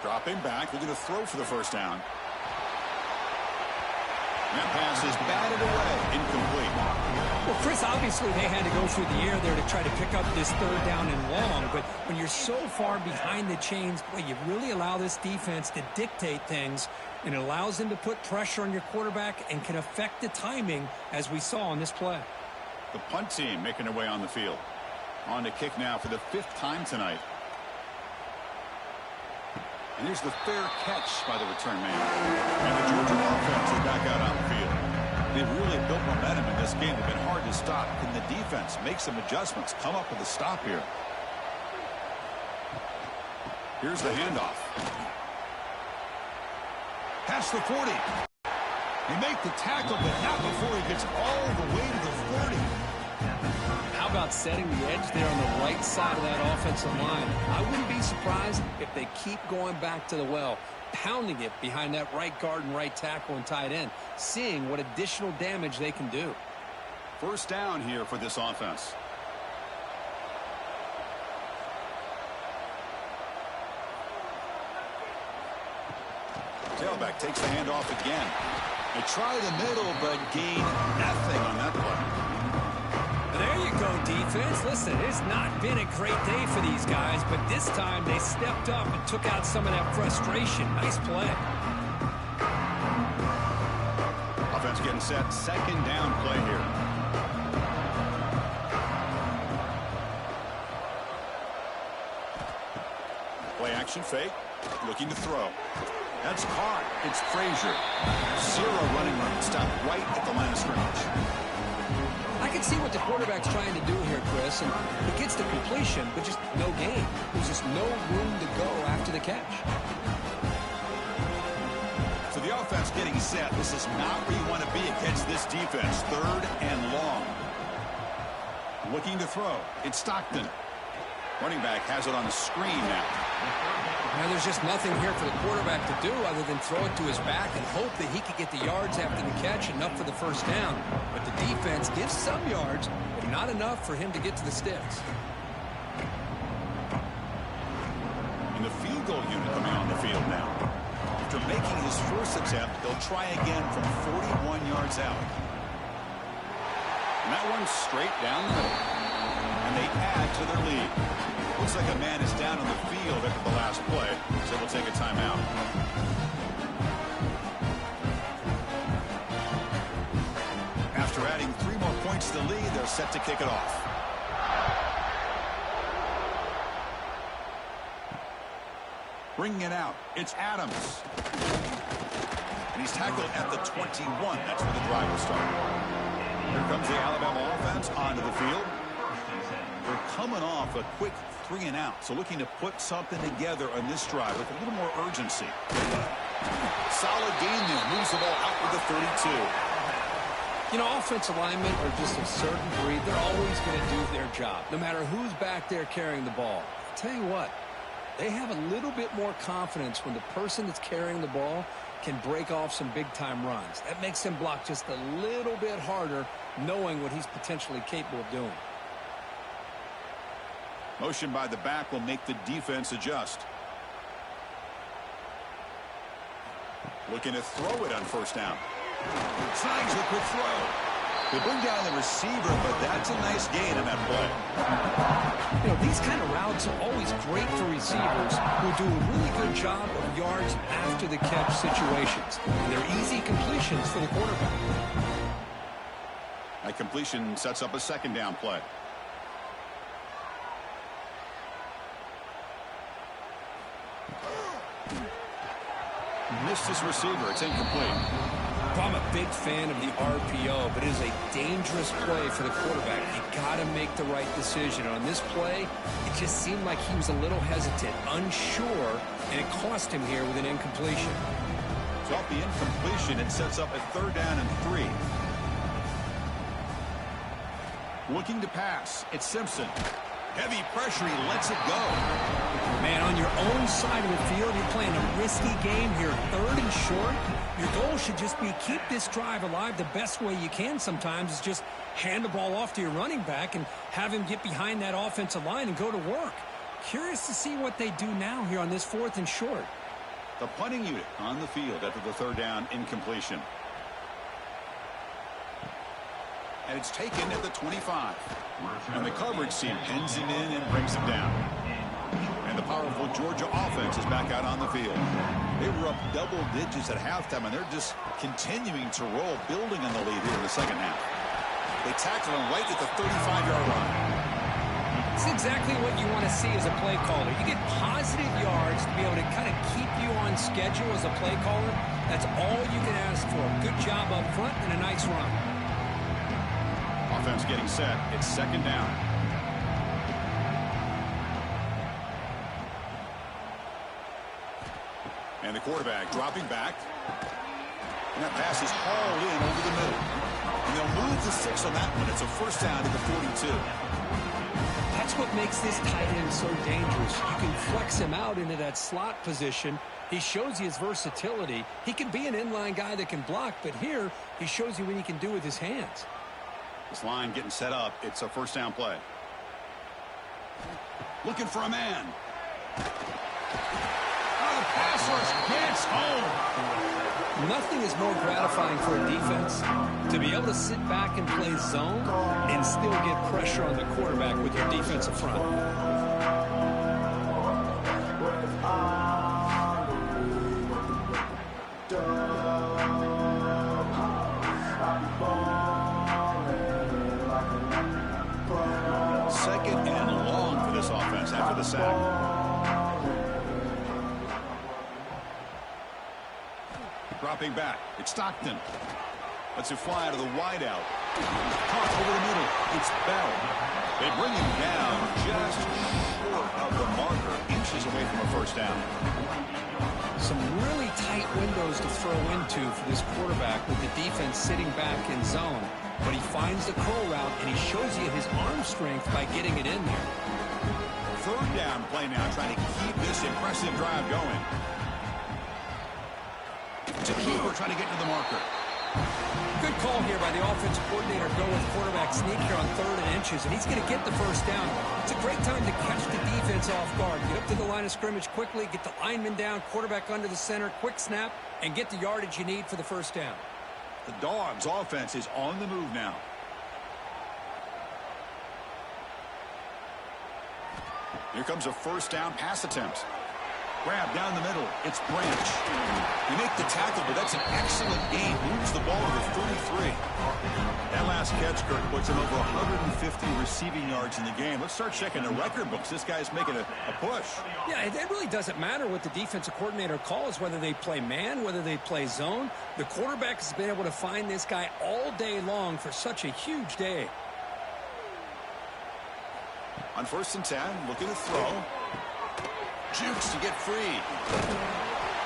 E: Dropping back, looking to throw for the first down. That pass is batted away, incomplete.
F: Well, Chris, obviously they had to go through the air there to try to pick up this third down and long, but when you're so far behind the chains, boy, you really allow this defense to dictate things, and it allows them to put pressure on your quarterback and can affect the timing, as we saw on this play.
E: The punt team making their way on the field. On to kick now for the 5th time tonight. And here's the fair catch by the return man. And the Georgia offense is back out on the field. They've really built momentum in this game. They've been hard to stop. Can the defense make some adjustments, come up with a stop here? Here's the handoff. Past the 40. They make the tackle, but not before he gets all the way to the 40.
F: How about setting the edge there on the right side of that offensive line? I wouldn't be surprised if they keep going back to the well, pounding it behind that right guard and right tackle and tight end, seeing what additional damage they can do.
E: First down here for this offense. Tailback takes the handoff again. They try the middle, but gain nothing on that play.
F: There you go, defense. Listen, it's not been a great day for these guys, but this time they stepped up and took out some of that frustration. Nice play.
E: set, second down play here. Play action fake, looking to throw. That's caught. It's Frazier. Zero running room. Stopped right at the line of scrimmage.
G: I can see what the quarterback's trying to do here, Chris, and he gets the completion, but just no gain. There's just no room to go after the catch.
E: So the offense getting set. This is not where you want to be against this defense. Third and long. Looking to throw. It's Stockton. Running back has it on the screen now.
G: Now there's just nothing here for the quarterback to do other than throw it to his back and hope that he could get the yards after the catch, enough for the first down. But the defense gives some yards, but not enough for him to get to the sticks.
E: And the field goal unit coming on the field now. After making his first attempt, they'll try again from 41 yards out. And that one's straight down the middle. And they add to their lead. Looks like a man is down on the field after the last play, so they'll take a timeout. After adding 3 more points to the lead, they're set to kick it off. Bringing it out, it's Adams. And he's tackled at the 21. That's where the drive will start. Here comes the Alabama offense onto the field. They're coming off a quick 3 and out, so looking to put something together on this drive with a little more urgency. Solid gain there, moves the ball out with the 32.
G: You know, offensive linemen are just a certain breed. They're always going to do their job, no matter who's back there carrying the ball. I'll tell you what, they have a little bit more confidence when the person that's carrying the ball can break off some big-time runs. That makes him block just a little bit harder, knowing what he's potentially capable of doing.
E: Motion by the back will make the defense adjust. Looking to throw it on first down. Signs a quick throw. They bring down the receiver, but that's a nice gain on that play.
G: You know, these kind of routes are always great for receivers who do a really good job of yards after the catch situations. And they're easy completions for the quarterback.
E: That completion sets up a second down play. Missed his receiver. It's incomplete.
G: I'm a big fan of the RPO, but it is a dangerous play for the quarterback. You got to make the right decision. On this play, it just seemed like he was a little hesitant, unsure, and it cost him here with an incompletion.
E: So off the incompletion, it sets up a third down and 3. Looking to pass. It's Simpson. Heavy pressure. He lets it go.
G: Man, on your own side of the field, you're playing a risky game here. Third and short. Your goal should just be keep this drive alive the best way you can sometimes is just hand the ball off to your running back and have him get behind that offensive line and go to work. Curious to see what they do now here on this 4th and short.
E: The punting unit on the field after the third down incompletion. And it's taken at the 25. And the coverage team pins him in and brings him down. And the powerful Georgia offense is back out on the field. They were up double digits at halftime, and they're just continuing to roll, building on the lead here in the second half. They tackle him right at the 35-yard line.
G: It's exactly what you want to see as a play caller. You get positive yards to be able to kind of keep you on schedule as a play caller. That's all you can ask for. Good job up front and a nice run.
E: Offense getting set. It's second down. And the quarterback dropping back. And that pass is hauled in over the middle. And they'll move the 6 on that one. It's a first down to the 42.
G: That's what makes this tight end so dangerous. You can flex him out into that slot position. He shows you his versatility. He can be an inline guy that can block, but here he shows you what he can do with his hands.
E: This line getting set up. It's a first down play. Looking for a man. The pass rush gets home.
G: Nothing is more gratifying for a defense to be able to sit back and play zone and still get pressure on the quarterback with your defensive front.
E: line for the sack. Dropping back. It's Stockton. Lets it fly out of the wideout. Caught over the middle. It's Bell. They bring him down just short of the marker, inches away from a first down.
G: Some really tight windows to throw into for this quarterback with the defense sitting back in zone. But he finds the curl route, and he shows you his arm strength by getting it in there.
E: Third down play now, trying to keep this impressive drive going. It's a keeper trying to get to the marker.
G: Good call here by the offensive coordinator. Go with quarterback sneak here on 3rd and inches, and he's going to get the first down. It's a great time to catch the defense off guard. Get up to the line of scrimmage quickly, get the lineman down, quarterback under the center, quick snap, and get the yardage you need for the first down.
E: The Dogs' offense is on the move now. Here comes a first down pass attempt. Grab down the middle. It's Branch. They make the tackle, but that's an excellent gain. Moves the ball to the 33. That last catch, Kirk, puts him over 150 receiving yards in the game. Let's start checking the record books. This guy's making a push.
G: Yeah, it really doesn't matter what the defensive coordinator calls, whether they play man, whether they play zone. The quarterback has been able to find this guy all day long for such a huge day.
E: On 1st and 10, looking to throw. Jukes to get free.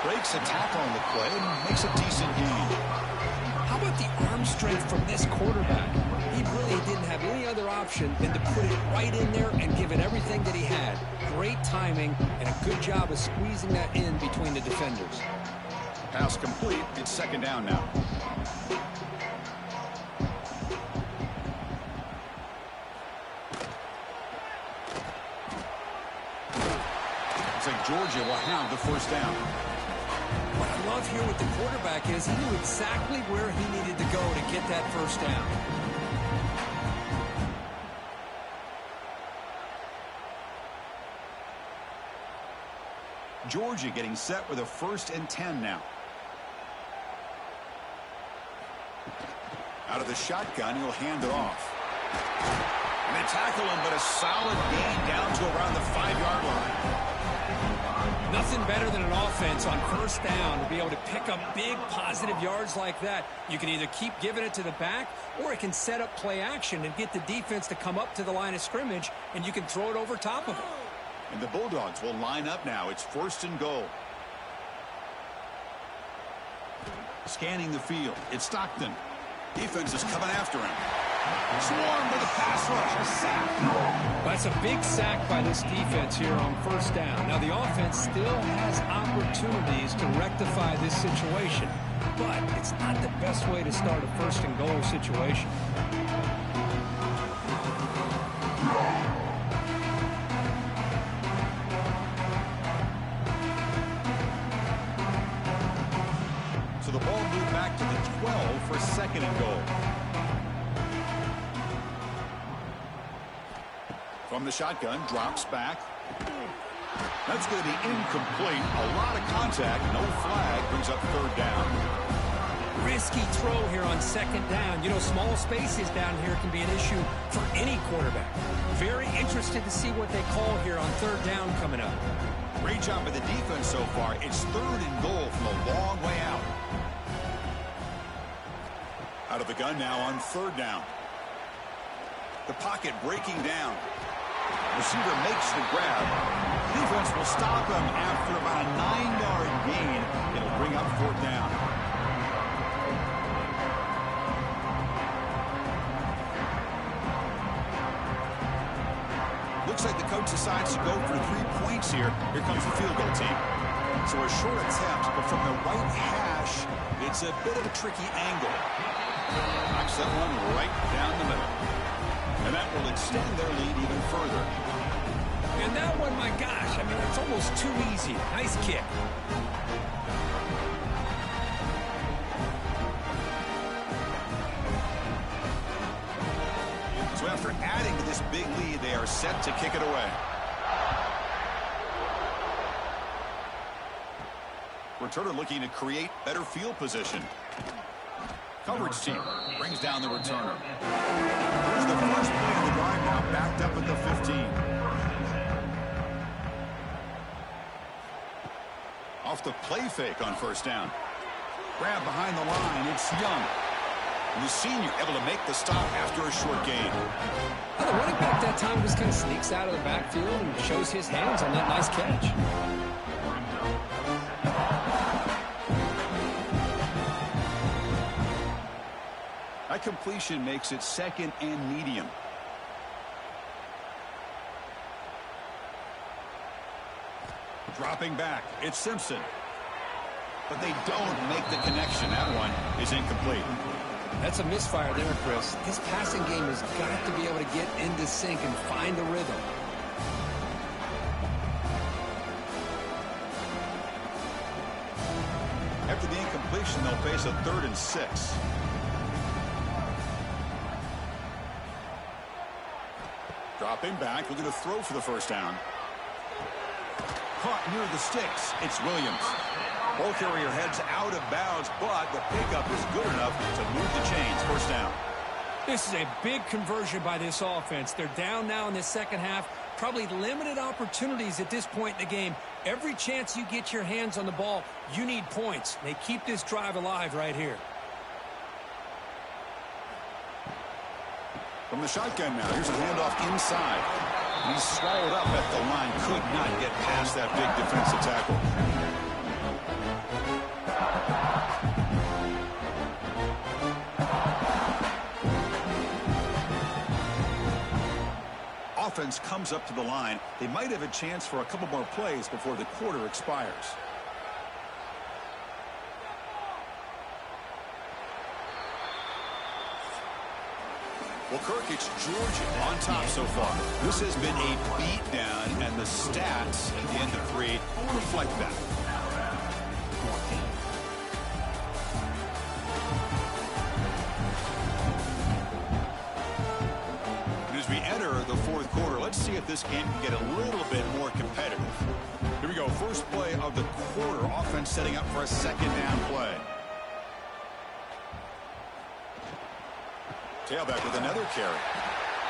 E: Breaks a tackle on the play and makes a decent gain.
G: How about the arm strength from this quarterback? He really didn't have any other option than to put it right in there and give it everything that he had. Great timing and a good job of squeezing that in between the defenders.
E: Pass complete. It's 2nd down now. Georgia will have the first down.
G: What I love here with the quarterback is he knew exactly where he needed to go to get that first down.
E: Georgia getting set with a 1st and 10 now. Out of the shotgun, he'll hand it off. And they tackle him, but a solid gain down to around the 5-yard line.
G: Nothing better than an offense on 1st down to be able to pick up big positive yards like that. You can either keep giving it to the back, or it can set up play action and get the defense to come up to the line of scrimmage, and you can throw it over top of it.
E: And the Bulldogs will line up now. It's 1st and goal. Scanning the field. It's Stockton. Defense is coming after him. Swarmed by the pass rush. A sack.
G: That's a big sack by this defense here on 1st down. Now, the offense still has opportunities to rectify this situation, but it's not the best way to start a 1st and goal situation.
E: So the ball moved back to the 12 for 2nd and goal. From the shotgun, drops back. That's going to be incomplete. A lot of contact, no flag, brings up 3rd down.
G: Risky throw here on 2nd down. You know, small spaces down here can be an issue for any quarterback. Very interested to see what they call here on 3rd down coming up.
E: Great job by the defense so far. It's 3rd and goal from a long way out. Out of the gun now on 3rd down. The pocket breaking down. Receiver makes the grab. Defense will stop him after about a 9-yard gain. It'll bring up 4th down. Looks like the coach decides to go for 3 points here. Here comes the field goal team. So a short attempt, but from the right hash, it's a bit of a tricky angle. Knocks that one right down the middle. And that will extend their lead even further.
G: And that one, my gosh, I mean, it's almost too easy. Nice kick.
E: So after adding to this big lead, they are set to kick it away. Returner looking to create better field position. Coverage team brings down the returner. Here's the first play of the drive now, backed up at the 15.
I: off the play fake on first down. Grab behind the line. It's Young. And the senior able to make the stop after a short gain.
F: Well, the running back that time just kind of sneaks out of the backfield and shows his hands on that nice catch.
I: That completion makes it 2nd and medium. Dropping back, it's Simpson. But they don't make the connection. That one is incomplete.
F: That's a misfire there, Chris. This passing game has got to be able to get into sync and find a rhythm.
I: After the incompletion, they'll face a 3rd and 6. Dropping back, looking to throw for the first down. Caught near the sticks. It's Williams. Ball carrier heads out of bounds, but the pickup is good enough to move the chains. First down.
F: This is a big conversion by this offense. They're down now in the second half. Probably limited opportunities at this point in the game. Every chance you get your hands on the ball, you need points. They keep this drive alive right here.
I: From the shotgun now, here's a handoff inside. He's swallowed up at the line. Could not get past that big defensive tackle. Offense comes up to the line. They might have a chance for a couple more plays before the quarter expires. Well, Kirk, it's Georgia on top so far. This has been a beatdown, and the stats at the end of 3 reflect that. And as we enter the 4th quarter, let's see if this game can get a little bit more competitive. Here we go. First play of the quarter. Offense setting up for a 2nd down play. Tailback with another carry.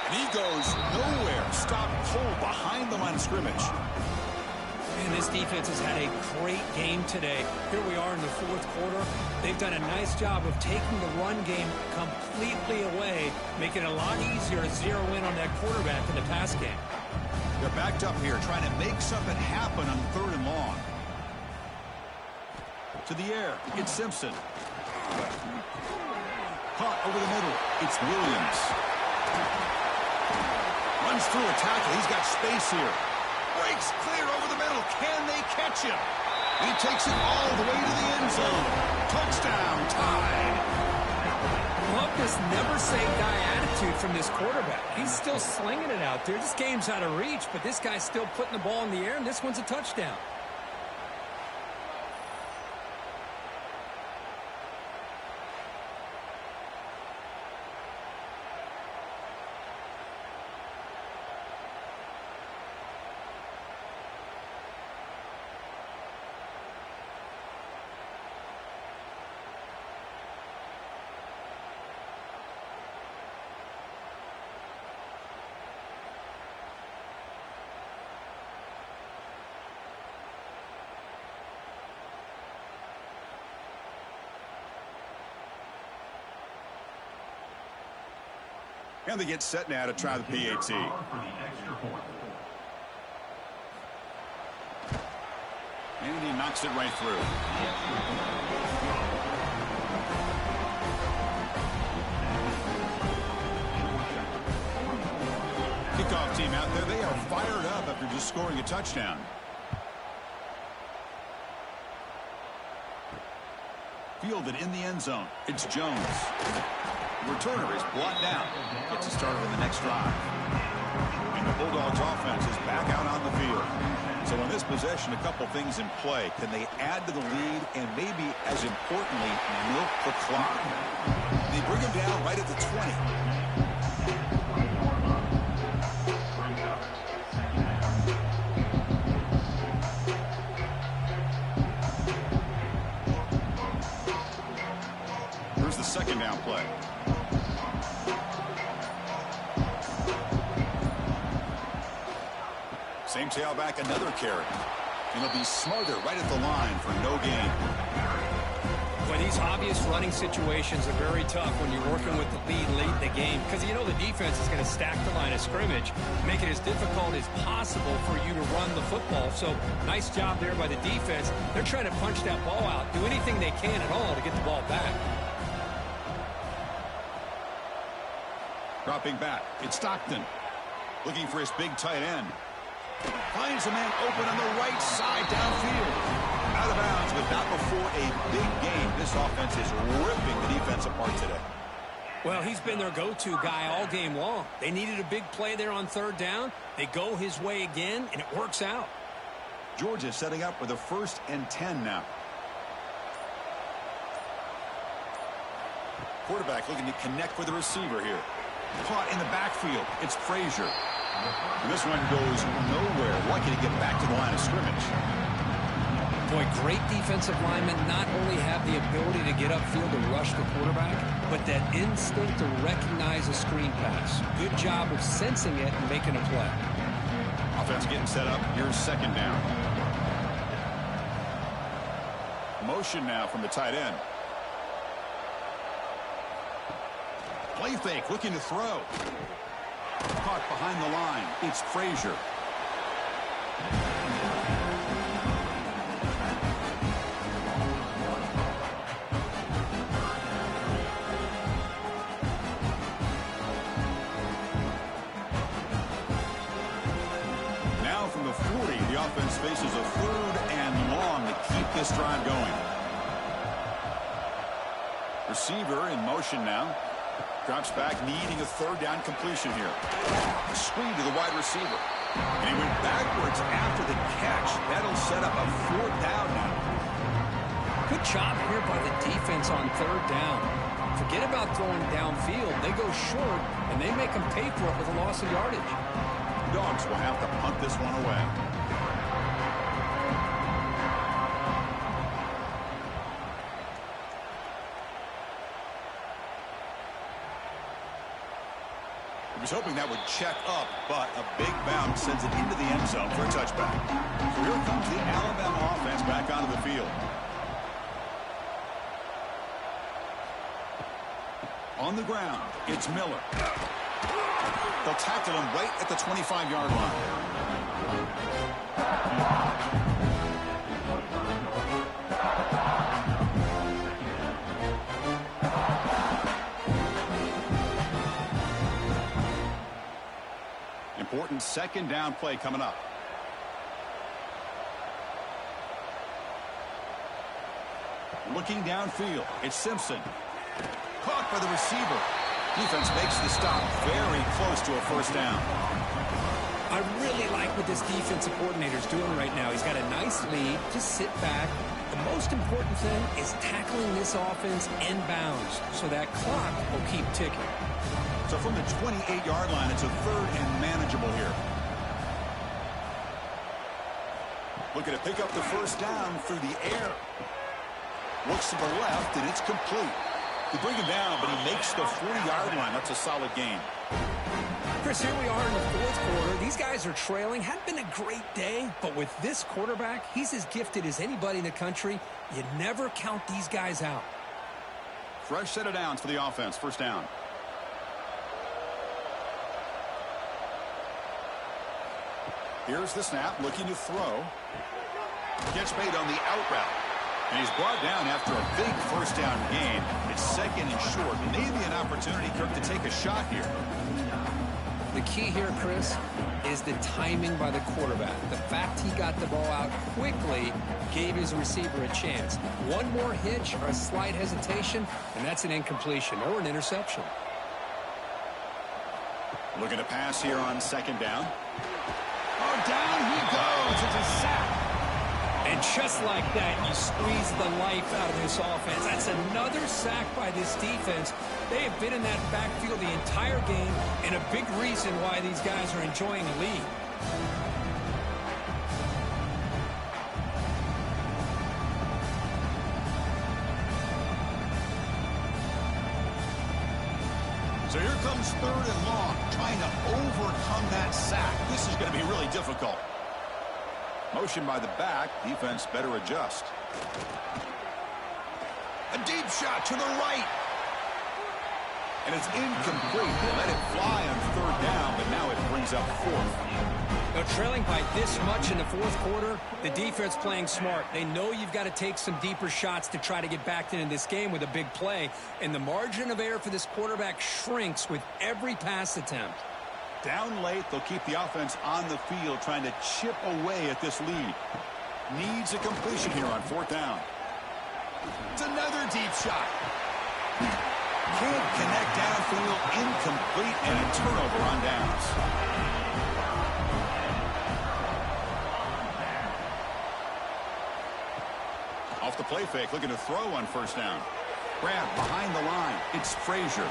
I: And he goes nowhere. Stop cold behind the line of scrimmage.
F: Man, this defense has had a great game today. Here we are in the 4th quarter. They've done a nice job of taking the run game completely away, making it a lot easier to zero in on that quarterback in the pass game.
I: They're backed up here, trying to make something happen on 3rd and long. To the air, it's Simpson. Caught over the middle. It's Williams. Runs through a tackle. He's got space here. Breaks clear over the middle. Can they catch him? He takes it all the way to the end zone. Touchdown, tied.
F: Love this never-say-die attitude from this quarterback. He's still slinging it out there. This game's out of reach, but this guy's still putting the ball in the air, and this one's a touchdown.
I: And they get set now to try the PAT. And he knocks it right through. Kickoff team out there. They are fired up after just scoring a touchdown. Fielded in the end zone. It's Jones. The returner is brought down. Gets us started in the next drive. And the Bulldogs offense is back out on the field. So in this possession, a couple things in play. Can they add to the lead and maybe, as importantly, milk the clock? They bring him down right at the 20. Here's the 2nd down play. Same tailback, another carry. And he'll be smothered right at the line for no gain.
F: Well, these obvious running situations are very tough when you're working with the lead late in the game because you know the defense is going to stack the line of scrimmage, make it as difficult as possible for you to run the football. So nice job there by the defense. They're trying to punch that ball out, do anything they can at all to get the ball back.
E: Dropping back, it's Stockton. Looking for his big tight end. Finds a man open on the right side downfield. Out of bounds, but not before a big game. This offense is ripping the defense apart today.
F: Well, he's been their go-to guy all game long. They needed a big play there on third down. They go his way again, and it works out.
E: Georgia setting up with a 1st and 10 now. Quarterback looking to connect with the receiver here. Caught in the backfield. It's Frazier. And this one goes nowhere. Lucky to get back to the line of scrimmage.
F: Boy, great defensive linemen not only have the ability to get upfield and rush the quarterback, but that instinct to recognize a screen pass. Good job of sensing it and making a play.
E: Offense getting set up. Here's 2nd down. Motion now from the tight end. Play fake, looking to throw. Caught behind the line. It's Frazier. Now from the 40, the offense faces a 3rd and long to keep this drive going. Receiver in motion now. Drops back, needing a 3rd down completion here. Screen to the wide receiver. And he went backwards after the catch. That'll set up a 4th down now.
F: Good job here by the defense on 3rd down. Forget about throwing downfield. They go short, and they make them pay for it with a loss of yardage.
E: Dogs will have to punt this one away. Was hoping that would check up, but a big bounce sends it into the end zone for a touchback. So here comes the Alabama offense back onto the field. On the ground, it's Miller. They'll tackle him right at the 25-yard line. Important 2nd down play coming up. Looking downfield, it's Simpson. Caught by the receiver. Defense makes the stop very close to a 1st down.
F: I really like what this defensive coordinator's doing right now. He's got a nice lead. Just sit back. The most important thing is tackling this offense inbounds so that clock will keep ticking.
E: So from the 28-yard line, it's a 3rd and manageable here. Looking to pick up the 1st down through the air. Looks to the left, and it's complete. They bring him down, but he makes the 40-yard line. That's a solid gain.
F: Chris, here we are in the 4th quarter. These guys are trailing. Hadn't been a great day, but with this quarterback, he's as gifted as anybody in the country. You never count these guys out.
E: Fresh set of downs for the offense. 1st down. Here's the snap, looking to throw. Catch made on the out route. And he's brought down after a big 1st down gain. It's 2nd and short. Maybe an opportunity, Kirk, to take a shot here.
F: The key here, Chris, is the timing by the quarterback. The fact he got the ball out quickly gave his receiver a chance. One more hitch or a slight hesitation, and that's an incompletion or an interception.
E: Looking to pass here on 2nd down. Oh, down he goes. It's a sack.
F: And just like that, you squeeze the life out of this offense. That's another sack by this defense. They have been in that backfield the entire game, and a big reason why these guys are enjoying a lead.
E: So here comes 3rd and long, trying to overcome that sack. This is going to be really difficult.
I: Motion by the back. Defense better adjust. A deep shot to the right. And it's incomplete. They let it fly on third down, but now it brings up fourth.
F: Now, trailing by this much in the fourth quarter, the defense playing smart. They know you've got to take some deeper shots to try to get back into this game with a big play. And the margin of error for this quarterback shrinks with every pass attempt.
I: Down late, they'll keep the offense on the field trying to chip away at this lead. Needs a completion here on fourth down. It's another deep shot. Can't connect downfield, incomplete, and a turnover on downs. Off the play fake, looking to throw on first down. Grab behind the line. It's Frazier.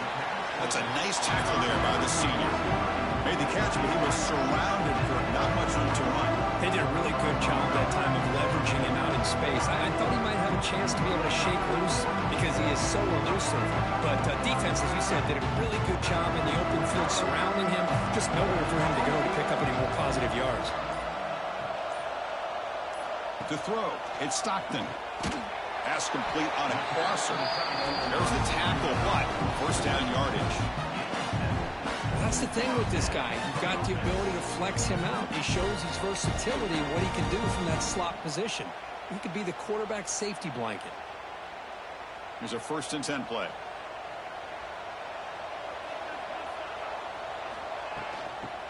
I: That's a nice tackle there by the senior. Made the catch, but he was surrounded for not much room to run.
F: They did a really good job that time of leveraging him out in space. I thought he might have a chance to be able to shake loose because he is so elusive. But defense, as you said, did a really good job in the open field surrounding him. Just nowhere for him to go to pick up any more positive yards.
I: To throw, it's Stockton. Pass complete on a crosser. There's the tackle, but first down yardage.
F: That's the thing with this guy. You've got the ability to flex him out. He shows his versatility, what he can do from that slot position. He could be the quarterback safety blanket.
I: Here's a 1st and 10 play.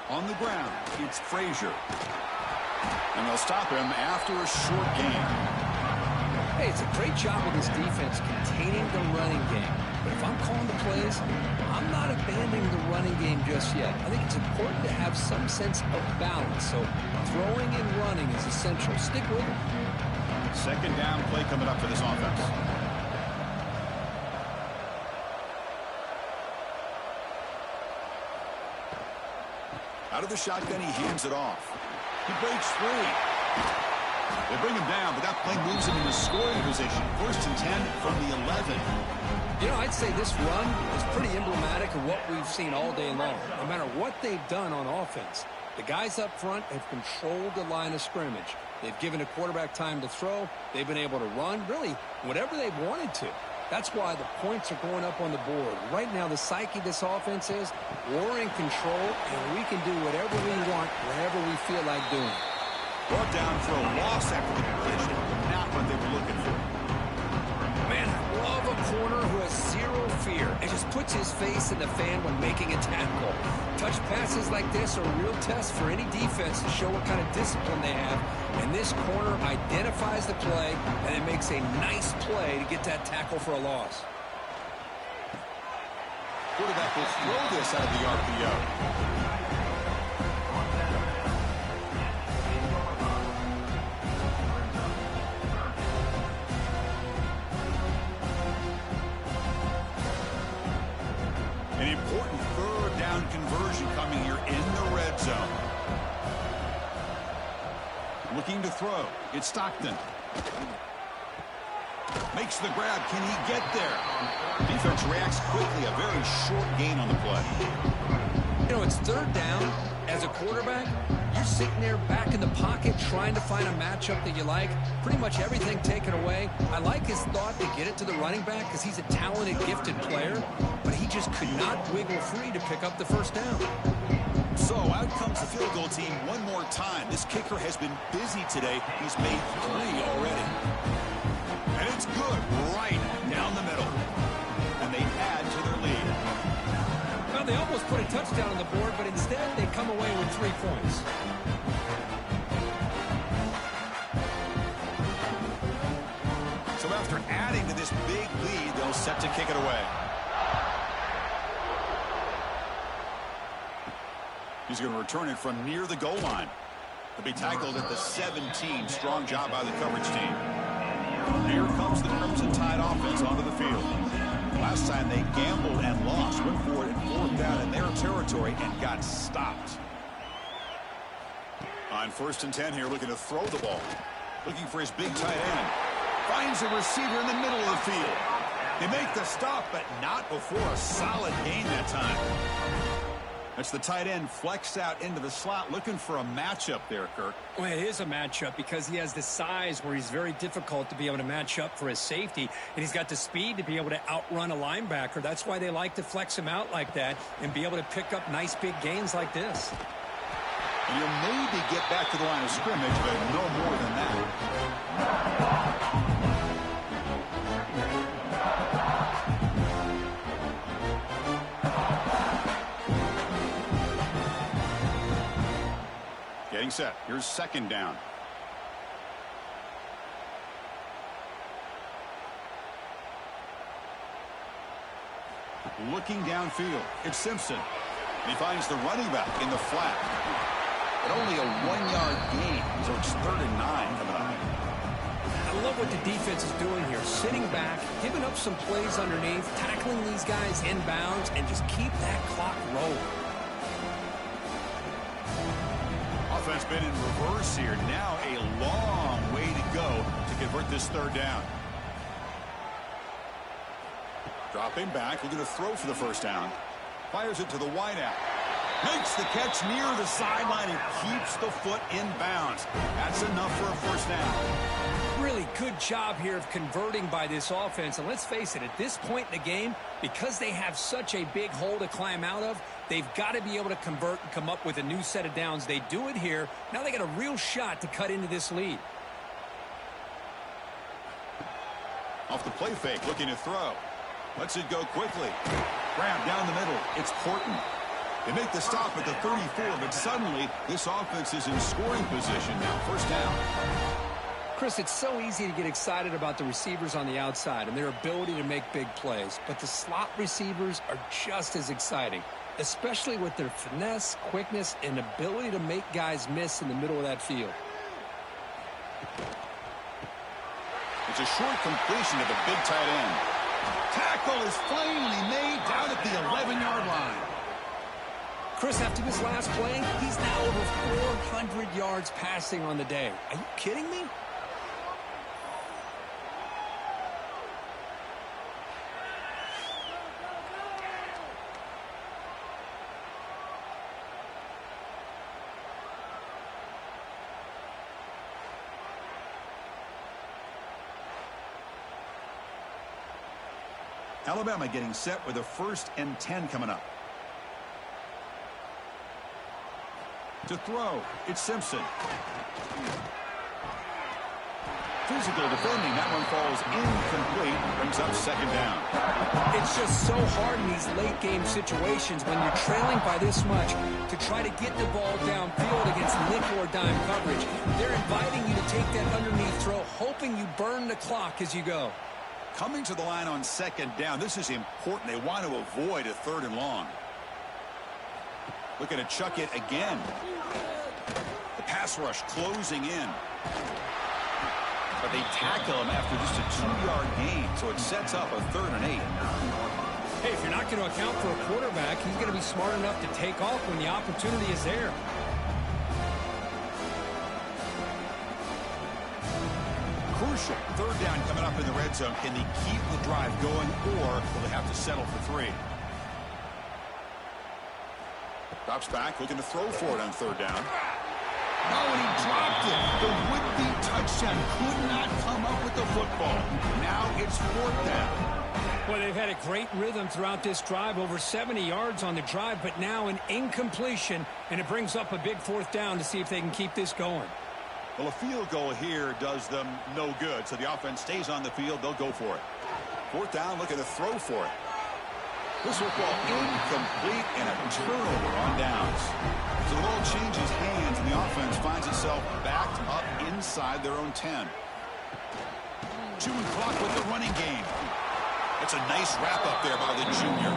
I: On the ground, it's Frazier. And they'll stop him after a short gain.
F: Hey, it's a great job with this defense containing the running game. But if I'm calling the plays, I'm not abandoning the running game just yet. I think it's important to have some sense of balance. So throwing and running is essential. Stick with it.
I: Second down play coming up for this offense. Out of the shotgun, he hands it off. He breaks free. They bring him down, but that play moves him into scoring position. 1st and 10 from the 11.
F: You know, I'd say this run is pretty emblematic of what we've seen all day long. No matter what they've done on offense, the guys up front have controlled the line of scrimmage. They've given the quarterback time to throw. They've been able to run, really, whatever they've wanted to. That's why the points are going up on the board. Right now, the psyche of this offense is we're in control, and we can do whatever we want, wherever we feel like doing.
I: Brought down for a loss after the collision. Not what they were looking for.
F: Man, I love a corner who has zero fear and just puts his face in the fan when making a tackle. Touch passes like this are a real test for any defense to show what kind of discipline they have. And this corner identifies the play and it makes a nice play to get that tackle for a loss.
I: Quarterback will throw this out of the RPO. An important third down conversion coming here in the red zone. Looking to throw. It's Stockton. Makes the grab. Can he get there? Defense reacts quickly. A very short gain on the play.
F: You know, it's third down. As a quarterback, you're sitting there back in the pocket trying to find a matchup that you like. Pretty much everything taken away. I like his thought to get it to the running back because he's a talented, gifted player, but he just could not wiggle free to pick up the first down.
I: So out comes the field goal team one more time. This kicker has been busy today. He's made 3 already. And it's good right down the middle. And they add to their lead.
F: Well, they almost put a touchdown on the board, but instead they come away with 3 points.
I: So after adding to this big lead, they'll set to kick it away. He's going to return it from near the goal line. He'll be tackled at the 17. Strong job by the coverage team. Here comes the Crimson Tide offense onto the field. Last time they gambled and lost. Went for it and 4th down in their territory and got stopped. On 1st and 10 here, looking to throw the ball. Looking for his big tight end. Finds a receiver in the middle of the field. They make the stop, but not before a solid gain that time. That's the tight end flexed out into the slot, looking for a matchup there, Kirk.
F: Well, it is a matchup because he has the size where he's very difficult to be able to match up for his safety, and he's got the speed to be able to outrun a linebacker. That's why they like to flex him out like that and be able to pick up nice big gains like this.
I: And you'll maybe get back to the line of scrimmage, but no more than that. Getting set. Here's second down. Looking downfield. It's Simpson. And he finds the running back in the flat. But only a 1-yard gain, so it's 3rd and 9 coming up.
F: I love what the defense is doing here. Sitting back, giving up some plays underneath, tackling these guys inbounds, and just keep that clock rolling.
I: Offense been in reverse here. Now a long way to go to convert this 3rd down. Dropping back, looking to throw for the 1st down. Fires it to the wideout. Makes the catch near the sideline and keeps the foot in bounds. That's enough for a 1st down.
F: Really good job here of converting by this offense. And let's face it, at this point in the game, because they have such a big hole to climb out of, they've got to be able to convert and come up with a new set of downs. They do it here. Now they got a real shot to cut into this lead.
I: Off the play fake, looking to throw. Lets it go quickly. Grab down the middle. It's Horton. They make the stop at the 34, but suddenly this offense is in scoring position now. 1st down.
F: Chris, it's so easy to get excited about the receivers on the outside and their ability to make big plays, but the slot receivers are just as exciting, especially with their finesse, quickness, and ability to make guys miss in the middle of that field.
I: It's a short completion to the big tight end. Tackle is finally made down at the 11-yard line.
F: Chris, after this last play, he's now over 400 yards passing on the day. Are you kidding me?
I: Alabama getting set with a 1st and 10 coming up. To throw, it's Simpson. Physical defending, that one falls incomplete, brings up 2nd down.
F: It's just so hard in these late game situations when you're trailing by this much to try to get the ball downfield against nickel or dime coverage. They're inviting you to take that underneath throw, hoping you burn the clock as you go.
I: Coming to the line on 2nd down, this is important. They want to avoid a 3rd and long. Looking to chuck it again. The pass rush closing in. But they tackle him after just a 2-yard gain, so it sets up a 3rd and 8.
F: Hey, if you're not going to account for a quarterback, he's going to be smart enough to take off when the opportunity is there.
I: Crucial 3rd down coming up in the red zone. Can they keep the drive going, or will they have to settle for 3? Drops back, looking to throw for it on 3rd down. Oh, and he dropped it. The would-be touchdown could not come up with the football. Now it's 4th down.
F: Well, they've had a great rhythm throughout this drive, over 70 yards on the drive, but now an incompletion, and it brings up a big 4th down to see if they can keep this going.
I: Well, a field goal here does them no good, so the offense stays on the field. They'll go for it. 4th down, looking to throw for it. This football incomplete and a turnover on downs. So the ball changes hands, and the offense finds itself backed up inside their own 10. Chewing clock with the running game. It's a nice wrap-up there by the junior.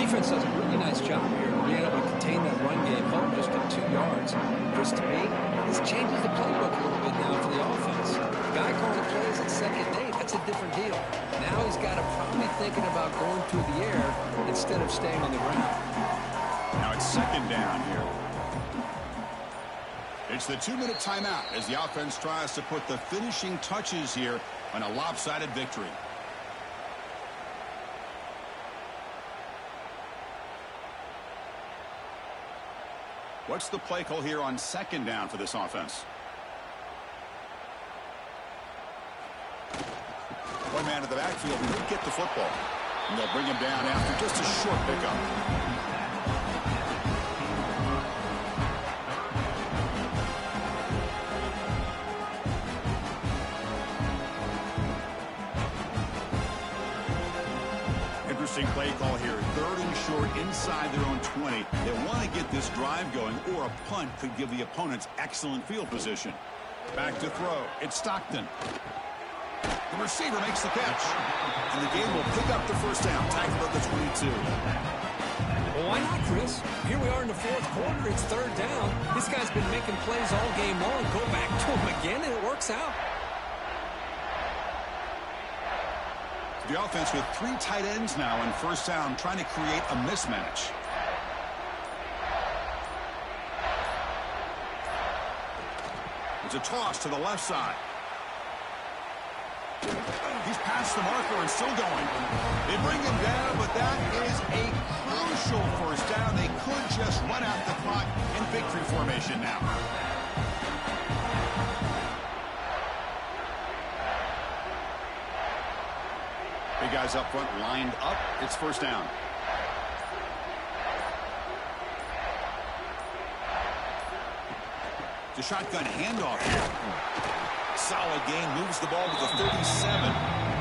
F: Defense does a really nice job here, being able to contain that run game home just at 2 yards. Chris, to me, this changes the playbook a little bit now for the offense. The guy calling plays at 2nd and 8, that's a different deal. Now he's got to probably thinking about going through the air instead of staying on the ground.
I: Now it's 2nd down here. It's the 2-minute timeout as the offense tries to put the finishing touches here on a lopsided victory.
E: What's the play call here on second down for this offense? One man to the backfield and he'll get the football. And they'll bring him down after just a short pickup. Interesting play call here. 3rd and short inside their own 20. They want to get this drive going, or a punt could give the opponents excellent field position. Back to throw. It's Stockton. The receiver makes the catch. And the game will pick up the first down. Tackled at the 22.
G: Well, why not, Chris? Here we are in the 4th quarter. It's 3rd down. This guy's been making plays all game long. Go back to him again, and it works out.
E: The offense with 3 tight ends now on first down, trying to create a mismatch. It's a toss to the left side. He's past the marker and still going. They bring him down, but that is a crucial first down. They could just run out the clock in victory formation now. Big guys up front lined up. It's first down. The shotgun handoff here. Solid gain, moves the ball to the 37.